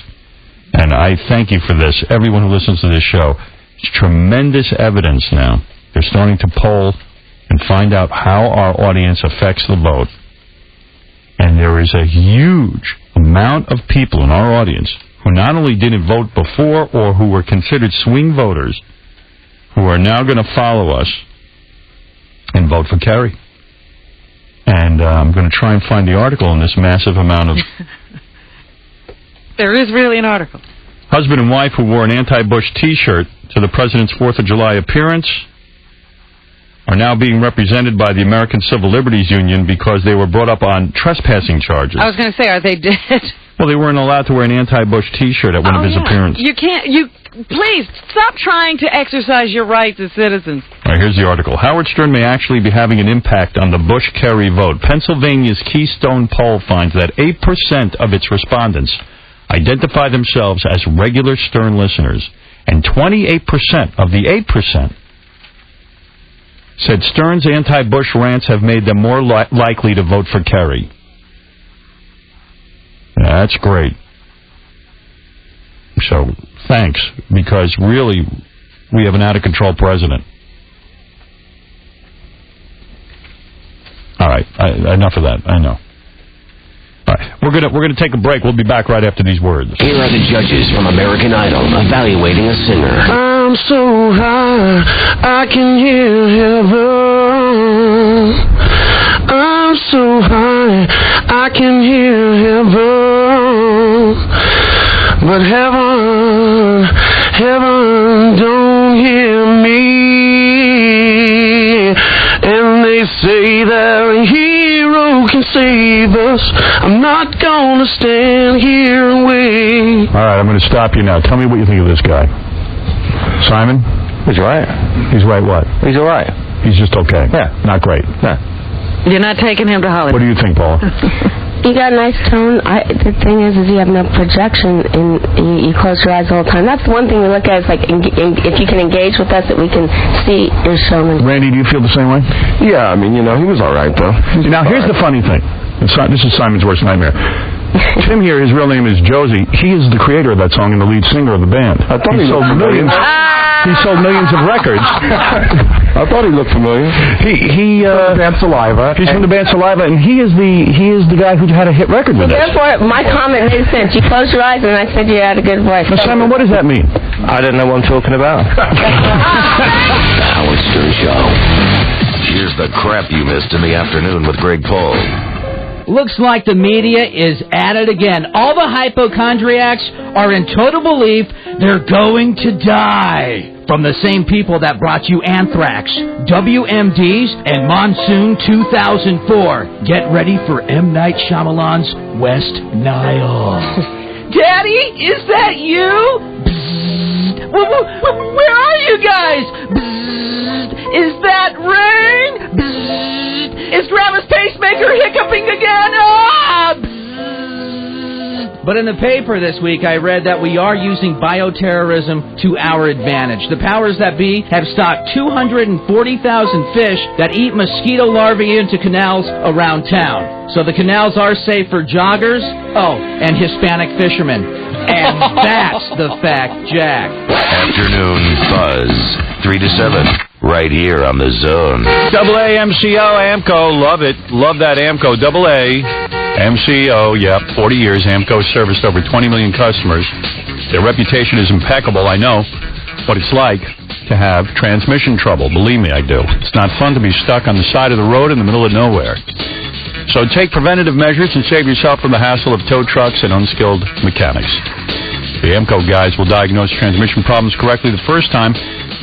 Speaker 19: and I thank you for this, everyone who listens to this show, it's tremendous evidence now. They're starting to poll and find out how our audience affects the vote. And there is a huge amount of people in our audience who not only didn't vote before or who were considered swing voters who are now going to follow us and vote for Kerry. And I'm going to try and find the article in this massive amount of...
Speaker 1: There is really an article.
Speaker 19: Husband and wife who wore an anti-Bush T-shirt to the president's 4th of July appearance are now being represented by the American Civil Liberties Union because they were brought up on trespassing charges.
Speaker 1: I was going to say, are they dead?
Speaker 19: Well, they weren't allowed to wear an anti-Bush T-shirt at one of his appearances.
Speaker 1: You can't. Please stop trying to exercise your rights as citizens.
Speaker 19: All right, here's the article. Howard Stern may actually be having an impact on the Bush-Kerry vote. Pennsylvania's Keystone poll finds that 8% of its respondents identify themselves as regular Stern listeners, and 28% of the 8% said Stern's anti-Bush rants have made them more likely to vote for Kerry. That's great. So, thanks, because really, we have an out-of-control president. All right, enough of that, I know. All right, we're gonna take a break. We'll be back right after these words.
Speaker 23: Here are the judges from American Idol evaluating a singer.
Speaker 11: I'm so high, I can hear heaven. I'm so high, I can hear heaven. But heaven don't hear me. And they say that a hero can save us. I'm not gonna stand here and wait.
Speaker 19: All right, I'm going to stop you now. Tell me what you think of this guy. Simon?
Speaker 8: He's right.
Speaker 19: He's right what?
Speaker 8: He's all right.
Speaker 19: He's just okay.
Speaker 8: Yeah.
Speaker 19: Not great.
Speaker 8: Yeah.
Speaker 1: You're not taking him to Hollywood.
Speaker 19: What do you think, Paula?
Speaker 4: You got a nice tone. The thing is you have no projection, and you close your eyes all the time. That's one thing we look at. Is like if you can engage with us, that we can see your showman.
Speaker 19: Randy, do you feel the same way?
Speaker 12: Yeah, I mean, he was all right, though.
Speaker 19: Now, here's the funny thing. This is Simon's worst nightmare. Tim here, his real name is Josie. He is the creator of that song and the lead singer of the band.
Speaker 12: I thought he
Speaker 19: sold millions. He sold millions of records.
Speaker 12: I thought he looked familiar.
Speaker 19: He
Speaker 12: from the band Saliva.
Speaker 19: He's from the band Saliva, and he is the guy who had a hit record with us.
Speaker 4: Therefore, my comment made sense. You closed your eyes, and I said you had a good voice.
Speaker 19: Now, Simon, what does that mean?
Speaker 12: I didn't know what I'm talking about.
Speaker 14: Howard Stern Show. Here's the crap you missed in the afternoon with Greg Paul.
Speaker 13: Looks like the media is at it again. All the hypochondriacs are in total belief they're going to die. From the same people that brought you Anthrax, WMDs, and Monsoon 2004. Get ready for M. Night Shyamalan's West Nile. Daddy, is that you? Bzzzt. Where are you guys? Bzzzt. Is that rain? Bzzzt. Is Grandma's pacemaker hiccuping again? Ah! But in the paper this week, I read that we are using bioterrorism to our advantage. The powers that be have stocked 240,000 fish that eat mosquito larvae into canals around town. So the canals are safe for joggers, and Hispanic fishermen. And that's the fact, Jack.
Speaker 14: Afternoon Buzz, 3 to 7, right here on the Zone.
Speaker 19: AA MCO Amco, love it. Love that Amco. AA MCO, 40 years. Amco serviced over 20 million customers. Their reputation is impeccable. I know what it's like to have transmission trouble. Believe me, I do. It's not fun to be stuck on the side of the road in the middle of nowhere. So take preventative measures and save yourself from the hassle of tow trucks and unskilled mechanics. The AMCO guys will diagnose transmission problems correctly the first time.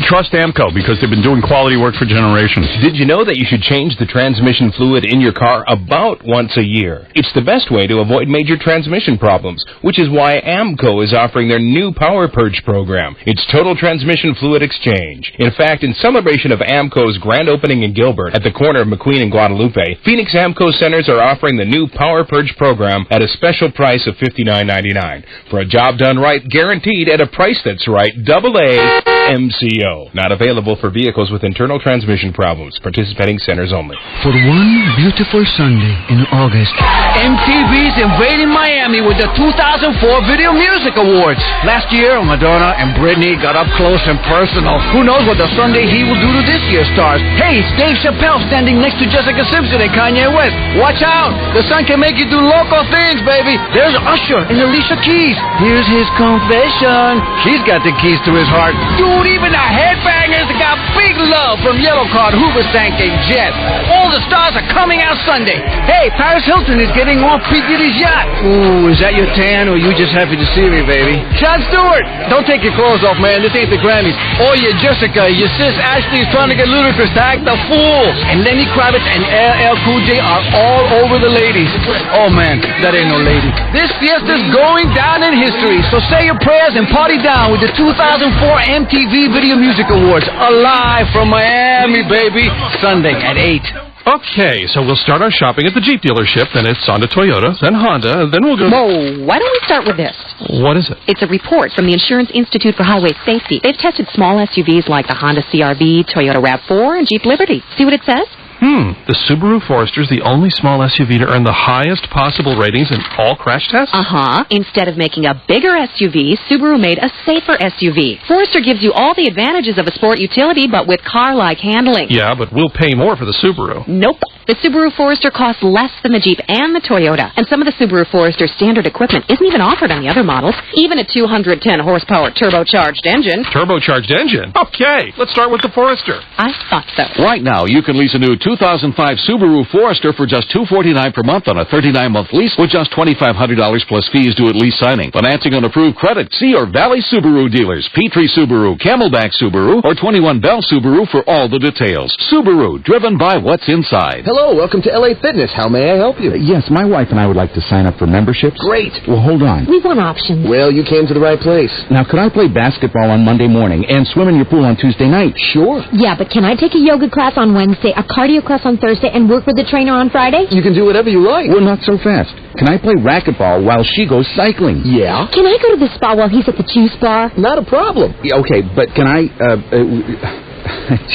Speaker 19: Trust AMCO because they've been doing quality work for generations.
Speaker 26: Did you know that you should change the transmission fluid in your car about once a year? It's the best way to avoid major transmission problems, which is why AMCO is offering their new Power Purge program. It's Total Transmission Fluid Exchange. In fact, in celebration of AMCO's grand opening in Gilbert at the corner of McQueen and Guadalupe, Phoenix AMCO centers are offering the new Power Purge program at a special price of $59.99. For a job done right, guaranteed at a price that's right, AA MCO. Not available for vehicles with internal transmission problems. Participating centers only.
Speaker 15: For one beautiful Sunday in August, MTV's invading Miami with the 2004 Video Music Awards. Last year, Madonna and Britney got up close and personal. Who knows what the Sunday Heat will do to this year's stars? Hey, it's Dave Chappelle standing next to Jessica Simpson and Kanye West. Watch out! The sun can make you do local things, baby. There's Usher and Alicia Keys. Here's his confession. She's got the keys to his heart. Dude, even the headbangers got big love from Yellowcard, Hoobastank, and Jet. All the stars are coming out Sunday. Hey, Paris Hilton is getting off P. Diddy's yacht. Ooh, is that your tan, or you just happy to see me, baby? Jon Stewart, don't take your clothes off, man. This ain't the Grammys. Oh, yeah, Jessica, your sis Ashley is trying to get Ludacris to act the fool. And Lenny Kravitz and LL Cool J are all over the ladies. Oh, man, that ain't no lady. This fiesta's going down in history, so say your prayers and party down with the 2004 MTV Video Music Awards. Alive from Miami, baby. Sunday at 8.
Speaker 16: Okay, so we'll start our shopping at the Jeep dealership, then it's on to Toyota, then Honda, and then we'll go...
Speaker 17: Whoa, why don't we start with this?
Speaker 16: What is it?
Speaker 17: It's a report from the Insurance Institute for Highway Safety. They've tested small SUVs like the Honda CR-V, Toyota RAV4, and Jeep Liberty. See what it says?
Speaker 16: The Subaru Forester is the only small SUV to earn the highest possible ratings in all crash tests?
Speaker 17: Uh-huh. Instead of making a bigger SUV, Subaru made a safer SUV. Forester gives you all the advantages of a sport utility, but with car-like handling.
Speaker 16: Yeah, but we'll pay more for the Subaru.
Speaker 17: Nope. The Subaru Forester costs less than the Jeep and the Toyota. And some of the Subaru Forester's standard equipment isn't even offered on the other models. Even a 210-horsepower turbocharged engine.
Speaker 16: Turbocharged engine? Okay, let's start with the Forester.
Speaker 17: I thought so.
Speaker 22: Right now, you can lease a new 2005 Subaru Forester for just $249 per month on a 39-month lease with just $2,500 plus fees due at lease signing. Financing on approved credit. See your Valley Subaru dealers, Petrie Subaru, Camelback Subaru, or 21 Bell Subaru for all the details. Subaru, driven by what's inside.
Speaker 24: Hello, welcome to LA Fitness. How may I help you?
Speaker 29: Yes, my wife and I would like to sign up for memberships.
Speaker 24: Great.
Speaker 29: Well, hold on.
Speaker 22: We want options.
Speaker 24: Well, you came to the right place.
Speaker 29: Now, could I play basketball on Monday morning and swim in your pool on Tuesday night?
Speaker 24: Sure.
Speaker 22: Yeah, but can I take a yoga class on Wednesday, a cardio
Speaker 3: cardio class on Thursday and work with the trainer on Friday?
Speaker 24: You can do whatever you like.
Speaker 29: Well, not so fast. Can I play racquetball while she goes cycling?
Speaker 24: Yeah?
Speaker 3: Can I go to the spa while he's at the juice bar?
Speaker 24: Not a problem.
Speaker 29: Yeah, okay, but can I,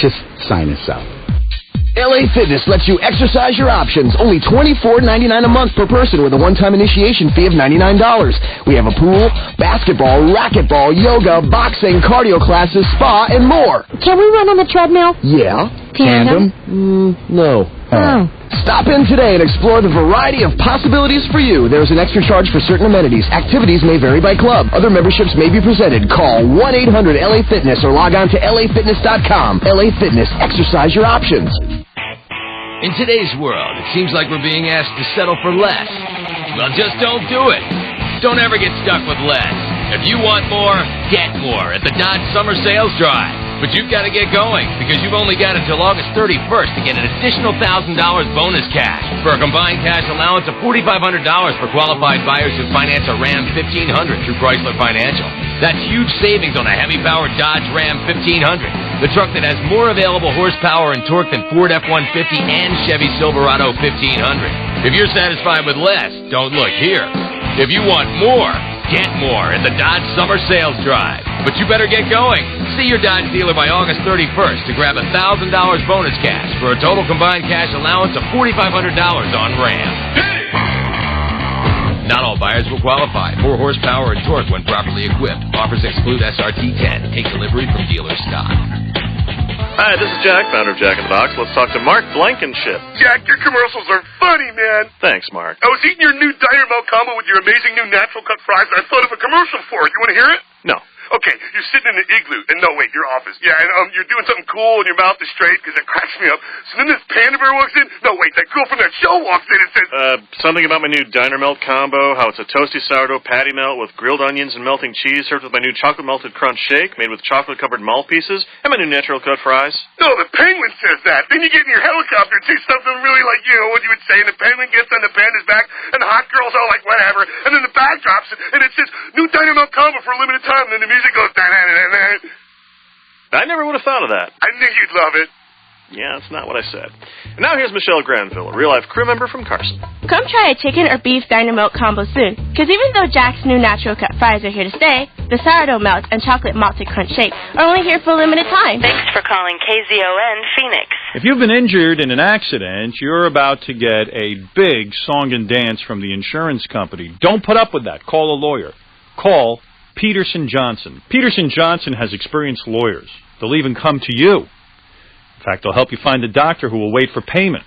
Speaker 29: just sign us out?
Speaker 24: LA Fitness lets you exercise your options. Only $24.99 a month per person with a one-time initiation fee of $99. We have a pool, basketball, racquetball, yoga, boxing, cardio classes, spa, and more.
Speaker 3: Can we run on the treadmill?
Speaker 24: Yeah.
Speaker 3: Tandem?
Speaker 24: No.
Speaker 3: Oh.
Speaker 24: Stop in today and explore the variety of possibilities for you. There's an extra charge for certain amenities. Activities may vary by club. Other memberships may be presented. Call 1-800-LA-FITNESS or log on to LAFitness.com. LA Fitness. Exercise your options.
Speaker 6: In today's world, it seems like we're being asked to settle for less. Well, just don't do it. Don't ever get stuck with less. If you want more, get more at the Dodge Summer Sales Drive. But you've got to get going, because you've only got until August 31st to get an additional $1,000 bonus cash for a combined cash allowance of $4,500 for qualified buyers who finance a Ram 1500 through Chrysler Financial. That's huge savings on a heavy-powered Dodge Ram 1500, the truck that has more available horsepower and torque than Ford F-150 and Chevy Silverado 1500. If you're satisfied with less, don't look here. If you want more, get more at the Dodge Summer Sales Drive. But you better get going. See your Dodge dealer by August 31st to grab $1,000 bonus cash for a total combined cash allowance of $4,500 on Ram. Not all buyers will qualify. 4 horsepower and torque when properly equipped. Offers exclude SRT10. Take delivery from dealer stock.
Speaker 7: Hi, this is Jack, founder of Jack in the Box. Let's talk to Mark Blankenship.
Speaker 18: Jack, your commercials are funny, man.
Speaker 7: Thanks, Mark.
Speaker 18: I was eating your new Diner Milk combo with your amazing new natural cut fries, and I thought of a commercial for it. You want to hear it?
Speaker 7: No.
Speaker 18: Okay, you're sitting in the igloo, and no, wait, your office. Yeah, and you're doing something cool, and your mouth is straight, because that cracks me up. So then this panda bear walks in. No, wait, that girl from that show walks in and says...
Speaker 7: something about my new Diner Melt combo, how it's a toasty sourdough patty melt with grilled onions and melting cheese, served with my new chocolate melted crunch shake, made with chocolate-covered malt pieces, and my new natural cut fries.
Speaker 18: No, the penguin says that. Then you get in your helicopter and say something really like, you know, what you would say, and the penguin gets on the panda's back, and the hot girl's all like, whatever, and then the bag drops, and it says, new Diner Melt combo for a limited time, and then the music goes...
Speaker 7: I never would have thought of that.
Speaker 18: I knew you'd love it.
Speaker 7: Yeah, that's not what I said. And now here's Michelle Granville, a real-life crew member from Carson.
Speaker 20: Come try a chicken or beef Diner Milk combo soon. Because even though Jack's new natural cut fries are here to stay, the sourdough melt and chocolate malted crunch shake are only here for a limited time.
Speaker 21: Thanks for calling KZON Phoenix.
Speaker 25: If you've been injured in an accident, you're about to get a big song and dance from the insurance company. Don't put up with that. Call a lawyer. Call Peterson Johnson. Peterson Johnson has experienced lawyers. They'll even come to you. In fact, they'll help you find a doctor who will wait for payment.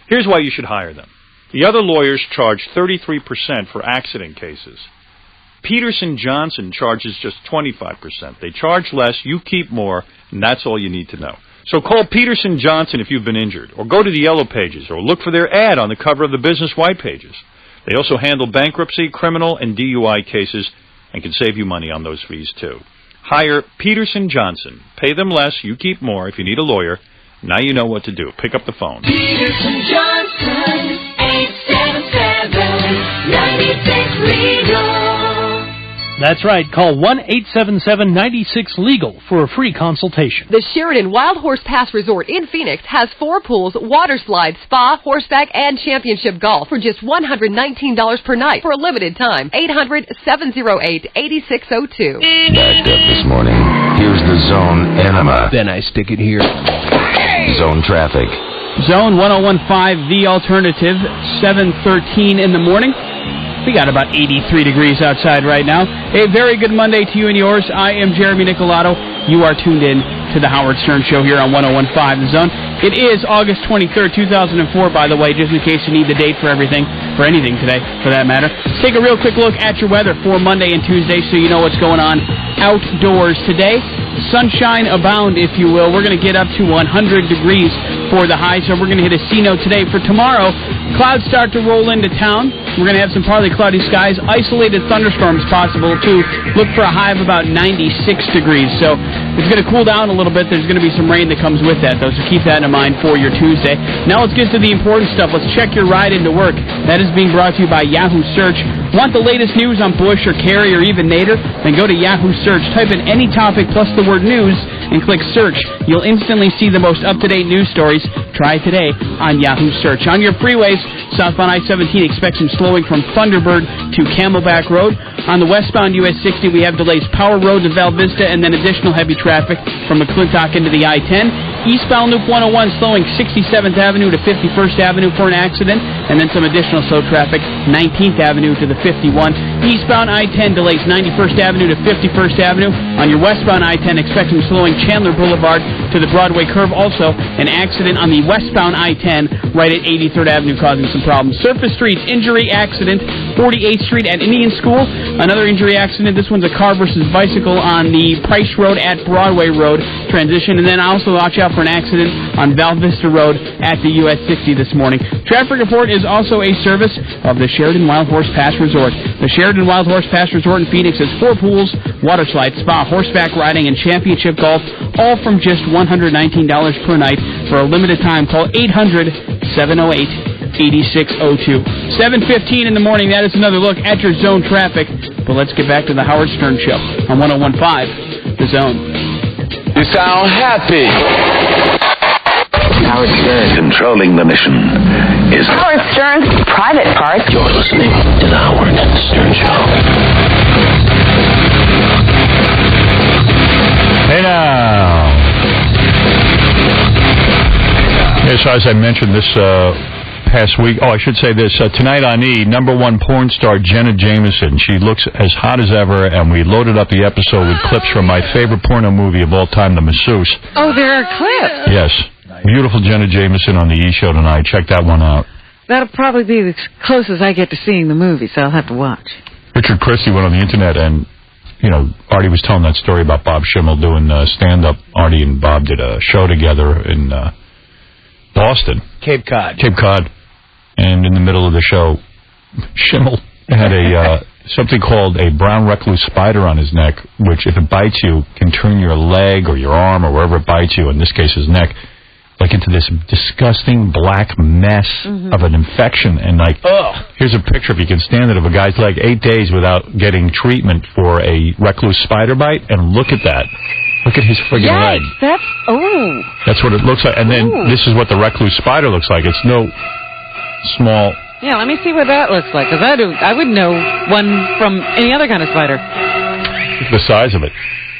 Speaker 25: Here's why you should hire them. The other lawyers charge 33% for accident cases. Peterson Johnson charges just 25%. They charge less, you keep more, and that's all you need to know. So call Peterson Johnson if you've been injured, or go to the Yellow Pages, or look for their ad on the cover of the Business White Pages. They also handle bankruptcy, criminal, and DUI cases, and can save you money on those fees, too. Hire Peterson Johnson. Pay them less, you keep more if you need a lawyer. Now you know what to do. Pick up the phone.
Speaker 27: Peterson Johnson, 877-96-LEGAL.
Speaker 28: That's right. Call 1-877-96-LEGAL for a free consultation.
Speaker 30: The Sheridan Wild Horse Pass Resort in Phoenix has 4 pools, water slides, spa, horseback, and championship golf for just $119 per night for a limited time. 800-708-8602.
Speaker 14: Backed up this morning. Here's the Zone Enema.
Speaker 11: Then I stick it here.
Speaker 14: Zone traffic.
Speaker 11: Zone 1015, the alternative, 7:13 in the morning. We got about 83 degrees outside right now. A very good Monday to you and yours. I am Jeremy Nicolato. You are tuned in to the Howard Stern Show here on 1015 The Zone. It is August 23rd, 2004, by the way, just in case you need the date for everything, for anything today, for that matter. Let's take a real quick look at your weather for Monday and Tuesday so you know what's going on outdoors today. Sunshine abound, if you will. We're going to get up to 100 degrees for the high, so we're going to hit a C-note today. For tomorrow, clouds start to roll into town. We're going to have some partly cloudy skies, isolated thunderstorms possible, too. Look for a high of about 96 degrees. So it's going to cool down a little bit. There's going to be some rain that comes with that, though, so keep that in mind for your Tuesday. Now let's get to the important stuff. Let's check your ride into work. That is being brought to you by Yahoo Search. Want the latest news on Bush or Kerry or even Nader? Then go to Yahoo Search. Type in any topic plus the word news, and click search. You'll instantly see the most up-to-date news stories. Try it today on Yahoo Search. On your freeways, southbound I-17, expect some slowing from Thunderbird to Camelback Road. On the westbound US 60, we have delays Power Road to Val Vista, and then additional heavy traffic from McClintock into the I-10. Eastbound Loop 101 slowing 67th Avenue to 51st Avenue for an accident, and then some additional slow traffic 19th Avenue to the 51. Eastbound I-10 delays 91st Avenue to 51st Avenue. On your westbound I-10, expect some slowing Chandler Boulevard to the Broadway curve. Also, an accident on the westbound I-10 right at 83rd Avenue causing some problems. Surface Streets, injury accident, 48th Street at Indian School. Another injury accident. This one's a car versus bicycle on the Price Road at Broadway Road transition. And then also watch out for an accident on Val Vista Road at the US 60 this morning. Traffic report is also a service of the Sheridan Wild Horse Pass Resort. The Sheridan Wild Horse Pass Resort in Phoenix has 4 pools, water slide, spa, horseback riding, and championship golf, all from just $119 per night. For a limited time, call 800-708-8602. 7:15 in the morning. That is another look at your zone traffic. But let's get back to the Howard Stern Show on 101.5 The Zone.
Speaker 14: You sound happy.
Speaker 1: Howard Stern. Controlling the mission is
Speaker 2: Howard Stern's private part.
Speaker 1: You're listening to the Howard Stern Show.
Speaker 19: Hey now. Yes, as I mentioned this past week, I should say this. Tonight on E, #1 porn star Jenna Jameson. She looks as hot as ever, and we loaded up the episode with clips from my favorite porno movie of all time, The Masseuse.
Speaker 4: Oh, there are clips.
Speaker 19: Yes. Beautiful Jenna Jameson on the E! Show tonight. Check that one out.
Speaker 4: That'll probably be the closest I get to seeing the movie, so I'll have to watch.
Speaker 19: Richard Christie went on the internet, and, Artie was telling that story about Bob Schimmel doing stand-up. Artie and Bob did a show together in Boston.
Speaker 5: Cape Cod.
Speaker 19: And in the middle of the show, Schimmel had something called a brown recluse spider on his neck, which, if it bites you, can turn your leg or your arm or wherever it bites you, in this case his neck, like into this disgusting black mess of an infection. And here's a picture, if you can stand it, of a guy's leg 8 days without getting treatment for a recluse spider bite. And look at that. Look at his friggin' leg. That's what it looks like. And then this is what the recluse spider looks like. It's no small.
Speaker 4: Yeah, let me see what that looks like, because I would know one from any other kind of spider.
Speaker 19: The size of it.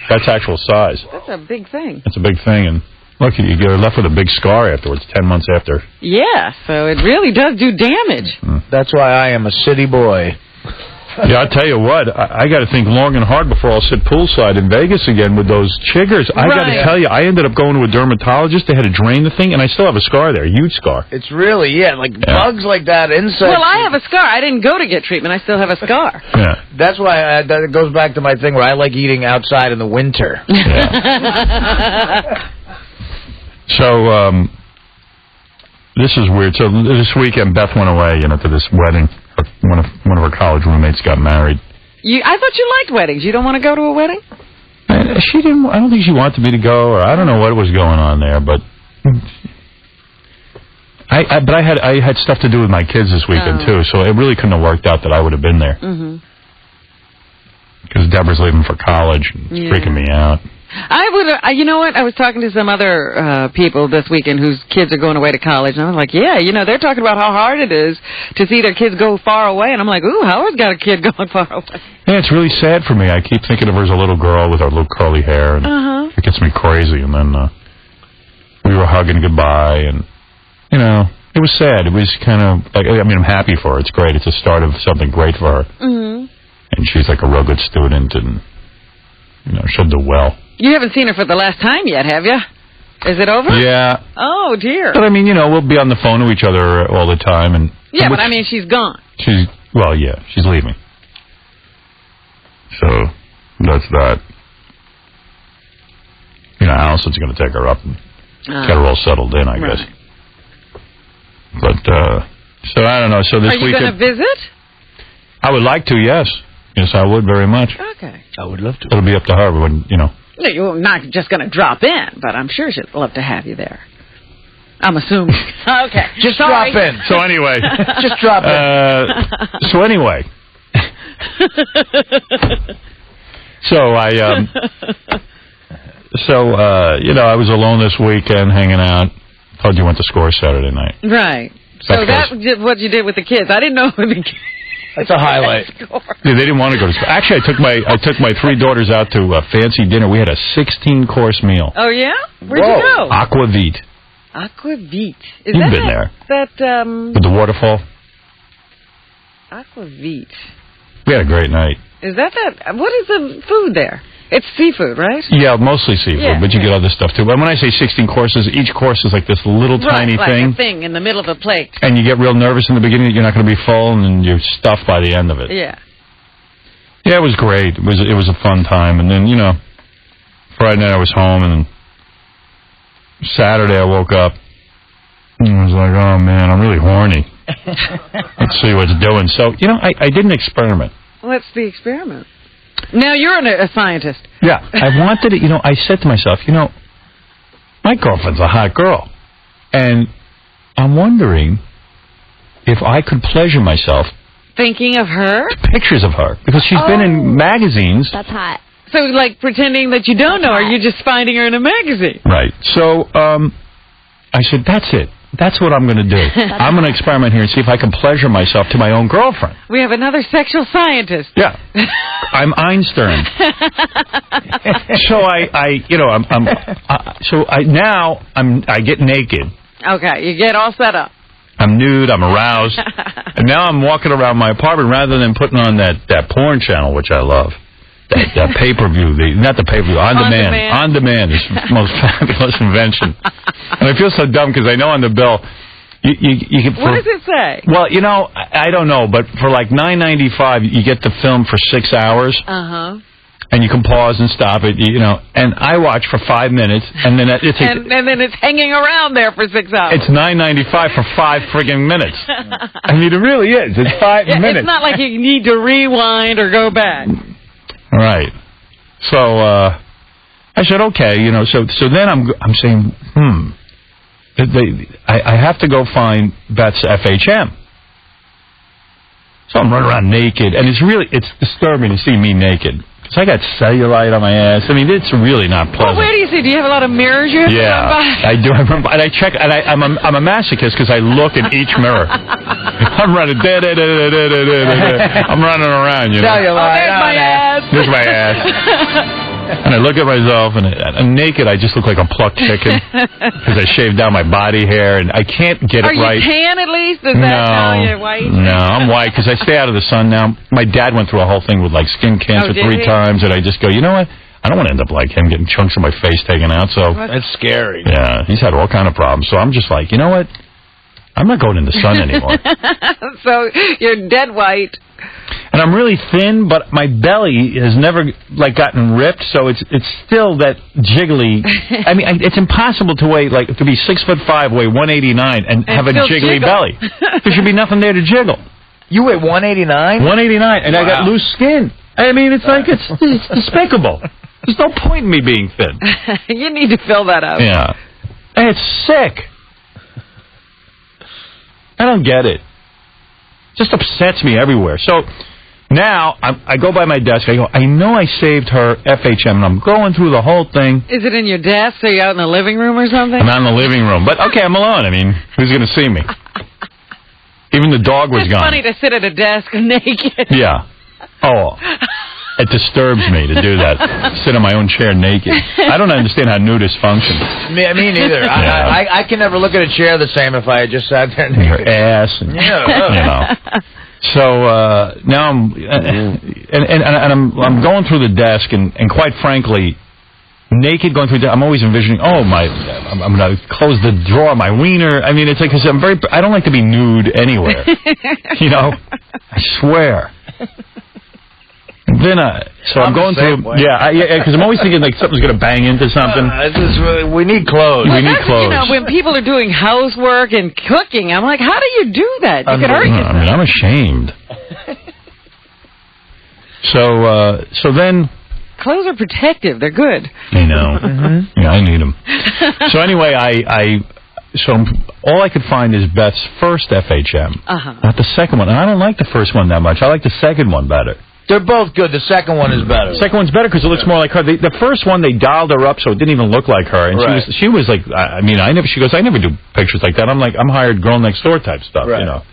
Speaker 19: That's actual size.
Speaker 4: That's a big thing.
Speaker 19: It's a big thing, and look, you're left with a big scar afterwards, 10 months after.
Speaker 4: Yeah, so it really does do damage.
Speaker 5: That's why I am a city boy.
Speaker 19: Yeah, I'll tell you what, I got to think long and hard before I'll sit poolside in Vegas again with those chiggers. I got to tell you, I ended up going to a dermatologist. They had to drain the thing, and I still have a scar there, a huge scar.
Speaker 5: It's really, bugs like that, insects.
Speaker 4: Well, I have a scar. I didn't go to get treatment. I still have a scar.
Speaker 19: Yeah.
Speaker 5: That's why that goes back to my thing where I like eating outside in the winter.
Speaker 19: Yeah. So, this is weird. So this weekend, Beth went away, to this wedding. One of her college roommates got married.
Speaker 4: I thought you liked weddings. You don't want to go to a wedding?
Speaker 19: She didn't. I don't think she wanted me to go, or I don't know what was going on there. But I had stuff to do with my kids this weekend too, so it really couldn't have worked out that I would have been there. Because Deborah's leaving for college, and it's freaking me out.
Speaker 4: I would. You know what? I was talking to some other people this weekend whose kids are going away to college, and I was like, yeah, they're talking about how hard it is to see their kids go far away, and I'm like, ooh, Howard's got a kid going far away.
Speaker 19: Yeah, it's really sad for me. I keep thinking of her as a little girl with her little curly hair, and it gets me crazy. And then we were hugging goodbye, and it was sad. It was kind of like, I'm happy for her. It's great. It's a start of something great for her. And she's like a real good student, and she'll do well.
Speaker 4: You haven't seen her for the last time yet, have you? Is it over?
Speaker 19: Yeah.
Speaker 4: Oh, dear.
Speaker 19: But, we'll be on the phone to each other all the time. And
Speaker 4: yeah, but she's gone.
Speaker 19: She's leaving. So, that's that. Allison's going to take her up and get her all settled in, I guess. But, so I don't know. So this weekend...
Speaker 4: Are you going to visit?
Speaker 19: I would like to, yes. Yes, I would very much.
Speaker 4: Okay.
Speaker 5: I would love to.
Speaker 19: It'll be up to her when,
Speaker 4: No, you're not just going to drop in, but I'm sure she'd love to have you there. I'm assuming. Okay.
Speaker 5: Just drop in.
Speaker 19: So anyway.
Speaker 5: Just drop in.
Speaker 19: So anyway. So So, I was alone this weekend hanging out. Told you went to score Saturday night.
Speaker 4: Right. So that's what you did with the kids. I didn't know the kids.
Speaker 5: That's a highlight.
Speaker 19: Yeah, they didn't want to go to school. Actually, I took my 3 daughters out to a fancy dinner. We had a 16-course meal.
Speaker 4: Oh, yeah? Where'd you go?
Speaker 19: Aquavit.
Speaker 4: Aquavit.
Speaker 19: You've been there. With the waterfall?
Speaker 4: Aquavit.
Speaker 19: We had a great night.
Speaker 4: Is that? What is the food there? It's seafood, right?
Speaker 19: Yeah, mostly seafood, but you get other stuff too. But when I say 16 courses, each course is like this little tiny thing.
Speaker 4: Like a thing in the middle of a plate.
Speaker 19: And you get real nervous in the beginning that you're not going to be full, and then you're stuffed by the end of it.
Speaker 4: Yeah.
Speaker 19: Yeah, it was great. It was a fun time. And then, Friday night I was home, and then Saturday I woke up, and I was like, oh, man, I'm really horny. Let's see what's doing. So, I did an experiment.
Speaker 4: What's the experiment? Now you're a scientist.
Speaker 19: Yeah, I wanted it. I said to myself, my girlfriend's a hot girl, and I'm wondering if I could pleasure myself
Speaker 4: thinking of her,
Speaker 19: pictures of her, because she's been in magazines.
Speaker 3: That's hot.
Speaker 4: So, like pretending that you don't know her, you're just finding her in a magazine.
Speaker 19: Right. So, I said, that's it. That's what I'm going to do. I'm going to experiment here and see if I can pleasure myself to my own girlfriend.
Speaker 4: We have another sexual scientist.
Speaker 19: Yeah. I'm Einstein. So I get naked.
Speaker 4: Okay, you get all set up.
Speaker 19: I'm nude, I'm aroused. And now I'm walking around my apartment rather than putting on that porn channel, which I love. That pay-per-view, not the pay-per-view, on demand. On demand is the most fabulous invention. And I feel so dumb because I know on the bill, you can...
Speaker 4: What does it say?
Speaker 19: Well, I don't know, but for like $9.95, you get the film for 6 hours.
Speaker 4: Uh-huh.
Speaker 19: And you can pause and stop it, And I watch for 5 minutes, and then it's...
Speaker 4: and then it's hanging around there for 6 hours.
Speaker 19: It's $9.95 for 5 friggin' minutes. I mean, it really is. It's 5 minutes.
Speaker 4: It's not like you need to rewind or go back.
Speaker 19: Right. So, I said, okay, so then I'm saying, I have to go find Beth's FHM. So I'm running around naked, and it's disturbing to see me naked. Because I got cellulite on my ass. I mean, it's really not pleasant.
Speaker 4: Well, where do you see? Do you have a lot of mirrors you have to run by?
Speaker 19: I do. I remember, and I check, and I'm a masochist because I look in each mirror. I'm running, I'm running around,
Speaker 5: Cellulite,
Speaker 4: there's my ass.
Speaker 19: There's my ass. And I look at myself, and I'm naked. I just look like a plucked chicken because I shaved down my body hair, and I can't get it right.
Speaker 4: Are you tan at least? Does that tell you white?
Speaker 19: No, I'm white because I stay out of the sun now. My dad went through a whole thing with like skin cancer 3 times, and I just go, you know what? I don't want to end up like him, getting chunks of my face taken out. So
Speaker 5: that's scary.
Speaker 19: Yeah, he's had all kind of problems. So I'm just like, you know what? I'm not going in the sun anymore.
Speaker 4: So you're dead white.
Speaker 19: And I'm really thin, but my belly has never gotten ripped, so it's still that jiggly. I mean, it's impossible to be 6'5", weigh 189, and have a jiggly belly. There should be nothing there to jiggle.
Speaker 5: You weigh 189?
Speaker 19: 189, and I got loose skin. I mean, it's despicable. There's no point in me being thin.
Speaker 4: You need to fill that up.
Speaker 19: Yeah, and it's sick. I don't get it. Just upsets me everywhere. So now I go by my desk. I go, I know I saved her FHM, and I'm going through the whole thing.
Speaker 4: Is it in your desk? Are you out in the living room or something?
Speaker 19: I'm out in the living room. But, okay, I'm alone. I mean, who's going to see me? Even the dog was gone.
Speaker 4: It's funny to sit at a desk naked.
Speaker 19: Yeah. Oh, it disturbs me to do that. Sit in my own chair naked. I don't understand how nudists function.
Speaker 5: Me neither. Yeah. I can never look at a chair the same if I just sat there naked.
Speaker 19: Your ass. And, So now I'm going through the desk, and quite frankly, naked going through the desk, I'm always envisioning, I'm going to close the drawer of my wiener. I mean, it's like, because I don't like to be nude anywhere. I swear. Then I'm going through, because I'm always thinking like something's going to bang into something.
Speaker 5: We need clothes.
Speaker 19: We need clothes.
Speaker 4: When people are doing housework and cooking, I'm like, how do you do that? You could hurt yourself.
Speaker 19: I mean, I'm ashamed. So then...
Speaker 4: Clothes are protective. They're good.
Speaker 19: I know. Mm-hmm. Yeah, I need them. So anyway, So all I could find is Beth's first FHM, not the second one. And I don't like the first one that much. I like the second one better.
Speaker 5: They're both good. The second one is better.
Speaker 19: The second one's better because it looks more like her. The first one, they dialed her up so it didn't even look like her. And she was like, she goes, I never do pictures like that. I'm like, I'm hired girl next door type stuff, you know.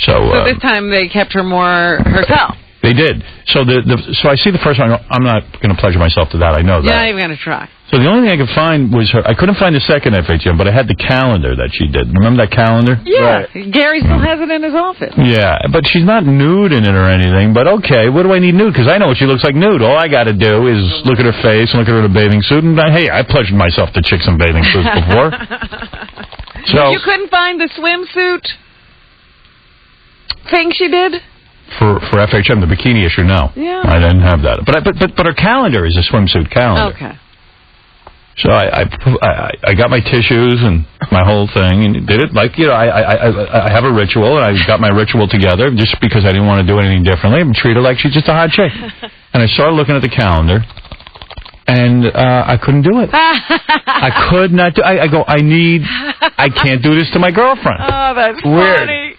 Speaker 19: So
Speaker 4: this time they kept her more herself.
Speaker 19: They did. So so I see the first one. I'm not going to pleasure myself to that. I know that.
Speaker 4: You're not even going to try.
Speaker 19: So the only thing I could find was her. I couldn't find the second FHM, but I had the calendar that she did. Remember that calendar?
Speaker 4: Yeah. Right. Gary still has it in his office.
Speaker 19: Yeah, but she's not nude in it or anything. But okay, what do I need nude? Because I know what she looks like nude. All I got to do is look at her face and look at her in a bathing suit. And hey, I pleasured myself to chicks in bathing suits before. So
Speaker 4: you couldn't find the swimsuit thing she did?
Speaker 19: For FHM, the bikini issue, no.
Speaker 4: Yeah.
Speaker 19: I didn't have that. But her calendar is a swimsuit calendar.
Speaker 4: Okay.
Speaker 19: So I got my tissues and my whole thing and did it like, I have a ritual and I got my ritual together just because I didn't want to do anything differently and treat her like she's just a hot chick. And I started looking at the calendar and I couldn't do it. I could not do I can't do this to my girlfriend.
Speaker 4: Oh, that's
Speaker 19: weird.
Speaker 4: Funny.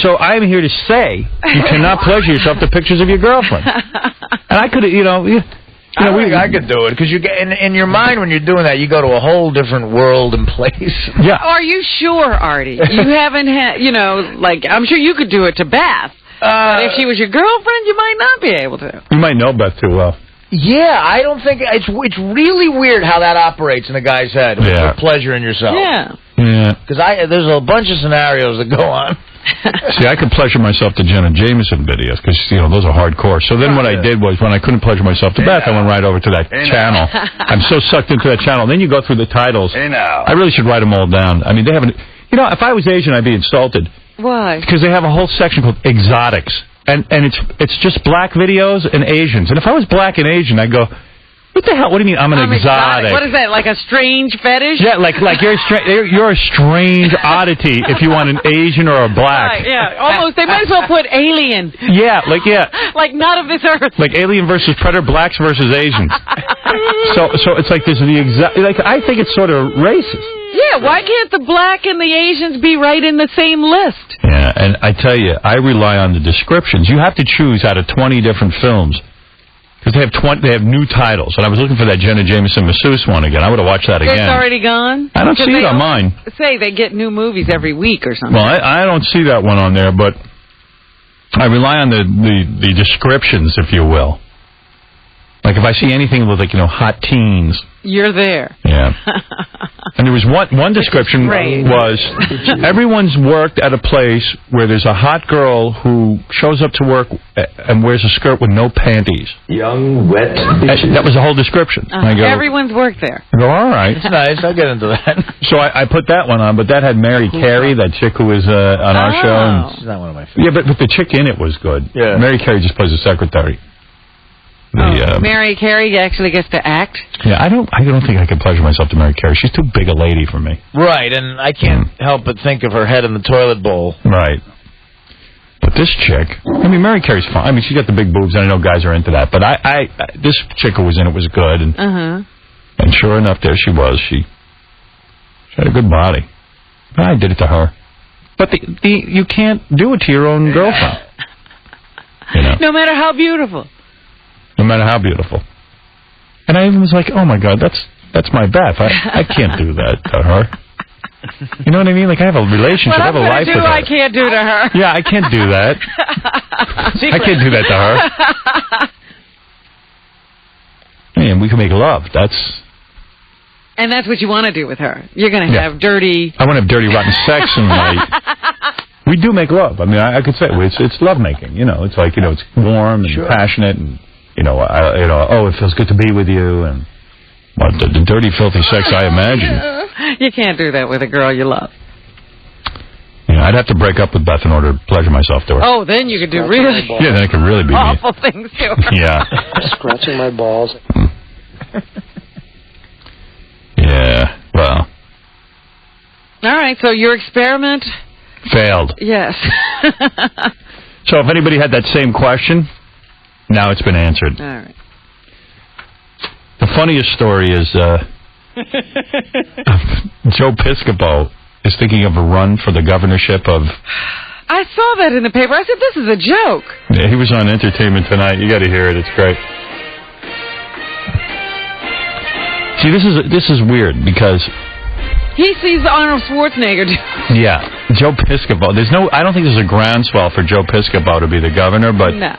Speaker 19: So I'm here to say you cannot pleasure yourself to pictures of your girlfriend. And I could,
Speaker 5: I could do it because you get in your mind when you're doing that, you go to a whole different world and place.
Speaker 19: Yeah.
Speaker 4: Are you sure, Artie? You haven't had, I'm sure you could do it to Beth. But if she was your girlfriend, you might not be able to.
Speaker 19: You might know Beth too well.
Speaker 5: Yeah, I don't think it's really weird how that operates in a guy's head.
Speaker 19: Yeah.
Speaker 5: With pleasure in yourself.
Speaker 4: Yeah.
Speaker 19: Yeah.
Speaker 5: Because there's a bunch of scenarios that go on.
Speaker 19: See, I could pleasure myself to Jenna Jameson videos because, those are hardcore. So then what I did was when I couldn't pleasure myself to Beth, I went right over to that channel. I'm so sucked into that channel. Then you go through the titles. I really should write them all down. I mean, they haven't... if I was Asian, I'd be insulted.
Speaker 4: Why?
Speaker 19: Because they have a whole section called exotics. And it's just black videos and Asians. And if I was black and Asian, I'd go... What the hell? What do you mean I'm an exotic?
Speaker 4: What is that, like a strange fetish?
Speaker 19: Yeah, like you're a strange oddity if you want an Asian or a black.
Speaker 4: Right, yeah, almost. They might as well put alien.
Speaker 19: Yeah.
Speaker 4: Like not of this earth.
Speaker 19: Like Alien versus Predator, blacks versus Asians. so it's like this is the exact. Like I think it's sort of racist.
Speaker 4: Yeah, why can't the black and the Asians be right in the same list?
Speaker 19: Yeah, and I tell you, I rely on the descriptions. You have to choose out of 20 different films. Because they have new titles, and I was looking for that Jenna Jameson masseuse one again. I would have watched that again.
Speaker 4: It's already gone?
Speaker 19: I don't see it on mine.
Speaker 4: Say they get new movies every week or something.
Speaker 19: Well, I don't see that one on there, but I rely on the descriptions, if you will. Like if I see anything with hot teens.
Speaker 4: You're there.
Speaker 19: Yeah. And there was one description was everyone's worked at a place where there's a hot girl who shows up to work and wears a skirt with no panties.
Speaker 1: Young, wet bitches.
Speaker 19: That was the whole description.
Speaker 4: Everyone's worked there.
Speaker 19: I go, all right.
Speaker 5: It's nice. I'll get into that.
Speaker 19: So I put that one on, but that had Mary Carey, that chick who was on our show. And,
Speaker 5: she's not one of my favorites.
Speaker 19: Yeah, but the chick in it was good.
Speaker 5: Yeah.
Speaker 19: Mary Carey just plays a secretary.
Speaker 4: Mary Carey actually gets to act?
Speaker 19: Yeah, I don't think I can pleasure myself to Mary Carey. She's too big a lady for me.
Speaker 5: Right, and I can't help but think of her head in the toilet bowl.
Speaker 19: Right. But this chick, Mary Carey's fine. I mean, she got the big boobs, and I know guys are into that. But this chick who was in it was good, and sure enough, there she was. She had a good body. I did it to her. But you can't do it to your own girlfriend.
Speaker 4: No matter how beautiful.
Speaker 19: No matter how beautiful. And I even was like, oh my God, that's my Beth. I can't do that to her. You know what I mean? Like I have a relationship, I have a life with her.
Speaker 4: I can't do to her.
Speaker 19: Yeah, I can't do that. I can't do that to her. Man, we can make love.
Speaker 4: And that's what you want to do with her. You're going to have dirty...
Speaker 19: I want to have dirty, rotten sex and we do make love. I mean, I could say it's love making. It's like it's warm and passionate and it feels good to be with you and the dirty, filthy sex I imagine.
Speaker 4: You can't do that with a girl you love.
Speaker 19: I'd have to break up with Beth in order to pleasure myself to her.
Speaker 4: Oh, then you could do really...
Speaker 19: Yeah, then it could really be
Speaker 4: awful things to her.
Speaker 19: Yeah.
Speaker 1: Scratching my balls.
Speaker 19: Yeah, well.
Speaker 4: All right, so your experiment...
Speaker 19: failed.
Speaker 4: Yes.
Speaker 19: So if anybody had that same question, now it's been answered.
Speaker 4: All right.
Speaker 19: The funniest story is Joe Piscopo is thinking of a run for the governorship of...
Speaker 4: I saw that in the paper. I said, this is a joke.
Speaker 19: Yeah, he was on Entertainment Tonight. You got to hear it. It's great. See, this is weird because
Speaker 4: he sees Arnold Schwarzenegger.
Speaker 19: Yeah, Joe Piscopo. I don't think there's a groundswell for Joe Piscopo to be the governor, but
Speaker 4: no.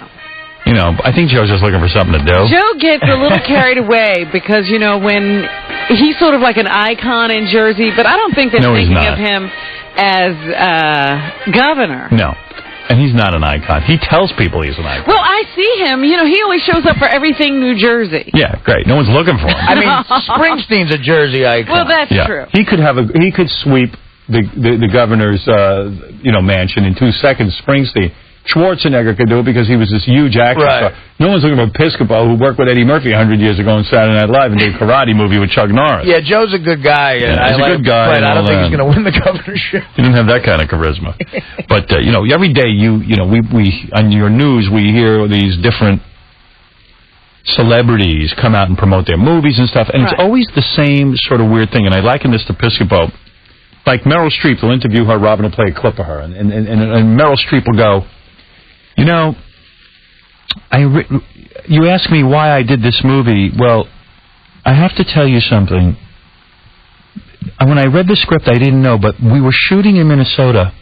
Speaker 19: You know, I think Joe's just looking for something to do.
Speaker 4: Joe gets a little carried away because, you know, when he's sort of like an icon in Jersey, but I don't think they're thinking of him as governor.
Speaker 19: No. And he's not an icon. He tells people he's an icon.
Speaker 4: Well, I see him. You know, he always shows up for everything New Jersey.
Speaker 19: Yeah, great. No one's looking for him.
Speaker 5: I mean, Springsteen's a Jersey icon.
Speaker 4: Well, that's true.
Speaker 19: He could sweep the governor's mansion in 2 seconds. Springsteen. Schwarzenegger could do it because he was this huge actor.
Speaker 5: Right.
Speaker 19: No one's looking for Piscopo, who worked with Eddie Murphy 100 years ago on Saturday Night Live and did a karate movie with Chuck Norris.
Speaker 5: Yeah, Joe's a good guy.
Speaker 19: He's a good guy.
Speaker 5: But I don't think he's going to win the governorship.
Speaker 19: He didn't have that kind of charisma. But, every day we on your news, we hear these different celebrities come out and promote their movies and stuff, and it's always the same sort of weird thing, and I liken this to Piscopo. Like Meryl Streep, they'll interview her, Robin will play a clip of her, and Meryl Streep will go, you ask me why I did this movie. Well, I have to tell you something. When I read the script, I didn't know, but we were shooting in Minnesota,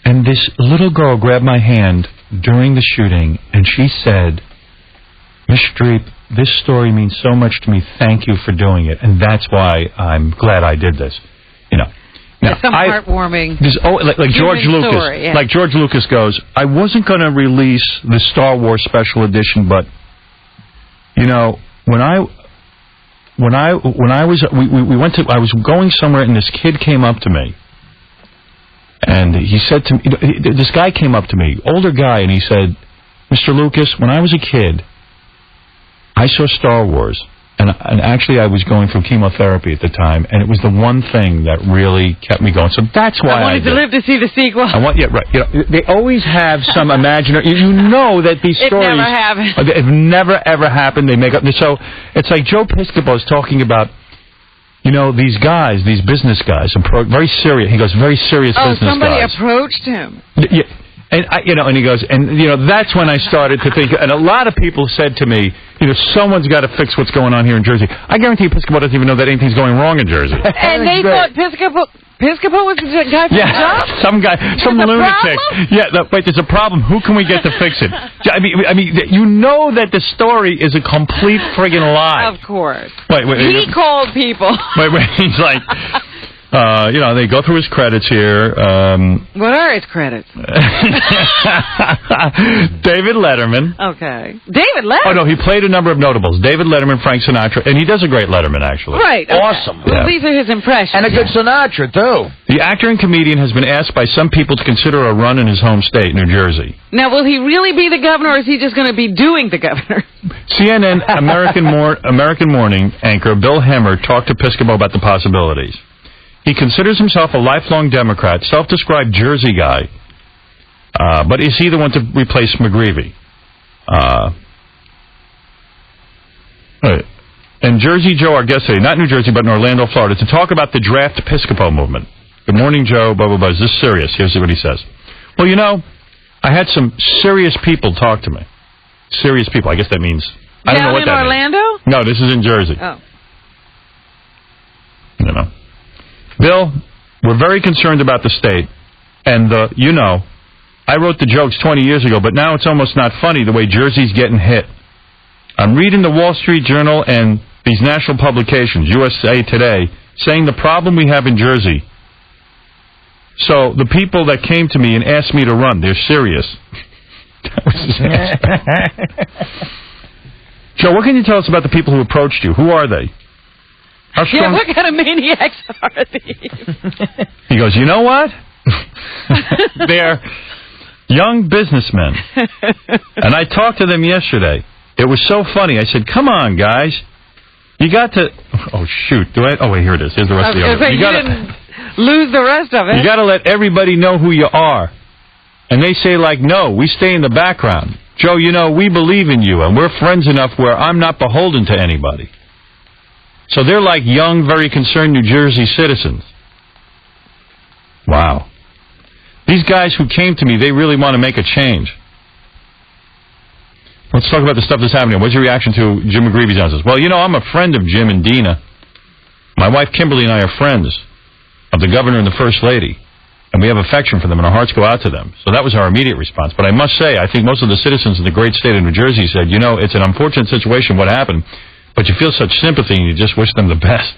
Speaker 19: and this little girl grabbed my hand during the shooting, and she said, Miss Streep, this story means so much to me. Thank you for doing it, and that's why I'm glad I did this. Now,
Speaker 4: some heartwarming.
Speaker 19: Like George Lucas.
Speaker 4: Story, yeah.
Speaker 19: Like George Lucas goes, I wasn't going to release the Star Wars special edition, but when I was going somewhere and this kid came up to me, and he said to me, this guy came up to me, older guy, and he said, Mr. Lucas, when I was a kid, I saw Star Wars. And actually, I was going through chemotherapy at the time, and it was the one thing that really kept me going. So that's why I
Speaker 4: wanted to live to see the sequel.
Speaker 19: They always have some imaginary. You know that these stories.
Speaker 4: It never happened.
Speaker 19: It never ever happened. They make up. So it's like Joe Piscopo is talking about. These guys, these business guys, very serious. He goes, very serious business guys.
Speaker 4: Somebody approached him.
Speaker 19: Yeah. And and he goes, that's when I started to think, and a lot of people said to me, someone's got to fix what's going on here in Jersey. I guarantee you Piscopo doesn't even know that anything's going wrong in Jersey.
Speaker 4: And they thought Piscopo was the guy for the job?
Speaker 19: Some guy, some lunatic. Wait, there's a problem. Who can we get to fix it? I mean, that the story is a complete friggin' lie.
Speaker 4: Of course.
Speaker 19: Wait,
Speaker 4: he called people.
Speaker 19: Wait, he's like... they go through his credits here.
Speaker 4: What are his credits?
Speaker 19: David Letterman.
Speaker 4: Okay. David Letterman?
Speaker 19: Oh, no, he played a number of notables. David Letterman, Frank Sinatra, and he does a great Letterman, actually.
Speaker 4: Right. Okay.
Speaker 5: Awesome.
Speaker 4: Well, these are his impressions.
Speaker 5: And a good Sinatra, too.
Speaker 19: The actor and comedian has been asked by some people to consider a run in his home state, New Jersey.
Speaker 4: Now, will he really be the governor, or is he just going to be doing the governor?
Speaker 19: CNN American Morning anchor Bill Hemmer talked to Piscopo about the possibilities. He considers himself a lifelong Democrat, self-described Jersey guy, but is he the one to replace McGreevey? And Jersey Joe, our guest today, not New Jersey, but in Orlando, Florida, to talk about the draft Piscopo movement. Good morning, Joe, blah, blah, blah. Is this serious? Here's what he says. Well, I had some serious people talk to me. Serious people. I guess that means... I don't know what that
Speaker 4: Orlando?
Speaker 19: means. No, this is in Jersey.
Speaker 4: Oh.
Speaker 19: Bill, we're very concerned about the state, and I wrote the jokes 20 years ago, but now it's almost not funny the way Jersey's getting hit. I'm reading the Wall Street Journal and these national publications, USA Today, saying the problem we have in Jersey. So the people that came to me and asked me to run, they're serious. That was his answer. Joe, what can you tell us about the people who approached you? Who are they?
Speaker 4: Yeah, what kind of maniacs are these?
Speaker 19: He goes, you know what? They're young businessmen. And I talked to them yesterday. It was so funny. I said, come on, guys. You got to... Oh, shoot. Oh, wait, here it is. Here's the rest of the other.
Speaker 4: You didn't lose the rest of it.
Speaker 19: You got to let everybody know who you are. And they say, no, we stay in the background. Joe, we believe in you, and we're friends enough where I'm not beholden to anybody. So they're like young, very concerned New Jersey citizens. Wow. These guys who came to me, they really want to make a change. Let's talk about the stuff that's happening. What's your reaction to Jim McGreevy's answers? Well, I'm a friend of Jim and Dina. My wife Kimberly and I are friends of the governor and the first lady, and we have affection for them, and our hearts go out to them. So that was our immediate response. But I must say, I think most of the citizens in the great state of New Jersey said, it's an unfortunate situation what happened, but you feel such sympathy and you just wish them the best.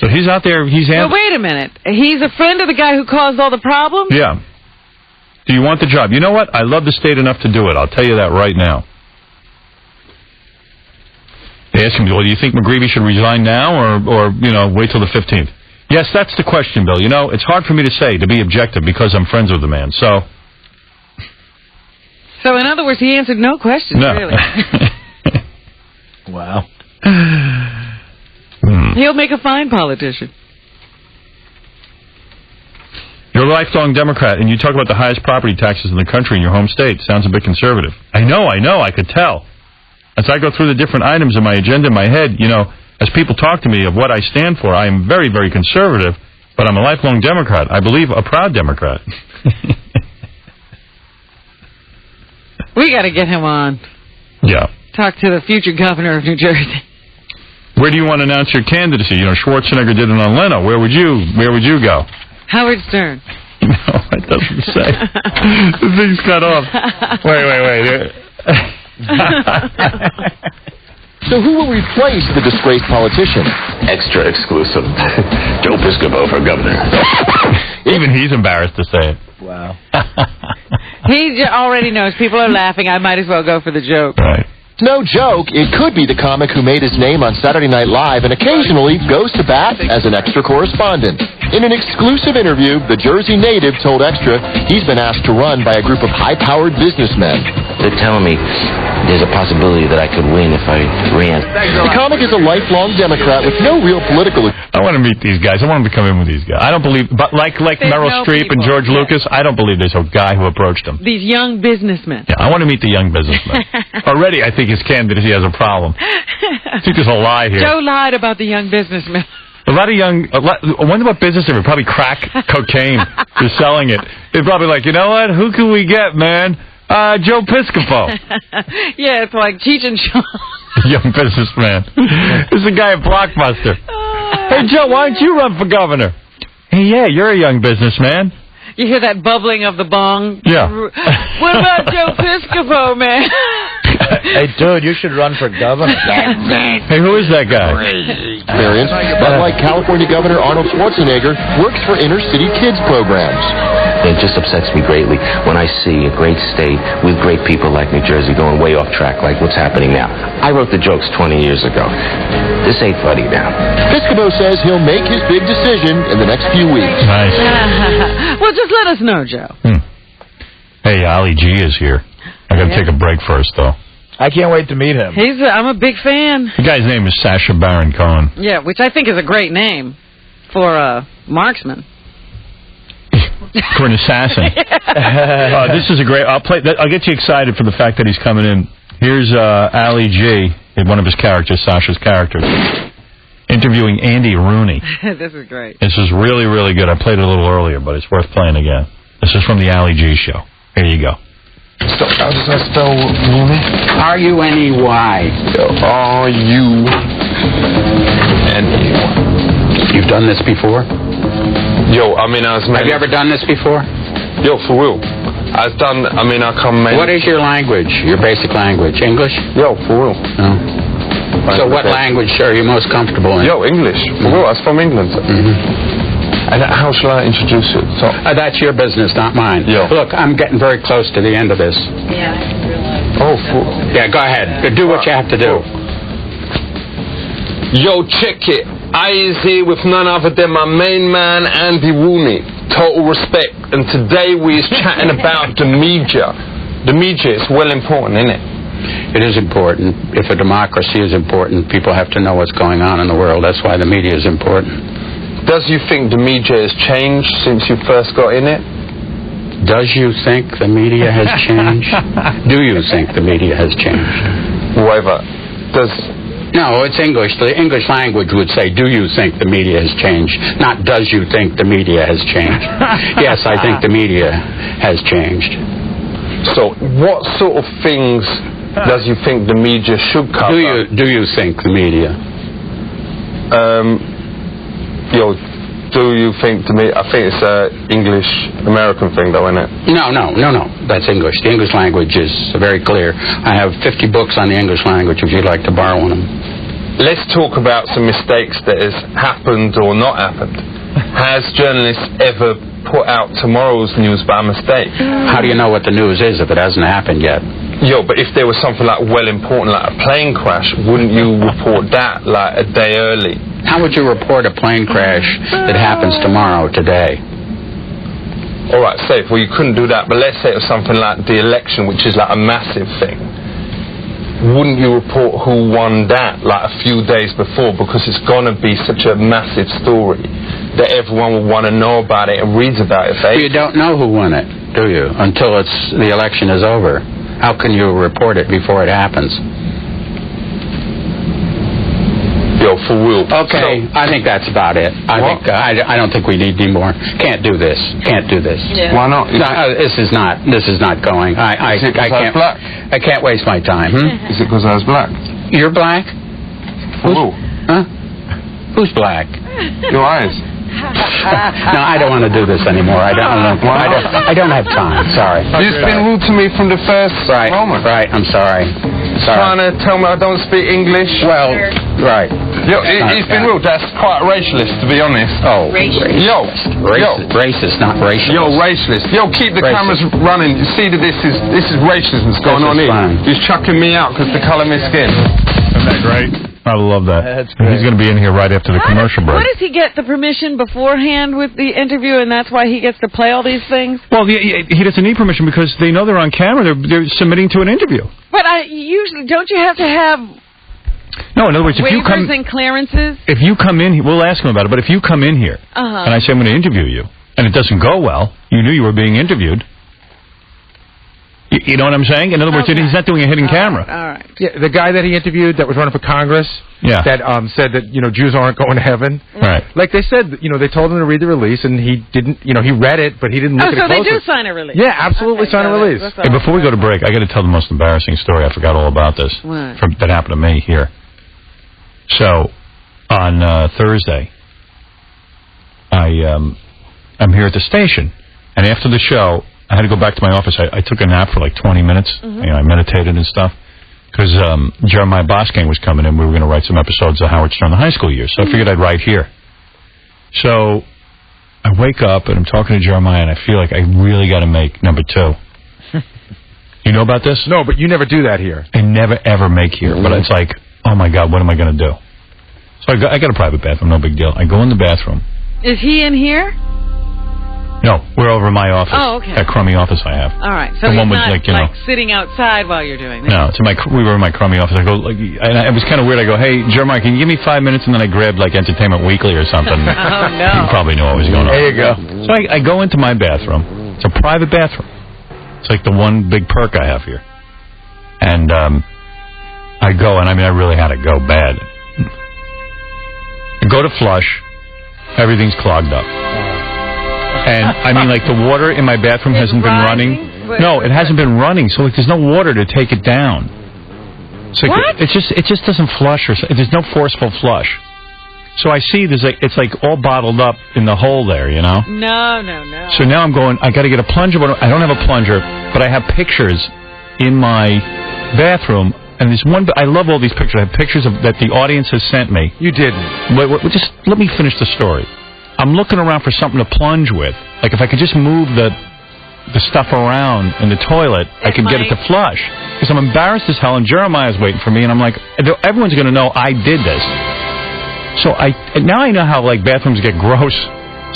Speaker 19: So he's out there,
Speaker 4: Well, wait a minute. He's a friend of the guy who caused all the problems?
Speaker 19: Yeah. Do you want the job? You know what? I love the state enough to do it. I'll tell you that right now. They asked him, well, do you think McGreevy should resign now or wait till the 15th? Yes, that's the question, Bill. It's hard for me to say, to be objective, because I'm friends with the man. So
Speaker 4: in other words, he answered no questions, really.
Speaker 5: Wow.
Speaker 4: He'll make a fine politician.
Speaker 19: You're a lifelong Democrat, and you talk about the highest property taxes in the country in your home state. Sounds a bit conservative. I know, I could tell. As I go through the different items in my agenda in my head, as people talk to me of what I stand for, I am very, very conservative, but I'm a lifelong Democrat. I believe a proud Democrat.
Speaker 4: We got to get him on.
Speaker 19: Yeah.
Speaker 4: Talk to the future governor of New Jersey.
Speaker 19: Where do you want to announce your candidacy? Schwarzenegger did it on Leno. Where would you go?
Speaker 4: Howard Stern.
Speaker 19: No, it doesn't say. The thing's cut off. Wait.
Speaker 24: So who will replace the disgraced politician?
Speaker 14: Extra exclusive. Joe Piscopo for governor.
Speaker 19: Even he's embarrassed to say it.
Speaker 5: Wow.
Speaker 4: He already knows. People are laughing. I might as well go for the joke.
Speaker 19: Right.
Speaker 24: No joke, it could be the comic who made his name on Saturday Night Live and occasionally goes to bat as an extra correspondent. In an exclusive interview, the Jersey native told Extra he's been asked to run by a group of high-powered businessmen.
Speaker 14: They're telling me there's a possibility that I could win if I ran.
Speaker 24: The comic is a lifelong Democrat with no real political...
Speaker 19: I want to meet these guys. I want them to come in with these guys. I don't believe... But like Meryl Streep and George Lucas, I don't believe there's a guy who approached them.
Speaker 4: These young businessmen.
Speaker 19: Yeah, I want to meet the young businessmen. Already, I think his candidacy has a problem. I think there's a lie here.
Speaker 4: Joe lied about the young businessmen.
Speaker 19: I wonder what business they were. Probably crack cocaine. They're selling it. They're probably like, you know what? Who can we get, man? Joe Piscopo.
Speaker 4: Yeah, it's like Cheech and Chong.
Speaker 19: Young businessman. This is a guy at Blockbuster. Hey, Joe, why don't you run for governor? Hey, yeah, you're a young businessman.
Speaker 4: You hear that bubbling of the bong?
Speaker 19: Yeah.
Speaker 4: What about Joe Piscopo, man?
Speaker 5: Hey, dude, you should run for governor.
Speaker 19: Hey, who is that guy?
Speaker 24: Experience, but like California Governor Arnold Schwarzenegger, works for inner-city kids programs.
Speaker 14: It just upsets me greatly when I see a great state with great people like New Jersey going way off track like what's happening now. I wrote the jokes 20 years ago. This ain't funny now.
Speaker 24: Piscopo says he'll make his big decision in the next few weeks.
Speaker 19: Nice.
Speaker 4: Well, just let us know, Joe.
Speaker 19: Hey, Ali G is here. I got to take a break first, though.
Speaker 5: I can't wait to meet him.
Speaker 4: I'm a big fan.
Speaker 19: The guy's name is Sacha Baron Cohen.
Speaker 4: Yeah, which I think is a great name for a marksman.
Speaker 19: For an assassin. This is a great... I'll get you excited for the fact that he's coming in. Here's Ali G, one of his characters, Sasha's characters, interviewing Andy Rooney.
Speaker 4: This is great.
Speaker 19: This is really, really good. I played it a little earlier, but it's worth playing again. This is from the Ali G show. Here you go.
Speaker 1: So, how does that spell Rooney?
Speaker 29: R-U-N-E-Y.
Speaker 1: R-U-N-E-Y.
Speaker 29: You've done this before?
Speaker 1: Yo, I mean,
Speaker 29: Have you ever done this before?
Speaker 1: Yo, for real. I come...
Speaker 29: What is your language, your basic language? English?
Speaker 1: Yo, for real.
Speaker 29: No. So what language are you most comfortable in?
Speaker 1: Yo, English. For real, I'm from England. And how shall I introduce it? So,
Speaker 29: that's your business, not mine.
Speaker 1: Yo.
Speaker 29: Look, I'm getting very close to the end of this.
Speaker 21: Yeah, I realize.
Speaker 1: Oh,
Speaker 29: yeah, go ahead. Do what you have to do.
Speaker 1: Yo, check it. I is here with none other than my main man, Andy Rooney. Total respect. And today we is chatting about the media. The media is well important, isn't it?
Speaker 29: It is important. If a democracy is important, people have to know what's going on in the world. That's why the media is important.
Speaker 1: Does you think the media has changed since you first got in it?
Speaker 29: Does you think the media has changed? Do you think the media has changed?
Speaker 1: Whatever.
Speaker 29: No, it's English. The English language would say, do you think the media has changed? Not, does you think the media has changed? Yes, I think the media has changed.
Speaker 1: So, what sort of things does you think the media should cover?
Speaker 29: Do you think the media?
Speaker 1: Do you think I think it's an English-American thing, though, isn't it?
Speaker 29: No. That's English. The English language is very clear. I have 50 books on the English language if you'd like to borrow one of them.
Speaker 1: Let's talk about some mistakes that has happened or not happened. Has journalists ever put out tomorrow's news by mistake?
Speaker 29: How do you know what the news is if it hasn't happened yet?
Speaker 1: But if there was something like important, like a plane crash, wouldn't you report that like a day early?
Speaker 29: How would you report a plane crash that happens tomorrow, today?
Speaker 1: All right, safe. Well, you couldn't do that, but let's say it was something like the election, which is like a massive thing. Wouldn't you report who won that like a few days before, because it's going to be such a massive story that everyone will want to know about it and reads about it?
Speaker 29: You don't know who won it, do you, until the election is over. How can you report it before it happens?
Speaker 1: For real.
Speaker 29: Okay, I think that's about it. I don't think we need any more. Can't do this.
Speaker 1: Yeah. Why not?
Speaker 29: This is not going. I can't waste my time.
Speaker 1: Is it because I was black?
Speaker 29: You're black? Huh? Who's black?
Speaker 1: Your eyes.
Speaker 29: No, I don't want to do this anymore. I don't have time. Sorry.
Speaker 1: You've been rude to me from the first moment.
Speaker 29: Right. I'm sorry.
Speaker 1: Trying to tell me I don't speak English.
Speaker 29: Well, right.
Speaker 1: He's been rude. That's quite racialist, to be honest.
Speaker 29: Oh,
Speaker 1: racist,
Speaker 29: not racialist.
Speaker 1: Racist. Keep the cameras running. You see that this is racism that's going on here. He's chucking me out because the colour of my skin.
Speaker 19: Isn't that great? I love that.
Speaker 29: That's great.
Speaker 19: He's going to be in here right after the commercial break.
Speaker 4: What does he get the permission beforehand with the interview, and that's why he gets to play all these things?
Speaker 19: Well, he doesn't need permission because they know they're on camera. They're submitting to an interview.
Speaker 4: But usually, don't you have to have
Speaker 19: No, in other words, if you come...
Speaker 4: waivers and clearances?
Speaker 19: If you come in, we'll ask him about it, but if you come in here and I say I'm going to interview you, and it doesn't go well, you knew you were being interviewed. You know what I'm saying? In other words, he's not doing a hidden camera.
Speaker 4: All right.
Speaker 8: Yeah, the guy that he interviewed that was running for Congress that said that, Jews aren't going to heaven.
Speaker 19: Right.
Speaker 8: Like they said, they told him to read the release, and he didn't, he read it, but he didn't look at it
Speaker 4: so
Speaker 8: closely.
Speaker 4: they do sign a release?
Speaker 8: Yeah, absolutely sign a release.
Speaker 19: Hey, before we go to break, I got to tell the most embarrassing story. I forgot all about this.
Speaker 4: What?
Speaker 19: That happened to me here. So, on Thursday, I'm here at the station, and after the show, I had to go back to my office. I took a nap for like 20 minutes. I meditated and stuff. Because Jeremiah Bosking was coming in. We were going to write some episodes of Howard Stern the high school years. So I figured I'd write here. So I wake up and I'm talking to Jeremiah, and I feel like I really got to make number 2. You know about this?
Speaker 8: No, but you never do that here.
Speaker 19: I never, ever make here. But it's like, oh, my God, what am I going to do? So I got a private bathroom, no big deal. I go in the bathroom.
Speaker 4: Is he in here?
Speaker 19: No, we're over in my office.
Speaker 4: Oh, okay.
Speaker 19: That crummy office I have.
Speaker 4: All right. So
Speaker 19: the
Speaker 4: he's
Speaker 19: one with,
Speaker 4: not sitting outside while you're doing this?
Speaker 19: No, we were in my crummy office. I go, and it was kind of weird. I go, hey, Jeremiah, can you give me 5 minutes? And then I grabbed Entertainment Weekly or something.
Speaker 4: Oh, no.
Speaker 19: You probably knew what was going on.
Speaker 8: There you go.
Speaker 19: So I go into my bathroom. It's a private bathroom. It's like the one big perk I have here. And I go, and I really had to go bad. I go to flush. Everything's clogged up. And, the water in my bathroom hasn't been running. No, it hasn't been running, so there's no water to take it down. So
Speaker 4: what?
Speaker 19: It just doesn't flush. There's no forceful flush. So I see it's all bottled up in the hole there,
Speaker 4: No.
Speaker 19: So now I'm going, I got to get a plunger, but I don't have a plunger, but I have pictures in my bathroom. And there's one, I love all these pictures. I have pictures that the audience has sent me.
Speaker 8: You didn't.
Speaker 19: Wait, just let me finish the story. I'm looking around for something to plunge with. Like if I could just move the stuff around in the toilet, I could get it to flush. Because I'm embarrassed as hell, and Jeremiah's waiting for me, and I'm like, everyone's going to know I did this. So now I know how bathrooms get gross.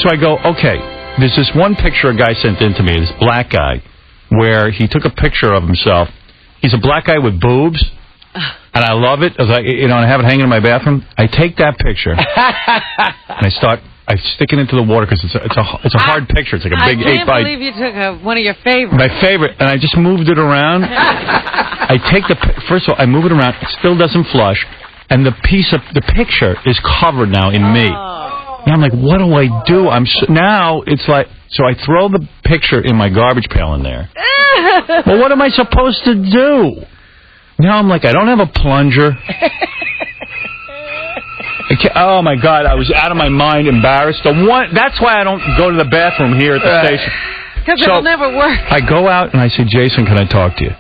Speaker 19: So I go, okay, there's this one picture a guy sent in to me, this black guy, where he took a picture of himself. He's a black guy with boobs. And I love it. As I have it hanging in my bathroom. I take that picture and I stick it into the water because it's a hard picture. It's like a big 8 by.
Speaker 4: I can't believe you took one of your favorites.
Speaker 19: My favorite, and I just moved it around. I take first of all, I move it around. It still doesn't flush, and the picture is covered now in me. And I'm like, what do I do? Now it's like, so I throw the picture in my garbage pail in there. Well, what am I supposed to do? Now I'm like, I don't have a plunger. Oh, my God, I was out of my mind, embarrassed. That's why I don't go to the bathroom here at the station.
Speaker 4: Because it'll never work.
Speaker 19: I go out and I say, Jason, can I talk to you?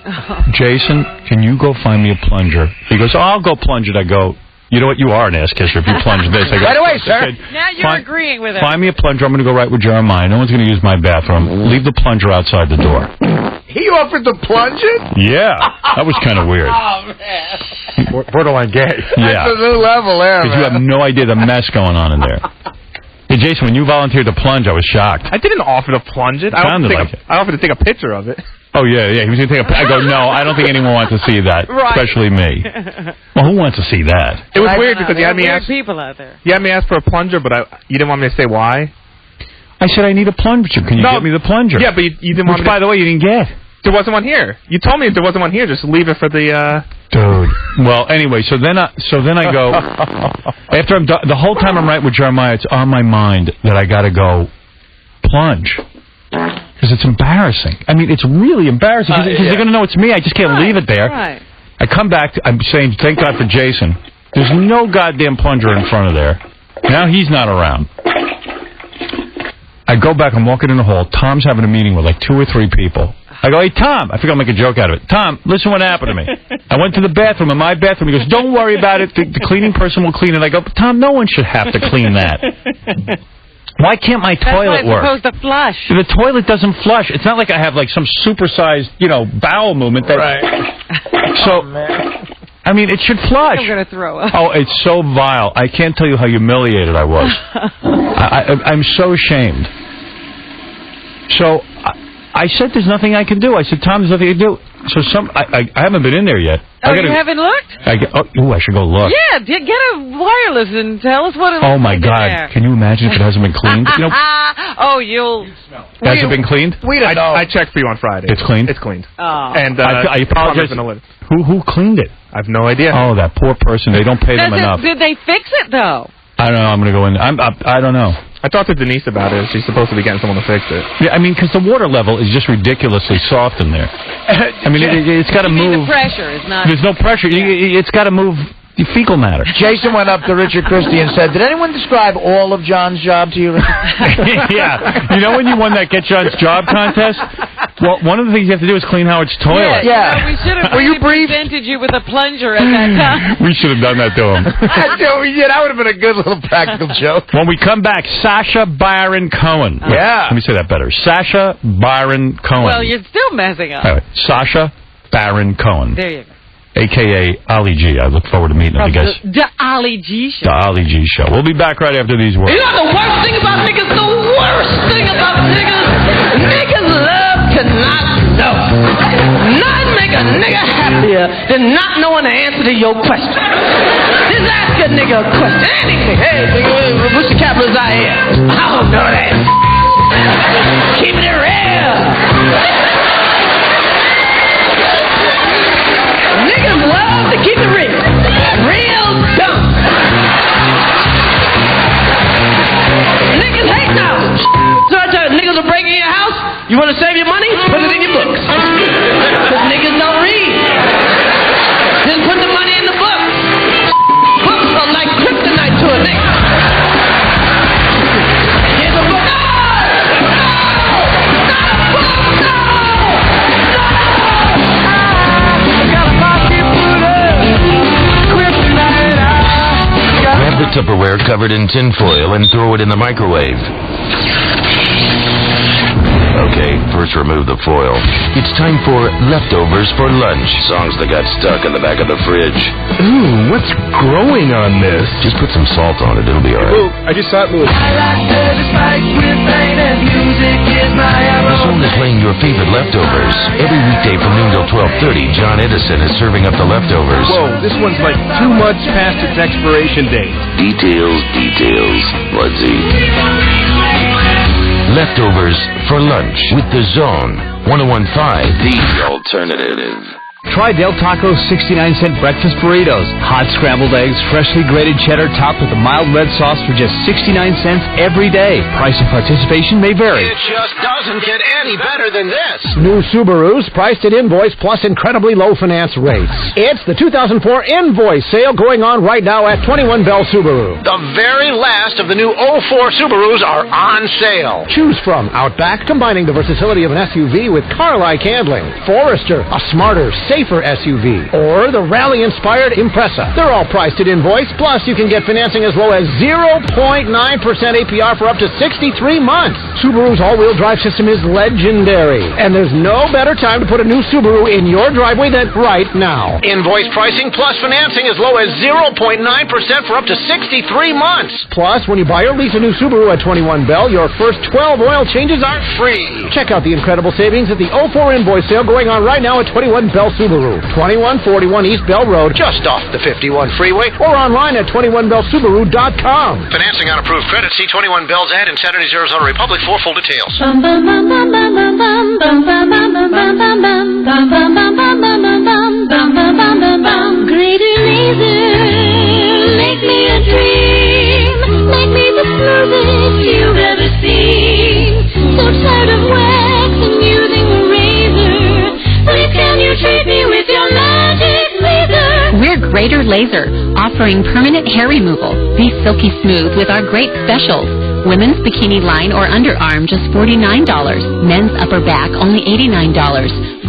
Speaker 19: Jason, can you go find me a plunger? He goes, oh, I'll go plunge it. I go, you know what? You are an ass kisser if you plunge this. I go,
Speaker 5: right away, sir.
Speaker 4: Now you're agreeing with it.
Speaker 19: Find me a plunger. I'm going to go right with Jeremiah. No one's going to use my bathroom. Leave the plunger outside the door.
Speaker 5: He offered to plunge it?
Speaker 19: Yeah. That was kind of weird.
Speaker 5: Oh, man.
Speaker 8: Borderline gay.
Speaker 19: Yeah.
Speaker 5: That's a new level there,
Speaker 19: Because you have no idea the mess going on in there. Hey, Jason, when you volunteered to plunge, I was shocked.
Speaker 8: I didn't offer to plunge it. I offered to take a picture of it.
Speaker 19: Oh, yeah. He was going to take a picture. I go, no, I don't think anyone wants to see that, especially me. Well, who wants to see that?
Speaker 8: It was weird because you had me ask
Speaker 4: people out there.
Speaker 8: You had me ask for a plunger, but you didn't want me to say why.
Speaker 19: I said, I need a plunger. Can you get me the plunger?
Speaker 8: Yeah, but you didn't want me to...
Speaker 19: by the way, you didn't get.
Speaker 8: There wasn't one here. You told me if there wasn't one here, just leave it for the...
Speaker 19: Dude. Well, anyway, so then I go... after I'm done, the whole time I'm right with Jeremiah, it's on my mind that I got to go plunge. Because it's embarrassing. I mean, it's really embarrassing because they're going to know it's me. I just can't leave it there.
Speaker 4: Right.
Speaker 19: I come back, I'm saying, thank God for Jason. There's no goddamn plunger in front of there. Now he's not around. I go back, I'm walking in the hall. Tom's having a meeting with like 2 or 3 people. I go, hey, Tom. I think I'll make a joke out of it. Tom, listen what happened to me. I went to the bathroom, in my bathroom. He goes, don't worry about it. The cleaning person will clean it. I go, Tom, no one should have to clean that. Why can't my toilet work?
Speaker 4: It's supposed to flush.
Speaker 19: The toilet doesn't flush. It's not like I have like some supersized, bowel movement. Right. So, I mean, it should flush.
Speaker 4: I'm going to throw up.
Speaker 19: Oh, it's so vile. I can't tell you how humiliated I was. I'm so ashamed. So I said there's nothing I can do. I said, Tom, there's nothing I can do. So I haven't been in there yet.
Speaker 4: You haven't looked?
Speaker 19: I should go look.
Speaker 4: Yeah, get a wireless and tell us what it looks like.
Speaker 19: Oh, my God. Can you imagine if it hasn't been cleaned?
Speaker 4: You'll...
Speaker 19: Has it been cleaned?
Speaker 8: I checked for you on Friday.
Speaker 19: It's cleaned?
Speaker 8: It's cleaned.
Speaker 4: Oh.
Speaker 8: And
Speaker 19: I apologize. Who cleaned it?
Speaker 8: I have no idea.
Speaker 19: Oh, that poor person. They don't pay them enough.
Speaker 4: Did they fix it, though?
Speaker 19: I don't know. I'm going to go in. I don't know.
Speaker 8: I talked to Denise about it. She's supposed to be getting someone to fix it.
Speaker 19: Yeah, I mean, because the water level is just ridiculously soft in there. I mean, it's got to move.
Speaker 4: The pressure is not...
Speaker 19: There's no pressure. It's got to move fecal matter.
Speaker 5: Jason went up to Richard Christie and said, did anyone describe all of John's job to you?
Speaker 19: Yeah. You know when you won that Get John's Job contest? Well, one of the things you have to do is clean Howard's toilet.
Speaker 4: Yeah. We should have presented you with a plunger at that time.
Speaker 19: We should have done that to him.
Speaker 5: That would have been a good little practical joke.
Speaker 19: When we come back, Sacha Baron Cohen.
Speaker 5: Yeah.
Speaker 19: Let me say that better. Sacha Baron Cohen.
Speaker 4: Well, you're still messing up.
Speaker 19: Right. Sacha Baron Cohen.
Speaker 4: There you go.
Speaker 19: A.K.A. Ali G. I look forward to meeting you guys.
Speaker 4: The Ali G Show.
Speaker 19: The Ali G Show. We'll be back right after these words.
Speaker 27: You know the worst thing about niggas? The worst thing about niggas? Niggas love to not know. Nothing make a nigga happier than not knowing the answer to your question. Just ask a nigga a question. Anything. Hey, nigga, what's your capital I am? I don't know that. Keeping it real. Niggas love to keep it real. Real dumb. Niggas hate knowledge. So I tell you, niggas will break in your house. You want to save your money? Put it in your books. Because niggas don't read. Just put the money in the book. Books are like kryptonite to a nigga. Here's a book.
Speaker 14: Grab the Tupperware covered in tinfoil and throw it in the microwave. Okay, first remove the foil. It's time for leftovers for lunch. Songs that got stuck in the back of the fridge.
Speaker 1: Ooh, what's growing on this?
Speaker 14: Just put some salt on it, it'll be alright.
Speaker 1: Ooh, I just saw it move.
Speaker 14: This one is playing your favorite leftovers. Every weekday from noon till 12:30, John Edison is serving up the leftovers.
Speaker 1: Whoa, this one's like 2 months past its expiration date.
Speaker 14: Details. Let's eat. Leftovers for lunch with the Zone 101.5, the alternative.
Speaker 9: Try Del Taco's 69-cent breakfast burritos. Hot scrambled eggs, freshly grated cheddar topped with a mild red sauce for just 69 cents every day. Price and participation may vary.
Speaker 10: It just doesn't get any better than this.
Speaker 12: New Subarus priced at invoice plus incredibly low finance rates. It's the 2004 invoice sale going on right now at 21 Bell Subaru.
Speaker 10: The very last of the new 04 Subarus are on sale.
Speaker 12: Choose from Outback, combining the versatility of an SUV with car-like handling. Forester, a smarter, safer SUV. Or the rally-inspired Impreza. They're all priced at invoice, plus you can get financing as low as 0.9% APR for up to 63 months. Subaru's all-wheel drive system is legendary, and there's no better time to put a new Subaru in your driveway than right now.
Speaker 10: Invoice pricing plus financing as low as 0.9% for up to 63 months.
Speaker 12: Plus, when you buy or lease a new Subaru at 21 Bell, your first 12 oil changes are free. Check out the incredible savings at the 04 invoice sale going on right now at 21 Bell Subaru, 2141 East Bell Road,
Speaker 10: Just off the 51 freeway.
Speaker 12: or online at 21bellsubaru.com.
Speaker 10: Financing on approved credit. See 21 Bell's ad in Saturday's Arizona Republic for full details.
Speaker 27: Greater laser, make me a dream, make me the smoothest you've ever seen. So tired of wax and using a razor, please can you treat me with your magic laser?
Speaker 13: We're Greater Laser, offering permanent hair removal. Be silky smooth with our great specials. Women's bikini line or underarm, just $49. Men's upper back, only $89.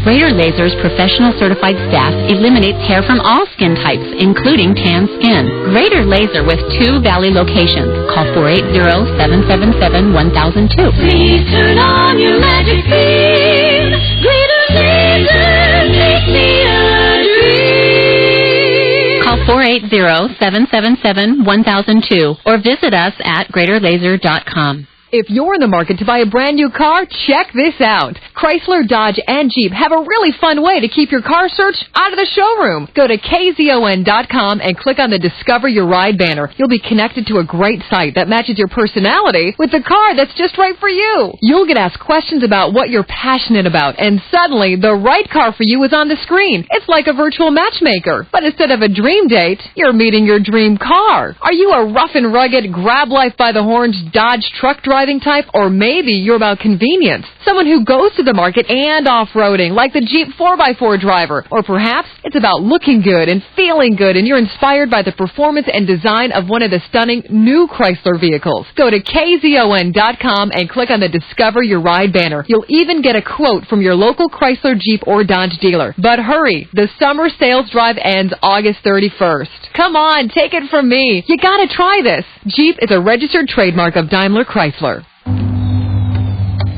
Speaker 13: Greater Laser's professional certified staff eliminates hair from all skin types, including tan skin. Greater Laser with 2 Valley locations. Call 480-777-1002.
Speaker 27: Please turn on your magic beam. Greater Laser, make me a dream.
Speaker 13: Call 480-777-1002 or visit us at greaterlaser.com.
Speaker 30: If you're in the market to buy a brand new car, check this out. Chrysler, Dodge, and Jeep have a really fun way to keep your car search out of the showroom. Go to KZON.com and click on the Discover Your Ride banner. You'll be connected to a great site that matches your personality with the car that's just right for you. You'll get asked questions about what you're passionate about, and suddenly the right car for you is on the screen. It's like a virtual matchmaker. But instead of a dream date, you're meeting your dream car. Are you a rough and rugged, grab life by the horns Dodge truck driver type, or maybe you're about convenience? Someone who goes to the market and off-roading, like the Jeep 4x4 driver. Or perhaps it's about looking good and feeling good, and you're inspired by the performance and design of one of the stunning new Chrysler vehicles. Go to KZON.com and click on the Discover Your Ride banner. You'll even get a quote from your local Chrysler, Jeep, or Dodge dealer. But hurry, the summer sales drive ends August 31st. Come on, take it from me. You gotta try this. Jeep is a registered trademark of Daimler Chrysler.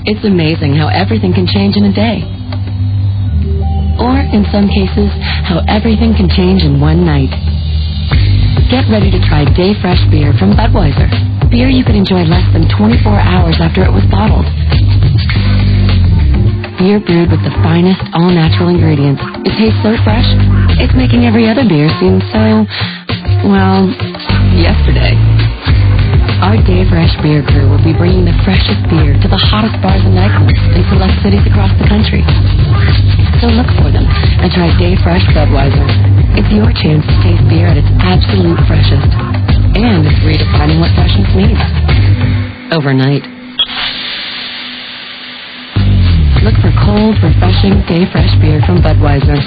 Speaker 13: It's amazing how everything can change in a day. Or, in some cases, how everything can change in one night. Get ready to try Day Fresh beer from Budweiser. Beer you can enjoy less than 24 hours after it was bottled. Beer brewed with the finest all-natural ingredients. It tastes so fresh, it's making every other beer seem so, well, yesterday. Our Day Fresh beer crew will be bringing the freshest beer to the hottest bars and nightclubs in select cities across the country. So look for them and try Day Fresh Budweiser. It's your chance to taste beer at its absolute freshest. And it's redefining what freshness means. Overnight. Look for cold, refreshing Day Fresh beer from Budweiser.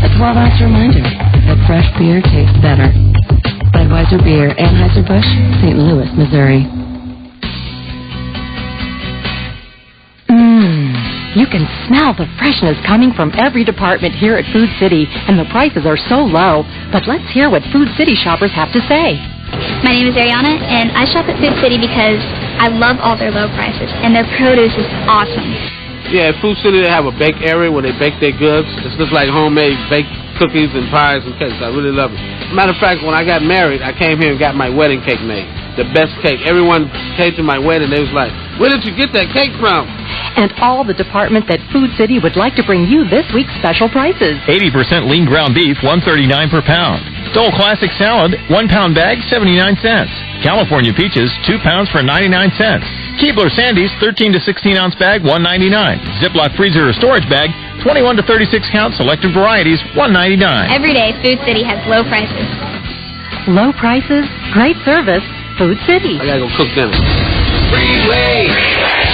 Speaker 13: A 12-ounce reminder that fresh beer tastes better. Budweiser Beer, Anheuser-Busch, St. Louis, Missouri.
Speaker 15: You can smell the freshness coming from every department here at Food City, and the prices are so low. But let's hear what Food City shoppers have to say.
Speaker 16: My name is Ariana, and I shop at Food City because I love all their low prices, and their produce is awesome.
Speaker 17: Yeah, at Food City they have a bake area where they bake their goods. It's just like homemade baked cookies and pies and cakes. I really love it. Matter of fact, when I got married, I came here and got my wedding cake made. The best cake. Everyone came to my wedding. They was like, where did you get that cake from?
Speaker 15: And all the departments at Food City would like to bring you this week's special prices.
Speaker 22: 80% lean ground beef, $1.39 per pound. Dole Classic Salad, 1 pound bag, 79 cents. California peaches, 2 pounds for 99 cents. Keebler Sandies, 13 to 16 ounce bag, $1.99. Ziploc freezer or storage bag, 21 to 36 count selected varieties, $1.99.
Speaker 16: Every day, Food City has low prices.
Speaker 15: Low prices, great service, Food City.
Speaker 17: I gotta go cook dinner.
Speaker 27: Freeway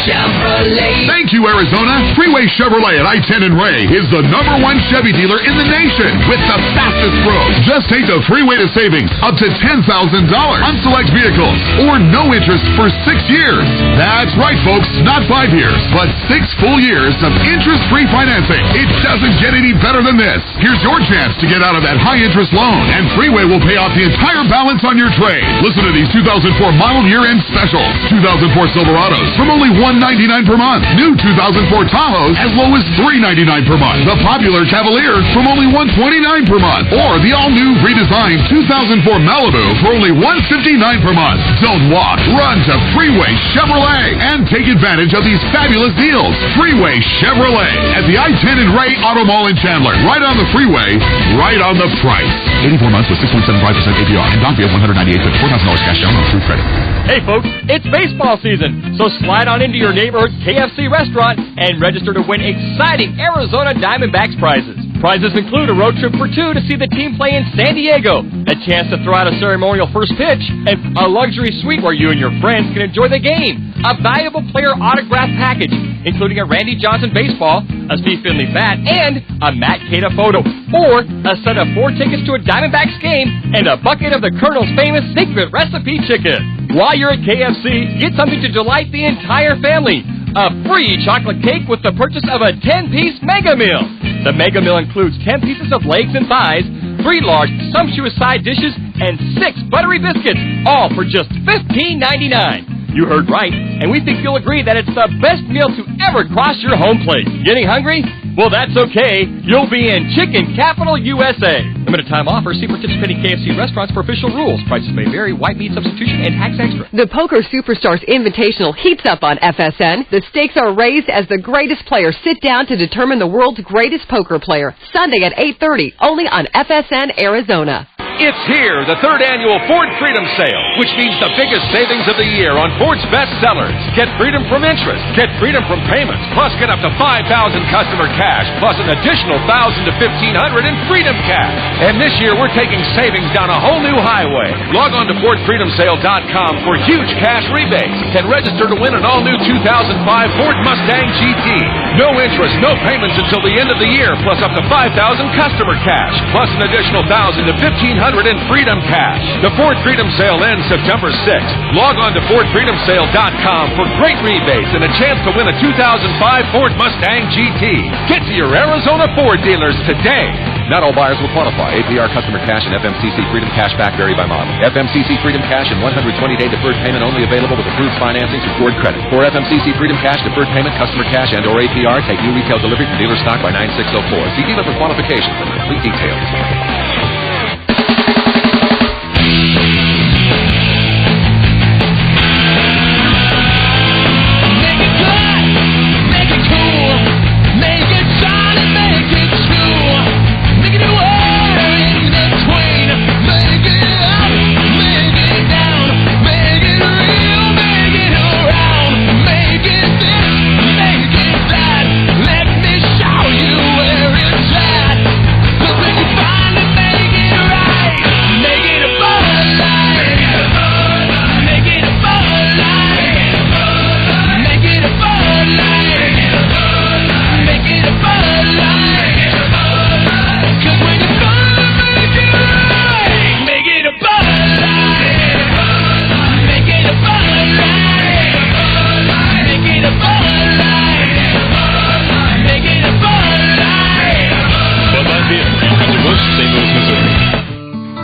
Speaker 27: Chevrolet.
Speaker 2: Thank you, Arizona. Freeway Chevrolet at I-10 and Ray is the #1 Chevy dealer in the nation with the fastest road. Just take the freeway to savings up to $10,000 on select vehicles or no interest for 6 years. That's right, folks. Not 5 years, but 6 full years of interest-free financing. It doesn't get any better than this. Here's your chance to get out of that high-interest loan, and Freeway will pay off the entire balance on your trade. Listen to these 2004 model year-end specials. 2004 Silverados from only $199 per month. New 2004 Tahoes as low as $399 per month. The popular Cavalier from only $129 per month. Or the all-new redesigned 2004 Malibu for only $159 per month. Don't walk. Run to Freeway Chevrolet and take advantage of these fabulous deals. Freeway Chevrolet at the I-10 and Ray Auto Mall in Chandler. Right on the freeway, right on the price. 84 months with 6.75% APR and down fee of $198.50. $4,000 cash down on through credit.
Speaker 6: Hey folks, it's baseball season, so slide on into your neighborhood KFC restaurant and register to win exciting Arizona Diamondbacks prizes. Prizes include a road trip for 2 to see the team play in San Diego, a chance to throw out a ceremonial first pitch, and a luxury suite where you and your friends can enjoy the game, a valuable player autograph package, including a Randy Johnson baseball, a Steve Finley bat, and a Matt Cata photo, or a set of 4 tickets to a Diamondbacks game and a bucket of the Colonel's famous secret recipe chicken. While you're at KFC, get something to delight the entire family. A free chocolate cake with the purchase of a 10-piece Mega Meal. The Mega Meal includes 10 pieces of legs and thighs, 3 large sumptuous side dishes, and 6 buttery biscuits, all for just $15.99. You heard right, and we think you'll agree that it's the best meal to ever cross your home plate. Getting hungry? Well, that's okay. You'll be in Chicken Capital USA. Limited time offer. See participating KFC restaurants for official rules. Prices may vary. White meat substitution and tax extra.
Speaker 30: The Poker Superstars Invitational heats up on FSN. The stakes are raised as the greatest players sit down to determine the world's greatest poker player. Sunday at 8:30, only on FSN Arizona.
Speaker 7: It's here, the 3rd annual Ford Freedom Sale, which means the biggest savings of the year on Ford's best sellers. Get freedom from interest, get freedom from payments, plus get up to $5,000 customer cash, plus an additional $1,000 to $1,500 in freedom cash. And this year, we're taking savings down a whole new highway. Log on to FordFreedomSale.com for huge cash rebates and register to win an all-new 2005 Ford Mustang GT. No interest, no payments until the end of the year, plus up to $5,000 customer cash, plus an additional $1,000 to $1,500 in freedom cash. The Ford Freedom Sale ends September 6th. Log on to FordFreedomSale.com for great rebates and a chance to win a 2005 Ford Mustang GT. Get to your Arizona Ford dealers today. Not all buyers will qualify. APR customer cash and FMCC Freedom Cash back vary by model. FMCC Freedom Cash and 120-day deferred payment only available with approved financing through Ford Credit. For FMCC Freedom Cash, deferred payment, customer cash, and or APR, take new retail delivery from dealer stock by 9604. See dealer for qualifications and complete details.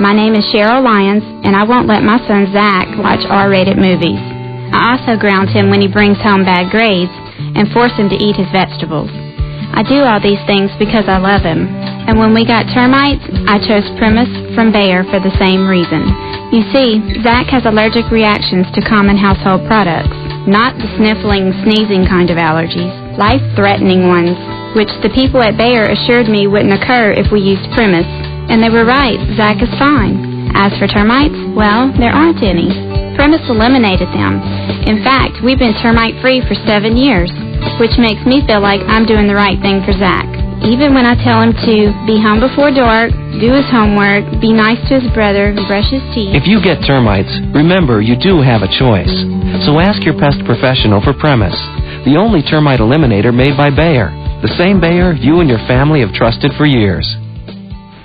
Speaker 11: My name is Cheryl Lyons, and I won't let my son Zach watch R-rated movies. I also ground him when he brings home bad grades and force him to eat his vegetables. I do all these things because I love him. And when we got termites, I chose Primus from Bayer for the same reason. You see, Zach has allergic reactions to common household products, not the sniffling, sneezing kind of allergies, life-threatening ones, which the people at Bayer assured me wouldn't occur if we used Primus. And they were right, Zach is fine. As for termites, well, there aren't any. Primus eliminated them. In fact, we've been termite-free for 7 years, which makes me feel like I'm doing the right thing for Zach. even when I tell him to be home before dark, do his homework, be nice to his brother, and brush his teeth.
Speaker 3: If you get termites, remember you do have a choice. So ask your pest professional for Premise, the only termite eliminator made by Bayer. The same Bayer you and your family have trusted for years.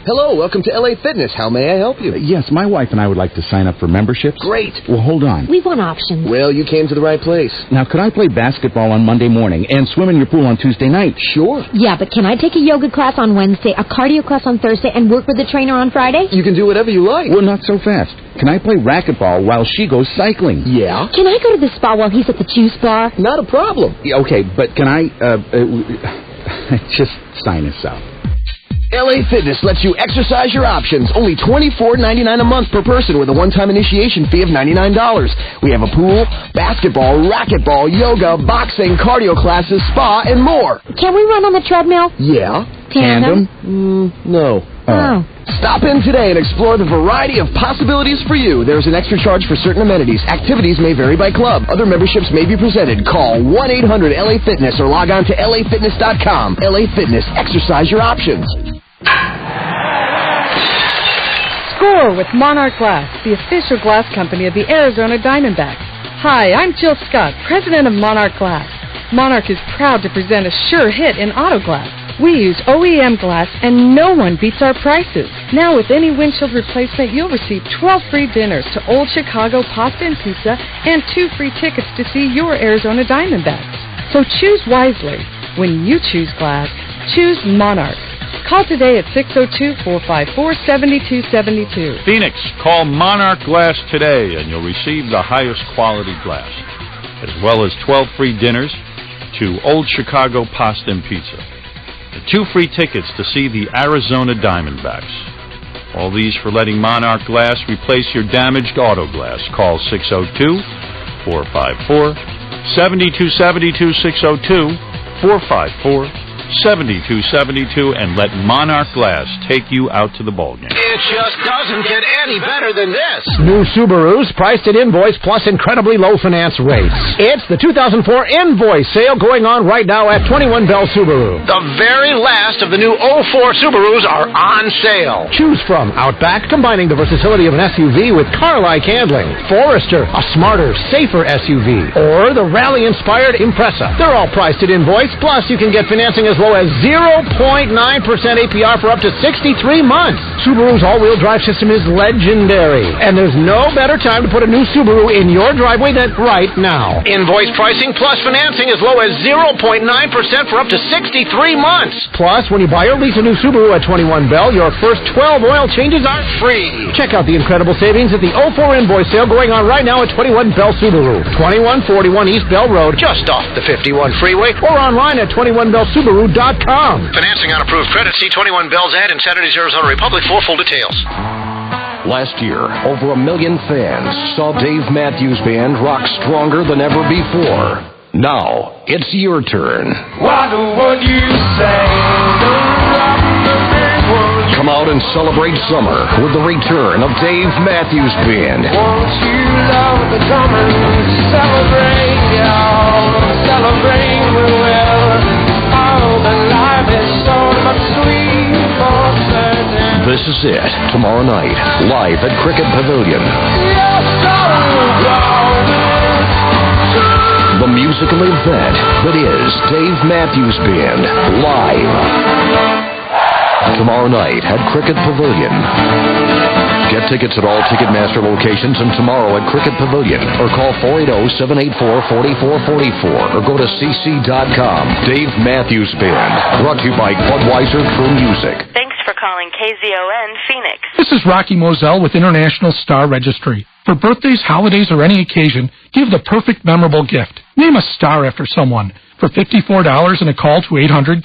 Speaker 18: Hello, welcome to LA Fitness. How may I help you?
Speaker 20: Yes, my wife and I would like to sign up for memberships.
Speaker 18: Great.
Speaker 20: Well, hold on.
Speaker 21: We want options.
Speaker 18: Well, you came to the right place.
Speaker 20: Now, could I play basketball on Monday morning and swim in your pool on Tuesday night?
Speaker 18: Sure.
Speaker 21: Yeah, but can I take a yoga class on Wednesday, a cardio class on Thursday, and work with the trainer on Friday?
Speaker 18: You can do whatever you like.
Speaker 20: Well, not so fast. Can I play racquetball while she goes cycling?
Speaker 18: Yeah.
Speaker 21: Can I go to the spa while he's at the juice bar?
Speaker 18: Not a problem.
Speaker 20: Yeah, okay, but can I, just sign us out.
Speaker 18: LA Fitness lets you exercise your options. Only $24.99 a month per person with a one-time initiation fee of $99. We have a pool, basketball, racquetball, yoga, boxing, cardio classes, spa, and more.
Speaker 21: Can we run on the treadmill?
Speaker 18: Yeah.
Speaker 21: Tandem?
Speaker 18: No.
Speaker 21: Oh.
Speaker 18: Stop in today and explore the variety of possibilities for you. There's an extra charge for certain amenities. Activities may vary by club. Other memberships may be presented. Call 1-800-LA-FITNESS or log on to lafitness.com. LA Fitness. Exercise your options.
Speaker 23: Score with Monarch Glass, the official glass company of the Arizona Diamondbacks. Hi, I'm Jill Scott, president of Monarch Glass. Monarch is proud to present a sure hit in auto glass. We use OEM glass, and no one beats our prices. Now, with any windshield replacement, you'll receive 12 free dinners to Old Chicago Pasta and Pizza and 2 free tickets to see your Arizona Diamondbacks. So choose wisely. When you choose glass, choose Monarch. Call today at 602-454-7272.
Speaker 19: Phoenix, call Monarch Glass today, and you'll receive the highest quality glass, as well as 12 free dinners to Old Chicago Pasta and Pizza. 2 free tickets to see the Arizona Diamondbacks. All these for letting Monarch Glass replace your damaged auto glass. Call 602-454-7272, 602-454-7272, and let Monarch Glass take you out to the ballgame.
Speaker 10: It just doesn't get any better than this.
Speaker 12: New Subarus priced at invoice plus incredibly low finance rates. It's the 2004 invoice sale going on right now at 21 Bell Subaru.
Speaker 10: The very last of the new 04 Subarus are on sale.
Speaker 12: Choose from Outback, combining the versatility of an SUV with car-like handling. Forester, a smarter, safer SUV. Or the rally-inspired Impreza. They're all priced at invoice, plus you can get financing as low as 0.9% APR for up to 63 months. Subaru's all-wheel drive system is legendary, and there's no better time to put a new Subaru in your driveway than right now.
Speaker 10: Invoice pricing plus financing as low as 0.9% for up to 63 months.
Speaker 12: Plus, when you buy or lease a new Subaru at 21 Bell, your first 12 oil changes are
Speaker 10: free.
Speaker 12: Check out the incredible savings at the 04 invoice sale going on right now at 21 Bell Subaru, 2141 East Bell Road,
Speaker 10: just off the 51 freeway,
Speaker 12: or online at 21bellsubaru.com.
Speaker 10: Financing on approved credit. See 21 Bell's ad in Saturday's Arizona Republic for full details.
Speaker 24: Last year, over 1 million fans saw Dave Matthews Band rock stronger than ever before. Now, it's your turn.
Speaker 27: Why do what you say?
Speaker 24: Come out and celebrate summer with the return of Dave Matthews Band.
Speaker 27: Won't you love the summer? Celebrate, y'all. Celebrate, we will. Oh, the life is so much sweet for certain.
Speaker 24: This is it, tomorrow night, live at Cricket Pavilion. The musical event that is Dave Matthews Band, live. Tomorrow night at Cricket Pavilion. Get tickets at all Ticketmaster locations and tomorrow at Cricket Pavilion. Or call 480-784-4444 or go to cc.com. Dave Matthews Band, brought to you by Budweiser True Music.
Speaker 25: Thanks for calling KZON Phoenix.
Speaker 26: This is Rocky Moselle with International Star Registry. For birthdays, holidays, or any occasion, give the perfect memorable gift. Name a star after someone. For $54 and a call to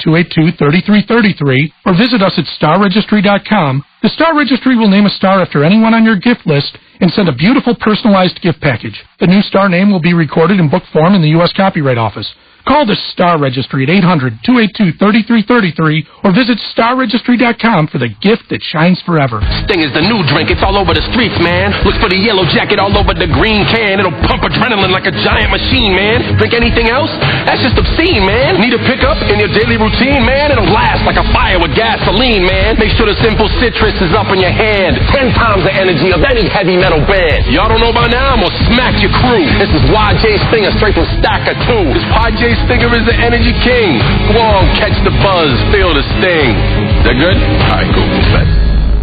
Speaker 26: 800-282-3333 or visit us at starregistry.com, the Star Registry will name a star after anyone on your gift list and send a beautiful personalized gift package. The new star name will be recorded in book form in the U.S. Copyright Office. Call the Star Registry at 800-282-3333 or visit starregistry.com for the gift that shines forever.
Speaker 7: Sting is the new drink. It's all over the streets, man. Look for the yellow jacket all over the green can. It'll pump adrenaline like a giant machine, man. Drink anything else? That's just obscene, man. Need a pickup in your daily routine, man? It'll last like a fire with gasoline, man. Make sure the simple citrus is up in your hand. 10 times the energy of any heavy metal band. Y'all don't know by now? I'm gonna smack your crew. This is YJ Stinger straight from Stacker 2. This YJ Stinger is the energy king. Go on, catch the buzz, feel the sting. Is that good? All right, cool.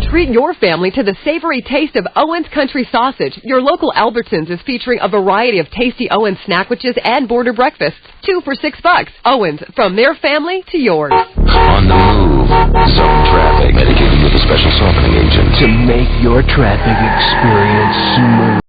Speaker 1: Treat your family to the savory taste of Owens Country Sausage. Your local Albertsons is featuring a variety of tasty Owens snackwitches and border breakfasts. 2 for $6. Owens, from their family to yours.
Speaker 24: On the move. Zone traffic. Medicated with a special softening agent to make your traffic experience smooth.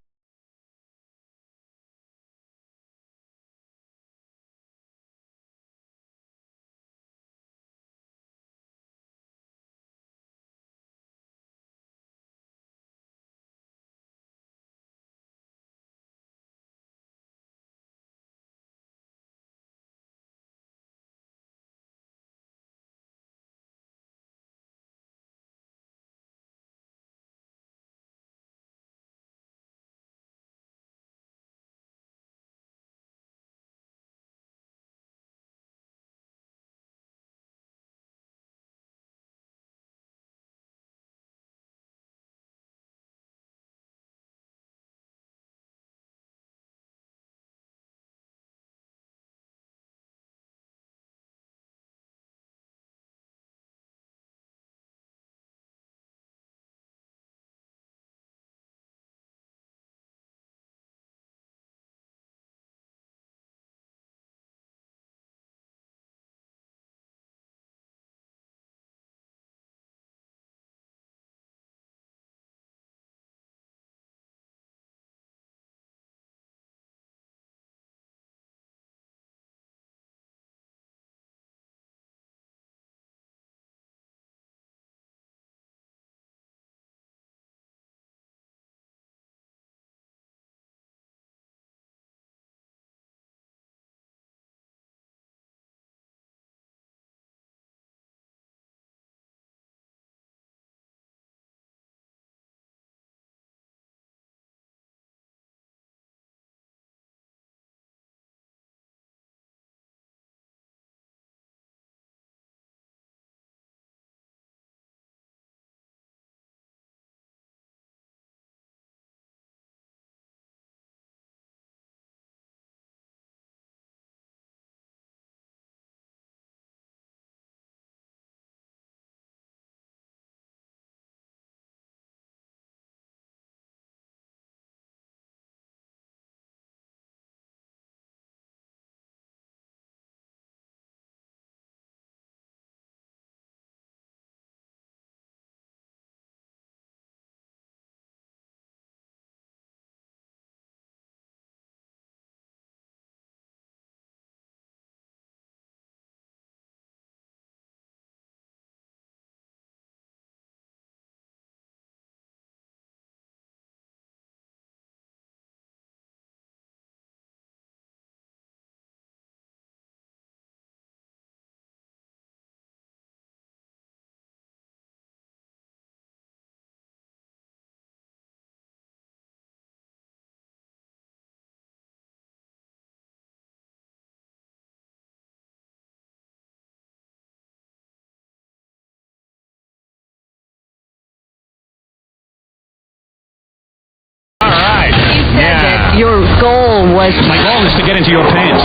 Speaker 15: Your goal was...
Speaker 4: My goal is to get into your pants.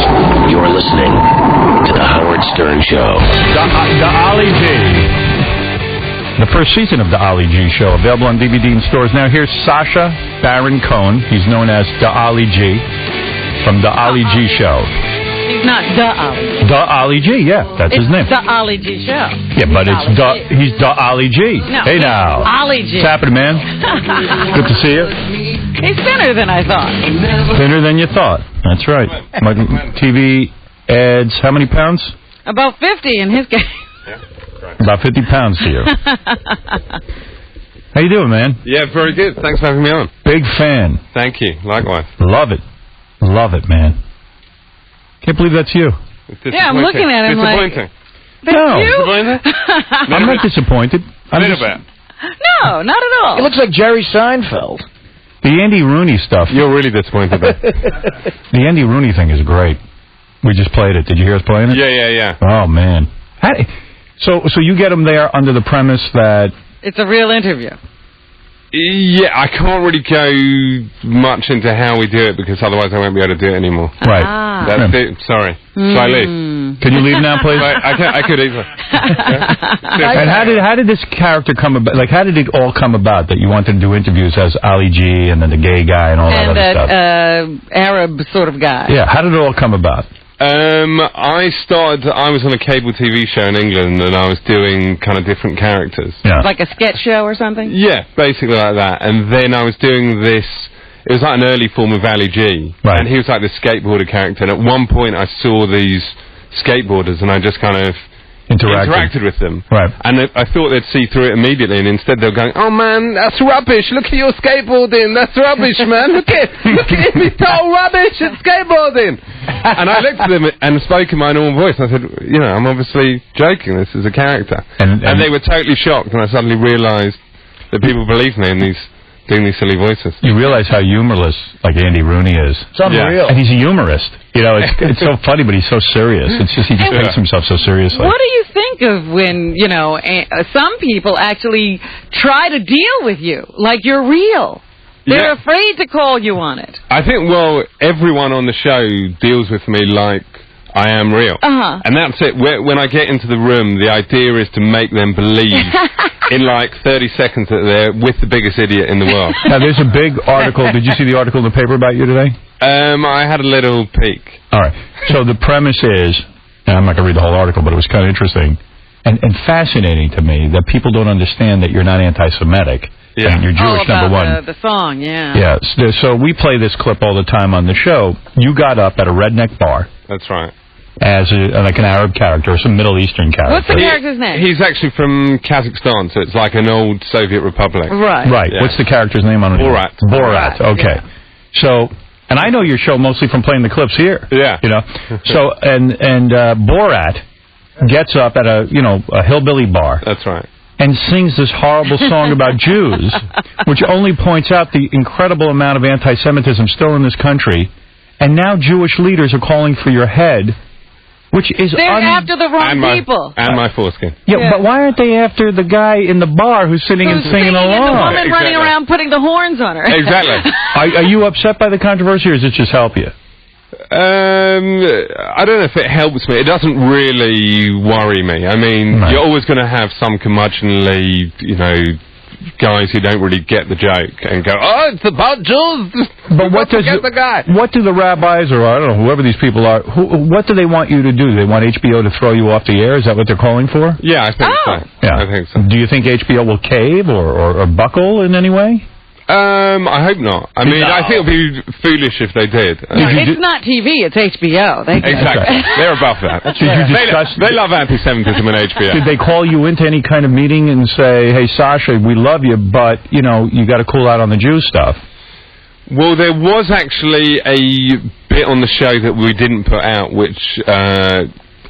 Speaker 24: You're listening to The Howard Stern Show.
Speaker 19: The Ollie G. The first season of The Ollie G Show, available on DVD in stores. Now here's Sacha Baron Cohen. He's known as The Ollie G from The Ollie G Show.
Speaker 5: He's not The Ollie.
Speaker 19: The Ollie G, yeah, that's his name.
Speaker 5: The Ollie G Show.
Speaker 19: Yeah, but he's The Ollie G.
Speaker 5: No,
Speaker 19: hey now.
Speaker 5: Ollie G.
Speaker 19: What's happening, man? Good to see you.
Speaker 5: He's thinner than I thought.
Speaker 19: Thinner than you thought. That's right. My TV adds how many pounds?
Speaker 5: About 50 in his case.
Speaker 19: About 50 pounds to you. How you doing, man?
Speaker 8: Yeah, very good. Thanks for having me on.
Speaker 19: Big fan.
Speaker 8: Thank you. Likewise.
Speaker 19: Love it. Love it, man. Can't believe that's you.
Speaker 5: Yeah, I'm looking at him like...
Speaker 8: Disappointing.
Speaker 5: No.
Speaker 8: Disappointed?
Speaker 19: I'm not disappointed.
Speaker 8: A little bit.
Speaker 5: No, not at all.
Speaker 10: He looks like Jerry Seinfeld.
Speaker 19: The Andy Rooney stuff.
Speaker 8: You're really disappointed there.
Speaker 19: The Andy Rooney thing is great. We just played it. Did you hear us playing it?
Speaker 8: Yeah.
Speaker 19: Oh, man. So you get him there under the premise that...
Speaker 5: It's a real interview.
Speaker 8: Yeah, I can't really go much into how we do it because otherwise I won't be able to do it anymore.
Speaker 19: Right.
Speaker 8: That's it. Sorry. Shall I leave?
Speaker 19: Can you leave now, please?
Speaker 8: I could easily.
Speaker 19: And how did this character come about? Like, how did it all come about that you wanted to do interviews as Ali G and then the gay guy and all that other stuff?
Speaker 5: And that Arab sort of guy.
Speaker 19: Yeah, how did it all come about?
Speaker 8: I was on a cable TV show in England and I was doing kind of different characters.
Speaker 19: Yeah.
Speaker 5: Like a sketch show or something?
Speaker 8: Yeah, basically like that. And then I was doing this, it was like an early form of Ali G.
Speaker 19: Right.
Speaker 8: And he was like the skateboarder character. And at one point I saw these skateboarders and I just kind of interacted with them.
Speaker 19: Right.
Speaker 8: And I thought they'd see through it immediately, and instead they were going, "Oh man, that's rubbish! Look at your skateboarding! That's rubbish, man! Look at him! He's total rubbish at skateboarding!" And I looked at them and spoke in my normal voice. And I said, "You know, I'm obviously joking. This is a character." And they were totally shocked, and I suddenly realised that people believe me in doing these silly voices.
Speaker 19: You realize how humorless, like Andy Rooney is.
Speaker 10: It's unreal.
Speaker 19: And he's a humorist. You know, it's so funny, but he's so serious. It's just he just takes himself so seriously.
Speaker 5: What do you think of when, you know, some people actually try to deal with you like you're real? They're afraid to call you on it.
Speaker 8: I think, well, everyone on the show deals with me like I am real. And that's it. When I get into the room, the idea is to make them believe in like 30 seconds that they're with the biggest idiot in the world.
Speaker 19: Now, there's a big article. Did you see the article in the paper about you today?
Speaker 8: I had a little peek.
Speaker 19: All right. So the premise is, and I'm not going to read the whole article, but it was kind of interesting and fascinating to me that people don't understand that you're not anti-Semitic.
Speaker 8: Yeah.
Speaker 19: And you're Jewish,
Speaker 5: about
Speaker 19: number one.
Speaker 5: The song, yeah.
Speaker 19: Yeah. So we play this clip all the time on the show. You got up at a redneck bar.
Speaker 8: That's right.
Speaker 19: As like an Arab character or some Middle Eastern character.
Speaker 5: What's the character's name?
Speaker 8: He's actually from Kazakhstan, so it's like an old Soviet republic.
Speaker 5: Right.
Speaker 19: Right. Yeah. What's the character's name on it? Borat. Okay. Yeah. So, and I know your show mostly from playing the clips here.
Speaker 8: Yeah.
Speaker 19: You know. So and Borat gets up at a hillbilly bar.
Speaker 8: That's right.
Speaker 19: And sings this horrible song about Jews, which only points out the incredible amount of anti-Semitism still in this country. And now Jewish leaders are calling for your head. Which is
Speaker 5: they're after the wrong people.
Speaker 8: And my foreskin.
Speaker 19: Yeah, but why aren't they after the guy in the bar who's singing and singing along?
Speaker 5: And the woman running around putting the horns on her.
Speaker 8: Exactly.
Speaker 19: Are you upset by the controversy, or does it just help you?
Speaker 8: I don't know if it helps me. It doesn't really worry me. I mean, you're always going to have some curmudgeonly, guys who don't really get the joke and go, "Oh, it's about Jews."
Speaker 19: But what do the rabbis or I don't know whoever these people are? What do they want you to do? Do they want HBO to throw you off the air? Is that what they're calling for?
Speaker 8: Yeah, I think so.
Speaker 19: Yeah,
Speaker 8: I think so.
Speaker 19: Do you think HBO will cave or buckle in any way?
Speaker 8: I hope not. I mean, I think it would be foolish if they did.
Speaker 5: It's not TV, it's HBO.
Speaker 8: Exactly. They're above that. They love anti-Semitism and HBO.
Speaker 19: Did they call you into any kind of meeting and say, "Hey, Sasha, we love you, but, you got to cool out on the Jew stuff"?
Speaker 8: Well, there was actually a bit on the show that we didn't put out, which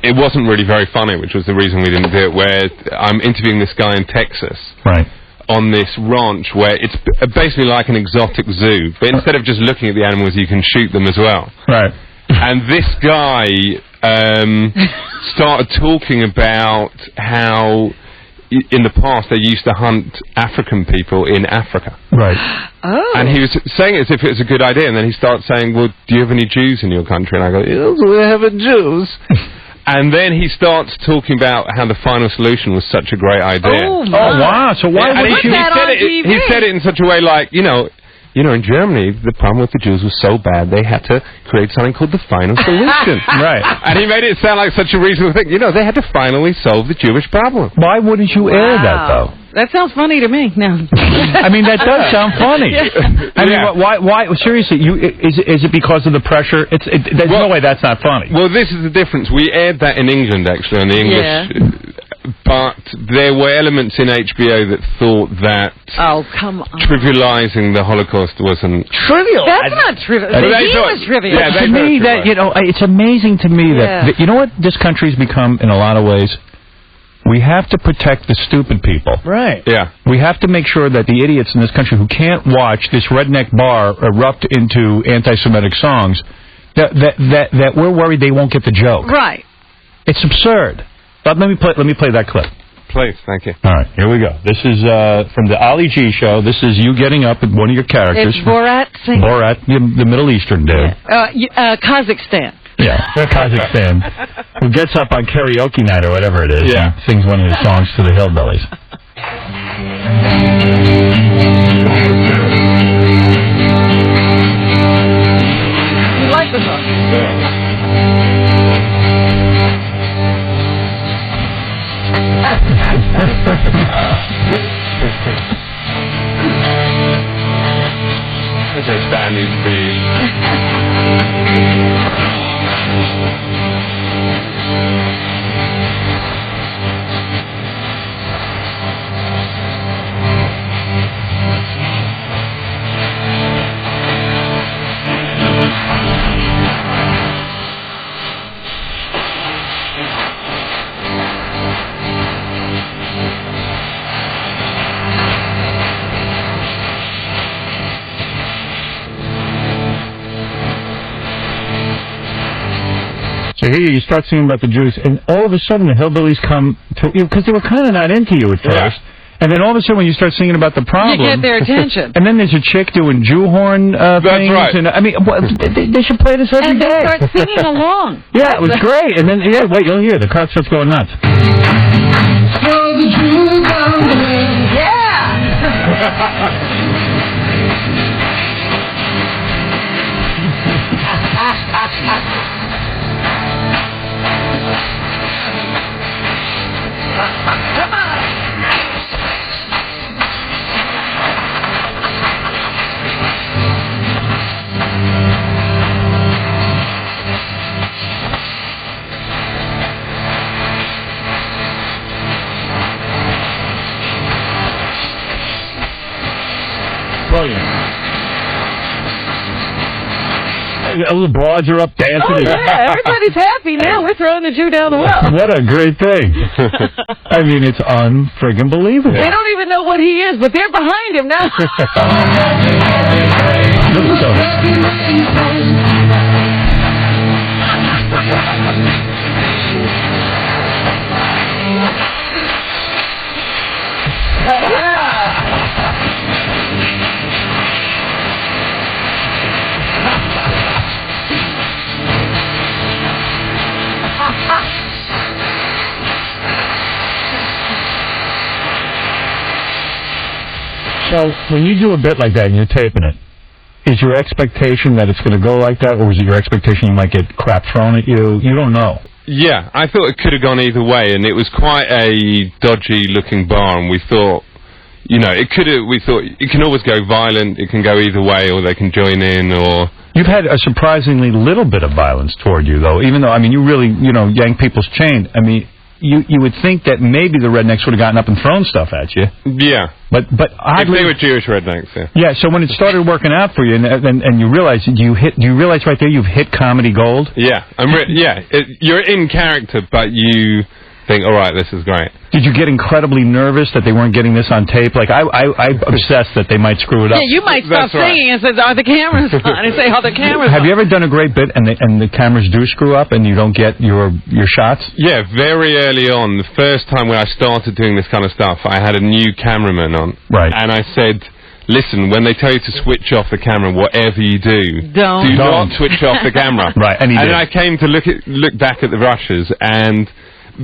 Speaker 8: it wasn't really very funny, which was the reason we didn't do it, where I'm interviewing this guy in Texas.
Speaker 19: Right.
Speaker 8: On this ranch where it's basically like an exotic zoo, but instead of just looking at the animals, you can shoot them as well.
Speaker 19: Right.
Speaker 8: And this guy started talking about how in the past they used to hunt African people in Africa.
Speaker 19: Right.
Speaker 5: Oh.
Speaker 8: And he was saying it as if it was a good idea, and then he starts saying, "Well, do you have any Jews in your country?" And I go, "Yes, we have Jews." And then he starts talking about how the Final Solution was such a great idea.
Speaker 5: Oh,
Speaker 19: wow. So why would
Speaker 8: he said it in such a way like, in Germany, the problem with the Jews was so bad, they had to create something called the Final Solution.
Speaker 19: Right.
Speaker 8: And he made it sound like such a reasonable thing. They had to finally solve the Jewish problem.
Speaker 19: Why wouldn't you air that, though?
Speaker 5: That sounds funny to me. No.
Speaker 19: I mean, that does sound funny. Yeah. I mean, why? Seriously, is it because of the pressure? There's no way that's not funny.
Speaker 8: Well, this is the difference. We aired that in England, actually, on the English but there were elements in HBO that thought that
Speaker 5: come on.
Speaker 8: trivializing the Holocaust wasn't
Speaker 5: Trivial? That's not trivial. He was trivial.
Speaker 19: Yeah, to me, it's amazing to me that, you know what this country's become in a lot of ways? We have to protect the stupid people.
Speaker 2: Right.
Speaker 8: Yeah.
Speaker 19: We have to make sure that the idiots in this country who can't watch this redneck bar erupt into anti-Semitic songs, that we're worried they won't get the joke.
Speaker 5: Right.
Speaker 19: It's absurd. But let me play that clip.
Speaker 8: Please, thank you.
Speaker 19: All right, here we go. This is from the Ali G show. This is you getting up at one of your characters.
Speaker 5: It's Borat singing.
Speaker 19: Borat, the Middle Eastern dude.
Speaker 5: Kazakhstan.
Speaker 19: Yeah, Kazakhstan. Who gets up on karaoke night or whatever it is and sings one of his songs to the hillbillies.
Speaker 5: You like the song?
Speaker 8: Okay, that needs to be.
Speaker 19: So here you start singing about the Jews, and all of a sudden the hillbillies come to you because they were kind of not into you at first. And then all of a sudden when you start singing about the problem...
Speaker 5: You get their attention.
Speaker 19: And then there's a chick doing Jew horn things.
Speaker 8: Right.
Speaker 19: And, I mean, they should play this every day.
Speaker 5: And they start singing along.
Speaker 19: Yeah, it was great. And then, wait, you'll hear. The crowd starts going nuts. Brilliant. All the broads are up dancing.
Speaker 5: Oh, yeah, everybody's happy now. We're throwing the Jew down the well.
Speaker 19: What a great thing. I mean, it's unfriggin' believable.
Speaker 5: They don't even know what he is, but they're behind him now.
Speaker 19: So, when you do a bit like that and you're taping it, is your expectation that it's going to go like that, or is it your expectation you might get crap thrown at you? You don't know.
Speaker 8: Yeah, I thought it could have gone either way, and it was quite a dodgy-looking bar, and we thought, you know, we thought it can always go violent, it can go either way, or they can join in, or...
Speaker 19: You've had a surprisingly little bit of violence toward you, though, even though, I mean, you really, yank people's chain. I mean... You would think that maybe the rednecks would have gotten up and thrown stuff at you.
Speaker 8: Yeah.
Speaker 19: But
Speaker 8: if
Speaker 19: oddly,
Speaker 8: they were Jewish rednecks, yeah.
Speaker 19: Yeah, so when it started working out for you and you realize, do you realize right there you've hit comedy gold?
Speaker 8: Yeah. You're in character, but you think, all right, this is great.
Speaker 19: Did you get incredibly nervous that they weren't getting this on tape? Like, I obsessed that they might screw it up.
Speaker 5: Yeah, you might stop singing and say, are the cameras on? And say, are the cameras on?
Speaker 19: Have you ever done a great bit and the cameras do screw up and you don't get your shots?
Speaker 8: Yeah, very early on, the first time when I started doing this kind of stuff, I had a new cameraman on.
Speaker 19: Right.
Speaker 8: And I said... Listen, when they tell you to switch off the camera, whatever you do, do not switch off the camera.
Speaker 19: Right, and
Speaker 8: then I came to look back at the rushes, and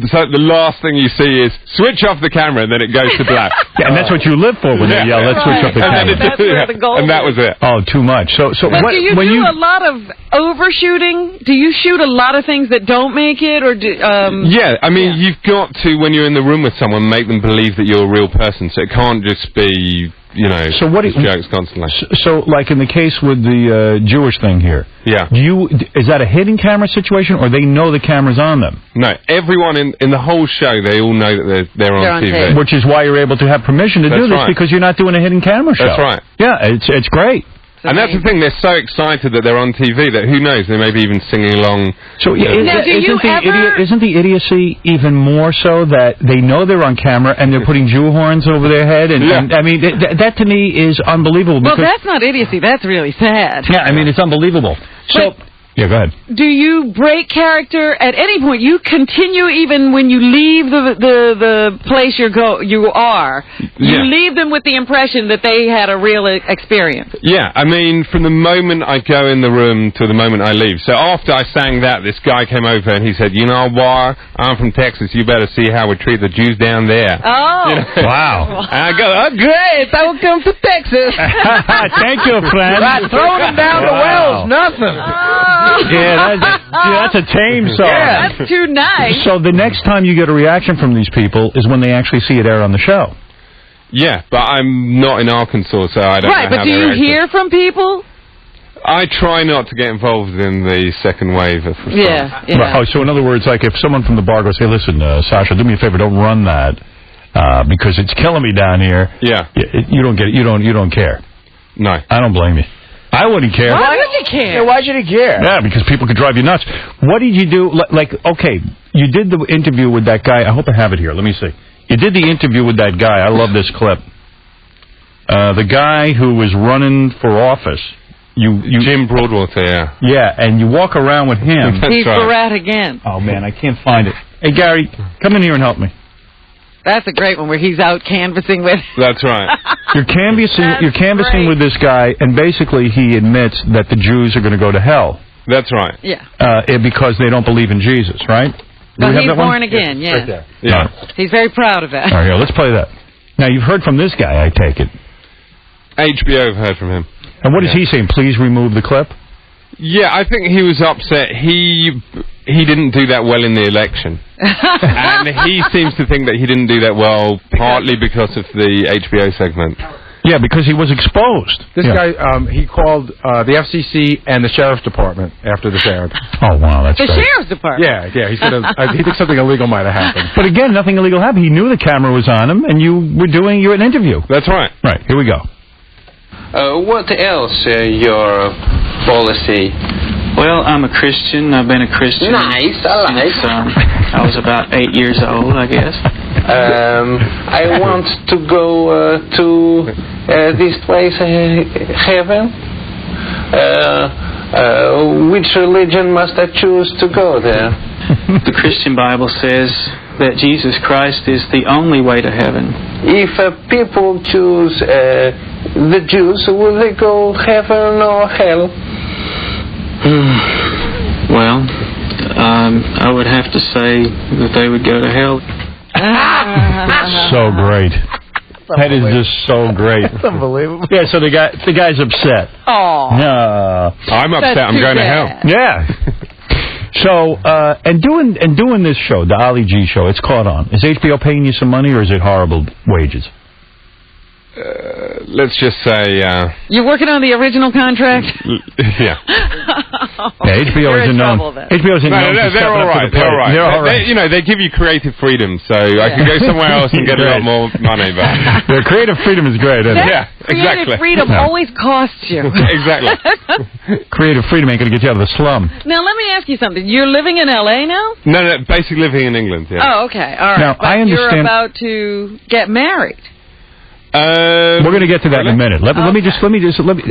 Speaker 8: so the last thing you see is switch off the camera, and then it goes to black.
Speaker 19: Yeah, and that's what you live for when they yell, let's switch off the camera.
Speaker 5: That's where the goal
Speaker 8: and that was it.
Speaker 19: Oh, too much. So
Speaker 5: but do you do a lot of overshooting? Do you shoot a lot of things that don't make it, or do?
Speaker 8: Yeah, I mean, you've got to, when you're in the room with someone, make them believe that you're a real person. So it can't just be
Speaker 19: so what
Speaker 8: jokes constantly.
Speaker 19: So, like in the case with the Jewish thing here,
Speaker 8: yeah.
Speaker 19: Is that a hidden camera situation, or they know the camera's on them?
Speaker 8: No, everyone in the whole show, they all know that they're on TV.
Speaker 19: Which is why you're able to have permission to do this, because you're not doing a hidden camera show.
Speaker 8: That's right.
Speaker 19: Yeah, it's great.
Speaker 8: And that's the thing, they're so excited that they're on TV that who knows, they may be even singing along.
Speaker 19: So isn't the idiocy even more so that they know they're on camera and they're putting Jew horns over their head? And I mean, that to me is unbelievable.
Speaker 5: Well, that's not idiocy. That's really sad.
Speaker 19: Yeah, I mean, it's unbelievable. So... Yeah, go ahead.
Speaker 5: Do you break character at any point? You continue even when you leave the place you are. You leave them with the impression that they had a real experience.
Speaker 8: Yeah, I mean, from the moment I go in the room to the moment I leave. So after I sang that, this guy came over and he said, "You know what? I'm from Texas. You better see how we treat the Jews down there."
Speaker 5: Oh,
Speaker 19: wow!
Speaker 8: And I go, "Oh, great! I will come to Texas."
Speaker 19: Thank you, friend.
Speaker 8: Right, throwing them down the wells, nothing.
Speaker 19: Yeah, that's a tame song.
Speaker 5: Yeah, that's too nice.
Speaker 19: So the next time you get a reaction from these people is when they actually see it air on the show.
Speaker 8: Yeah, but I'm not in Arkansas, so I don't know how
Speaker 5: but do you hear from people?
Speaker 8: I try not to get involved in the second wave of response.
Speaker 5: Yeah.
Speaker 19: Oh, so in other words, like if someone from the bar goes, "Hey, listen, Sasha, do me a favor, don't run that because it's killing me down here."
Speaker 8: Yeah.
Speaker 19: You don't get it. You don't care.
Speaker 8: No.
Speaker 19: I don't blame you. I wouldn't care.
Speaker 5: Why would you care?
Speaker 20: Yeah, why should he care?
Speaker 19: Yeah, because people could drive you nuts. What did you do? Like, okay, you did the interview with that guy. I hope I have it here. Let me see. You did the interview with that guy. I love this clip. The guy who was running for office.
Speaker 8: Jim Broadwater, yeah.
Speaker 19: Yeah, and you walk around with him.
Speaker 5: He's Barat again.
Speaker 19: Oh, man, I can't find it. Hey, Gary, come in here and help me.
Speaker 5: That's a great one where he's out canvassing with...
Speaker 8: That's right.
Speaker 19: You're canvassing with this guy, and basically he admits that the Jews are going to go to hell.
Speaker 8: That's right.
Speaker 5: Yeah.
Speaker 19: Because they don't believe in Jesus, right?
Speaker 5: But he's born again, yeah.
Speaker 8: Right there. Yeah.
Speaker 5: He's very proud of that.
Speaker 19: All right, here, let's play that. Now, you've heard from this guy, I take it.
Speaker 8: HBO have heard from him.
Speaker 19: And what is he saying? Please remove the clip?
Speaker 8: Yeah, I think he was upset. He didn't do that well in the election. And he seems to think that he didn't do that well partly because of the HBO segment.
Speaker 19: Yeah, because he was exposed.
Speaker 2: This guy, he called the FCC and the Sheriff's Department after this aired.
Speaker 19: Oh, wow, that's
Speaker 5: the
Speaker 19: great.
Speaker 5: Sheriff's Department?
Speaker 2: Yeah, he's gonna, he thinks something illegal might have happened.
Speaker 19: But again, nothing illegal happened. He knew the camera was on him, and you were doing an interview.
Speaker 8: That's right.
Speaker 19: Right, here we go.
Speaker 6: What else, your policy?
Speaker 9: Well, I'm a Christian. I've been a Christian.
Speaker 6: Nice, I like.
Speaker 9: Since, I was about 8 years old, I guess.
Speaker 6: I want to go to this place, heaven. Which religion must I choose to go there?
Speaker 9: The Christian Bible says that Jesus Christ is the only way to heaven.
Speaker 6: If people choose the Jews, will they go heaven or hell?
Speaker 9: Well, I would have to say that they would go to hell.
Speaker 19: So great. That is just so great.
Speaker 20: That's unbelievable.
Speaker 19: Yeah, so the guy's upset.
Speaker 5: Oh.
Speaker 19: No.
Speaker 8: I'm upset. I'm going to hell.
Speaker 19: Yeah. So, and doing this show, the Ali G show, it's caught on. Is HBO paying you some money, or is it horrible wages?
Speaker 8: Let's just say...
Speaker 5: You're working on the original contract?
Speaker 8: Yeah.
Speaker 19: Yeah, HBO isn't known. HBO isn't known.
Speaker 8: They're all right. They're all right. They give you creative freedom, so I can go somewhere else and get a lot more money. But
Speaker 19: their creative freedom is great, isn't it?
Speaker 8: Yeah, exactly.
Speaker 5: Creative freedom always costs you.
Speaker 8: Exactly.
Speaker 19: Creative freedom ain't going to get you out of the slum.
Speaker 5: Now, let me ask you something. You're living in L.A. now?
Speaker 8: No, basically living in England, yeah.
Speaker 5: Oh, okay. All right.
Speaker 19: Now,
Speaker 5: but
Speaker 19: I understand...
Speaker 5: you're about to get married.
Speaker 19: We're going to get to that in a minute. Let me just.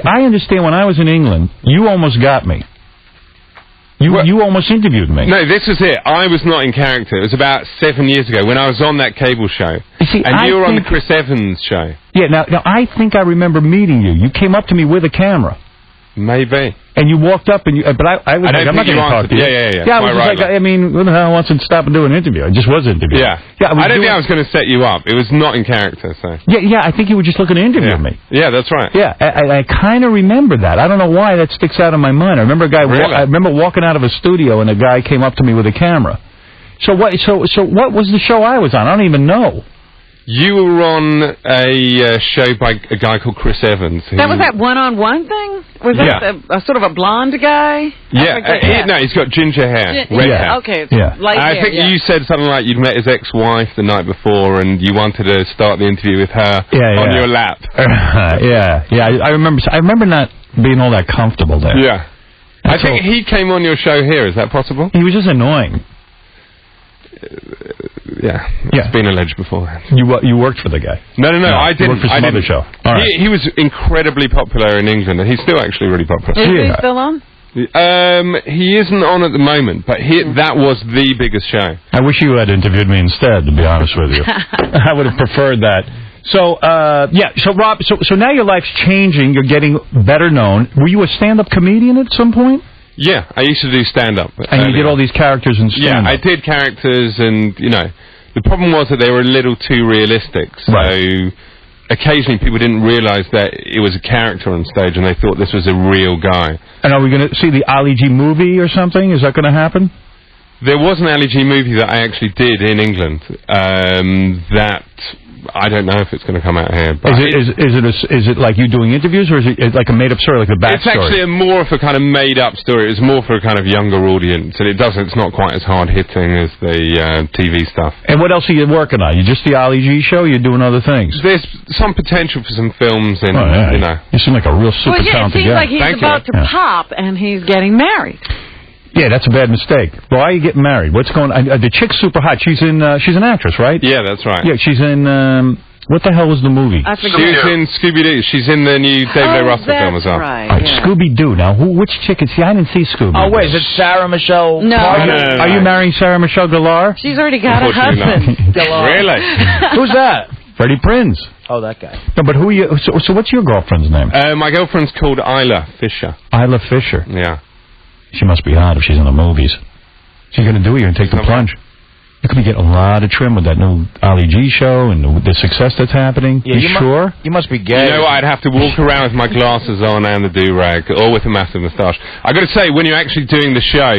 Speaker 19: I understand. When I was in England, you almost got me. You almost interviewed me.
Speaker 8: No, this was it. I was not in character. It was about 7 years ago when I was on that cable show, and you were on the Chris Evans show.
Speaker 19: Yeah. Now I think I remember meeting you. You came up to me with a camera.
Speaker 8: Maybe.
Speaker 19: And you walked up and you. But I was like, I'm not going to talk to you.
Speaker 8: Yeah.
Speaker 19: Yeah, I was like, I mean, who the hell wants to stop and do an interview? I just was interviewing.
Speaker 8: Yeah. I don't think I was going to set you up. It was not in character, so.
Speaker 19: Yeah. I think you were just looking to interview me.
Speaker 8: Yeah, that's right.
Speaker 19: Yeah, I kind of remember that. I don't know why that sticks out in my mind. I remember a guy.
Speaker 8: Really?
Speaker 19: I remember walking out of a studio and a guy came up to me with a camera. So what? So what was the show I was on? I don't even know.
Speaker 8: You were on a show by a guy called Chris Evans.
Speaker 5: That was that one-on-one thing? Was that a sort of a blonde guy?
Speaker 8: Yeah. No, he's got ginger hair, red hair.
Speaker 5: Okay,
Speaker 8: light hair. I think you said something like you'd met his ex-wife the night before and you wanted to start the interview with her on your lap.
Speaker 19: I remember not being all that comfortable there.
Speaker 8: Yeah. I think he came on your show here. Is that possible?
Speaker 19: He was just annoying.
Speaker 8: It's been alleged beforehand.
Speaker 19: You worked for the guy?
Speaker 8: No, I didn't.
Speaker 19: You worked for some other show. All right.
Speaker 8: He was incredibly popular in England, and he's still actually really popular.
Speaker 5: Is he still on?
Speaker 8: He isn't on at the moment, but that was the biggest show.
Speaker 19: I wish you had interviewed me instead, to be honest with you. I would have preferred that. So, so Rob, so now your life's changing. You're getting better known. Were you a stand-up comedian at some point?
Speaker 8: Yeah, I used to do stand-up.
Speaker 19: And you did all these characters in stand-up?
Speaker 8: Yeah, I did characters, and, the problem was that they were a little too realistic. So occasionally people didn't realise that it was a character on stage, and they thought this was a real guy.
Speaker 19: And are we going to see the Ali G movie or something? Is that going to happen?
Speaker 8: There was an Ali G movie that I actually did in England that... I don't know if it's going to come out here. But
Speaker 19: is it like you doing interviews, or is it like a made-up story, like a backstory?
Speaker 8: It's actually more of a kind of made-up story. It's more for a kind of younger audience, and it's not quite as hard-hitting as the TV stuff.
Speaker 19: And what else are you working on? You just the Ali G show? You're doing other things?
Speaker 8: There's some potential for some films, and
Speaker 19: You seem like a real super talented guy.
Speaker 5: It seems like he's about to pop, and he's getting married.
Speaker 19: Yeah, that's a bad mistake. Why are you getting married? What's going on? The chick's super hot. She's an actress, right?
Speaker 8: Yeah, that's right.
Speaker 19: Yeah, she's in, what the hell was the movie?
Speaker 8: She was in Scooby-Doo. She's in the new David A. Russell film as well.
Speaker 19: Right, Scooby-Doo. Now, which chick is she? I didn't see Scooby.
Speaker 3: Oh, wait, is it Sarah Michelle?
Speaker 5: No.
Speaker 19: Are you marrying Sarah Michelle Gellar?
Speaker 5: She's already got a husband.
Speaker 8: Really?
Speaker 3: Who's that?
Speaker 19: Freddie Prinze.
Speaker 3: Oh, that guy.
Speaker 19: No, but who are you? So what's your girlfriend's name?
Speaker 8: My girlfriend's called Isla Fisher.
Speaker 19: Isla Fisher.
Speaker 8: Yeah.
Speaker 19: She must be hot if she's in the movies. What's she going to do? You're going to take the plunge. You could be getting a lot of trim with that new Ali G show and the success that's happening.
Speaker 3: Yeah,
Speaker 19: you sure?
Speaker 3: You must be gay.
Speaker 8: I'd have to walk around with my glasses on and the do-rag, or with a massive moustache. I got to say, when you're actually doing the show,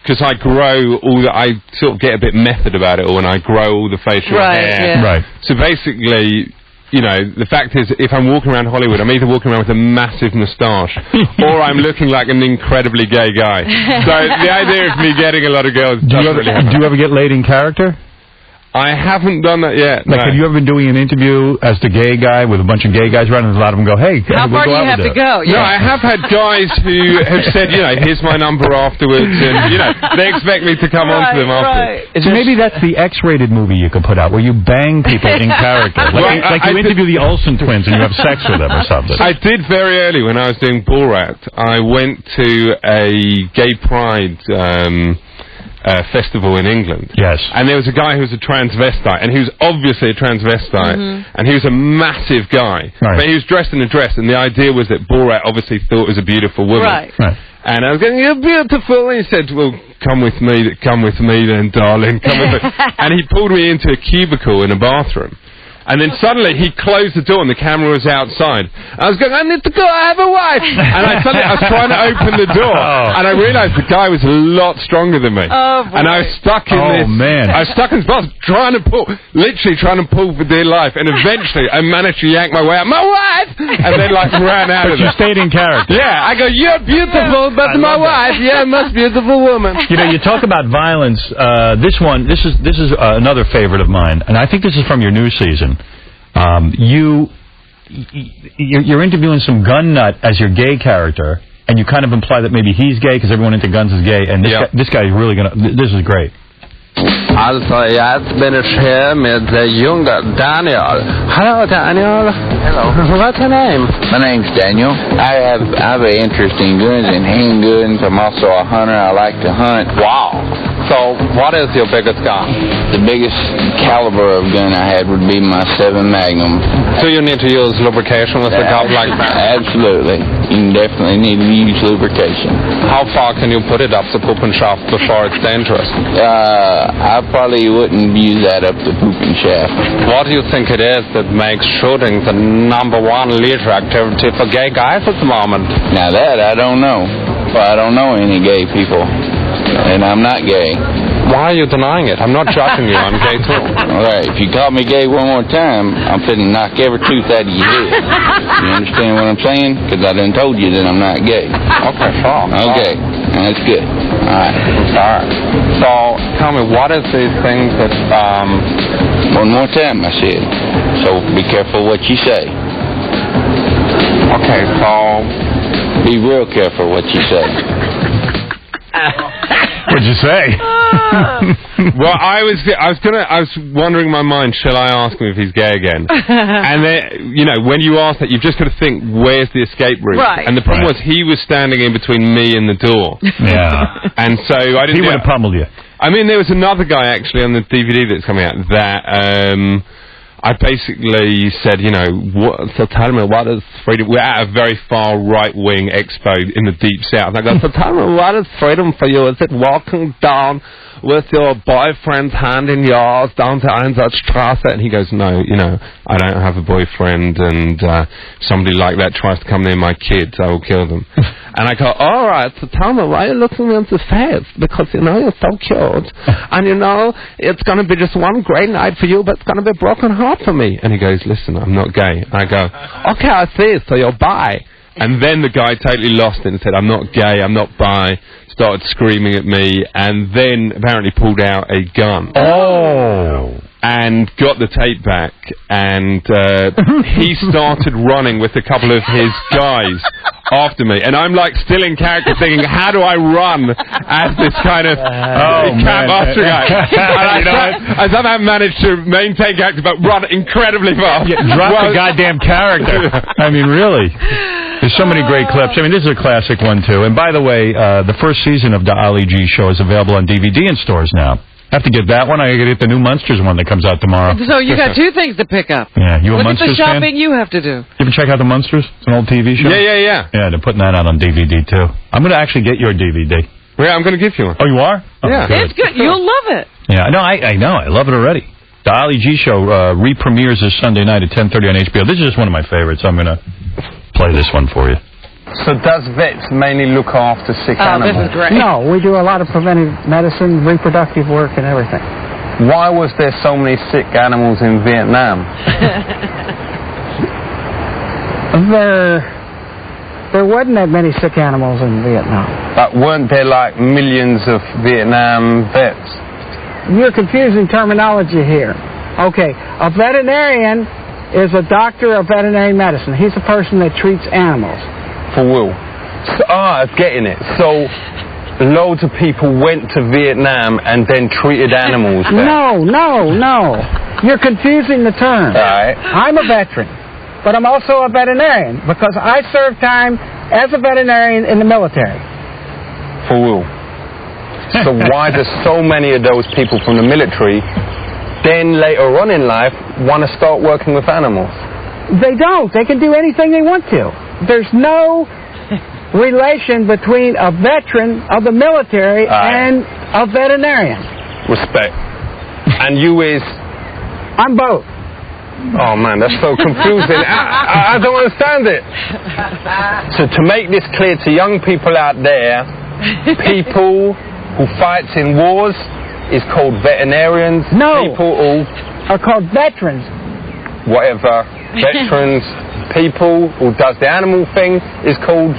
Speaker 8: because I grow I sort of get a bit method about it all, and I grow all the facial hair.
Speaker 19: Yeah. Right.
Speaker 8: So basically... the fact is, if I'm walking around Hollywood, I'm either walking around with a massive moustache, or I'm looking like an incredibly gay guy. So the idea of me getting a lot of girls doesn't really happen.
Speaker 19: Do you ever get laid in character?
Speaker 8: I haven't done that yet.
Speaker 19: Like, have you ever been doing an interview as the gay guy with a bunch of gay guys around, and a lot of them go, hey,
Speaker 5: how far do you have to go?
Speaker 8: No, I have had guys who have said, here's my number afterwards, and, they expect me to come on to them afterwards.
Speaker 19: So maybe that's the X-rated movie you could put out, where you bang people in character. Like you interview the Olsen twins and you have sex with them or something.
Speaker 8: I did very early when I was doing Borat. I went to a gay pride... festival in England.
Speaker 19: Yes.
Speaker 8: And there was a guy who was a transvestite, and he was obviously a transvestite, and he was a massive guy.
Speaker 19: Right.
Speaker 8: But he was dressed in a dress, and the idea was that Borat obviously thought it was a beautiful woman.
Speaker 5: Right.
Speaker 8: And I was going, you're beautiful, and he said, well, come with me then, darling, come with me. And he pulled me into a cubicle in a bathroom. And then suddenly he closed the door and the camera was outside. I was going, I need to go, I have a wife. And I was trying to open the door. And I realized the guy was a lot stronger than me.
Speaker 5: Oh, boy.
Speaker 8: And I was stuck in this.
Speaker 19: Man.
Speaker 8: I was stuck in this bus literally trying to pull for dear life. And eventually I managed to yank my way out. My wife! And then ran out of
Speaker 19: there. But you stayed in character.
Speaker 8: Yeah. I go, you're beautiful, but my wife, most beautiful woman.
Speaker 19: You talk about violence. This is another favorite of mine. And I think this is from your new season. You're interviewing some gun nut as your gay character, and you kind of imply that maybe he's gay because everyone into guns is gay, and this guy is really this is great.
Speaker 6: Alltså, jag befinner här med young Daniel. Hello, Daniel. Hello. What's your name?
Speaker 11: My name's Daniel. I have an interest in guns and handguns. I'm also a hunter. I like to hunt.
Speaker 6: Wow. So, what is your biggest gun?
Speaker 11: The biggest caliber of gun I had would be my 7 Magnum.
Speaker 6: So you need to use lubrication with the gun like that?
Speaker 11: Absolutely. You definitely need to use lubrication.
Speaker 6: How far can you put it up the poop and shaft before it's dangerous?
Speaker 11: I probably wouldn't use that up the pooping shaft.
Speaker 6: What do you think it is that makes shooting the #1 leisure activity for gay guys at the moment?
Speaker 11: Now that I don't know. Well, I don't know any gay people, and I'm not gay.
Speaker 8: Why are you denying it? I'm not judging you. I'm gay too.
Speaker 11: All right, if you call me gay one more time, I'm finna knock every tooth out of your head. You understand what I'm saying? Because I done told you that I'm not gay.
Speaker 8: Okay, sure.
Speaker 11: Okay, that's good. All right.
Speaker 8: Sorry. So, tell me, what is these things that,
Speaker 11: One more time, I said. So be careful what you say.
Speaker 8: Okay, so...
Speaker 11: Be real careful what you say.
Speaker 19: What'd you say?
Speaker 8: Well, I was wondering in my mind, shall I ask him if he's gay again? And then, you know, when you ask that, you've just got to think, where's the escape route?
Speaker 5: Right.
Speaker 8: And the problem was he was standing in between me and the door.
Speaker 19: Yeah.
Speaker 8: And so I didn't...
Speaker 19: He would have pummeled you.
Speaker 8: I mean, there was another guy, actually, on the DVD that's coming out that... I basically said, you know, so tell me, what is freedom? We're at a very far right-wing expo in the deep south. And I go, so tell me, what is freedom for you? Is it walking down with your boyfriend's hand in yours down to Einsatzstraße? And he goes, no, you know, I don't have a boyfriend, and somebody like that tries to come near my kids, I will kill them. And I go, all right, so tell me, why are you looking me in the face? Because, you know, you're so cute. And, you know, it's going to be just one great night for you, but it's going to be a broken heart for me. And he goes, listen, I'm not gay. And I go, okay, I see, so you're bi. And then the guy totally lost it and said, I'm not gay, I'm not bi. Started screaming at me, and then apparently pulled out a gun.
Speaker 19: Oh.
Speaker 8: And got the tape back, and he started running with a couple of his guys after me. And I'm like still in character thinking, how do I run as this kind of Camp Austria guy? And I somehow managed to maintain character, but run incredibly fast.
Speaker 19: Yeah, drop the goddamn character. I mean, really. There's so many great clips. I mean, this is a classic one, too. And by the way, the first season of the Ali G Show is available on DVD in stores now. I have to get that one. I got to get the new Munsters one that comes out tomorrow.
Speaker 5: So you got two things to pick up.
Speaker 19: Yeah, you a
Speaker 5: Look
Speaker 19: Munsters
Speaker 5: at the shopping you have to do.
Speaker 19: You ever check out the Munsters? It's an old TV show.
Speaker 8: Yeah.
Speaker 19: Yeah, they're putting that out on DVD, too. I'm going to actually get your DVD.
Speaker 8: Yeah, I'm going to give you one.
Speaker 19: Oh, you are?
Speaker 8: Yeah.
Speaker 5: It's good. You'll love it.
Speaker 19: Yeah, no, I know. I love it already. The Ali G Show re-premieres this Sunday night at 10:30 on HBO. This is just one of my favorites. I'm going to play this one for you.
Speaker 8: So does vets mainly look after sick animals?
Speaker 5: This is great.
Speaker 13: No, we do a lot of preventive medicine, reproductive work, and everything.
Speaker 8: Why was there so many sick animals in Vietnam?
Speaker 13: There wasn't that many sick animals in Vietnam.
Speaker 8: But weren't there like millions of Vietnam vets?
Speaker 13: You're confusing terminology here. Okay, a veterinarian is a doctor of veterinary medicine. He's a person that treats animals.
Speaker 8: For Will. So, I'm getting it. So loads of people went to Vietnam and then treated animals there.
Speaker 13: No. You're confusing the term.
Speaker 8: Right.
Speaker 13: I'm a veteran, but I'm also a veterinarian because I served time as a veterinarian in the military.
Speaker 8: For Will. So why do so many of those people from the military then later on in life want to start working with animals?
Speaker 13: They don't. They can do anything they want to. There's no relation between a veteran of the military and a veterinarian.
Speaker 8: Respect. And you is?
Speaker 13: I'm both.
Speaker 8: Oh, man, that's so confusing. I don't understand it. So to make this clear to young people out there, people who fights in wars is called veterinarians.
Speaker 13: No.
Speaker 8: People who
Speaker 13: are called veterans.
Speaker 8: Whatever. Veterans. People who does the animal thing is called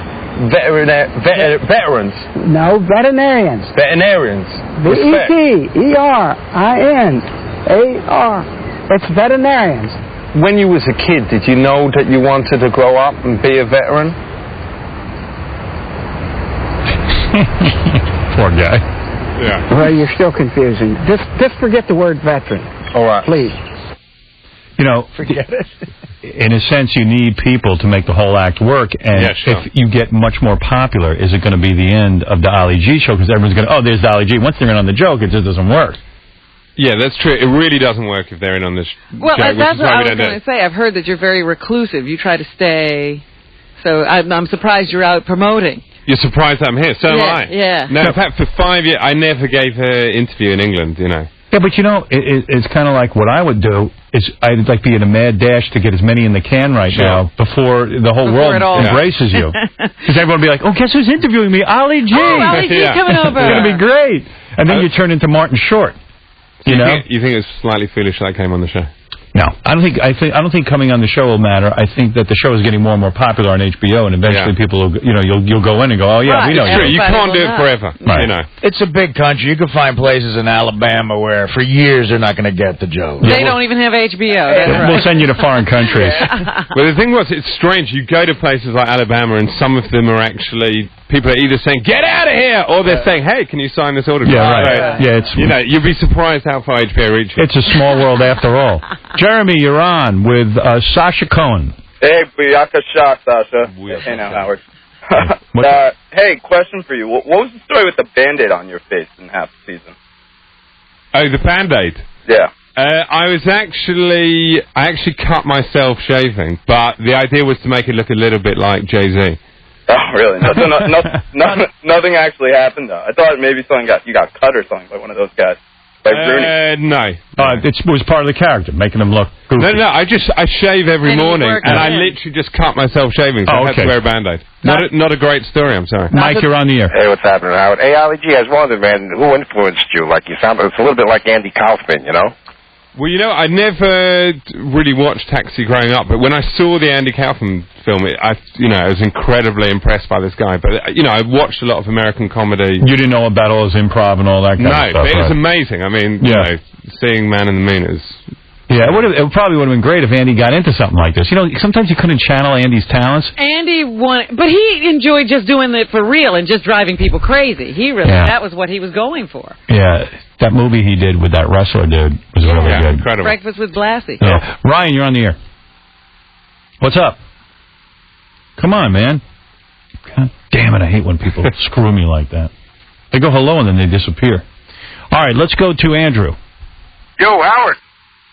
Speaker 8: veterans.
Speaker 13: No, veterinarians.
Speaker 8: Veterinarians.
Speaker 13: V-E-T-E-R-I-N-A-R. It's veterinarians.
Speaker 8: When you was a kid, did you know that you wanted to grow up and be a veteran?
Speaker 19: Poor guy.
Speaker 8: Yeah.
Speaker 13: Well, you're still confusing. Just forget the word veteran.
Speaker 8: All right.
Speaker 13: Please.
Speaker 19: You know,
Speaker 13: forget it.
Speaker 19: In a sense, you need people to make the whole act work, and if you get much more popular, is it going to be the end of the Ali G Show? Because everyone's going to, there's the Ali G. Once they're in on the joke, it just doesn't work.
Speaker 8: Yeah, that's true. It really doesn't work if they're in on this
Speaker 5: Well,
Speaker 8: joke,
Speaker 5: that's what I was going to say. I've heard that you're very reclusive. You try to stay. So I'm surprised you're out promoting.
Speaker 8: You're surprised I'm here. So am I.
Speaker 5: Yeah.
Speaker 8: No, in fact, for 5 years, I never gave an interview in England, you know.
Speaker 19: Yeah, but you know, it's kind of like what I would do is I'd like be in a mad dash to get as many in the can right now before the whole world embraces you. Because everyone would be like, oh, guess who's interviewing me? Ali G.
Speaker 5: Oh, Ali G coming over.
Speaker 19: It's going to be great. And then you turn into Martin Short. You know?
Speaker 8: You think it's slightly foolish that I came on the show?
Speaker 19: No, I don't think coming on the show will matter. I think that the show is getting more and more popular on HBO, and eventually people will, you'll go in and go, oh yeah, we know.
Speaker 8: It's true. You can't do it forever.
Speaker 19: Right.
Speaker 8: You know,
Speaker 3: it's a big country. You can find places in Alabama where for years they're not going to get the joke.
Speaker 5: They don't even have HBO. That's right.
Speaker 19: We'll send you to foreign countries.
Speaker 8: But the thing was, it's strange. You go to places like Alabama, and some of them are actually people are either saying "Get out of here," or they're saying, "Hey, can you sign this autograph?"
Speaker 19: Yeah, right. Yeah, it's
Speaker 8: you'd be surprised how far HBO reaches.
Speaker 19: It's a small world after all. Jeremy, you're on with Sasha Cohen.
Speaker 14: Hey, Booyaka Shah, Sasha. Hey now, Howard. Hey, question for you. What was the story with the Band-Aid on your face in half the season?
Speaker 8: Oh, the Band-Aid?
Speaker 14: Yeah.
Speaker 8: I actually cut myself shaving, but the idea was to make it look a little bit like Jay-Z.
Speaker 14: Oh, really? Nothing actually happened, though. I thought maybe you got cut or something by one of those guys. Like Rooney.
Speaker 8: No.
Speaker 19: It was part of the character, making him look goofy.
Speaker 8: No, I shave every morning, and I literally just cut myself shaving, so I had to wear a Band-Aid. Not a great story, I'm sorry.
Speaker 19: Mike, you're on the air.
Speaker 16: Hey, what's happening, Howard? Hey, Ali G, I was wondering, man, who influenced you? Like, it's a little bit like Andy Kaufman, you know?
Speaker 8: Well, I never really watched Taxi growing up, but when I saw the Andy Kaufman film, I was incredibly impressed by this guy. But, I watched a lot of American comedy.
Speaker 19: You didn't know about all his improv and all that kind of stuff,
Speaker 8: No, but it was amazing. I mean, seeing Man in the Moon is...
Speaker 19: Yeah, it probably would have been great if Andy got into something like this. Sometimes you couldn't channel Andy's talents.
Speaker 5: Andy but he enjoyed just doing it for real and just driving people crazy. That was what he was going for.
Speaker 19: Yeah, that movie he did with that wrestler dude was really good.
Speaker 8: Incredible.
Speaker 5: Breakfast with Blassie.
Speaker 19: Yeah. Ryan, you're on the air. What's up? Come on, man. God damn it, I hate when people screw me like that. They go hello and then they disappear. All right, let's go to Andrew.
Speaker 17: Yo, Howard.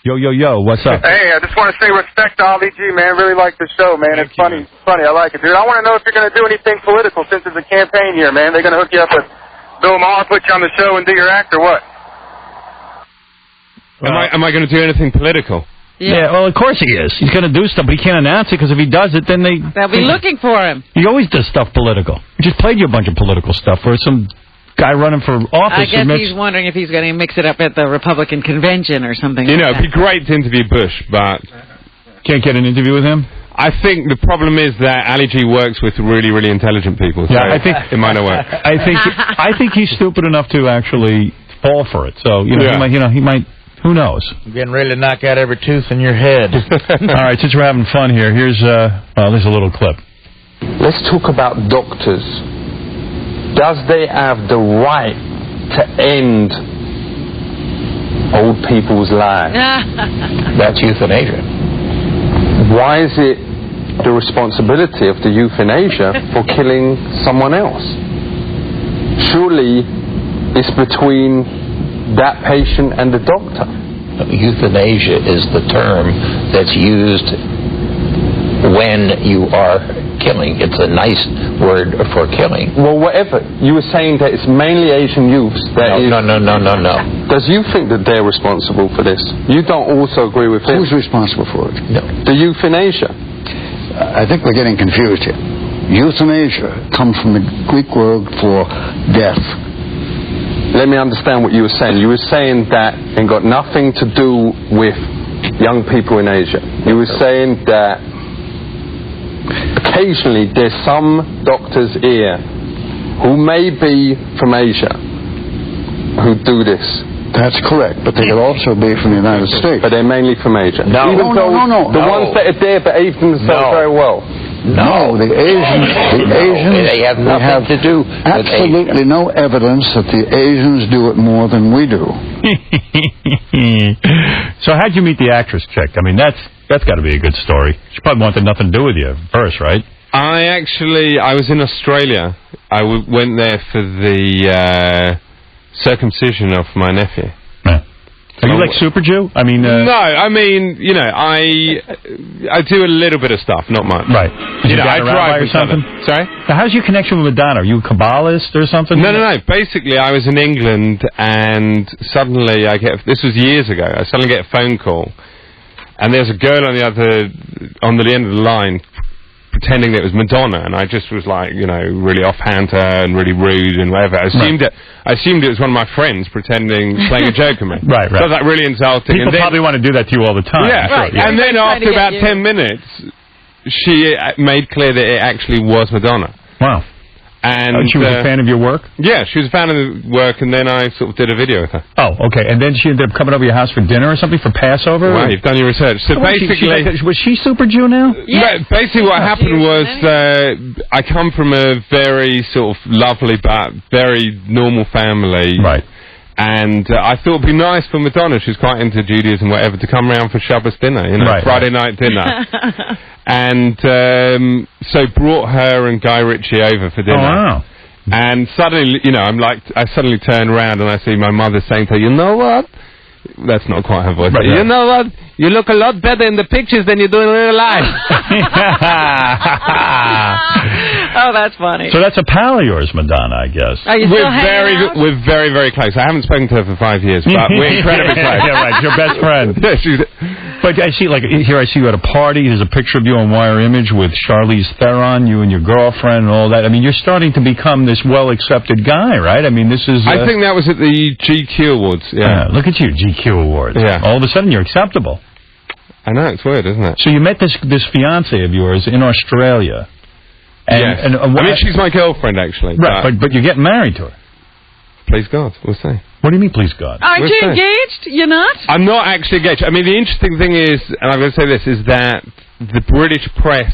Speaker 19: Yo, what's up?
Speaker 17: Hey, I just want to say respect to Ali G, man. Really like the show, man. It's funny. I like it, dude. I want to know if you're going to do anything political since it's a campaign year, man. They're going to hook you up with Bill Maher, put you on the show, and do your act, or what?
Speaker 8: Am I going to do anything political?
Speaker 19: Yeah, well, of course he is. He's going to do stuff, but he can't announce it, because if he does it, then
Speaker 5: they'll be looking for him.
Speaker 19: He always does stuff political. He just played you a bunch of political stuff for some guy running for office.
Speaker 5: I guess he's wondering if he's going to mix it up at the Republican convention or something.
Speaker 8: It'd be great to interview Bush, but...
Speaker 19: Can't get an interview with him?
Speaker 8: I think the problem is that Ali G works with really, really intelligent people, so
Speaker 19: I think
Speaker 8: it might not work.
Speaker 19: I think he's stupid enough to actually fall for it, so, he might... Who knows?
Speaker 3: You're getting ready to knock out every tooth in your head.
Speaker 19: All right, since we're having fun here, there's a little clip.
Speaker 6: Let's talk about doctors. Does they have the right to end old people's lives?
Speaker 11: That's euthanasia.
Speaker 6: Why is it the responsibility of the euthanasia for killing someone else? Surely it's between that patient and the doctor.
Speaker 11: Euthanasia is the term that's used when you are killing. It's a nice word for killing.
Speaker 6: Well, whatever. You were saying that it's mainly Asian youths that
Speaker 11: No.
Speaker 6: Does you think that they're responsible for this? You don't also agree with him?
Speaker 20: Who's responsible for it?
Speaker 11: No.
Speaker 6: The euthanasia.
Speaker 20: I think we're getting confused here. Euthanasia comes from the Greek word for death.
Speaker 6: Let me understand what you were saying. You were saying that it got nothing to do with young people in Asia. You were saying that occasionally there's some doctors here who may be from Asia who do this.
Speaker 20: That's correct, but they could also be from the United States.
Speaker 6: But they're mainly from Asia.
Speaker 20: No.
Speaker 6: Even
Speaker 20: No.
Speaker 6: The ones that are there behave themselves very well.
Speaker 20: No, the Asians.
Speaker 11: They have nothing to do with
Speaker 20: absolutely no evidence that the Asians do it more than we do.
Speaker 19: So how'd you meet the actress chick? I mean, that's got to be a good story. She probably wanted nothing to do with you first, right?
Speaker 8: I was in Australia. I went there for the circumcision of my nephew.
Speaker 19: Are you like Super Jew? I mean...
Speaker 8: No, I mean, I do a little bit of stuff, not much.
Speaker 19: Right.
Speaker 8: I drive
Speaker 19: or something?
Speaker 8: Sorry?
Speaker 19: So how's your connection with Madonna? Are you a Kabbalist or something?
Speaker 8: No. Basically, I was in England, and suddenly this was years ago, I suddenly get a phone call, and there's a girl on the end of the line pretending that it was Madonna, and I just was like, really offhand to her and really rude and whatever. I assumed it was one of my friends playing a joke on me.
Speaker 19: Right.
Speaker 8: So I was like really insulting.
Speaker 19: People probably want to do that to you all the time.
Speaker 8: Yeah,
Speaker 19: right.
Speaker 8: And then after about 10 minutes, she made clear that it actually was Madonna.
Speaker 19: Wow.
Speaker 8: And
Speaker 19: she was a fan of your work?
Speaker 8: Yeah, she was a fan of the work, and then I sort of did a video with her.
Speaker 19: Oh, okay. And then she ended up coming over your house for dinner or something for Passover?
Speaker 8: Wow, you've done your research. So basically...
Speaker 19: was she Super Jew now?
Speaker 8: Yes. Basically what happened was I come from a very sort of lovely but very normal family.
Speaker 19: Right.
Speaker 8: And I thought it'd be nice for Madonna, she's quite into Judaism, whatever, to come round for Shabbos dinner, Friday night dinner. And so brought her and Guy Ritchie over for dinner.
Speaker 19: Oh, wow.
Speaker 8: And suddenly, I suddenly turn around and I see my mother saying to her, you know what? That's not quite her voice. But you know what? You look a lot better in the pictures than you do in real life.
Speaker 5: Oh, that's funny.
Speaker 19: So that's a pal of yours, Madonna, I guess.
Speaker 5: Are you still hanging out?
Speaker 8: We're very, very close. I haven't spoken to her for 5 years, but we're incredibly close.
Speaker 19: Yeah, right. Your best friend. But I see, I see you at a party. There's a picture of you on Wire Image with Charlize Theron, you and your girlfriend and all that. I mean, you're starting to become this well-accepted guy, right? I mean, this is...
Speaker 8: I think that was at the GQ Awards, yeah.
Speaker 19: Look at you, GQ Awards.
Speaker 8: Yeah.
Speaker 19: All of a sudden, you're acceptable.
Speaker 8: I know, it's weird, isn't it?
Speaker 19: So you met this fiancée of yours in Australia.
Speaker 8: Yes. I mean, she's my girlfriend, actually.
Speaker 19: Right, but you're getting married to her.
Speaker 8: Please God, we'll see.
Speaker 19: What do you mean, please God?
Speaker 5: Aren't you engaged? You're not?
Speaker 8: I'm not actually engaged. I mean, the interesting thing is, and I'm going to say this, is that the British press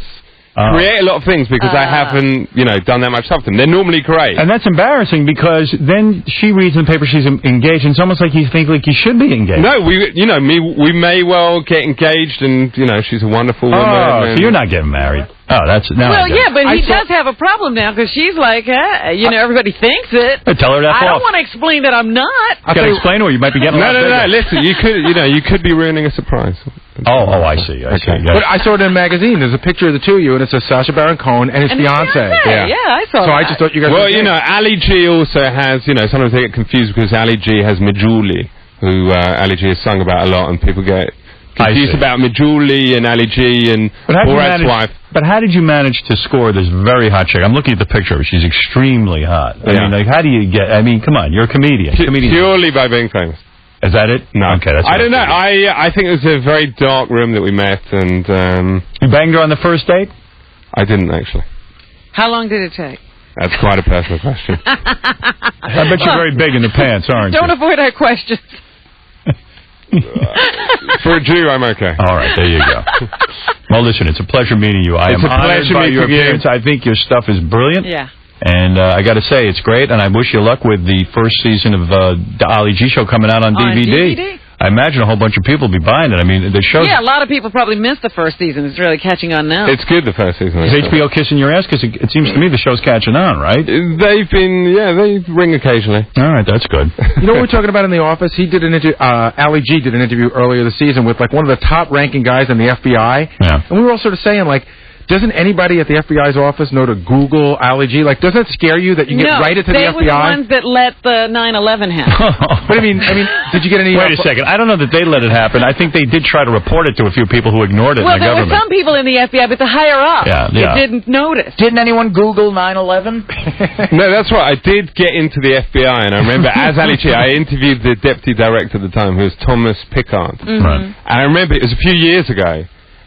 Speaker 8: create a lot of things because I haven't, done that much stuff to them. They're normally great.
Speaker 19: And that's embarrassing because then she reads in the paper she's engaged, and it's almost like you think you should be engaged.
Speaker 8: No, we may well get engaged, and, she's a wonderful woman.
Speaker 19: Oh, so you're not getting married. Oh, that's... No,
Speaker 5: well, yeah, but he does have a problem now because she's like, everybody thinks it.
Speaker 19: Tell her that
Speaker 5: I don't want to explain that I'm not.
Speaker 19: You got to explain to her. You might be getting
Speaker 8: No, listen, you could be ruining a surprise.
Speaker 19: Oh, I see. I see.
Speaker 2: But I saw it in a magazine. There's a picture of the two of you, and it says Sacha Baron Cohen and his fiancée.
Speaker 5: Yeah, I saw that.
Speaker 2: So I just thought you guys...
Speaker 8: Well, Ali G also has, sometimes they get confused because Ali G has Majuli, who Ali G has sung about a lot, and people get confused about Majuli and Ali G and Borat's wife.
Speaker 19: But how did you manage to score this very hot chick? I'm looking at the picture of her. She's extremely hot. I mean, how do you get... I mean, come on, you're a comedian.
Speaker 8: Purely by being famous.
Speaker 19: Is that it?
Speaker 8: No.
Speaker 19: Okay, that's
Speaker 8: I don't know. I think it was a very dark room that we met, and...
Speaker 19: You banged her on the first date?
Speaker 8: I didn't, actually.
Speaker 5: How long did it take?
Speaker 8: That's quite a personal question.
Speaker 19: I bet you're very big in the pants, aren't you?
Speaker 5: Don't avoid our questions.
Speaker 8: For a Jew, I'm okay.
Speaker 19: All right, there you go. Well, listen, it's a pleasure meeting you. I am honored by your appearance. I think your stuff is brilliant.
Speaker 5: Yeah.
Speaker 19: And I got to say, it's great, and I wish you luck with the first season of the Ali G Show coming out on DVD. I imagine a whole bunch of people will be buying it. I mean, the show...
Speaker 5: Yeah, a lot of people probably missed the first season. It's really catching on now.
Speaker 8: It's good, the first season.
Speaker 19: Is HBO kissing your ass? Because it seems to me the show's catching on, right?
Speaker 8: They've been, they ring occasionally.
Speaker 19: All right, that's good.
Speaker 2: You know what we're talking about in The Office? He did an interview, Ali G did an interview earlier this season with, one of the top-ranking guys in the FBI.
Speaker 19: Yeah.
Speaker 2: And we were all sort of saying, doesn't anybody at the FBI's office know to Google Ali G? Doesn't it scare you that you get right into the FBI?
Speaker 5: No, they were the ones that let the 9/11 happen.
Speaker 2: But I mean, did you get any...
Speaker 19: Wait a second. I don't know that they let it happen. I think they did try to report it to a few people who ignored it in the government.
Speaker 5: Well, there were some people in the FBI, but the higher up,
Speaker 19: you
Speaker 5: didn't notice.
Speaker 3: Didn't anyone Google 9/11?
Speaker 8: No, that's right. I did get into the FBI, and I remember, as Ali G, I interviewed the deputy director at the time, who was Thomas Pickard.
Speaker 5: Mm-hmm.
Speaker 19: Right.
Speaker 8: And I remember, it was a few years ago,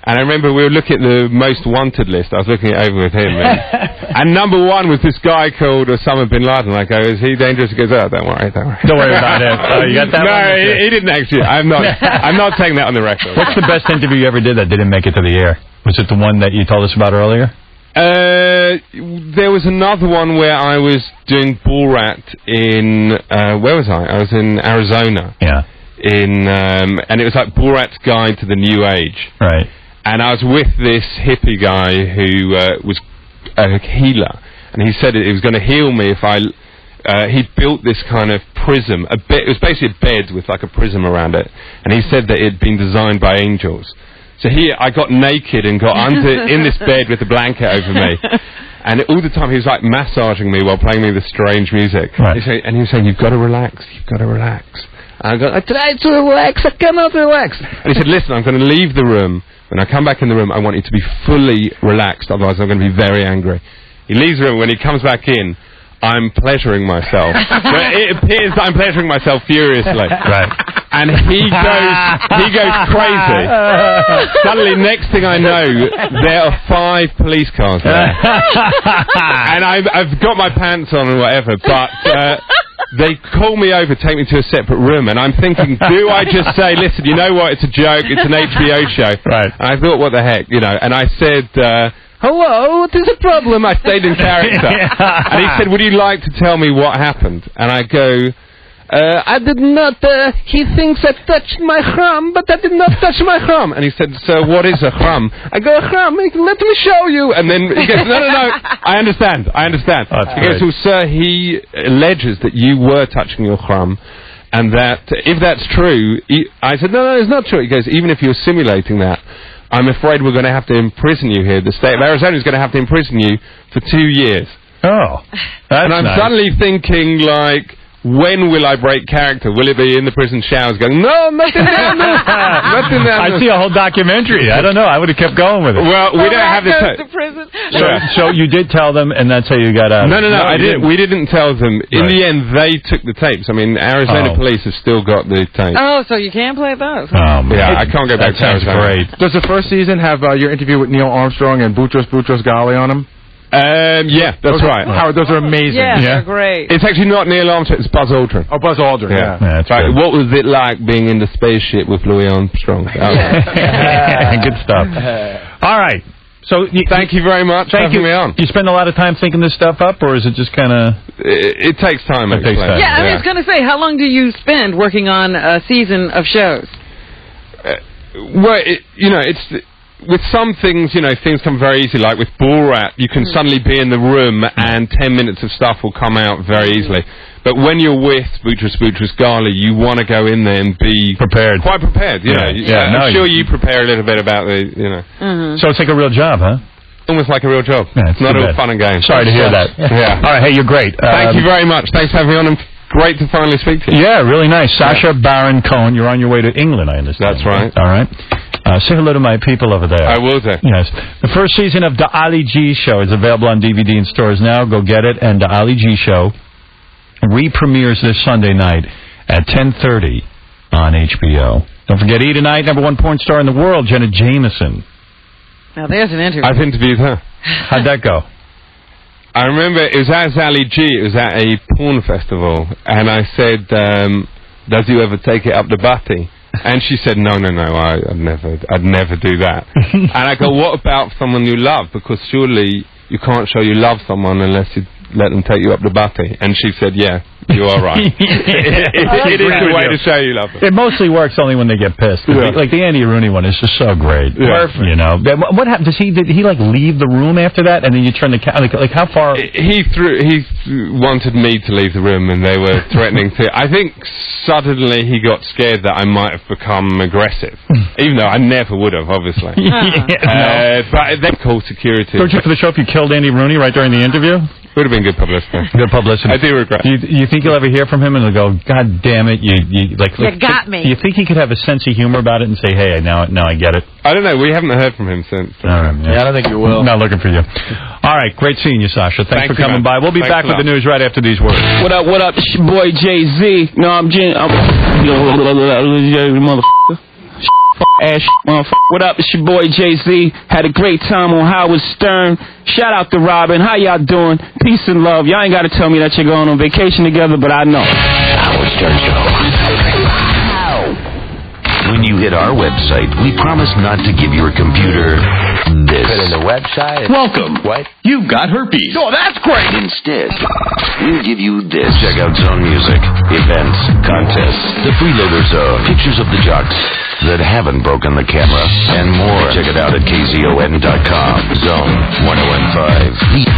Speaker 8: and I remember we were looking at the most wanted list. I was looking it over with him. And number one was this guy called Osama bin Laden. I go, is he dangerous? He goes, oh, don't worry. Don't worry
Speaker 19: about it. You got that
Speaker 8: no,
Speaker 19: one?
Speaker 8: he didn't actually. I'm not saying that on the record.
Speaker 19: What's the best interview you ever did that didn't make it to the air? Was it the one that you told us about earlier?
Speaker 8: There was another one where I was doing Borat in, where was I? I was in Arizona.
Speaker 19: Yeah.
Speaker 8: And it was like Borat's Guide to the New Age.
Speaker 19: Right.
Speaker 8: And I was with this hippie guy who was a healer, and he said he was going to heal me if he built this kind of prism. It was basically a bed with a prism around it, and he said that it had been designed by angels. So I got naked and got in this bed with a blanket over me, and all the time he was massaging me while playing me this strange music.
Speaker 19: Right.
Speaker 8: And he was saying, "You've got to relax. You've got to relax." And I go, "I tried to relax. I cannot relax." And he said, "Listen, I'm going to leave the room When I come back in the room, I want you to be fully relaxed, otherwise I'm going to be very angry. He leaves the room. When he comes back in, I'm pleasuring myself. But it appears I'm pleasuring myself furiously.
Speaker 19: Right.
Speaker 8: And he goes crazy. Suddenly, next thing I know, there are 5 police cars there. And I've got my pants on and whatever, but they call me over, take me to a separate room, and I'm thinking, do I just say, listen, you know what, it's a joke, it's an HBO show.
Speaker 19: Right.
Speaker 8: And I thought, what the heck, and I said, hello, there's a problem. I stayed in character. And he said, would you like to tell me what happened? And I go, I did not, he thinks I touched my thumb, but I did not touch my thumb. And he said, so what is a thumb? I go, a thumb, let me show you. And then he goes, no, I understand.
Speaker 19: Oh,
Speaker 8: He goes, well, sir, he alleges that you were touching your thumb, and that if that's true, I said, no, it's not true. He goes, even if you're simulating that, I'm afraid we're going to have to imprison you here. The state of Arizona is going to have to imprison you for 2 years.
Speaker 19: Oh, that's
Speaker 8: And I'm
Speaker 19: nice.
Speaker 8: suddenly thinking, like, when will I break character? Will it be in the prison showers going, no, nothing there, no, nothing there.
Speaker 19: I see a whole documentary. I don't know. I would have kept going with it.
Speaker 8: Well, we don't have the
Speaker 5: to prison.
Speaker 19: So you did tell them, and that's how you got out.
Speaker 8: No, I didn't. We didn't tell them. In the end, they took the tapes. I mean, Arizona police have still got the tapes.
Speaker 5: Oh, so you can play those.
Speaker 8: Yeah, I can't go back to Arizona.
Speaker 2: Great. Does the first season have your interview with Neil Armstrong and Boutros Ghali on them?
Speaker 8: Yeah, that's right.
Speaker 2: Howard, those are amazing.
Speaker 5: Yeah, they're great.
Speaker 8: It's actually not Neil Armstrong, it's Buzz Aldrin.
Speaker 2: Oh, Buzz Aldrin, yeah.
Speaker 19: That's
Speaker 8: Right,
Speaker 19: good.
Speaker 8: what was it like being in the spaceship with Louis Armstrong?
Speaker 19: Good stuff. All right. So
Speaker 8: thank you very much for having me on.
Speaker 19: You spend a lot of time thinking this stuff up, or is it just kind of...
Speaker 8: It takes time,
Speaker 19: It takes time.
Speaker 5: Yeah, I was going to say, how long do you spend working on a season of shows?
Speaker 8: Well, it's... With some things, things come very easy. Like with Borat, you can suddenly be in the room and 10 minutes of stuff will come out very easily. But when you're with Boutros Ghali, you want to go in there and be
Speaker 19: prepared.
Speaker 8: Quite prepared, I'm sure you prepare a little bit about the,
Speaker 19: So it's like a real job, huh?
Speaker 8: Almost like a real job.
Speaker 19: Yeah,
Speaker 8: it's not all fun and games.
Speaker 19: Sorry to hear that.
Speaker 8: Yeah.
Speaker 19: All right, hey, you're great.
Speaker 8: Thank you very much. Thanks for having me on. And great to finally speak to you.
Speaker 19: Yeah, really nice. Sacha Baron Cohen, you're on your way to England, I understand.
Speaker 8: That's right.
Speaker 19: All right. Say hello to my people over there.
Speaker 8: I will do.
Speaker 19: Yes. The first season of The Ali G Show is available on DVD in stores now. Go get it. And The Ali G Show re-premieres this Sunday night at 10:30 on HBO. Don't forget, E! Tonight, #1 porn star in the world, Jenna Jameson.
Speaker 5: Now, there's an interview.
Speaker 8: I've interviewed her.
Speaker 19: How'd that go?
Speaker 8: I remember it was at Ali G. It was at a porn festival. And I said, does you ever take it up the butty? And she said, no, I'd never do that. And I go, what about someone you love? Because surely you can't show you love someone unless you let them take you up the butty. And she said, yeah, you are right. It is the way to show you love them.
Speaker 19: It mostly works only when they get pissed.
Speaker 8: Yeah.
Speaker 19: Like the Andy Rooney one is just so great.
Speaker 8: Yeah.
Speaker 19: Perfect. What happened? Did he like leave the room after that, and then you turn the like how far?
Speaker 8: He wanted me to leave the room, and they were threatening to. I think suddenly he got scared that I might have become aggressive, even though I never would have, obviously. But they called security.
Speaker 19: Don't you for the show if you killed Andy Rooney right during the interview?
Speaker 8: Would have been good publicity.
Speaker 19: Good publicity.
Speaker 8: I do regret.
Speaker 19: You think you'll ever hear from him and he'll go, God damn it, you
Speaker 5: got me.
Speaker 19: Do you think he could have a sense of humor about it and say, hey, now I get it?
Speaker 8: I don't know. We haven't heard from him since.
Speaker 19: All right,
Speaker 3: I don't think you will.
Speaker 19: Not looking for you. All right, great seeing you, Sasha. Thanks for coming by. We'll be back with the news right after these words.
Speaker 12: What up? It's your boy Jay-Z. No, I'm motherfucker. Ass motherfucker. What up? It's your boy Jay-Z. Had a great time on Howard Stern. Shout out to Robin. How y'all doing? Peace and love. Y'all ain't got to tell me that you're going on vacation together, but I know.
Speaker 24: Howard Stern Show. When you hit our website, we promise not to give your computer this.
Speaker 11: Put in the website.
Speaker 24: Welcome.
Speaker 11: What?
Speaker 24: You've got herpes.
Speaker 12: Oh, that's great.
Speaker 24: Instead, we'll give you this. Check out Zone Music, events, contests, the Freeloader Zone, pictures of the jocks that haven't broken the camera, and more. Check it out at KZON.com. Zone 1015,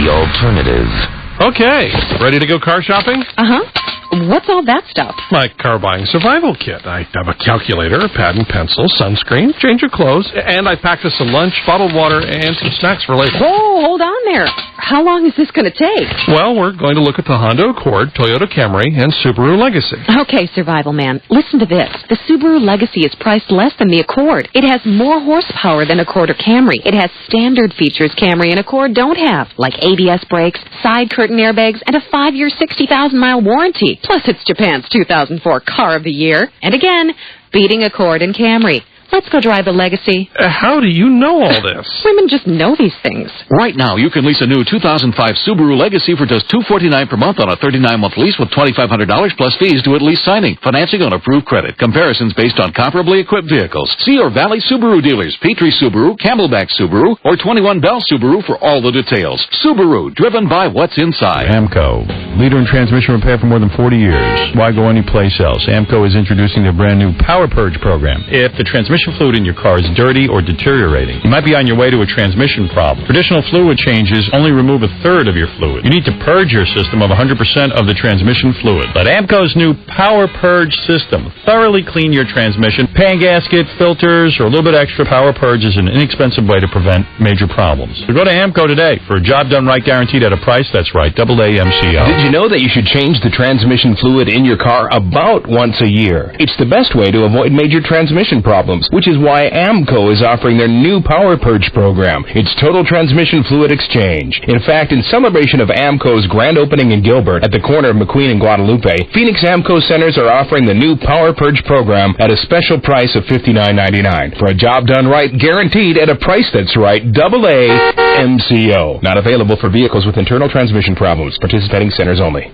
Speaker 24: the alternative.
Speaker 8: Okay, ready to go car shopping?
Speaker 5: Uh-huh.
Speaker 15: What's all that stuff?
Speaker 18: My car buying survival kit. I have a calculator, a pad and pencil, sunscreen, change of clothes, and I packed us some lunch, bottled water, and some snacks for later.
Speaker 15: Whoa, hold on there. How long is this going to take?
Speaker 18: Well, we're going to look at the Honda Accord, Toyota Camry, and Subaru Legacy.
Speaker 15: Okay, Survival Man, listen to this. The Subaru Legacy is priced less than the Accord. It has more horsepower than Accord or Camry. It has standard features Camry and Accord don't have, like ABS brakes, side curtain airbags, and a 5-year, 60,000-mile warranty. Plus, it's Japan's 2004 Car of the Year. And again, beating Accord and Camry. Let's go drive the Legacy.
Speaker 18: How do you know all this?
Speaker 15: Women just know these things.
Speaker 21: Right now, you can lease a new 2005 Subaru Legacy for just $249 per month on a 39-month lease with $2,500 plus fees due at lease signing. Financing on approved credit. Comparisons based on comparably equipped vehicles. See your Valley Subaru dealers, Petrie Subaru, Camelback Subaru, or 21 Bell Subaru for all the details. Subaru, driven by what's inside.
Speaker 19: AMCO, leader in transmission repair for more than 40 years. Why go anyplace else? AMCO is introducing their brand new Power Purge program. If the transmission fluid in your car is dirty or deteriorating, you might be on your way to a transmission problem. Traditional fluid changes only remove a third of your fluid. You need to purge your system of 100% of the transmission fluid. Let AMCO's new Power Purge system thoroughly clean your transmission. Pan gasket, filters, or a little bit extra. Power Purge is an inexpensive way to prevent major problems. So go to AMCO today for a job done right guaranteed at a price that's right. AAMCO.
Speaker 22: Did you know that you should change the transmission fluid in your car about once a year? It's the best way to avoid major transmission problems, which is why AMCO is offering their new Power Purge program. It's Total Transmission Fluid Exchange. In fact, in celebration of AMCO's grand opening in Gilbert at the corner of McQueen and Guadalupe, Phoenix AMCO centers are offering the new Power Purge program at a special price of $59.99. For a job done right, guaranteed at a price that's right. AAMCO. Not available for vehicles with internal transmission problems. Participating centers only.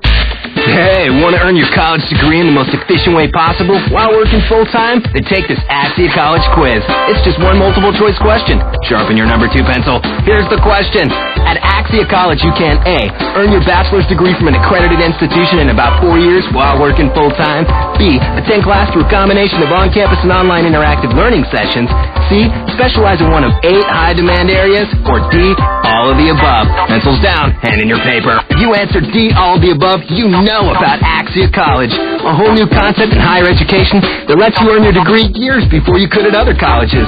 Speaker 23: Hey, want to earn your college degree in the most efficient way possible while working full-time? Then take this Axia College quiz. It's just one multiple-choice question. Sharpen your number 2 pencil. Here's the question. At Axia College, you can A, earn your bachelor's degree from an accredited institution in about 4 years while working full-time. B, attend class through a combination of on-campus and online interactive learning sessions. C, specialize in one of 8 high-demand areas. Or D, all of the above. Pencils down, hand in your paper. If you answered D, all of the above, you know about Axia College. A whole new concept in higher education that lets you earn your degree years before you could at other colleges.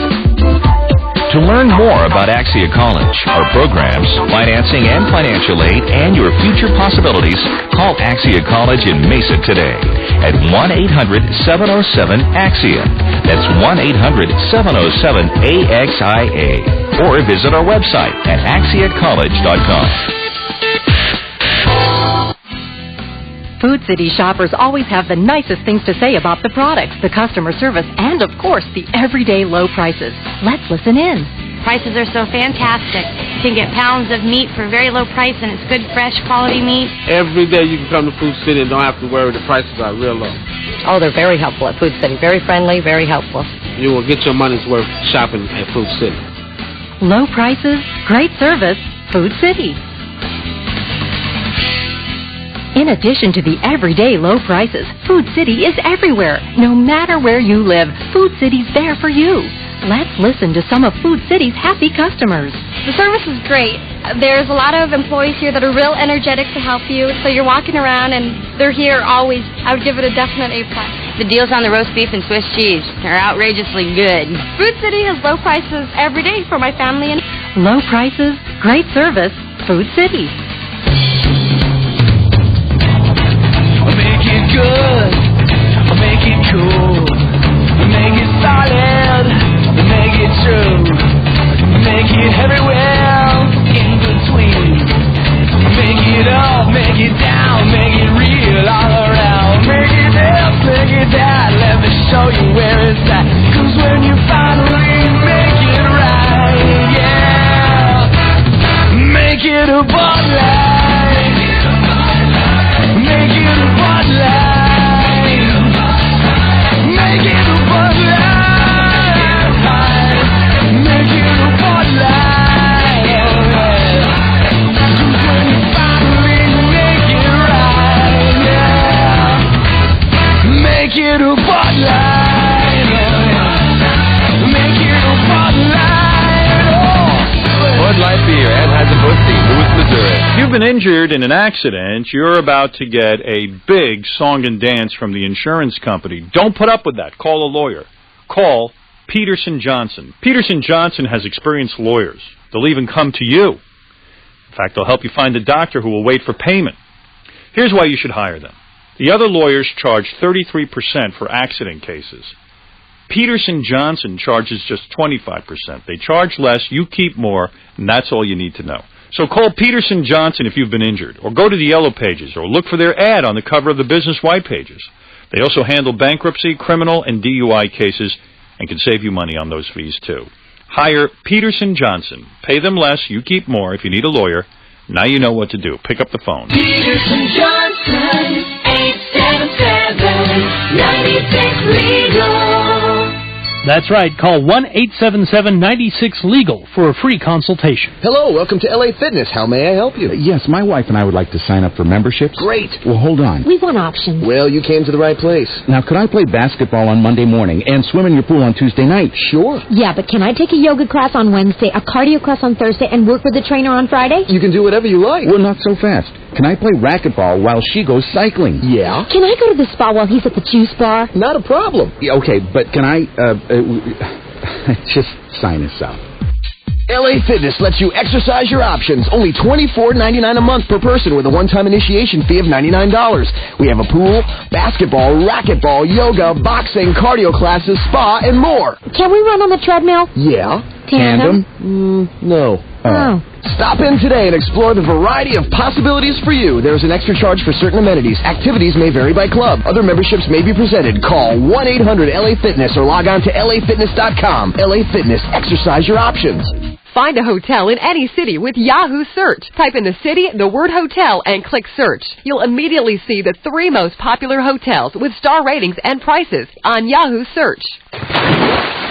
Speaker 24: To learn more about Axia College, our programs, financing and financial aid, and your future possibilities, call Axia College in Mesa today at 1-800-707-AXIA. That's 1-800-707-AXIA. Or visit our website at axiacollege.com.
Speaker 15: Food City shoppers always have the nicest things to say about the products, the customer service, and, of course, the everyday low prices. Let's listen in.
Speaker 25: Prices are so fantastic. You can get pounds of meat for a very low price, and it's good, fresh, quality meat.
Speaker 26: Every day you can come to Food City and don't have to worry. The prices are real low.
Speaker 15: Oh, they're very helpful at Food City. Very friendly, very helpful.
Speaker 26: You will get your money's worth shopping at Food City.
Speaker 15: Low prices, great service, Food City. In addition to the everyday low prices, Food City is everywhere. No matter where you live, Food City's there for you. Let's listen to some of Food City's happy customers.
Speaker 27: The service is great. There's a lot of employees here that are real energetic to help you, so you're walking around and they're here always. I would give it a definite A+.
Speaker 25: The deals on the roast beef and Swiss cheese are outrageously good.
Speaker 27: Food City has low prices every day for my family. And
Speaker 15: low prices, great service, Food City.
Speaker 28: Make it good, make it cool, make it solid, make it true, make it everywhere in between. Make it up, make it down, make it real all around. Make it this, make it that, let me show you where it's at. 'Cause when you finally make it right, yeah, make it a Bud Light. Make it a Bud Light. Make it a Bud Light. Make it a Bud Light. 'Cause when you finally make it right, yeah, make it a Bud Light. Make it a Bud Light.
Speaker 8: Bud Light Beer, Anheuser-Busch, Missouri.
Speaker 1: If you've been injured in an accident, you're about to get a big song and dance from the insurance company. Don't put up with that. Call a lawyer. Call Peterson Johnson. Peterson Johnson has experienced lawyers. They'll even come to you. In fact, they'll help you find a doctor who will wait for payment. Here's why you should hire them. The other lawyers charge 33% for accident cases. Peterson Johnson charges just 25%. They charge less, you keep more, and that's all you need to know. So call Peterson Johnson if you've been injured, or go to the Yellow Pages, or look for their ad on the cover of the Business White Pages. They also handle bankruptcy, criminal, and DUI cases, and can save you money on those fees, too. Hire Peterson Johnson. Pay them less, you keep more if you need a lawyer. Now you know what to do. Pick up the phone.
Speaker 28: Peterson Johnson, 877-96-LEGAL.
Speaker 4: That's right. Call 1-877-96-LEGAL for a free consultation.
Speaker 7: Hello, welcome to LA Fitness. How may I help you?
Speaker 9: Yes, my wife and I would like to sign up for memberships.
Speaker 7: Great.
Speaker 9: Well, hold on.
Speaker 10: We want options.
Speaker 7: Well, you came to the right place.
Speaker 9: Now, could I play basketball on Monday morning and swim in your pool on Tuesday night?
Speaker 7: Sure.
Speaker 10: Yeah, but can I take a yoga class on Wednesday, a cardio class on Thursday, and work with the trainer on Friday?
Speaker 7: You can do whatever you like.
Speaker 9: Well, not so fast. Can I play racquetball while she goes cycling?
Speaker 7: Yeah.
Speaker 10: Can I go to the spa while he's at the juice bar?
Speaker 7: Not a problem.
Speaker 9: Yeah, okay, but can I, just sign us up.
Speaker 7: LA Fitness lets you exercise your options. Only $24.99 a month per person with a one-time initiation fee of $99. We have a pool, basketball, racquetball, yoga, boxing, cardio classes, spa, and more.
Speaker 10: Can we run on the treadmill?
Speaker 7: Yeah.
Speaker 10: Tandem?
Speaker 7: No.
Speaker 10: Oh.
Speaker 7: Stop in today and explore the variety of possibilities for you. There's an extra charge for certain amenities. Activities may vary by club. Other memberships may be presented. Call 1-800-LA-FITNESS or log on to LAFitness.com. LA Fitness. Exercise your options.
Speaker 13: Find a hotel in any city with Yahoo Search. Type in the city, the word hotel, and click search. You'll immediately see the 3 most popular hotels with star ratings and prices on Yahoo Search.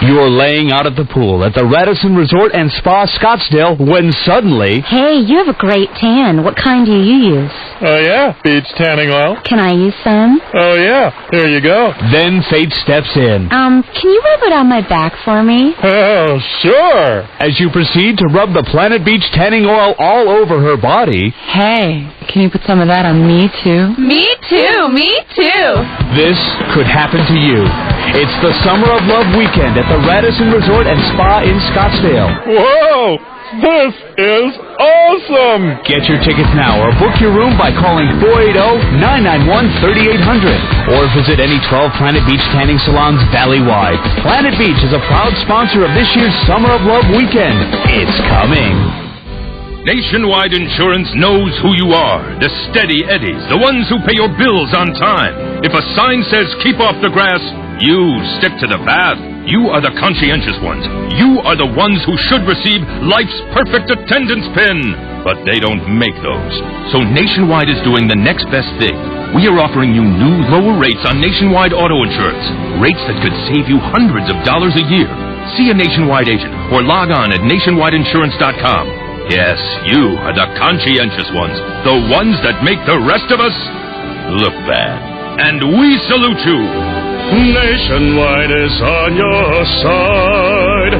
Speaker 14: You're laying out at the pool at the Radisson Resort and Spa Scottsdale when suddenly...
Speaker 10: Hey, you have a great tan. What kind do you use?
Speaker 14: Oh, yeah, beach tanning oil.
Speaker 10: Can I use some?
Speaker 14: Oh, yeah, here you go. Then fate steps in.
Speaker 10: Can you rub it on my back for me?
Speaker 14: Oh, sure. As you proceed to rub the Planet Beach tanning oil all over her body...
Speaker 10: Hey, can you put some of that on me, too?
Speaker 13: Me too, me too.
Speaker 14: This could happen to you. It's the Summer of Love weekend at the Radisson Resort and Spa in Scottsdale. Whoa! This is awesome! Get your tickets now or book your room by calling 480-991-3800 or visit any 12 Planet Beach tanning salons valley-wide. Planet Beach is a proud sponsor of this year's Summer of Love weekend. It's coming.
Speaker 16: Nationwide Insurance knows who you are. The steady eddies, the ones who pay your bills on time. If a sign says keep off the grass, you stick to the path. You are the conscientious ones. You are the ones who should receive life's perfect attendance pin. But they don't make those. So Nationwide is doing the next best thing. We are offering you new, lower rates on Nationwide auto insurance. Rates that could save you hundreds of dollars a year. See a Nationwide agent or log on at nationwideinsurance.com. Yes, you are the conscientious ones. The ones that make the rest of us look bad. And we salute you.
Speaker 28: Nationwide is on your side.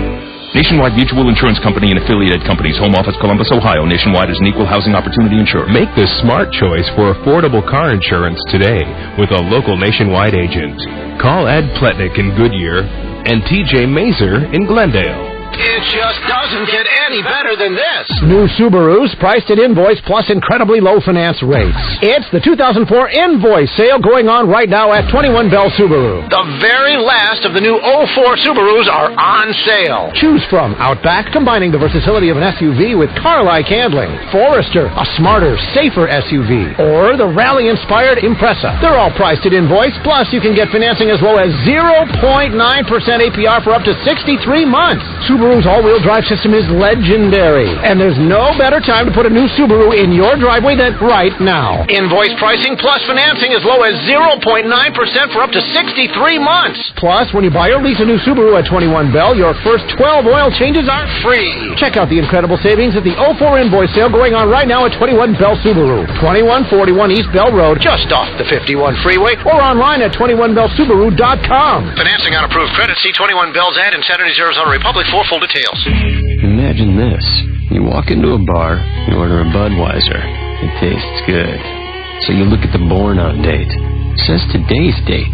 Speaker 16: Nationwide Mutual Insurance Company and affiliated companies. Home office, Columbus, Ohio. Nationwide is an equal housing opportunity insurer.
Speaker 22: Make the smart choice for affordable car insurance today with a local Nationwide agent. Call Ed Pletnick in Goodyear and TJ Mazer in Glendale.
Speaker 29: It just doesn't get any better than this.
Speaker 30: New Subarus priced at invoice plus incredibly low finance rates. It's the 2004 invoice sale going on right now at 21 Bell Subaru.
Speaker 29: The very last of the new 04 Subarus are on sale.
Speaker 30: Choose from Outback, combining the versatility of an SUV with car-like handling. Forester, a smarter, safer SUV. Or the rally-inspired Impreza. They're all priced at invoice, plus you can get financing as low as 0.9% APR for up to 63 months. Subaru's all-wheel drive system is legendary, and there's no better time to put a new Subaru in your driveway than right now.
Speaker 29: Invoice pricing plus financing as low as 0.9% for up to 63 months.
Speaker 30: Plus, when you buy or lease a new Subaru at 21 Bell, your first 12 oil changes are free. Check out the incredible savings at the 04 invoice sale going on right now at 21 Bell Subaru, 2141 East Bell Road,
Speaker 29: Just off the 51 freeway.
Speaker 30: or online at 21bellsubaru.com.
Speaker 29: Financing on approved credit. See 21 Bell's ad in Saturday's Arizona Republic for full details.
Speaker 31: Imagine this. You
Speaker 2: You walk into a bar, you order a Budweiser. It tastes good. So you look at the born on date. It says today's date.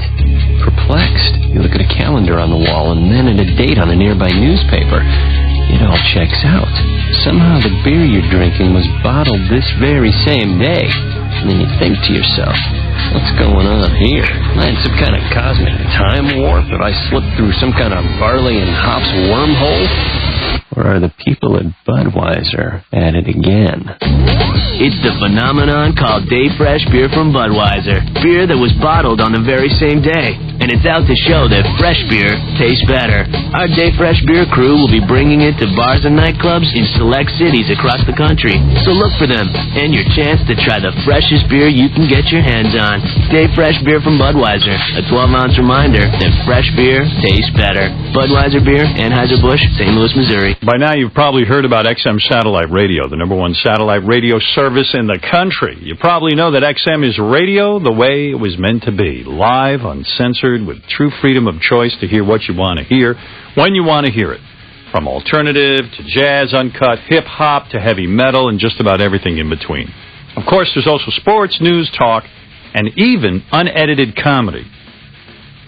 Speaker 2: Perplexed, you look at a calendar on the wall and then at a date on a nearby newspaper. It all checks out. Somehow the beer you're drinking was bottled this very same day. And then you think to yourself, what's going on here? Am I in some kind of cosmic time warp? Have I slipped through some kind of barley and hops wormhole? Or are the people at Budweiser at it again?
Speaker 23: It's the phenomenon called Day Fresh beer from Budweiser. Beer that was bottled on the very same day. And it's out to show that fresh beer tastes better. Our Day Fresh beer crew will be bringing it to bars and nightclubs in select cities across the country. So look for them and your chance to try the freshest beer you can get your hands on. Day Fresh beer from Budweiser. A 12-ounce reminder that fresh beer tastes better. Budweiser beer, Anheuser-Busch, St. Louis, Missouri.
Speaker 1: By now, you've probably heard about XM Satellite Radio, the #1 satellite radio service in the country. You probably know that XM is radio the way it was meant to be. Live, uncensored, with true freedom of choice to hear what you want to hear, when you want to hear it. From alternative to jazz, uncut, hip-hop to heavy metal, and just about everything in between. Of course, there's also sports, news, talk, and even unedited comedy.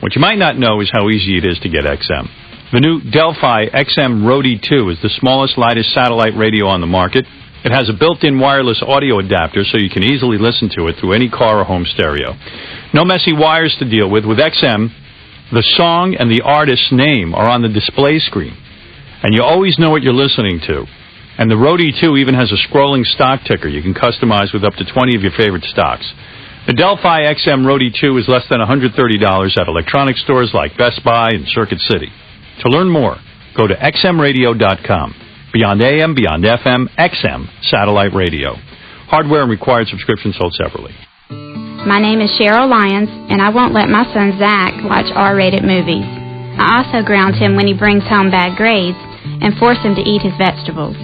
Speaker 1: What you might not know is how easy it is to get XM. The new Delphi XM Rode 2 is the smallest, lightest satellite radio on the market. It has a built-in wireless audio adapter so you can easily listen to it through any car or home stereo. No messy wires to deal with. With XM, the song and the artist's name are on the display screen, and you always know what you're listening to. And the Rode 2 even has a scrolling stock ticker you can customize with up to 20 of your favorite stocks. The Delphi XM Rode 2 is less than $130 at electronic stores like Best Buy and Circuit City. To learn more, go to xmradio.com. Beyond AM, beyond FM, XM Satellite Radio. Hardware and required subscriptions sold separately.
Speaker 3: My name is Cheryl Lyons, and I won't let my son Zach watch R-rated movies. I also ground him when he brings home bad grades and force him to eat his vegetables.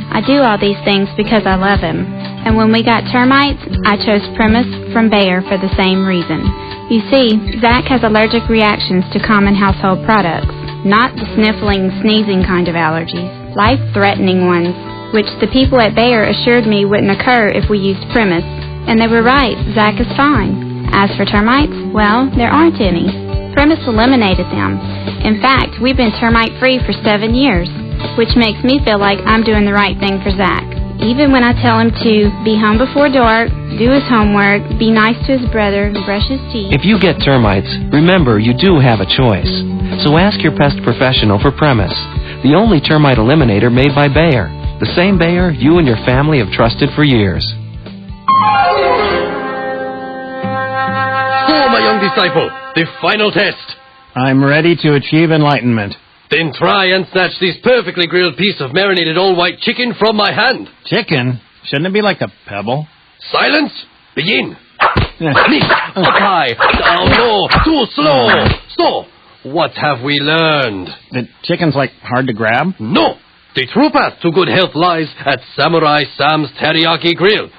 Speaker 3: I do all these things because I love him. And when we got termites, I chose Primus from Bayer for the same reason. You see, Zach has allergic reactions to common household products, not the sniffling, sneezing kind of allergies, life-threatening ones, which the people at Bayer assured me wouldn't occur if we used Primus. And they were right, Zach is fine. As for termites, well, there aren't any. Primus eliminated them. In fact, we've been termite-free for 7 years, which makes me feel like I'm doing the right thing for Zach. Even when I tell him to be home before dark, do his homework, be nice to his brother, brush his teeth.
Speaker 5: If you get termites, remember you do have a choice. So ask your pest professional for Primus, the only termite eliminator made by Bayer. The same Bayer you and your family have trusted for years.
Speaker 6: So, my young disciple, the final test.
Speaker 11: I'm ready to achieve enlightenment.
Speaker 6: Then try and snatch this perfectly grilled piece of marinated all-white chicken from my hand.
Speaker 11: Chicken? Shouldn't it be like a pebble?
Speaker 6: Silence! Begin! Sneak! Up high! Down low! Too slow! So, what have we learned?
Speaker 11: The chicken's, hard to grab?
Speaker 6: No! The true path to good health lies at Samurai Sam's Teriyaki Grill.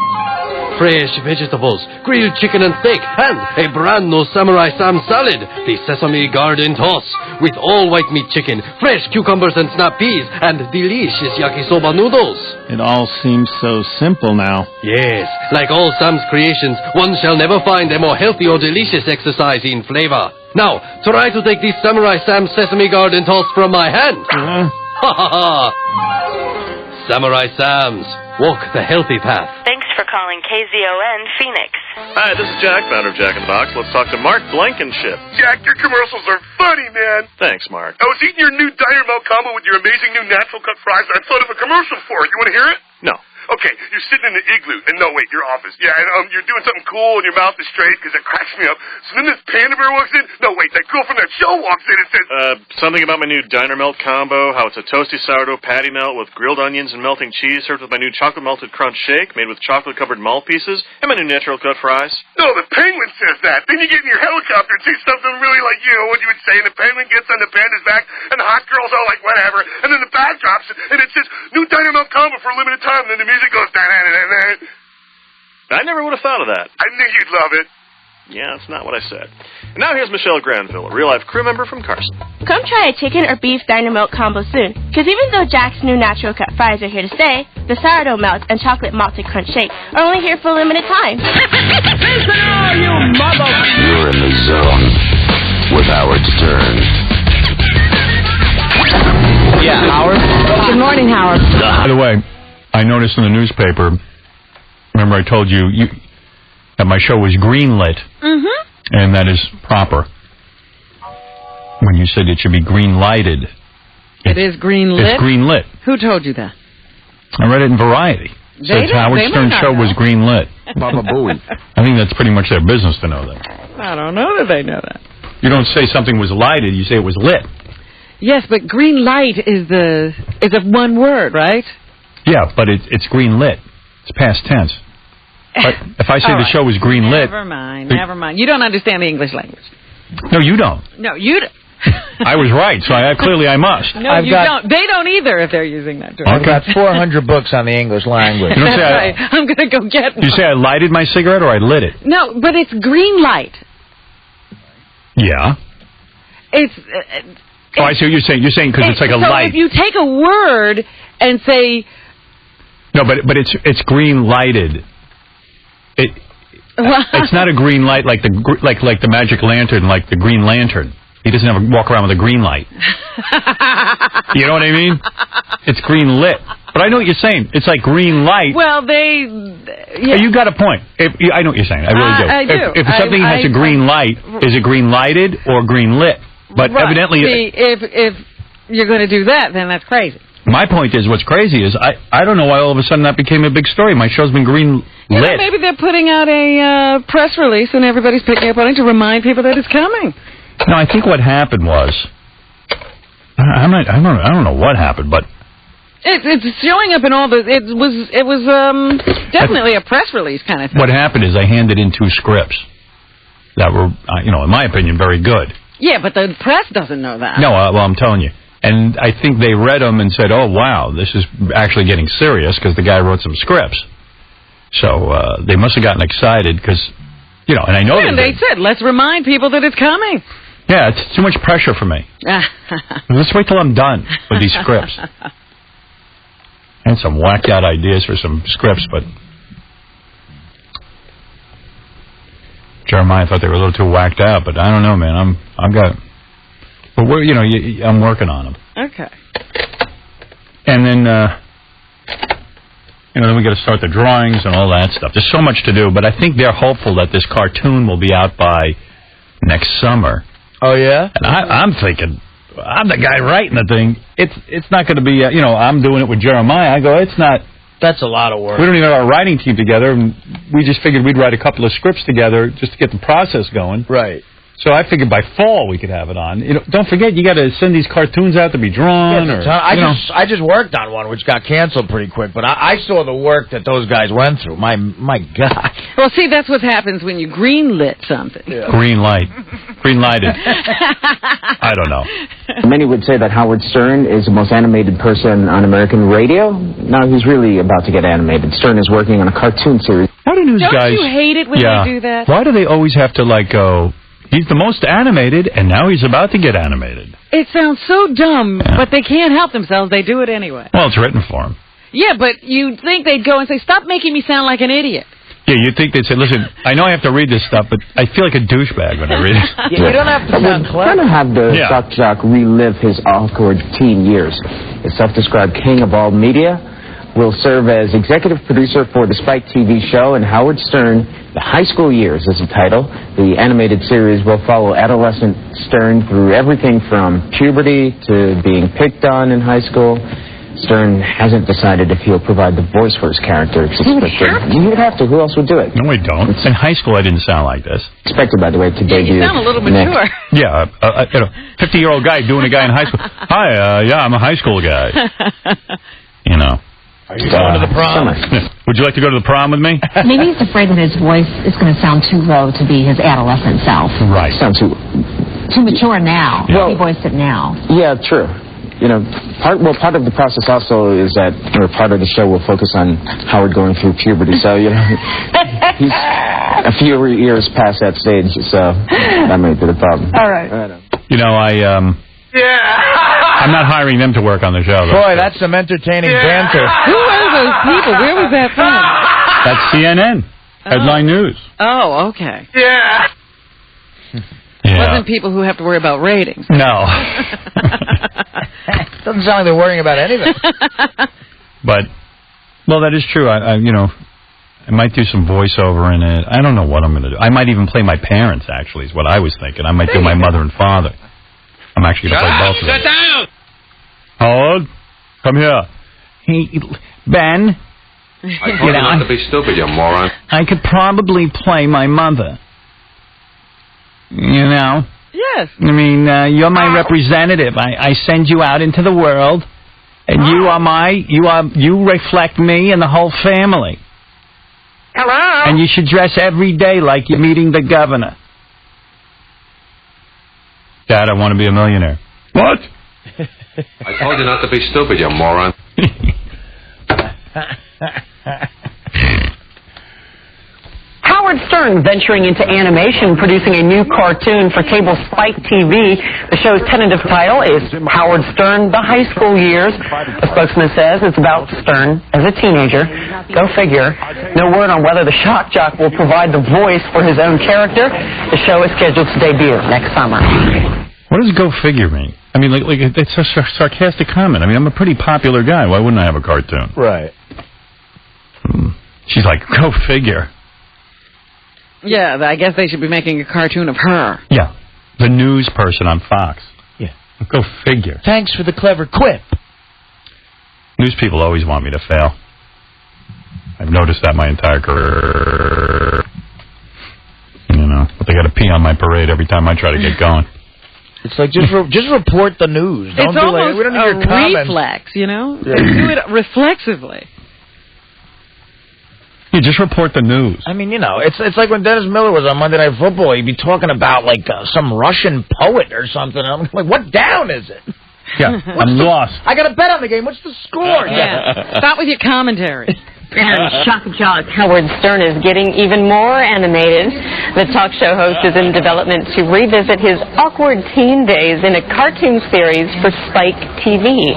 Speaker 6: Fresh vegetables, grilled chicken and steak, and a brand new Samurai Sam salad, the Sesame Garden Toss, with all white meat chicken, fresh cucumbers and snap peas, and delicious yakisoba noodles.
Speaker 11: It all seems so simple now.
Speaker 6: Yes, like all Sam's creations, one shall never find a more healthy or delicious exercise in flavor. Now, try to take this Samurai Sam Sesame Garden Toss from my hand. Ha ha ha! Samurai Sam's, walk the healthy path.
Speaker 12: Thanks for calling KZON Phoenix.
Speaker 17: Hi, this is Jack, founder of Jack in the Box. Let's talk to Mark Blankenship.
Speaker 18: Jack, your commercials are funny, man.
Speaker 17: Thanks, Mark.
Speaker 18: I was eating your new diner milk combo with your amazing new natural cut fries, and I thought of a commercial for it. You want to hear it?
Speaker 17: No.
Speaker 18: Okay, you're sitting in the igloo, and no, wait, your office. Yeah, and you're doing something cool, and your mouth is straight, because it cracks me up. So then this panda bear walks in. No, wait, that girl from that show walks in and says...
Speaker 17: Something about my new diner melt combo, how it's a toasty sourdough patty melt with grilled onions and melting cheese, served with my new chocolate melted crunch shake, made with chocolate-covered malt pieces, and my new natural cut fries.
Speaker 18: No, the penguin says that. Then you get in your helicopter and say something really like, what you would say, and the penguin gets on the panda's back, and the hot girl's all like, whatever, and then the bag drops, and it says, new diner melt combo for a limited time, and then the music goes down.
Speaker 17: I never would have thought of that.
Speaker 18: I knew you'd love it.
Speaker 17: Yeah, that's not what I said. And now here's Michelle Granville, a real-life crew member from Carson.
Speaker 20: Come try a chicken or beef diner milk combo soon, because even though Jack's new natural cut fries are here to stay,
Speaker 4: the sourdough melt, and chocolate malted crunch shake are only here for a limited time.
Speaker 8: You're in the zone with Howard Stern.
Speaker 15: Yeah, Howard. Good morning, Howard.
Speaker 1: By the way, I noticed in the newspaper, remember I told you that my show was greenlit, and that is proper. When you said it should be green-lighted.
Speaker 19: It is green-lit?
Speaker 1: It's green-lit.
Speaker 19: Who told you that?
Speaker 1: I read it in Variety. It says Howard Stern's show was green-lit. Baba Booey. I think that's pretty much their business to know that.
Speaker 19: I don't know that they know that.
Speaker 1: You don't say something was lighted, you say it was lit.
Speaker 19: Yes, but green light is a one word, right?
Speaker 1: Yeah, but it's green-lit. It's past tense. But if I say the show was green-lit...
Speaker 19: Never mind. You don't understand the English language.
Speaker 1: No, you don't.
Speaker 19: No, you don't.
Speaker 1: I was right, so clearly I must.
Speaker 19: No, you don't. They don't either if they're using that term.
Speaker 20: I've got 400 books on the English language.
Speaker 1: You don't say
Speaker 19: right. I'm going to go get one.
Speaker 1: You say I lighted my cigarette or I lit it?
Speaker 19: No, but it's green light.
Speaker 1: Yeah.
Speaker 19: It's...
Speaker 1: I see what you're saying. You're saying because it's like a light.
Speaker 19: So if you take a word and say...
Speaker 1: No, but it's green lighted. It's not a green light like the magic lantern, like the Green Lantern. He doesn't have walk around with a green light. You know what I mean? It's green lit. But I know what you're saying. It's like green light.
Speaker 19: Well,
Speaker 1: Yeah. You got a point. I know what you're saying. I really do.
Speaker 19: I do.
Speaker 1: If something has a green light, is it green lighted or green lit? But
Speaker 19: right.
Speaker 1: evidently...
Speaker 19: See, if you're going to do that, then that's crazy.
Speaker 1: My point is, what's crazy is, I don't know why all of a sudden that became a big story. My show's been green lit.
Speaker 19: Maybe they're putting out a press release and everybody's picking up on it to remind people that it's coming.
Speaker 1: No, I think what happened was, I don't know what happened, but
Speaker 19: it's showing up in all the. It was definitely a press release kind of thing.
Speaker 1: What happened is I handed in 2 scripts that were, in my opinion, very good.
Speaker 19: Yeah, but the press doesn't know that.
Speaker 1: No, well, I'm telling you. And I think they read them and said, oh, wow, this is actually getting serious because the guy wrote some scripts. So they must have gotten excited because, and I know
Speaker 19: they said, let's remind people that it's coming.
Speaker 1: Yeah, it's too much pressure for me. Let's wait till I'm done with these scripts. I had some whacked out ideas for some scripts, but Jeremiah thought they were a little too whacked out, but I don't know, man. But I'm working on them.
Speaker 19: Okay.
Speaker 1: And then, then we got to start the drawings and all that stuff. There's so much to do, but I think they're hopeful that this cartoon will be out by next summer.
Speaker 20: Oh yeah.
Speaker 1: And I'm thinking, I'm the guy writing the thing. It's not going to be, I'm doing it with Jeremiah. I go, it's not.
Speaker 20: That's a lot of work.
Speaker 1: We don't even have our writing team together, and we just figured we'd write a couple of scripts together just to get the process going.
Speaker 20: Right.
Speaker 1: So I figured by fall we could have it on. Don't forget, you got to send these cartoons out to be drawn.
Speaker 20: I just worked on one which got canceled pretty quick, but I saw the work that those guys went through. My God.
Speaker 19: Well, see, that's what happens when you green-lit something.
Speaker 20: Yeah.
Speaker 1: Green light. Green-lighted. I don't know.
Speaker 21: Many would say that Howard Stern is the most animated person on American radio. Now he's really about to get animated. Stern is working on a cartoon series.
Speaker 1: How do news guys...
Speaker 19: Don't you hate it when they do that?
Speaker 1: Why do they always have to, go... He's the most animated, and now he's about to get animated.
Speaker 19: It sounds so dumb, but they can't help themselves. They do it anyway.
Speaker 1: Well, it's written for him.
Speaker 19: Yeah, but you'd think they'd go and say, stop making me sound like an idiot.
Speaker 1: Yeah, you'd think they'd say, listen, I know I have to read this stuff, but I feel like a douchebag when I read it.
Speaker 20: You don't have to sound clever.
Speaker 21: We're going to have the shock jock relive his awkward teen years. The self-described king of all media will serve as executive producer for the Spike TV show, and Howard Stern, The High School Years is the title. The animated series will follow adolescent Stern through everything from puberty to being picked on in high school. Stern hasn't decided if he'll provide the voice for his character. It's expected. He would have to. Who else would do it?
Speaker 1: No, I don't. In high school, I didn't sound like this.
Speaker 21: Expected, by the way, to debut.
Speaker 19: You sound a little mature.
Speaker 1: Yeah, 50-year-old guy doing a guy in high school. Hi, I'm a high school guy.
Speaker 20: Are you going to the prom?
Speaker 1: Would you like to go to the prom with me?
Speaker 10: Maybe he's afraid that his voice is going to sound too low to be his adolescent self.
Speaker 1: Right.
Speaker 21: Sound too
Speaker 10: mature now.
Speaker 21: Yeah.
Speaker 10: He voiced it now.
Speaker 21: Yeah, true. Part of the process also is that, part of the show will focus on Howard going through puberty. So, he's a few years past that stage, so that might be the problem.
Speaker 19: All right.
Speaker 1: I'm not hiring them to work on the show, though.
Speaker 20: Boy, that's some entertaining banter.
Speaker 19: Who is those people? Where was that from?
Speaker 1: That's CNN. Headline News.
Speaker 19: Oh, okay.
Speaker 18: Yeah.
Speaker 1: Yeah.
Speaker 19: Wasn't people who have to worry about ratings.
Speaker 1: No.
Speaker 20: Doesn't sound like they're worrying about anything.
Speaker 1: But, well, that is true. I might do some voiceover in it. I don't know what I'm going to do. I might even play my parents, actually, is what I was thinking. I might do my mother and father. I'm actually going to play both of them.
Speaker 18: Sit down!
Speaker 1: Howard, come here. Hey, Ben.
Speaker 8: I told you not to be stupid, you moron.
Speaker 1: I could probably play my mother. You know?
Speaker 19: Yes.
Speaker 1: I mean, you're my representative. I send you out into the world, and you reflect me and the whole family.
Speaker 18: Hello?
Speaker 1: And you should dress every day like you're meeting the governor. Dad, I want to be a millionaire. What?
Speaker 8: I told you not to be stupid, you moron.
Speaker 15: Howard Stern venturing into animation, producing a new cartoon for cable Spike TV. The show's tentative title is Howard Stern, The High School Years. A spokesman says it's about Stern as a teenager. Go figure. No word on whether the shock jock will provide the voice for his own character. The show is scheduled to debut next summer.
Speaker 1: What does go figure mean? I mean, like it's a sarcastic comment. I mean, I'm a pretty popular guy. Why wouldn't I have a cartoon?
Speaker 20: Right.
Speaker 1: She's like, go figure.
Speaker 19: Yeah, I guess they should be making a cartoon of her.
Speaker 1: Yeah, the news person on Fox.
Speaker 20: Yeah.
Speaker 1: Go figure.
Speaker 20: Thanks for the clever quip.
Speaker 1: News people always want me to fail. I've noticed that my entire career. You know, but they got to pee on my parade every time I try to get going.
Speaker 20: It's like, just report the news. Don't
Speaker 19: it's
Speaker 20: do
Speaker 19: almost
Speaker 20: we don't need your comments.
Speaker 19: reflex, you know?
Speaker 20: Yeah.
Speaker 19: They do it reflexively.
Speaker 1: You just report the news.
Speaker 20: I mean, you know, it's like when Dennis Miller was on Monday Night Football. He'd be talking about, like, some Russian poet or something. I'm like, what down is it?
Speaker 1: Yeah, I'm lost.
Speaker 20: I got a bet on the game. What's the score?
Speaker 19: Yeah. Stop with your commentary.
Speaker 15: And shock jock Howard Stern is getting even more animated. The talk show host is in development to revisit his awkward teen days in a cartoon series for Spike TV.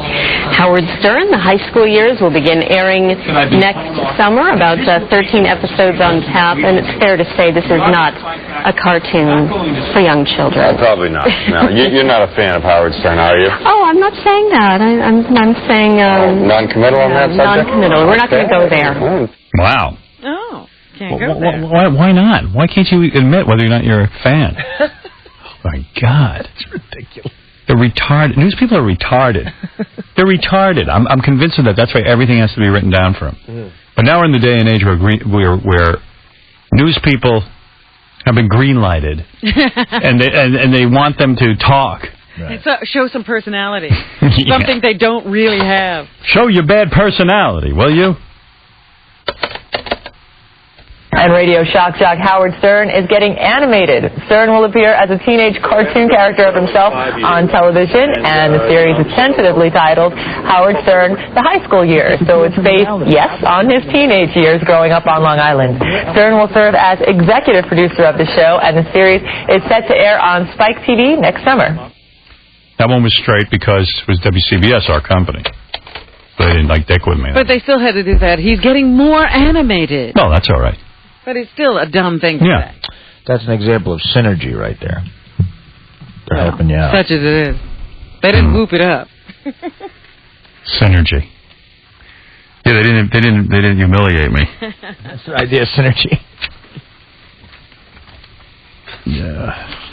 Speaker 15: Howard Stern, The High School Years, will begin airing next summer, about 13 episodes on tap, and it's fair to say this is not a cartoon for young children.
Speaker 8: Probably not. No, you're not a fan of Howard Stern, are you?
Speaker 15: Oh, I'm not saying that. I'm saying...
Speaker 8: non-committal on that subject?
Speaker 15: Non-committal. We're not going to go there.
Speaker 1: Wow.
Speaker 19: Oh, can't go there.
Speaker 1: Why not? Why can't you admit whether or not you're a fan? Oh, my God.
Speaker 20: It's ridiculous.
Speaker 1: They're retarded. News people are retarded. They're retarded. I'm convinced of that. That's why everything has to be written down for them. Mm. But now we're in the day and age where news people have been green-lighted, and they want them to talk.
Speaker 19: Right. So, show some personality. Something they don't really have.
Speaker 1: Show your bad personality, will you?
Speaker 15: And radio shock jock Howard Stern is getting animated. Stern will appear as a teenage cartoon character of himself on television, and the series is tentatively titled Howard Stern, The High School Years. So it's based, yes, on his teenage years growing up on Long Island. Stern will serve as executive producer of the show, and the series is set to air on Spike TV next summer.
Speaker 1: That one was straight because it was WCBS, our company. They didn't like dick with me.
Speaker 19: But they still had to do that. He's getting more animated.
Speaker 1: No, that's all right.
Speaker 19: But it's still a dumb thing to say.
Speaker 20: That's an example of synergy right there. They're helping you out.
Speaker 19: Such as it is. They didn't whoop it up.
Speaker 1: Synergy. Yeah, they didn't humiliate me.
Speaker 20: That's the idea of synergy.
Speaker 1: Yeah.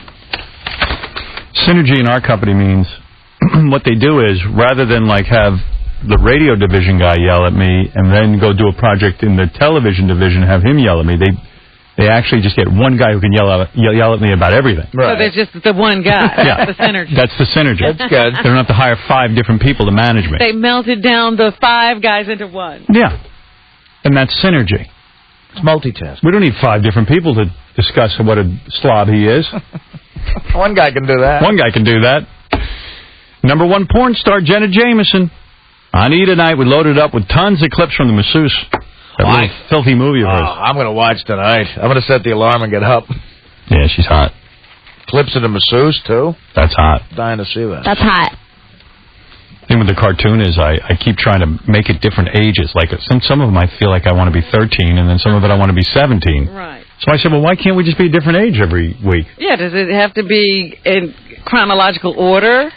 Speaker 1: Synergy in our company means what they do is rather than like have the radio division guy yell at me and then go do a project in the television division and have him yell at me, they actually just get one guy who can yell at me about everything.
Speaker 19: Right. So there's just the one guy.
Speaker 1: Yeah.
Speaker 19: That's the synergy.
Speaker 1: That's the synergy.
Speaker 20: That's good.
Speaker 1: They don't have to hire 5 different people to manage me.
Speaker 19: They melted down the 5 guys into one.
Speaker 1: Yeah. And that's synergy.
Speaker 20: It's multitask.
Speaker 1: We don't need 5 different people to discuss what a slob he is.
Speaker 20: One guy can do that.
Speaker 1: One guy can do that. #1 porn star Jenna Jameson. On E! Tonight, we loaded up with tons of clips from the masseuse. That little filthy movie of hers.
Speaker 20: I'm going to watch tonight. I'm going to set the alarm and get up.
Speaker 1: Yeah, she's hot.
Speaker 20: Clips of the masseuse, too?
Speaker 1: That's hot.
Speaker 20: Dying to see that.
Speaker 15: That's hot.
Speaker 1: They thing with the cartoon is I keep trying to make it different ages. Like some of them I feel like I want to be 13, and then some of it I want to be 17.
Speaker 19: Right.
Speaker 1: So I said, well, why can't we just be a different age every week?
Speaker 19: Yeah, does it have to be in chronological order?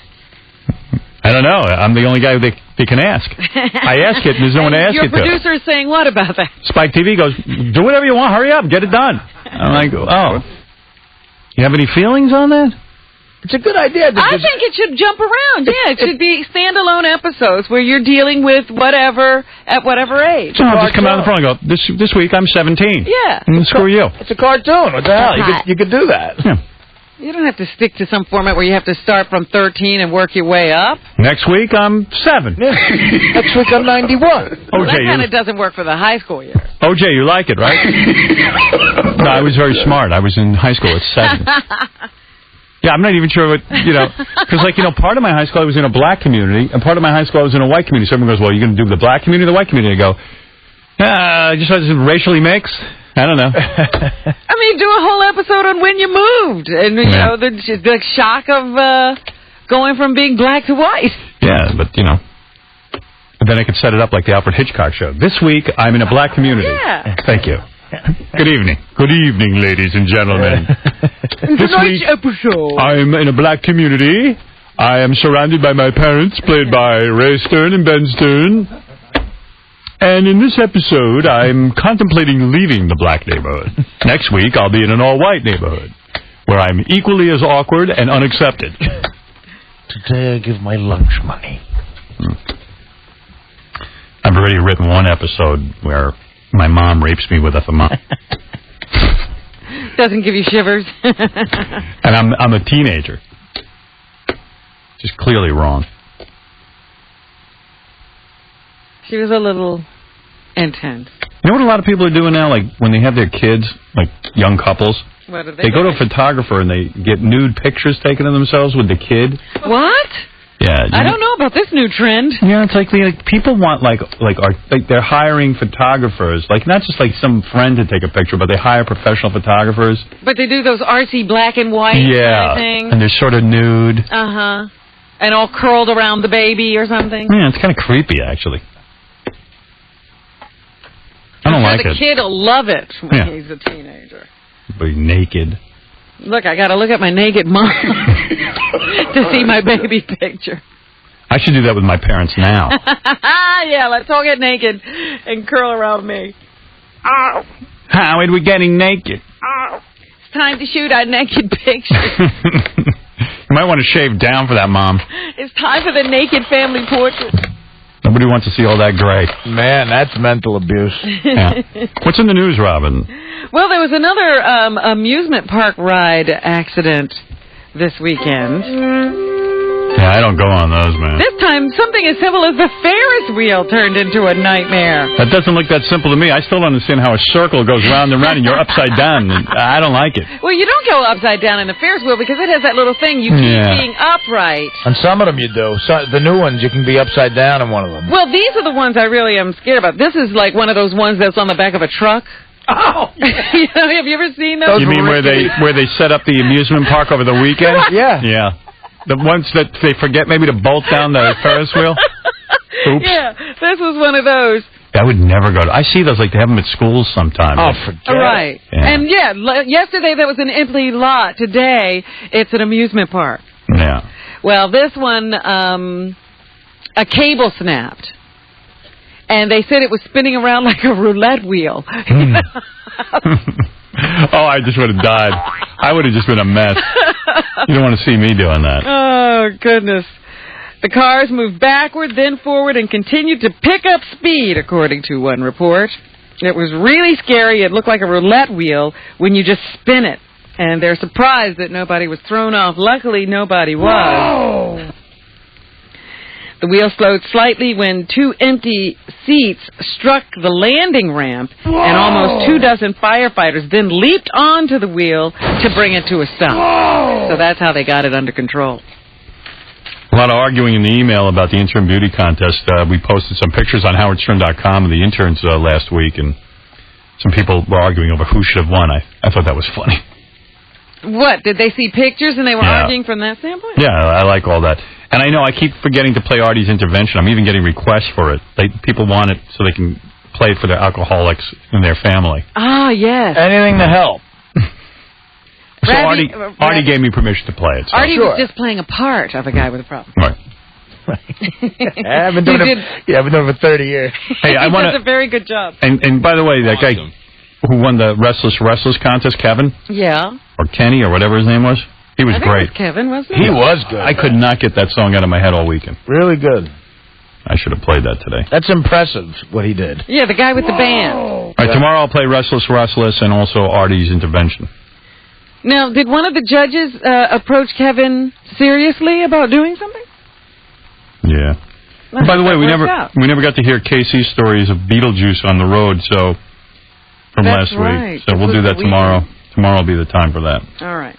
Speaker 1: I don't know. I'm the only guy they can ask. I ask it, and there's no one to ask it to.
Speaker 19: Your producer is saying what about that?
Speaker 1: Spike TV goes, do whatever you want. Hurry up. Get it done. I'm like, oh. You have any feelings on that?
Speaker 20: It's a good idea.
Speaker 19: I think it should jump around. Yeah, it should be standalone episodes where you're dealing with whatever at whatever age.
Speaker 1: So I'll just come out in the front and go, this week I'm 17.
Speaker 19: Yeah.
Speaker 1: And screw you.
Speaker 20: It's a cartoon. What the hell? You could do that.
Speaker 1: Yeah.
Speaker 19: You don't have to stick to some format where you have to start from 13 and work your way up.
Speaker 1: Next week I'm 7.
Speaker 20: Yeah. Next week I'm 91.
Speaker 19: Well, that kind of doesn't work for the high school year.
Speaker 1: OJ, you like it, right? No, I was very smart. I was in high school at 7. Yeah, I'm not even sure what, because, part of my high school I was in a black community, and part of my high school I was in a white community. So everyone goes, well, you're going to do the black community or the white community? I go, just racially mixed. I don't know.
Speaker 19: I mean, do a whole episode on when you moved, and, the shock of going from being black to white.
Speaker 1: Yeah, but, then I could set it up like the Alfred Hitchcock show. This week, I'm in a black community.
Speaker 19: Yeah.
Speaker 1: Thank you. Good evening. Good evening, ladies and gentlemen. This week, I'm in a black community. I am surrounded by my parents, played by Ray Stern and Ben Stern. And in this episode, I'm contemplating leaving the black neighborhood. Next week, I'll be in an all-white neighborhood, where I'm equally as awkward and unaccepted.
Speaker 20: Today I give my lunch money.
Speaker 1: I've already written one episode where my mom rapes me with a thermometer.
Speaker 19: Doesn't give you shivers.
Speaker 1: And I'm a teenager. Just clearly wrong.
Speaker 19: She was a little intense.
Speaker 1: You know what a lot of people are doing now? Like, when they have their kids, like young couples,
Speaker 19: what are
Speaker 1: they go to a photographer and they get nude pictures taken of themselves with the kid.
Speaker 19: What?
Speaker 1: Yeah.
Speaker 19: I don't know about this new trend.
Speaker 1: Yeah, it's like people want, like they're hiring photographers, like not just like some friend to take a picture, but they hire professional photographers.
Speaker 19: But they do those artsy black and white kind of things.
Speaker 1: And they're sort of nude.
Speaker 19: Uh-huh. And all curled around the baby or something.
Speaker 1: Yeah, it's kind of creepy, actually. I don't like it.
Speaker 19: The kid will love it when he's a teenager.
Speaker 1: Be naked.
Speaker 19: Look, I got to look at my naked mom to see my baby picture.
Speaker 1: I should do that with my parents now.
Speaker 19: Yeah, let's all get naked and curl around me.
Speaker 1: Ow. Howard, we're getting naked.
Speaker 19: Ow. It's time to shoot our naked picture.
Speaker 1: You might want to shave down for that, Mom.
Speaker 19: It's time for the naked family portrait.
Speaker 1: Nobody wants to see all that gray.
Speaker 20: Man, that's mental abuse.
Speaker 1: Yeah. What's in the news, Robin?
Speaker 19: Well, there was another amusement park ride accident this weekend.
Speaker 1: Yeah, I don't go on those, man.
Speaker 19: This time, something as simple as the Ferris wheel turned into a nightmare.
Speaker 1: That doesn't look that simple to me. I still don't understand how a circle goes round and round and you're upside down. I don't like it.
Speaker 19: Well, you don't go upside down in the Ferris wheel because it has that little thing. You keep being upright.
Speaker 20: On some of them you do. So, the new ones, you can be upside down in one of them.
Speaker 19: Well, these are the ones I really am scared about. This is like one of those ones that's on the back of a truck.
Speaker 20: Oh!
Speaker 19: Have you ever seen those?
Speaker 1: You mean where they set up the amusement park over the weekend?
Speaker 20: Yeah.
Speaker 1: Yeah. The ones that they forget maybe to bolt down the Ferris wheel? Oops.
Speaker 19: Yeah, this was one of those.
Speaker 1: I would never go to... I see those, like, they have them at schools sometimes.
Speaker 20: Oh, forget
Speaker 19: Right.
Speaker 1: Yeah.
Speaker 19: And, yesterday there was an empty lot. Today, it's an amusement park.
Speaker 1: Yeah.
Speaker 19: Well, this one, a cable snapped. And they said it was spinning around like a roulette wheel.
Speaker 1: Oh, I just would have died. I would have just been a mess. You don't want to see me doing that.
Speaker 19: Oh, goodness. The cars moved backward, then forward, and continued to pick up speed, according to one report. It was really scary. It looked like a roulette wheel when you just spin it. And they're surprised that nobody was thrown off. Luckily, nobody was.
Speaker 20: Whoa.
Speaker 19: The wheel slowed slightly when two empty seats struck the landing ramp, and almost 24 firefighters then leaped onto the wheel to bring it to a stop. So that's how they got it under control.
Speaker 1: A lot of arguing in the email about the interim beauty contest. We posted some pictures on howardstern.com of the interns last week, and some people were arguing over who should have won. I thought that was funny.
Speaker 19: What? Did they see pictures and they were arguing from that standpoint?
Speaker 1: Yeah, I like all that. And I know I keep forgetting to play Artie's Intervention. I'm even getting requests for it. People want it so they can play it for their alcoholics in their family.
Speaker 19: Ah, yes.
Speaker 20: Anything to help.
Speaker 1: So Artie gave me permission to play it. So.
Speaker 19: Artie was just playing a part of a guy with a problem.
Speaker 1: Right.
Speaker 20: I've been doing it for 30 years.
Speaker 1: Hey,
Speaker 19: he does a very good job.
Speaker 1: And by the way, that guy who won the Restless contest, Kevin?
Speaker 19: Yeah.
Speaker 1: Or Kenny, or whatever his name was? He was great.
Speaker 19: It was Kevin, wasn't it?
Speaker 20: He was good.
Speaker 1: I could not get that song out of my head all weekend.
Speaker 20: Really good.
Speaker 1: I should have played that today.
Speaker 20: That's impressive, what he did.
Speaker 19: Yeah, the guy with the band.
Speaker 1: All right, tomorrow I'll play Restless, and also Artie's Intervention.
Speaker 19: Now, did one of the judges approach Kevin seriously about doing something?
Speaker 1: Yeah. By the way, we never got to hear Casey's stories of Beetlejuice on the road, so from last week. So we'll do that tomorrow. Tomorrow will be the time for that.
Speaker 19: All right.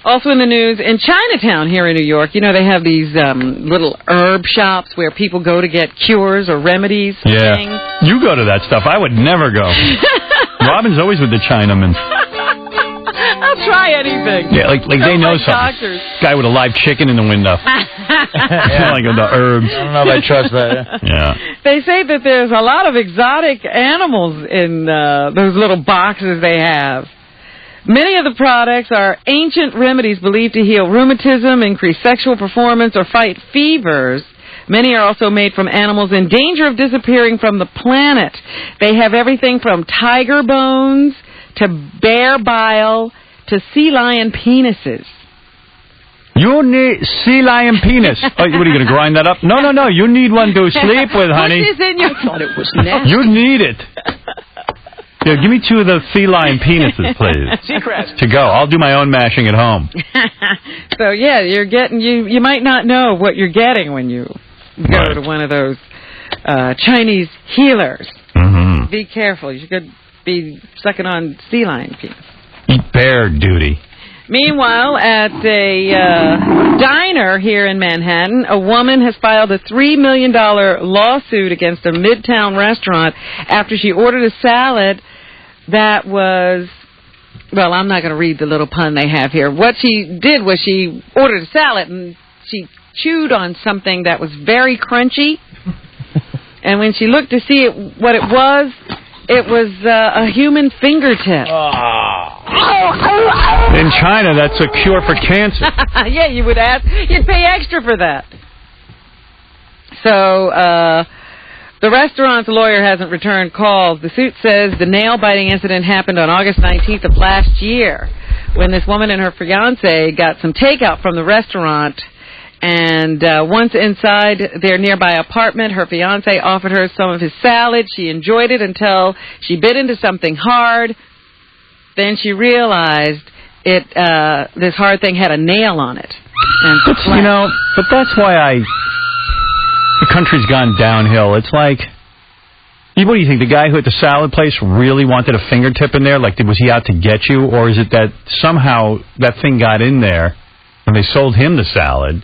Speaker 19: Also in the news, in Chinatown here in New York, you know, they have these little herb shops where people go to get cures or remedies for things.
Speaker 1: You go to that stuff. I would never go. Robin's always with the Chinaman.
Speaker 19: I'll try anything.
Speaker 1: Yeah, like they know something.
Speaker 19: Doctors.
Speaker 1: Guy with a live chicken in the window. Like the herbs.
Speaker 20: I don't know if I trust that.
Speaker 1: Yeah.
Speaker 19: They say that there's a lot of exotic animals in those little boxes they have. Many of the products are ancient remedies believed to heal rheumatism, increase sexual performance, or fight fevers. Many are also made from animals in danger of disappearing from the planet. They have everything from tiger bones to bear bile to sea lion penises.
Speaker 1: You need sea lion penis. Oh, what are you going to grind that up? No. You need one to sleep with, honey.
Speaker 19: Which is in your... I thought it was nasty.
Speaker 1: You need it. Yeah, give me 2 of the feline penises, please. To go. I'll do my own mashing at home.
Speaker 19: So, yeah, you're getting... You might not know what you're getting when you go to one of those Chinese healers.
Speaker 1: Mm-hmm.
Speaker 19: Be careful. You could be sucking on sea lion penis.
Speaker 1: Eat bear duty.
Speaker 19: Meanwhile, at a diner here in Manhattan, a woman has filed a $3 million lawsuit against a Midtown restaurant after she ordered a salad that was, well, I'm not going to read the little pun they have here. What she did was she ordered a salad and she chewed on something that was very crunchy. And when she looked to see what it was a human fingertip.
Speaker 1: In China, that's a cure for cancer.
Speaker 19: Yeah, you'd pay extra for that. So, the restaurant's lawyer hasn't returned calls. The suit says the nail-biting incident happened on August 19th of last year when this woman and her fiancé got some takeout from the restaurant. And once inside their nearby apartment, her fiancé offered her some of his salad. She enjoyed it until she bit into something hard. Then she realized this hard thing had a nail on it. And
Speaker 1: but that's why the country's gone downhill. It's like, what do you think? The guy who at the salad place really wanted a fingertip in there? Like, was he out to get you? Or is it that somehow that thing got in there and they sold him the salad?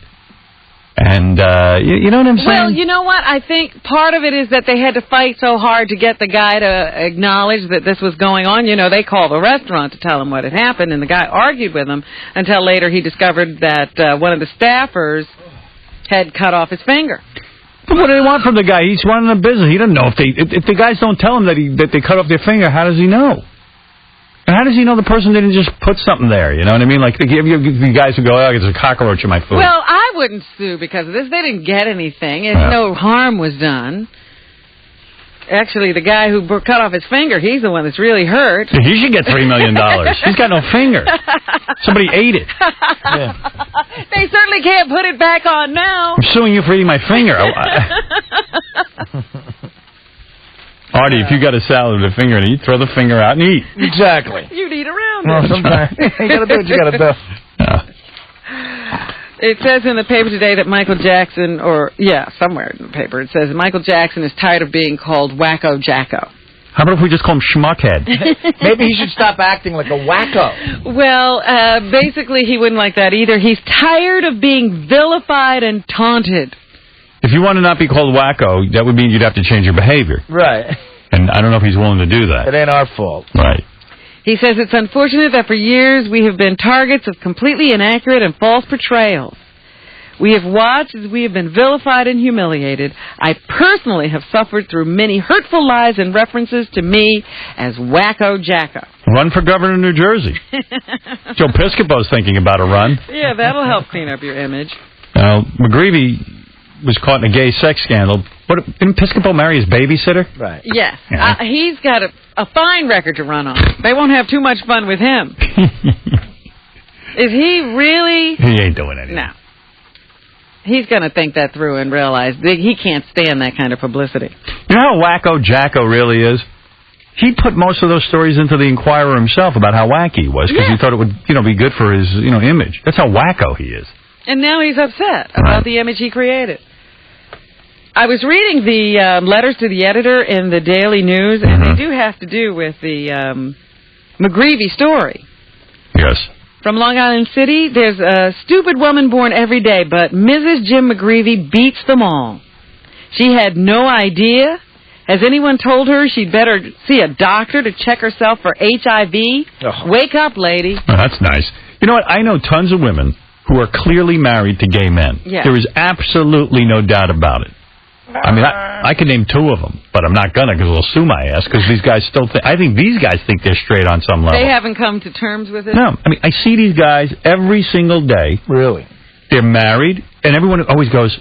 Speaker 1: And, you know what I'm saying?
Speaker 19: Well, you know what? I think part of it is that they had to fight so hard to get the guy to acknowledge that this was going on. You know, they called the restaurant to tell him what had happened, and the guy argued with him until later he discovered that one of the staffers had cut off his finger.
Speaker 1: But what do they want from the guy? He's running a business. He doesn't know if the guys don't tell him that they cut off their finger, how does he know? And how does he know the person didn't just put something there? You know what I mean? Like, the guys who go, there's a cockroach in my food.
Speaker 19: Well, I wouldn't sue because of this. They didn't get anything. No harm was done. Actually, the guy who cut off his finger, he's the one that's really hurt.
Speaker 1: He should get $3 million. He's got no finger. Somebody ate it. Yeah.
Speaker 19: They certainly can't put it back on now.
Speaker 1: I'm suing you for eating my finger. Artie, if you got a salad with a finger in it, you throw the finger out and eat.
Speaker 20: Exactly.
Speaker 19: You'd eat around
Speaker 20: it. Sometimes you got to do what you got to do.
Speaker 19: It says in the paper today that Michael Jackson, somewhere in the paper, it says Michael Jackson is tired of being called Wacko Jacko.
Speaker 1: How about if we just call him Schmuckhead?
Speaker 20: Maybe he should stop acting like a wacko.
Speaker 19: Well, basically he wouldn't like that either. He's tired of being vilified and taunted.
Speaker 1: If you want to not be called wacko, that would mean you'd have to change your behavior.
Speaker 20: Right.
Speaker 1: And I don't know if he's willing to do that.
Speaker 20: It ain't our fault.
Speaker 1: Right.
Speaker 19: He says it's unfortunate that for years we have been targets of completely inaccurate and false portrayals. We have watched as we have been vilified and humiliated. I personally have suffered through many hurtful lies and references to me as Wacko Jacko.
Speaker 1: Run for governor of New Jersey. Joe Piscopo's thinking about a run.
Speaker 19: Yeah, that'll help clean up your image.
Speaker 1: Now, McGreevy was caught in a gay sex scandal. What, didn't Piscopo marry his babysitter?
Speaker 20: Right.
Speaker 19: Yes.
Speaker 1: Yeah.
Speaker 19: He's got a fine record to run on. They won't have too much fun with him. Is he really?
Speaker 1: He ain't doing anything.
Speaker 19: No. He's going to think that through and realize that he can't stand that kind of publicity.
Speaker 1: You know how Wacko Jacko really is? He put most of those stories into the Inquirer himself about how wacky he was because he thought it would, be good for his, image. That's how wacko he is.
Speaker 19: And now he's upset about the image he created. I was reading the letters to the editor in the Daily News, and they do have to do with the McGreevy story.
Speaker 1: Yes.
Speaker 19: From Long Island City, there's a stupid woman born every day, but Mrs. Jim McGreevy beats them all. She had no idea. Has anyone told her she'd better see a doctor to check herself for HIV?
Speaker 1: Oh.
Speaker 19: Wake up, lady.
Speaker 1: Oh, that's nice. You know what? I know tons of women who are clearly married to gay men.
Speaker 19: Yeah.
Speaker 1: There is absolutely no doubt about it. I mean, I can name two of them, but I'm not going to because they'll sue my ass because these guys still think... I think these guys think they're straight on some level.
Speaker 19: They haven't come to terms with it?
Speaker 1: No. I mean, I see these guys every single day.
Speaker 20: Really?
Speaker 1: They're married, and everyone always goes...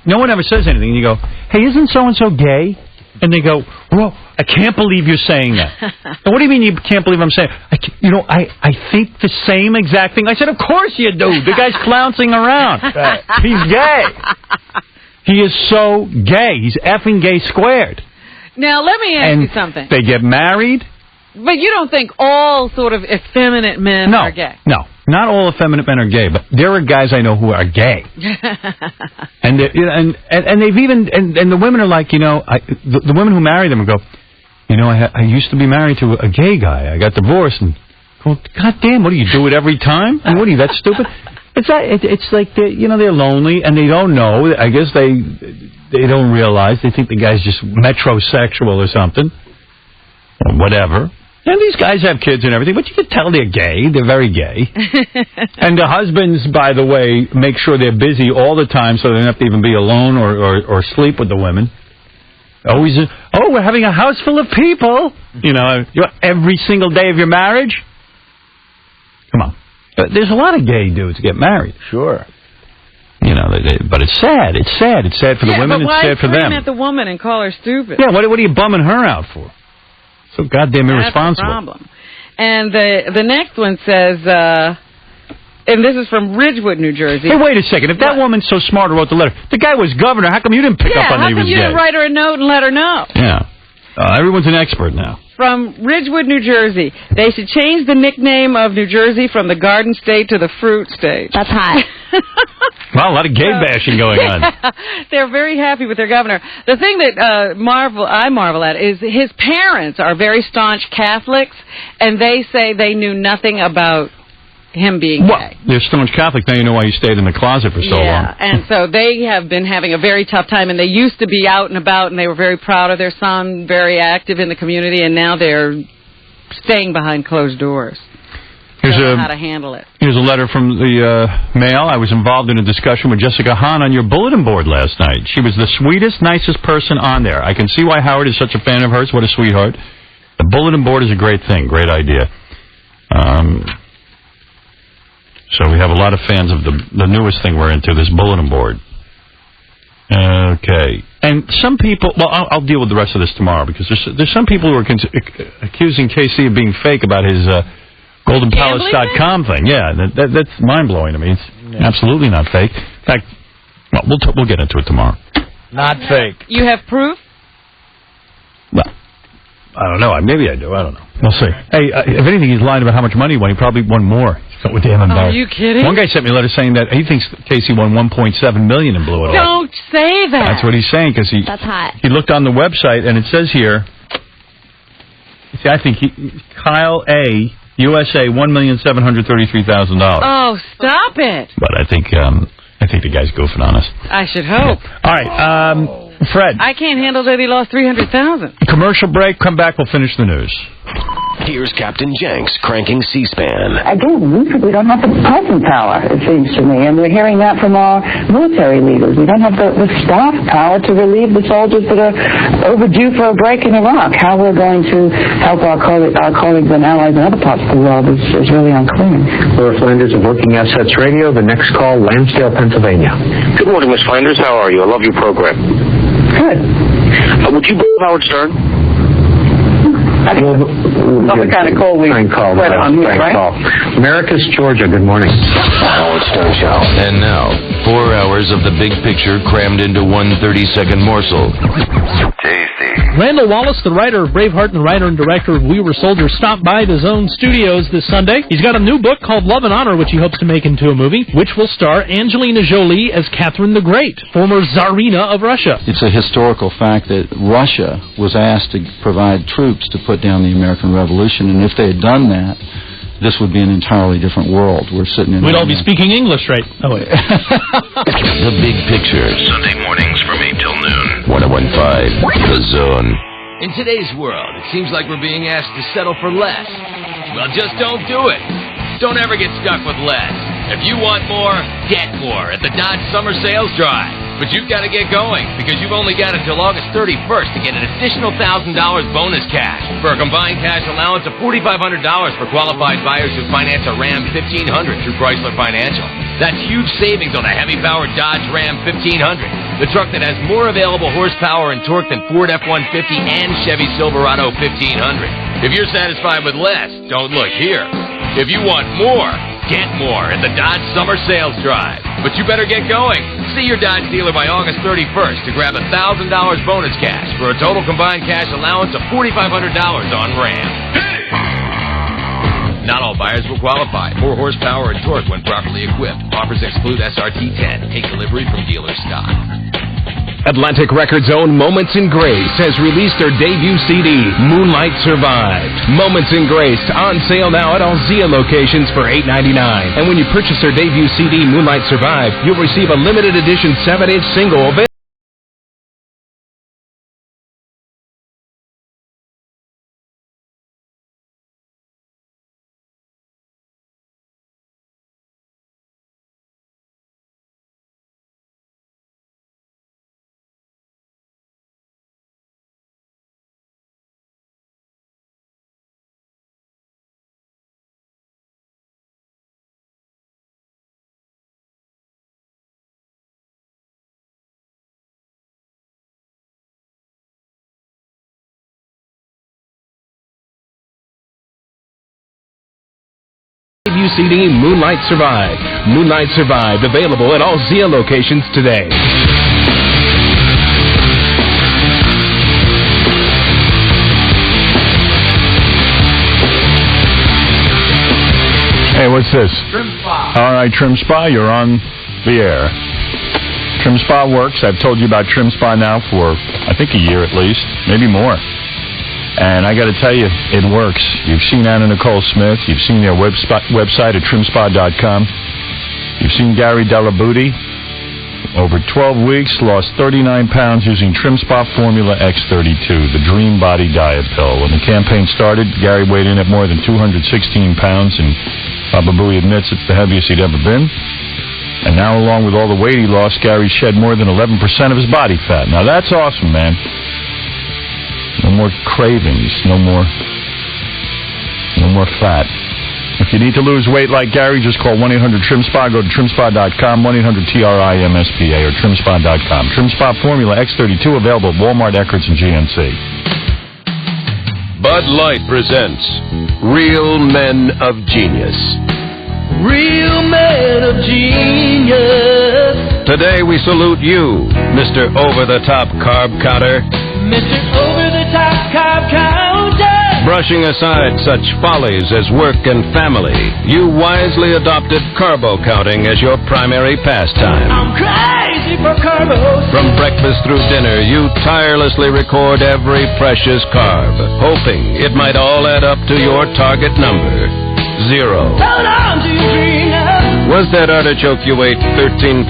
Speaker 1: No one ever says anything, and you go, hey, isn't so-and-so gay? And they go, whoa, I can't believe you're saying that. And what do you mean you can't believe I'm saying I think the same exact thing. I said, of course you do. The guy's flouncing around.
Speaker 20: Right.
Speaker 1: He's gay. He is so gay. He's effing gay squared.
Speaker 19: Now, let me ask you something.
Speaker 1: They get married.
Speaker 19: But you don't think all sort of effeminate men are gay?
Speaker 1: No, not all effeminate men are gay, but there are guys I know who are gay. And they've even and the women are like, the women who marry them go, I used to be married to a gay guy. I got divorced and go, God damn, what do you do it every time? I mean, what are you, that stupid? It's like they're lonely and they don't know. I guess they don't realize. They think the guy's just metrosexual or something, or whatever. And these guys have kids and everything, but you can tell they're gay. They're very gay. And the husbands, by the way, make sure they're busy all the time so they don't have to even be alone or sleep with the women. Always, we're having a house full of people. Every single day of your marriage. Come on. There's a lot of gay dudes get married.
Speaker 20: Sure.
Speaker 1: But it's sad. It's sad. It's sad for the women. It's sad for them.
Speaker 19: Why scream at the woman and call her stupid?
Speaker 1: Yeah, what are you bumming her out for? So goddamn irresponsible.
Speaker 19: That's the problem. And the next one says, and this is from Ridgewood, New Jersey.
Speaker 1: Hey, wait a second. If that woman's so smart who wrote the letter, the guy was governor. How come you didn't pick up on that he was gay?
Speaker 19: Yeah, how come you didn't write her a note and let her know?
Speaker 1: Yeah. Everyone's an expert now.
Speaker 19: From Ridgewood, New Jersey. They should change the nickname of New Jersey from the Garden State to the Fruit State.
Speaker 10: That's hot.
Speaker 1: Well, a lot of gay bashing going on.
Speaker 19: They're very happy with their governor. The thing that I marvel at is his parents are very staunch Catholics, and they say they knew nothing about him being gay.
Speaker 1: They're staunch Catholic. Now you know why he stayed in the closet for so long.
Speaker 19: Yeah, and so they have been having a very tough time, and they used to be out and about, and they were very proud of their son, very active in the community, and now they're staying behind closed doors. Don't know how to handle it.
Speaker 1: Here's a letter from the Mail. I was involved in a discussion with Jessica Hahn on your bulletin board last night. She was the sweetest, nicest person on there. I can see why Howard is such a fan of hers. What a sweetheart. The bulletin board is a great thing, great idea. So we have a lot of fans of the newest thing we're into, this bulletin board. Okay. And some people, well, I'll deal with the rest of this tomorrow, because there's some people who are accusing KC of being fake about his GoldenPalace.com thing. Yeah, that's mind-blowing to me. It's absolutely not fake. In fact, well, we'll get into it tomorrow.
Speaker 20: Not fake.
Speaker 19: You have proof?
Speaker 1: Well, I don't know. Maybe I do. I don't know. We'll see. Hey, if anything, he's lying about how much money he won. He probably won more. So damn embarrassed.
Speaker 19: Are you kidding?
Speaker 1: One guy sent me a letter saying that he thinks Casey won $1.7 million and blew it all.
Speaker 19: Don't say that.
Speaker 1: That's what he's saying, because
Speaker 10: That's hot.
Speaker 1: He looked on the website and it says here. See, I think Kyle A. USA $1,733,000.
Speaker 19: Oh, stop it!
Speaker 1: But I think the guy's goofing on us.
Speaker 19: I should hope.
Speaker 1: All right, Fred.
Speaker 19: I can't handle that he lost $300,000.
Speaker 1: Commercial break. Come back. We'll finish the news.
Speaker 8: Here's Captain Jenks cranking C-SPAN.
Speaker 7: Again, we don't have the present power, it seems to me, and we're hearing that from our military leaders. We don't have the staff power to relieve the soldiers that are overdue for a break in Iraq. How we're going to help our colleagues and allies in other parts of the world is really unclear.
Speaker 21: Laura Flanders of Working Assets Radio. The next call, Lansdale, Pennsylvania.
Speaker 9: Good morning, Miss Flanders. How are you? I love your program.
Speaker 7: Good.
Speaker 9: Would you believe Howard Stern?
Speaker 7: Not the kind of call we
Speaker 21: read on here, right? Call. Americus, Georgia, good morning.
Speaker 8: Howard Stern Show.
Speaker 13: And now, 4 hours of the big picture crammed into one 30-second morsel.
Speaker 8: Tasty.
Speaker 14: Randall Wallace, the writer of Braveheart and the writer and director of We Were Soldiers, stopped by the Zone Studios this Sunday. He's got a new book called Love and Honor, which he hopes to make into a movie, which will star Angelina Jolie as Catherine the Great, former Tsarina of Russia.
Speaker 16: It's a historical fact that Russia was asked to provide troops to put down the American Revolution, and if they had done that, this would be an entirely different world. We're sitting in...
Speaker 14: We'd all be speaking English, right? Oh, wait.
Speaker 13: The Big Picture.
Speaker 8: Sunday mornings from 8 till noon.
Speaker 13: 101.5 The Zone.
Speaker 24: In today's world, it seems like we're being asked to settle for less. Well, just don't do it. Don't ever get stuck with less. If you want more, get more at the Dodge Summer Sales Drive. But you've got to get going, because you've only got until August 31st to get an additional $1,000 bonus cash for a combined cash allowance of $4,500 for qualified buyers who finance a Ram 1500 through Chrysler Financial. That's huge savings on a heavy-powered Dodge Ram 1500, the truck that has more available horsepower and torque than Ford F-150 and Chevy Silverado 1500. If you're satisfied with less, don't look here. If you want more, get more at the Dodge Summer Sales Drive. But you better get going. See your Dodge dealer by August 31st to grab $1,000 bonus cash for a total combined cash allowance of $4,500 on Ram. Not all buyers will qualify. More horsepower and torque when properly equipped. Offers exclude SRT10. Take delivery from dealer stock.
Speaker 22: Atlantic Records' own Moments in Grace has released their debut CD, Moonlight Survived. Moments in Grace, on sale now at all Zia locations for $8.99. And when you purchase their debut CD, Moonlight Survived, you'll receive a limited edition 7-inch single available. Debut CD, Moonlight Survived. Moonlight Survived, available at all Zia locations today.
Speaker 1: Hey, what's this?
Speaker 24: Trim Spa.
Speaker 1: All right, Trim Spa, you're on the air. Trim Spa works. I've told you about Trim Spa now for, I think, a year at least, maybe more. And I got to tell you, it works. You've seen Anna Nicole Smith. You've seen their website at trimspa.com. You've seen Gary Delabuti. Over 12 weeks, lost 39 pounds using Trim Spa Formula X32, the Dream Body Diet Pill. When the campaign started, Gary weighed in at more than 216 pounds, and Baba Booey admits it's the heaviest he'd ever been. And now, along with all the weight he lost, Gary shed more than 11% of his body fat. Now, that's awesome, man. No more cravings, no more fat. If you need to lose weight like Gary, just call 1-800-TRIM-SPA. Go to trimspa.com, 1-800-TRIMSPA, or trimspa.com. Trim Spa Formula X32, available at Walmart, Eckerd's, and GNC.
Speaker 22: Bud Light presents Real Men of Genius.
Speaker 24: Real men of genius.
Speaker 22: Today we salute you, Mr. Over-the-Top Carb Counter.
Speaker 24: Mr. Over-the-Top Carb Counter.
Speaker 22: Brushing aside such follies as work and family, you wisely adopted carbo counting as your primary pastime.
Speaker 24: I'm crazy for carbos.
Speaker 22: From breakfast through dinner, you tirelessly record every precious carb, hoping it might all add up to your target number, 0.
Speaker 24: Hold on to your dream now.
Speaker 22: Was that artichoke you ate 13.5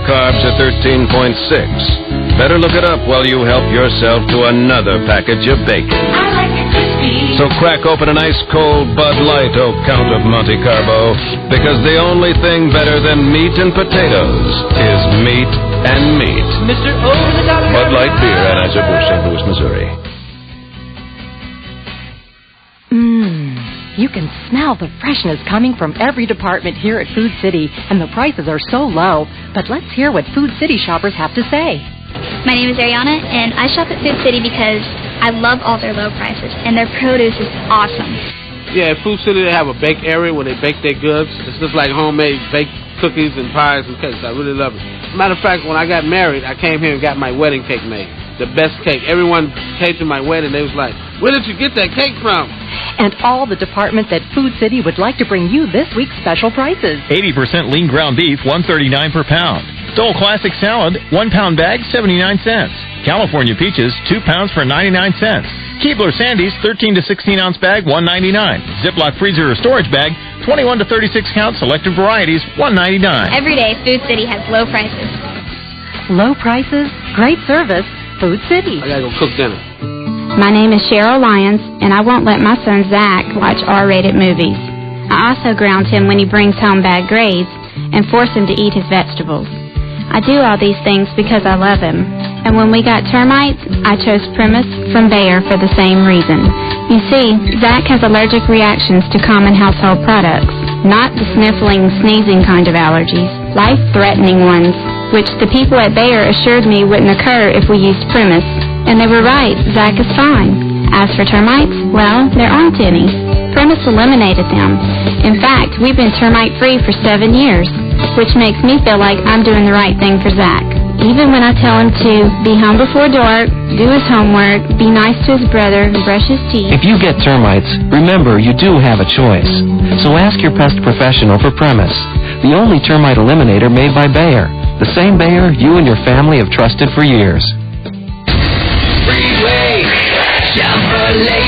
Speaker 22: carbs or 13.6? Better look it up while you help yourself to another package of bacon.
Speaker 24: I like it crispy.
Speaker 22: So crack open an ice-cold Bud Light, oh Count of Monte Carlo, because the only thing better than meat and potatoes is meat and meat. Bud Light Beer, Anheuser-Busch, St. Louis, Missouri.
Speaker 2: You can smell the freshness coming from every department here at Food City, and the prices are so low. But let's hear what Food City shoppers have to say.
Speaker 3: My name is Ariana, and I shop at Food City because I love all their low prices, and their produce is awesome.
Speaker 5: Yeah, at Food City they have a bake area where they bake their goods. It's just like homemade baked cookies and pies and cakes. I really love it. Matter of fact, when I got married, I came here and got my wedding cake made. The best cake. Everyone came to my wedding. They was like, "Where did you get that cake from?"
Speaker 2: And all the departments at Food City would like to bring you this week's special prices.
Speaker 23: 80% lean ground beef, $1.39 per pound. Dole Classic Salad, 1 pound bag, 79 cents. California peaches, 2 pounds for 99 cents. Keebler Sandies, 13 to 16 ounce bag, $1.99. Ziploc freezer or storage bag, 21 to 36 count, selected varieties, $1.99.
Speaker 3: Every day, Food City has low prices.
Speaker 2: Low prices, great service, Food City.
Speaker 5: I gotta go cook dinner.
Speaker 25: My name is Cheryl Lyons, and I won't let my son Zach watch R-rated movies. I also ground him when he brings home bad grades and force him to eat his vegetables. I do all these things because I love him. And when we got termites, I chose Primus from Bayer for the same reason. You see, Zach has allergic reactions to common household products, not the sniffling, sneezing kind of allergies, life-threatening ones, which the people at Bayer assured me wouldn't occur if we used Primus. And they were right, Zach is fine. As for termites, well, there aren't any. Primus eliminated them. In fact, we've been termite-free for 7 years, which makes me feel like I'm doing the right thing for Zach. Even when I tell him to be home before dark, do his homework, be nice to his brother, brush his teeth.
Speaker 26: If you get termites, remember you do have a choice. So ask your pest professional for Primus, the only termite eliminator made by Bayer. The same Bayer you and your family have trusted for years.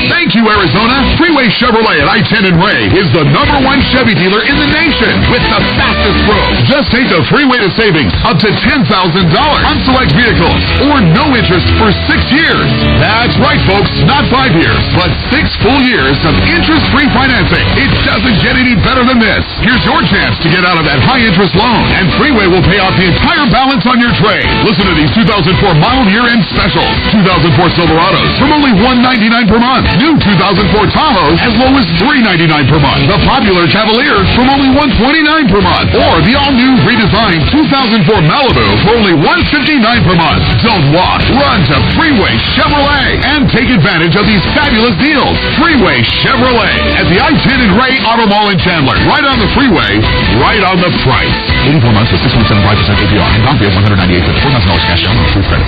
Speaker 27: Thank you, Arizona. Freeway Chevrolet at I-10 and Ray is the #1 Chevy dealer in the nation with the fastest growth. Just take the freeway to savings up to $10,000 on select vehicles or no interest for 6 years. That's right, folks. Not 5 years, but 6 full years of interest-free financing. It doesn't get any better than this. Here's your chance to get out of that high-interest loan, and Freeway will pay off the entire balance on your trade. Listen to these 2004 model year-end specials. 2004 Silverados from only $199 per month. New 2004 Tahoes as low as $399 per month. The popular Cavalier from only $129 per month. Or the all-new redesigned 2004 Malibu for only $159 per month. Don't walk. Run to Freeway Chevrolet and take advantage of these fabulous deals. Freeway Chevrolet at the I-10 and Ray Auto Mall in Chandler. Right on the freeway, right on the price. 84 months with 6.75% APR. And down payment $198.54 cash down on approved credit.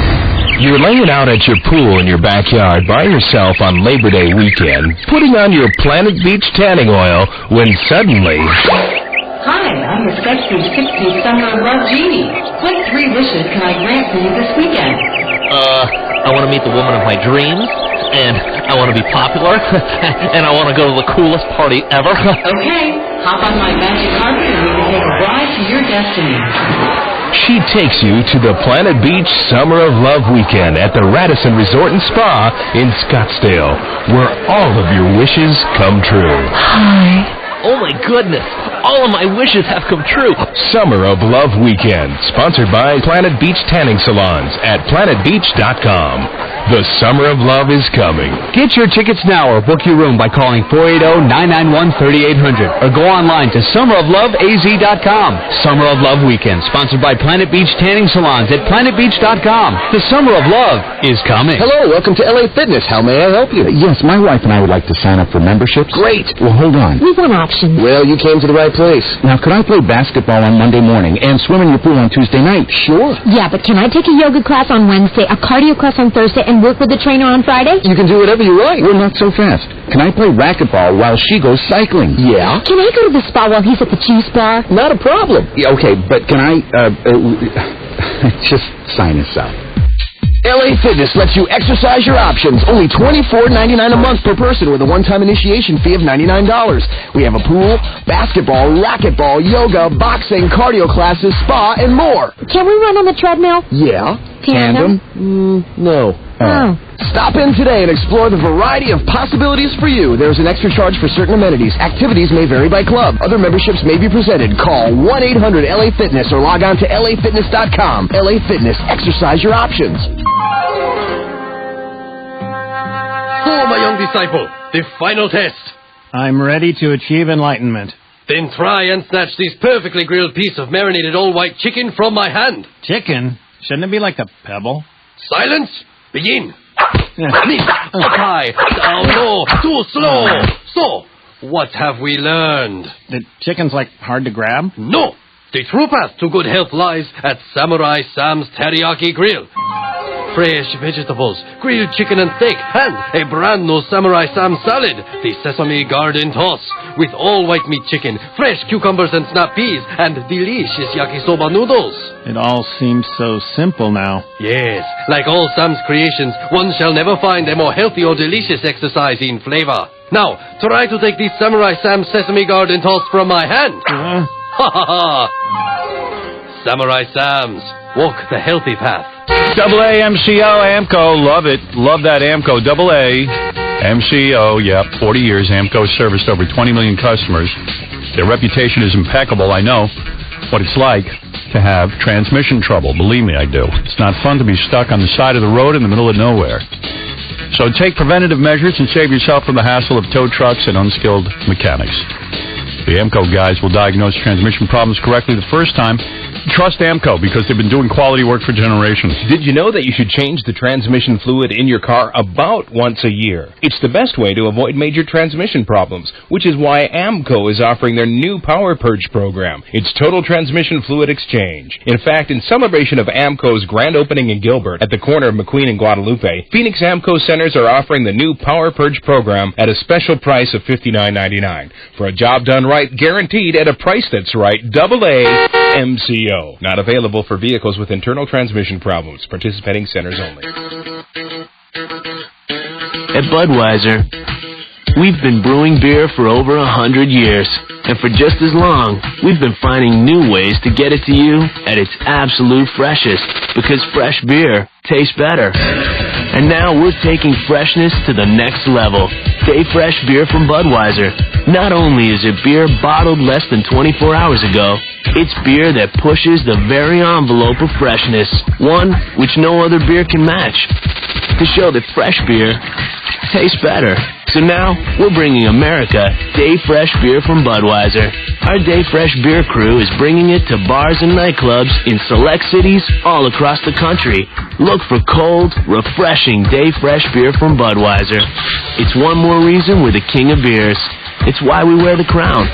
Speaker 22: You're laying out at your pool in your backyard by yourself on Labor Day weekend, putting on your Planet Beach tanning oil, when suddenly...
Speaker 28: Hi, I'm the sexy 60s Summer of Love Genie. What 3 wishes can I grant for you this weekend?
Speaker 29: I want to meet the woman of my dreams, and I want to be popular, and I want to go to the coolest party ever.
Speaker 28: Okay, hop on my magic carpet and we can take a ride to your destiny.
Speaker 22: She takes you to the Planet Beach Summer of Love weekend at the Radisson Resort and Spa in Scottsdale, where all of your wishes come true.
Speaker 29: Hi. Oh my goodness, all of my wishes have come true.
Speaker 22: Summer of Love weekend, sponsored by Planet Beach Tanning Salons at planetbeach.com. The Summer of Love is coming.
Speaker 30: Get your tickets now or book your room by calling 480-991-3800 or go online to summerofloveaz.com. Summer of Love weekend, sponsored by Planet Beach Tanning Salons at planetbeach.com. The Summer of Love is coming.
Speaker 31: Hello, welcome to LA Fitness. How may I help you?
Speaker 32: Yes, my wife and I would like to sign up for memberships.
Speaker 31: Great.
Speaker 32: Well, hold on.
Speaker 10: We want options.
Speaker 31: Well, you came to the right place.
Speaker 32: Now, could I play basketball on Monday morning and swim in your pool on Tuesday night?
Speaker 31: Sure.
Speaker 10: Yeah, but can I take a yoga class on Wednesday, a cardio class on Thursday, and work with the trainer on Friday?
Speaker 31: You can do whatever you like.
Speaker 32: Well, not so fast. Can I play racquetball while she goes cycling?
Speaker 31: Yeah.
Speaker 10: Can I go to the spa while he's at the juice bar?
Speaker 31: Not a problem.
Speaker 32: Yeah, okay, but can I, just sign us up.
Speaker 31: LA Fitness lets you exercise your options. Only $24.99 a month per person with a one-time initiation fee of $99. We have a pool, basketball, racquetball, yoga, boxing, cardio classes, spa, and more.
Speaker 10: Can we run on the treadmill?
Speaker 31: Yeah.
Speaker 10: Tandem?
Speaker 31: No.
Speaker 10: Oh.
Speaker 31: Stop in today and explore the variety of possibilities for you. There's an extra charge for certain amenities. Activities may vary by club. Other memberships may be presented. Call 1-800-LA-FITNESS or log on to LAFitness.com. LA Fitness. Exercise your options.
Speaker 4: So, my young disciple, the final test.
Speaker 6: I'm ready to achieve enlightenment.
Speaker 4: Then try and snatch this perfectly grilled piece of marinated all-white chicken from my hand.
Speaker 6: Chicken? Shouldn't it be like a pebble?
Speaker 4: Silence! Begin! Okay. Oh, no, too slow. So, what have we learned?
Speaker 6: The chicken's, like, hard to grab?
Speaker 4: No! The true path to good health lies at Samurai Sam's Teriyaki Grill. Fresh vegetables, grilled chicken and steak, and a brand new Samurai Sam salad, the Sesame Garden Toss, with all white meat chicken, fresh cucumbers and snap peas, and delicious yakisoba noodles.
Speaker 6: It all seems so simple now.
Speaker 4: Yes, like all Sam's creations, one shall never find a more healthy or delicious exercise in flavor. Now, try to take this Samurai Sam Sesame Garden Toss from my hand. Ha ha ha! Samurai Sam's, walk the healthy path.
Speaker 1: AA MCO AMCO, love it. Love that AMCO. AA MCO, yep, 40 years. AMCO serviced over 20 million customers. Their reputation is impeccable. I know what it's like to have transmission trouble. Believe me, I do. It's not fun to be stuck on the side of the road in the middle of nowhere. So take preventative measures and save yourself from the hassle of tow trucks and unskilled mechanics. The AMCO guys will diagnose transmission problems correctly the first time. Trust AMCO because they've been doing quality work for generations.
Speaker 22: Did you know that you should change the transmission fluid in your car about once a year? It's the best way to avoid major transmission problems, which is why AMCO is offering their new Power Purge program. It's Total Transmission Fluid Exchange. In fact, in celebration of AMCO's grand opening in Gilbert at the corner of McQueen and Guadalupe, Phoenix AMCO centers are offering the new Power Purge program at a special price of $59.99. For a job done right, guaranteed at a price that's right, AA MCO. Not available for vehicles with internal transmission problems. Participating centers only.
Speaker 7: At Budweiser, we've been brewing beer for over 100 years. And for just as long, we've been finding new ways to get it to you at its absolute freshest. Because fresh beer tastes better. And now we're taking freshness to the next level. Stay Fresh beer from Budweiser. Not only is it beer bottled less than 24 hours ago, it's beer that pushes the very envelope of freshness, one which no other beer can match. To show that fresh beer tastes better. So now, we're bringing America Day Fresh beer from Budweiser. Our Day Fresh beer crew is bringing it to bars and nightclubs in select cities all across the country. Look for cold, refreshing Day Fresh beer from Budweiser. It's one more reason we're the king of beers. It's why we wear the crown.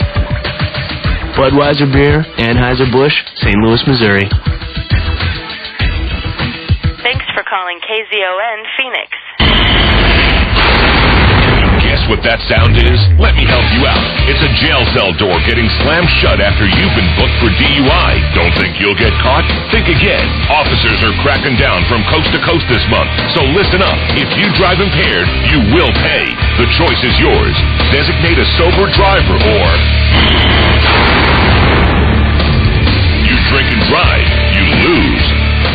Speaker 7: Budweiser Beer, Anheuser-Busch, St. Louis, Missouri.
Speaker 9: Thanks for calling KZON Phoenix.
Speaker 8: Guess what that sound is? Let me help you out. It's a jail cell door getting slammed shut after you've been booked for DUI. Don't think you'll get caught? Think again. Officers are cracking down from coast to coast this month. So listen up. If you drive impaired, you will pay. The choice is yours. Designate a sober driver or you drink and drive, you lose.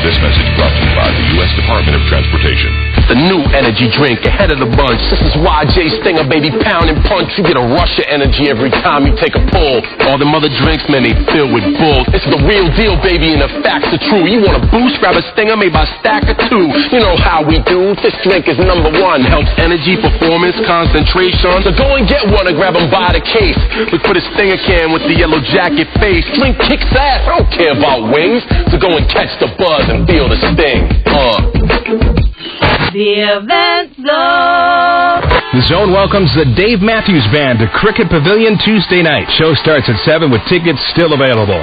Speaker 8: This message brought to you by the U.S. Department of Transportation.
Speaker 11: The new energy drink ahead of the bunch. This is YJ Stinger, baby, pound and punch. You get a rush of energy every time you take a pull. All them other drinks, man, they filled with bull. It's the real deal, baby, and the facts are true. You want a boost? Grab a Stinger made by Stack of Two. You know how we do. This drink is #1. Helps energy, performance, concentration. So go and get one and grab them by the case. Look for the Stinger can with the yellow jacket face. Drink kicks ass. I don't care about wings. So go and catch the buzz and feel the sting.
Speaker 12: The event zone.
Speaker 22: The Zone welcomes the Dave Matthews Band to Cricket Pavilion Tuesday night. Show starts at 7 with tickets still available.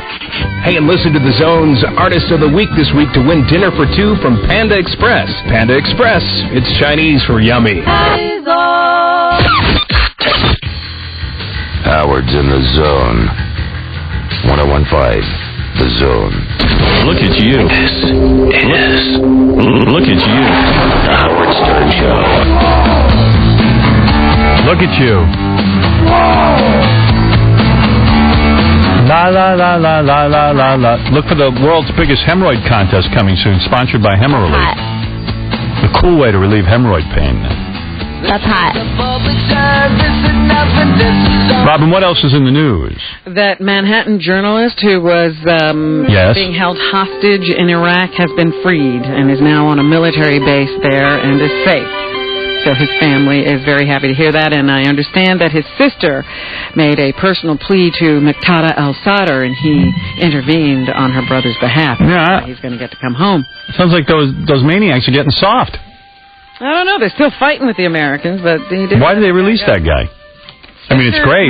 Speaker 22: Hey, and listen to the Zone's Artist of the Week this week to win dinner for two from Panda Express. Panda Express, it's Chinese for yummy.
Speaker 8: Howard's in the Zone. 101.5. The Zone.
Speaker 23: Look at you. Look at you.
Speaker 8: The Howard Stern Show.
Speaker 1: Look at you. La la la la la la la la. Look for the world's biggest hemorrhoid contest coming soon, sponsored by Hemorrhoid. The cool way to relieve hemorrhoid pain.
Speaker 2: That's hot.
Speaker 1: Robin, what else is in the news?
Speaker 3: That Manhattan journalist who was being held hostage in Iraq has been freed and is now on a military base there and is safe. So his family is very happy to hear that, and I understand that his sister made a personal plea to Muqtada al-Sadr, and he intervened on her brother's behalf.
Speaker 1: Yeah.
Speaker 3: He's going to get to come home.
Speaker 1: Sounds like those maniacs are getting soft.
Speaker 3: I don't know. They're still fighting with the Americans, but they didn't.
Speaker 1: Why did they release that guy? I mean, it's great.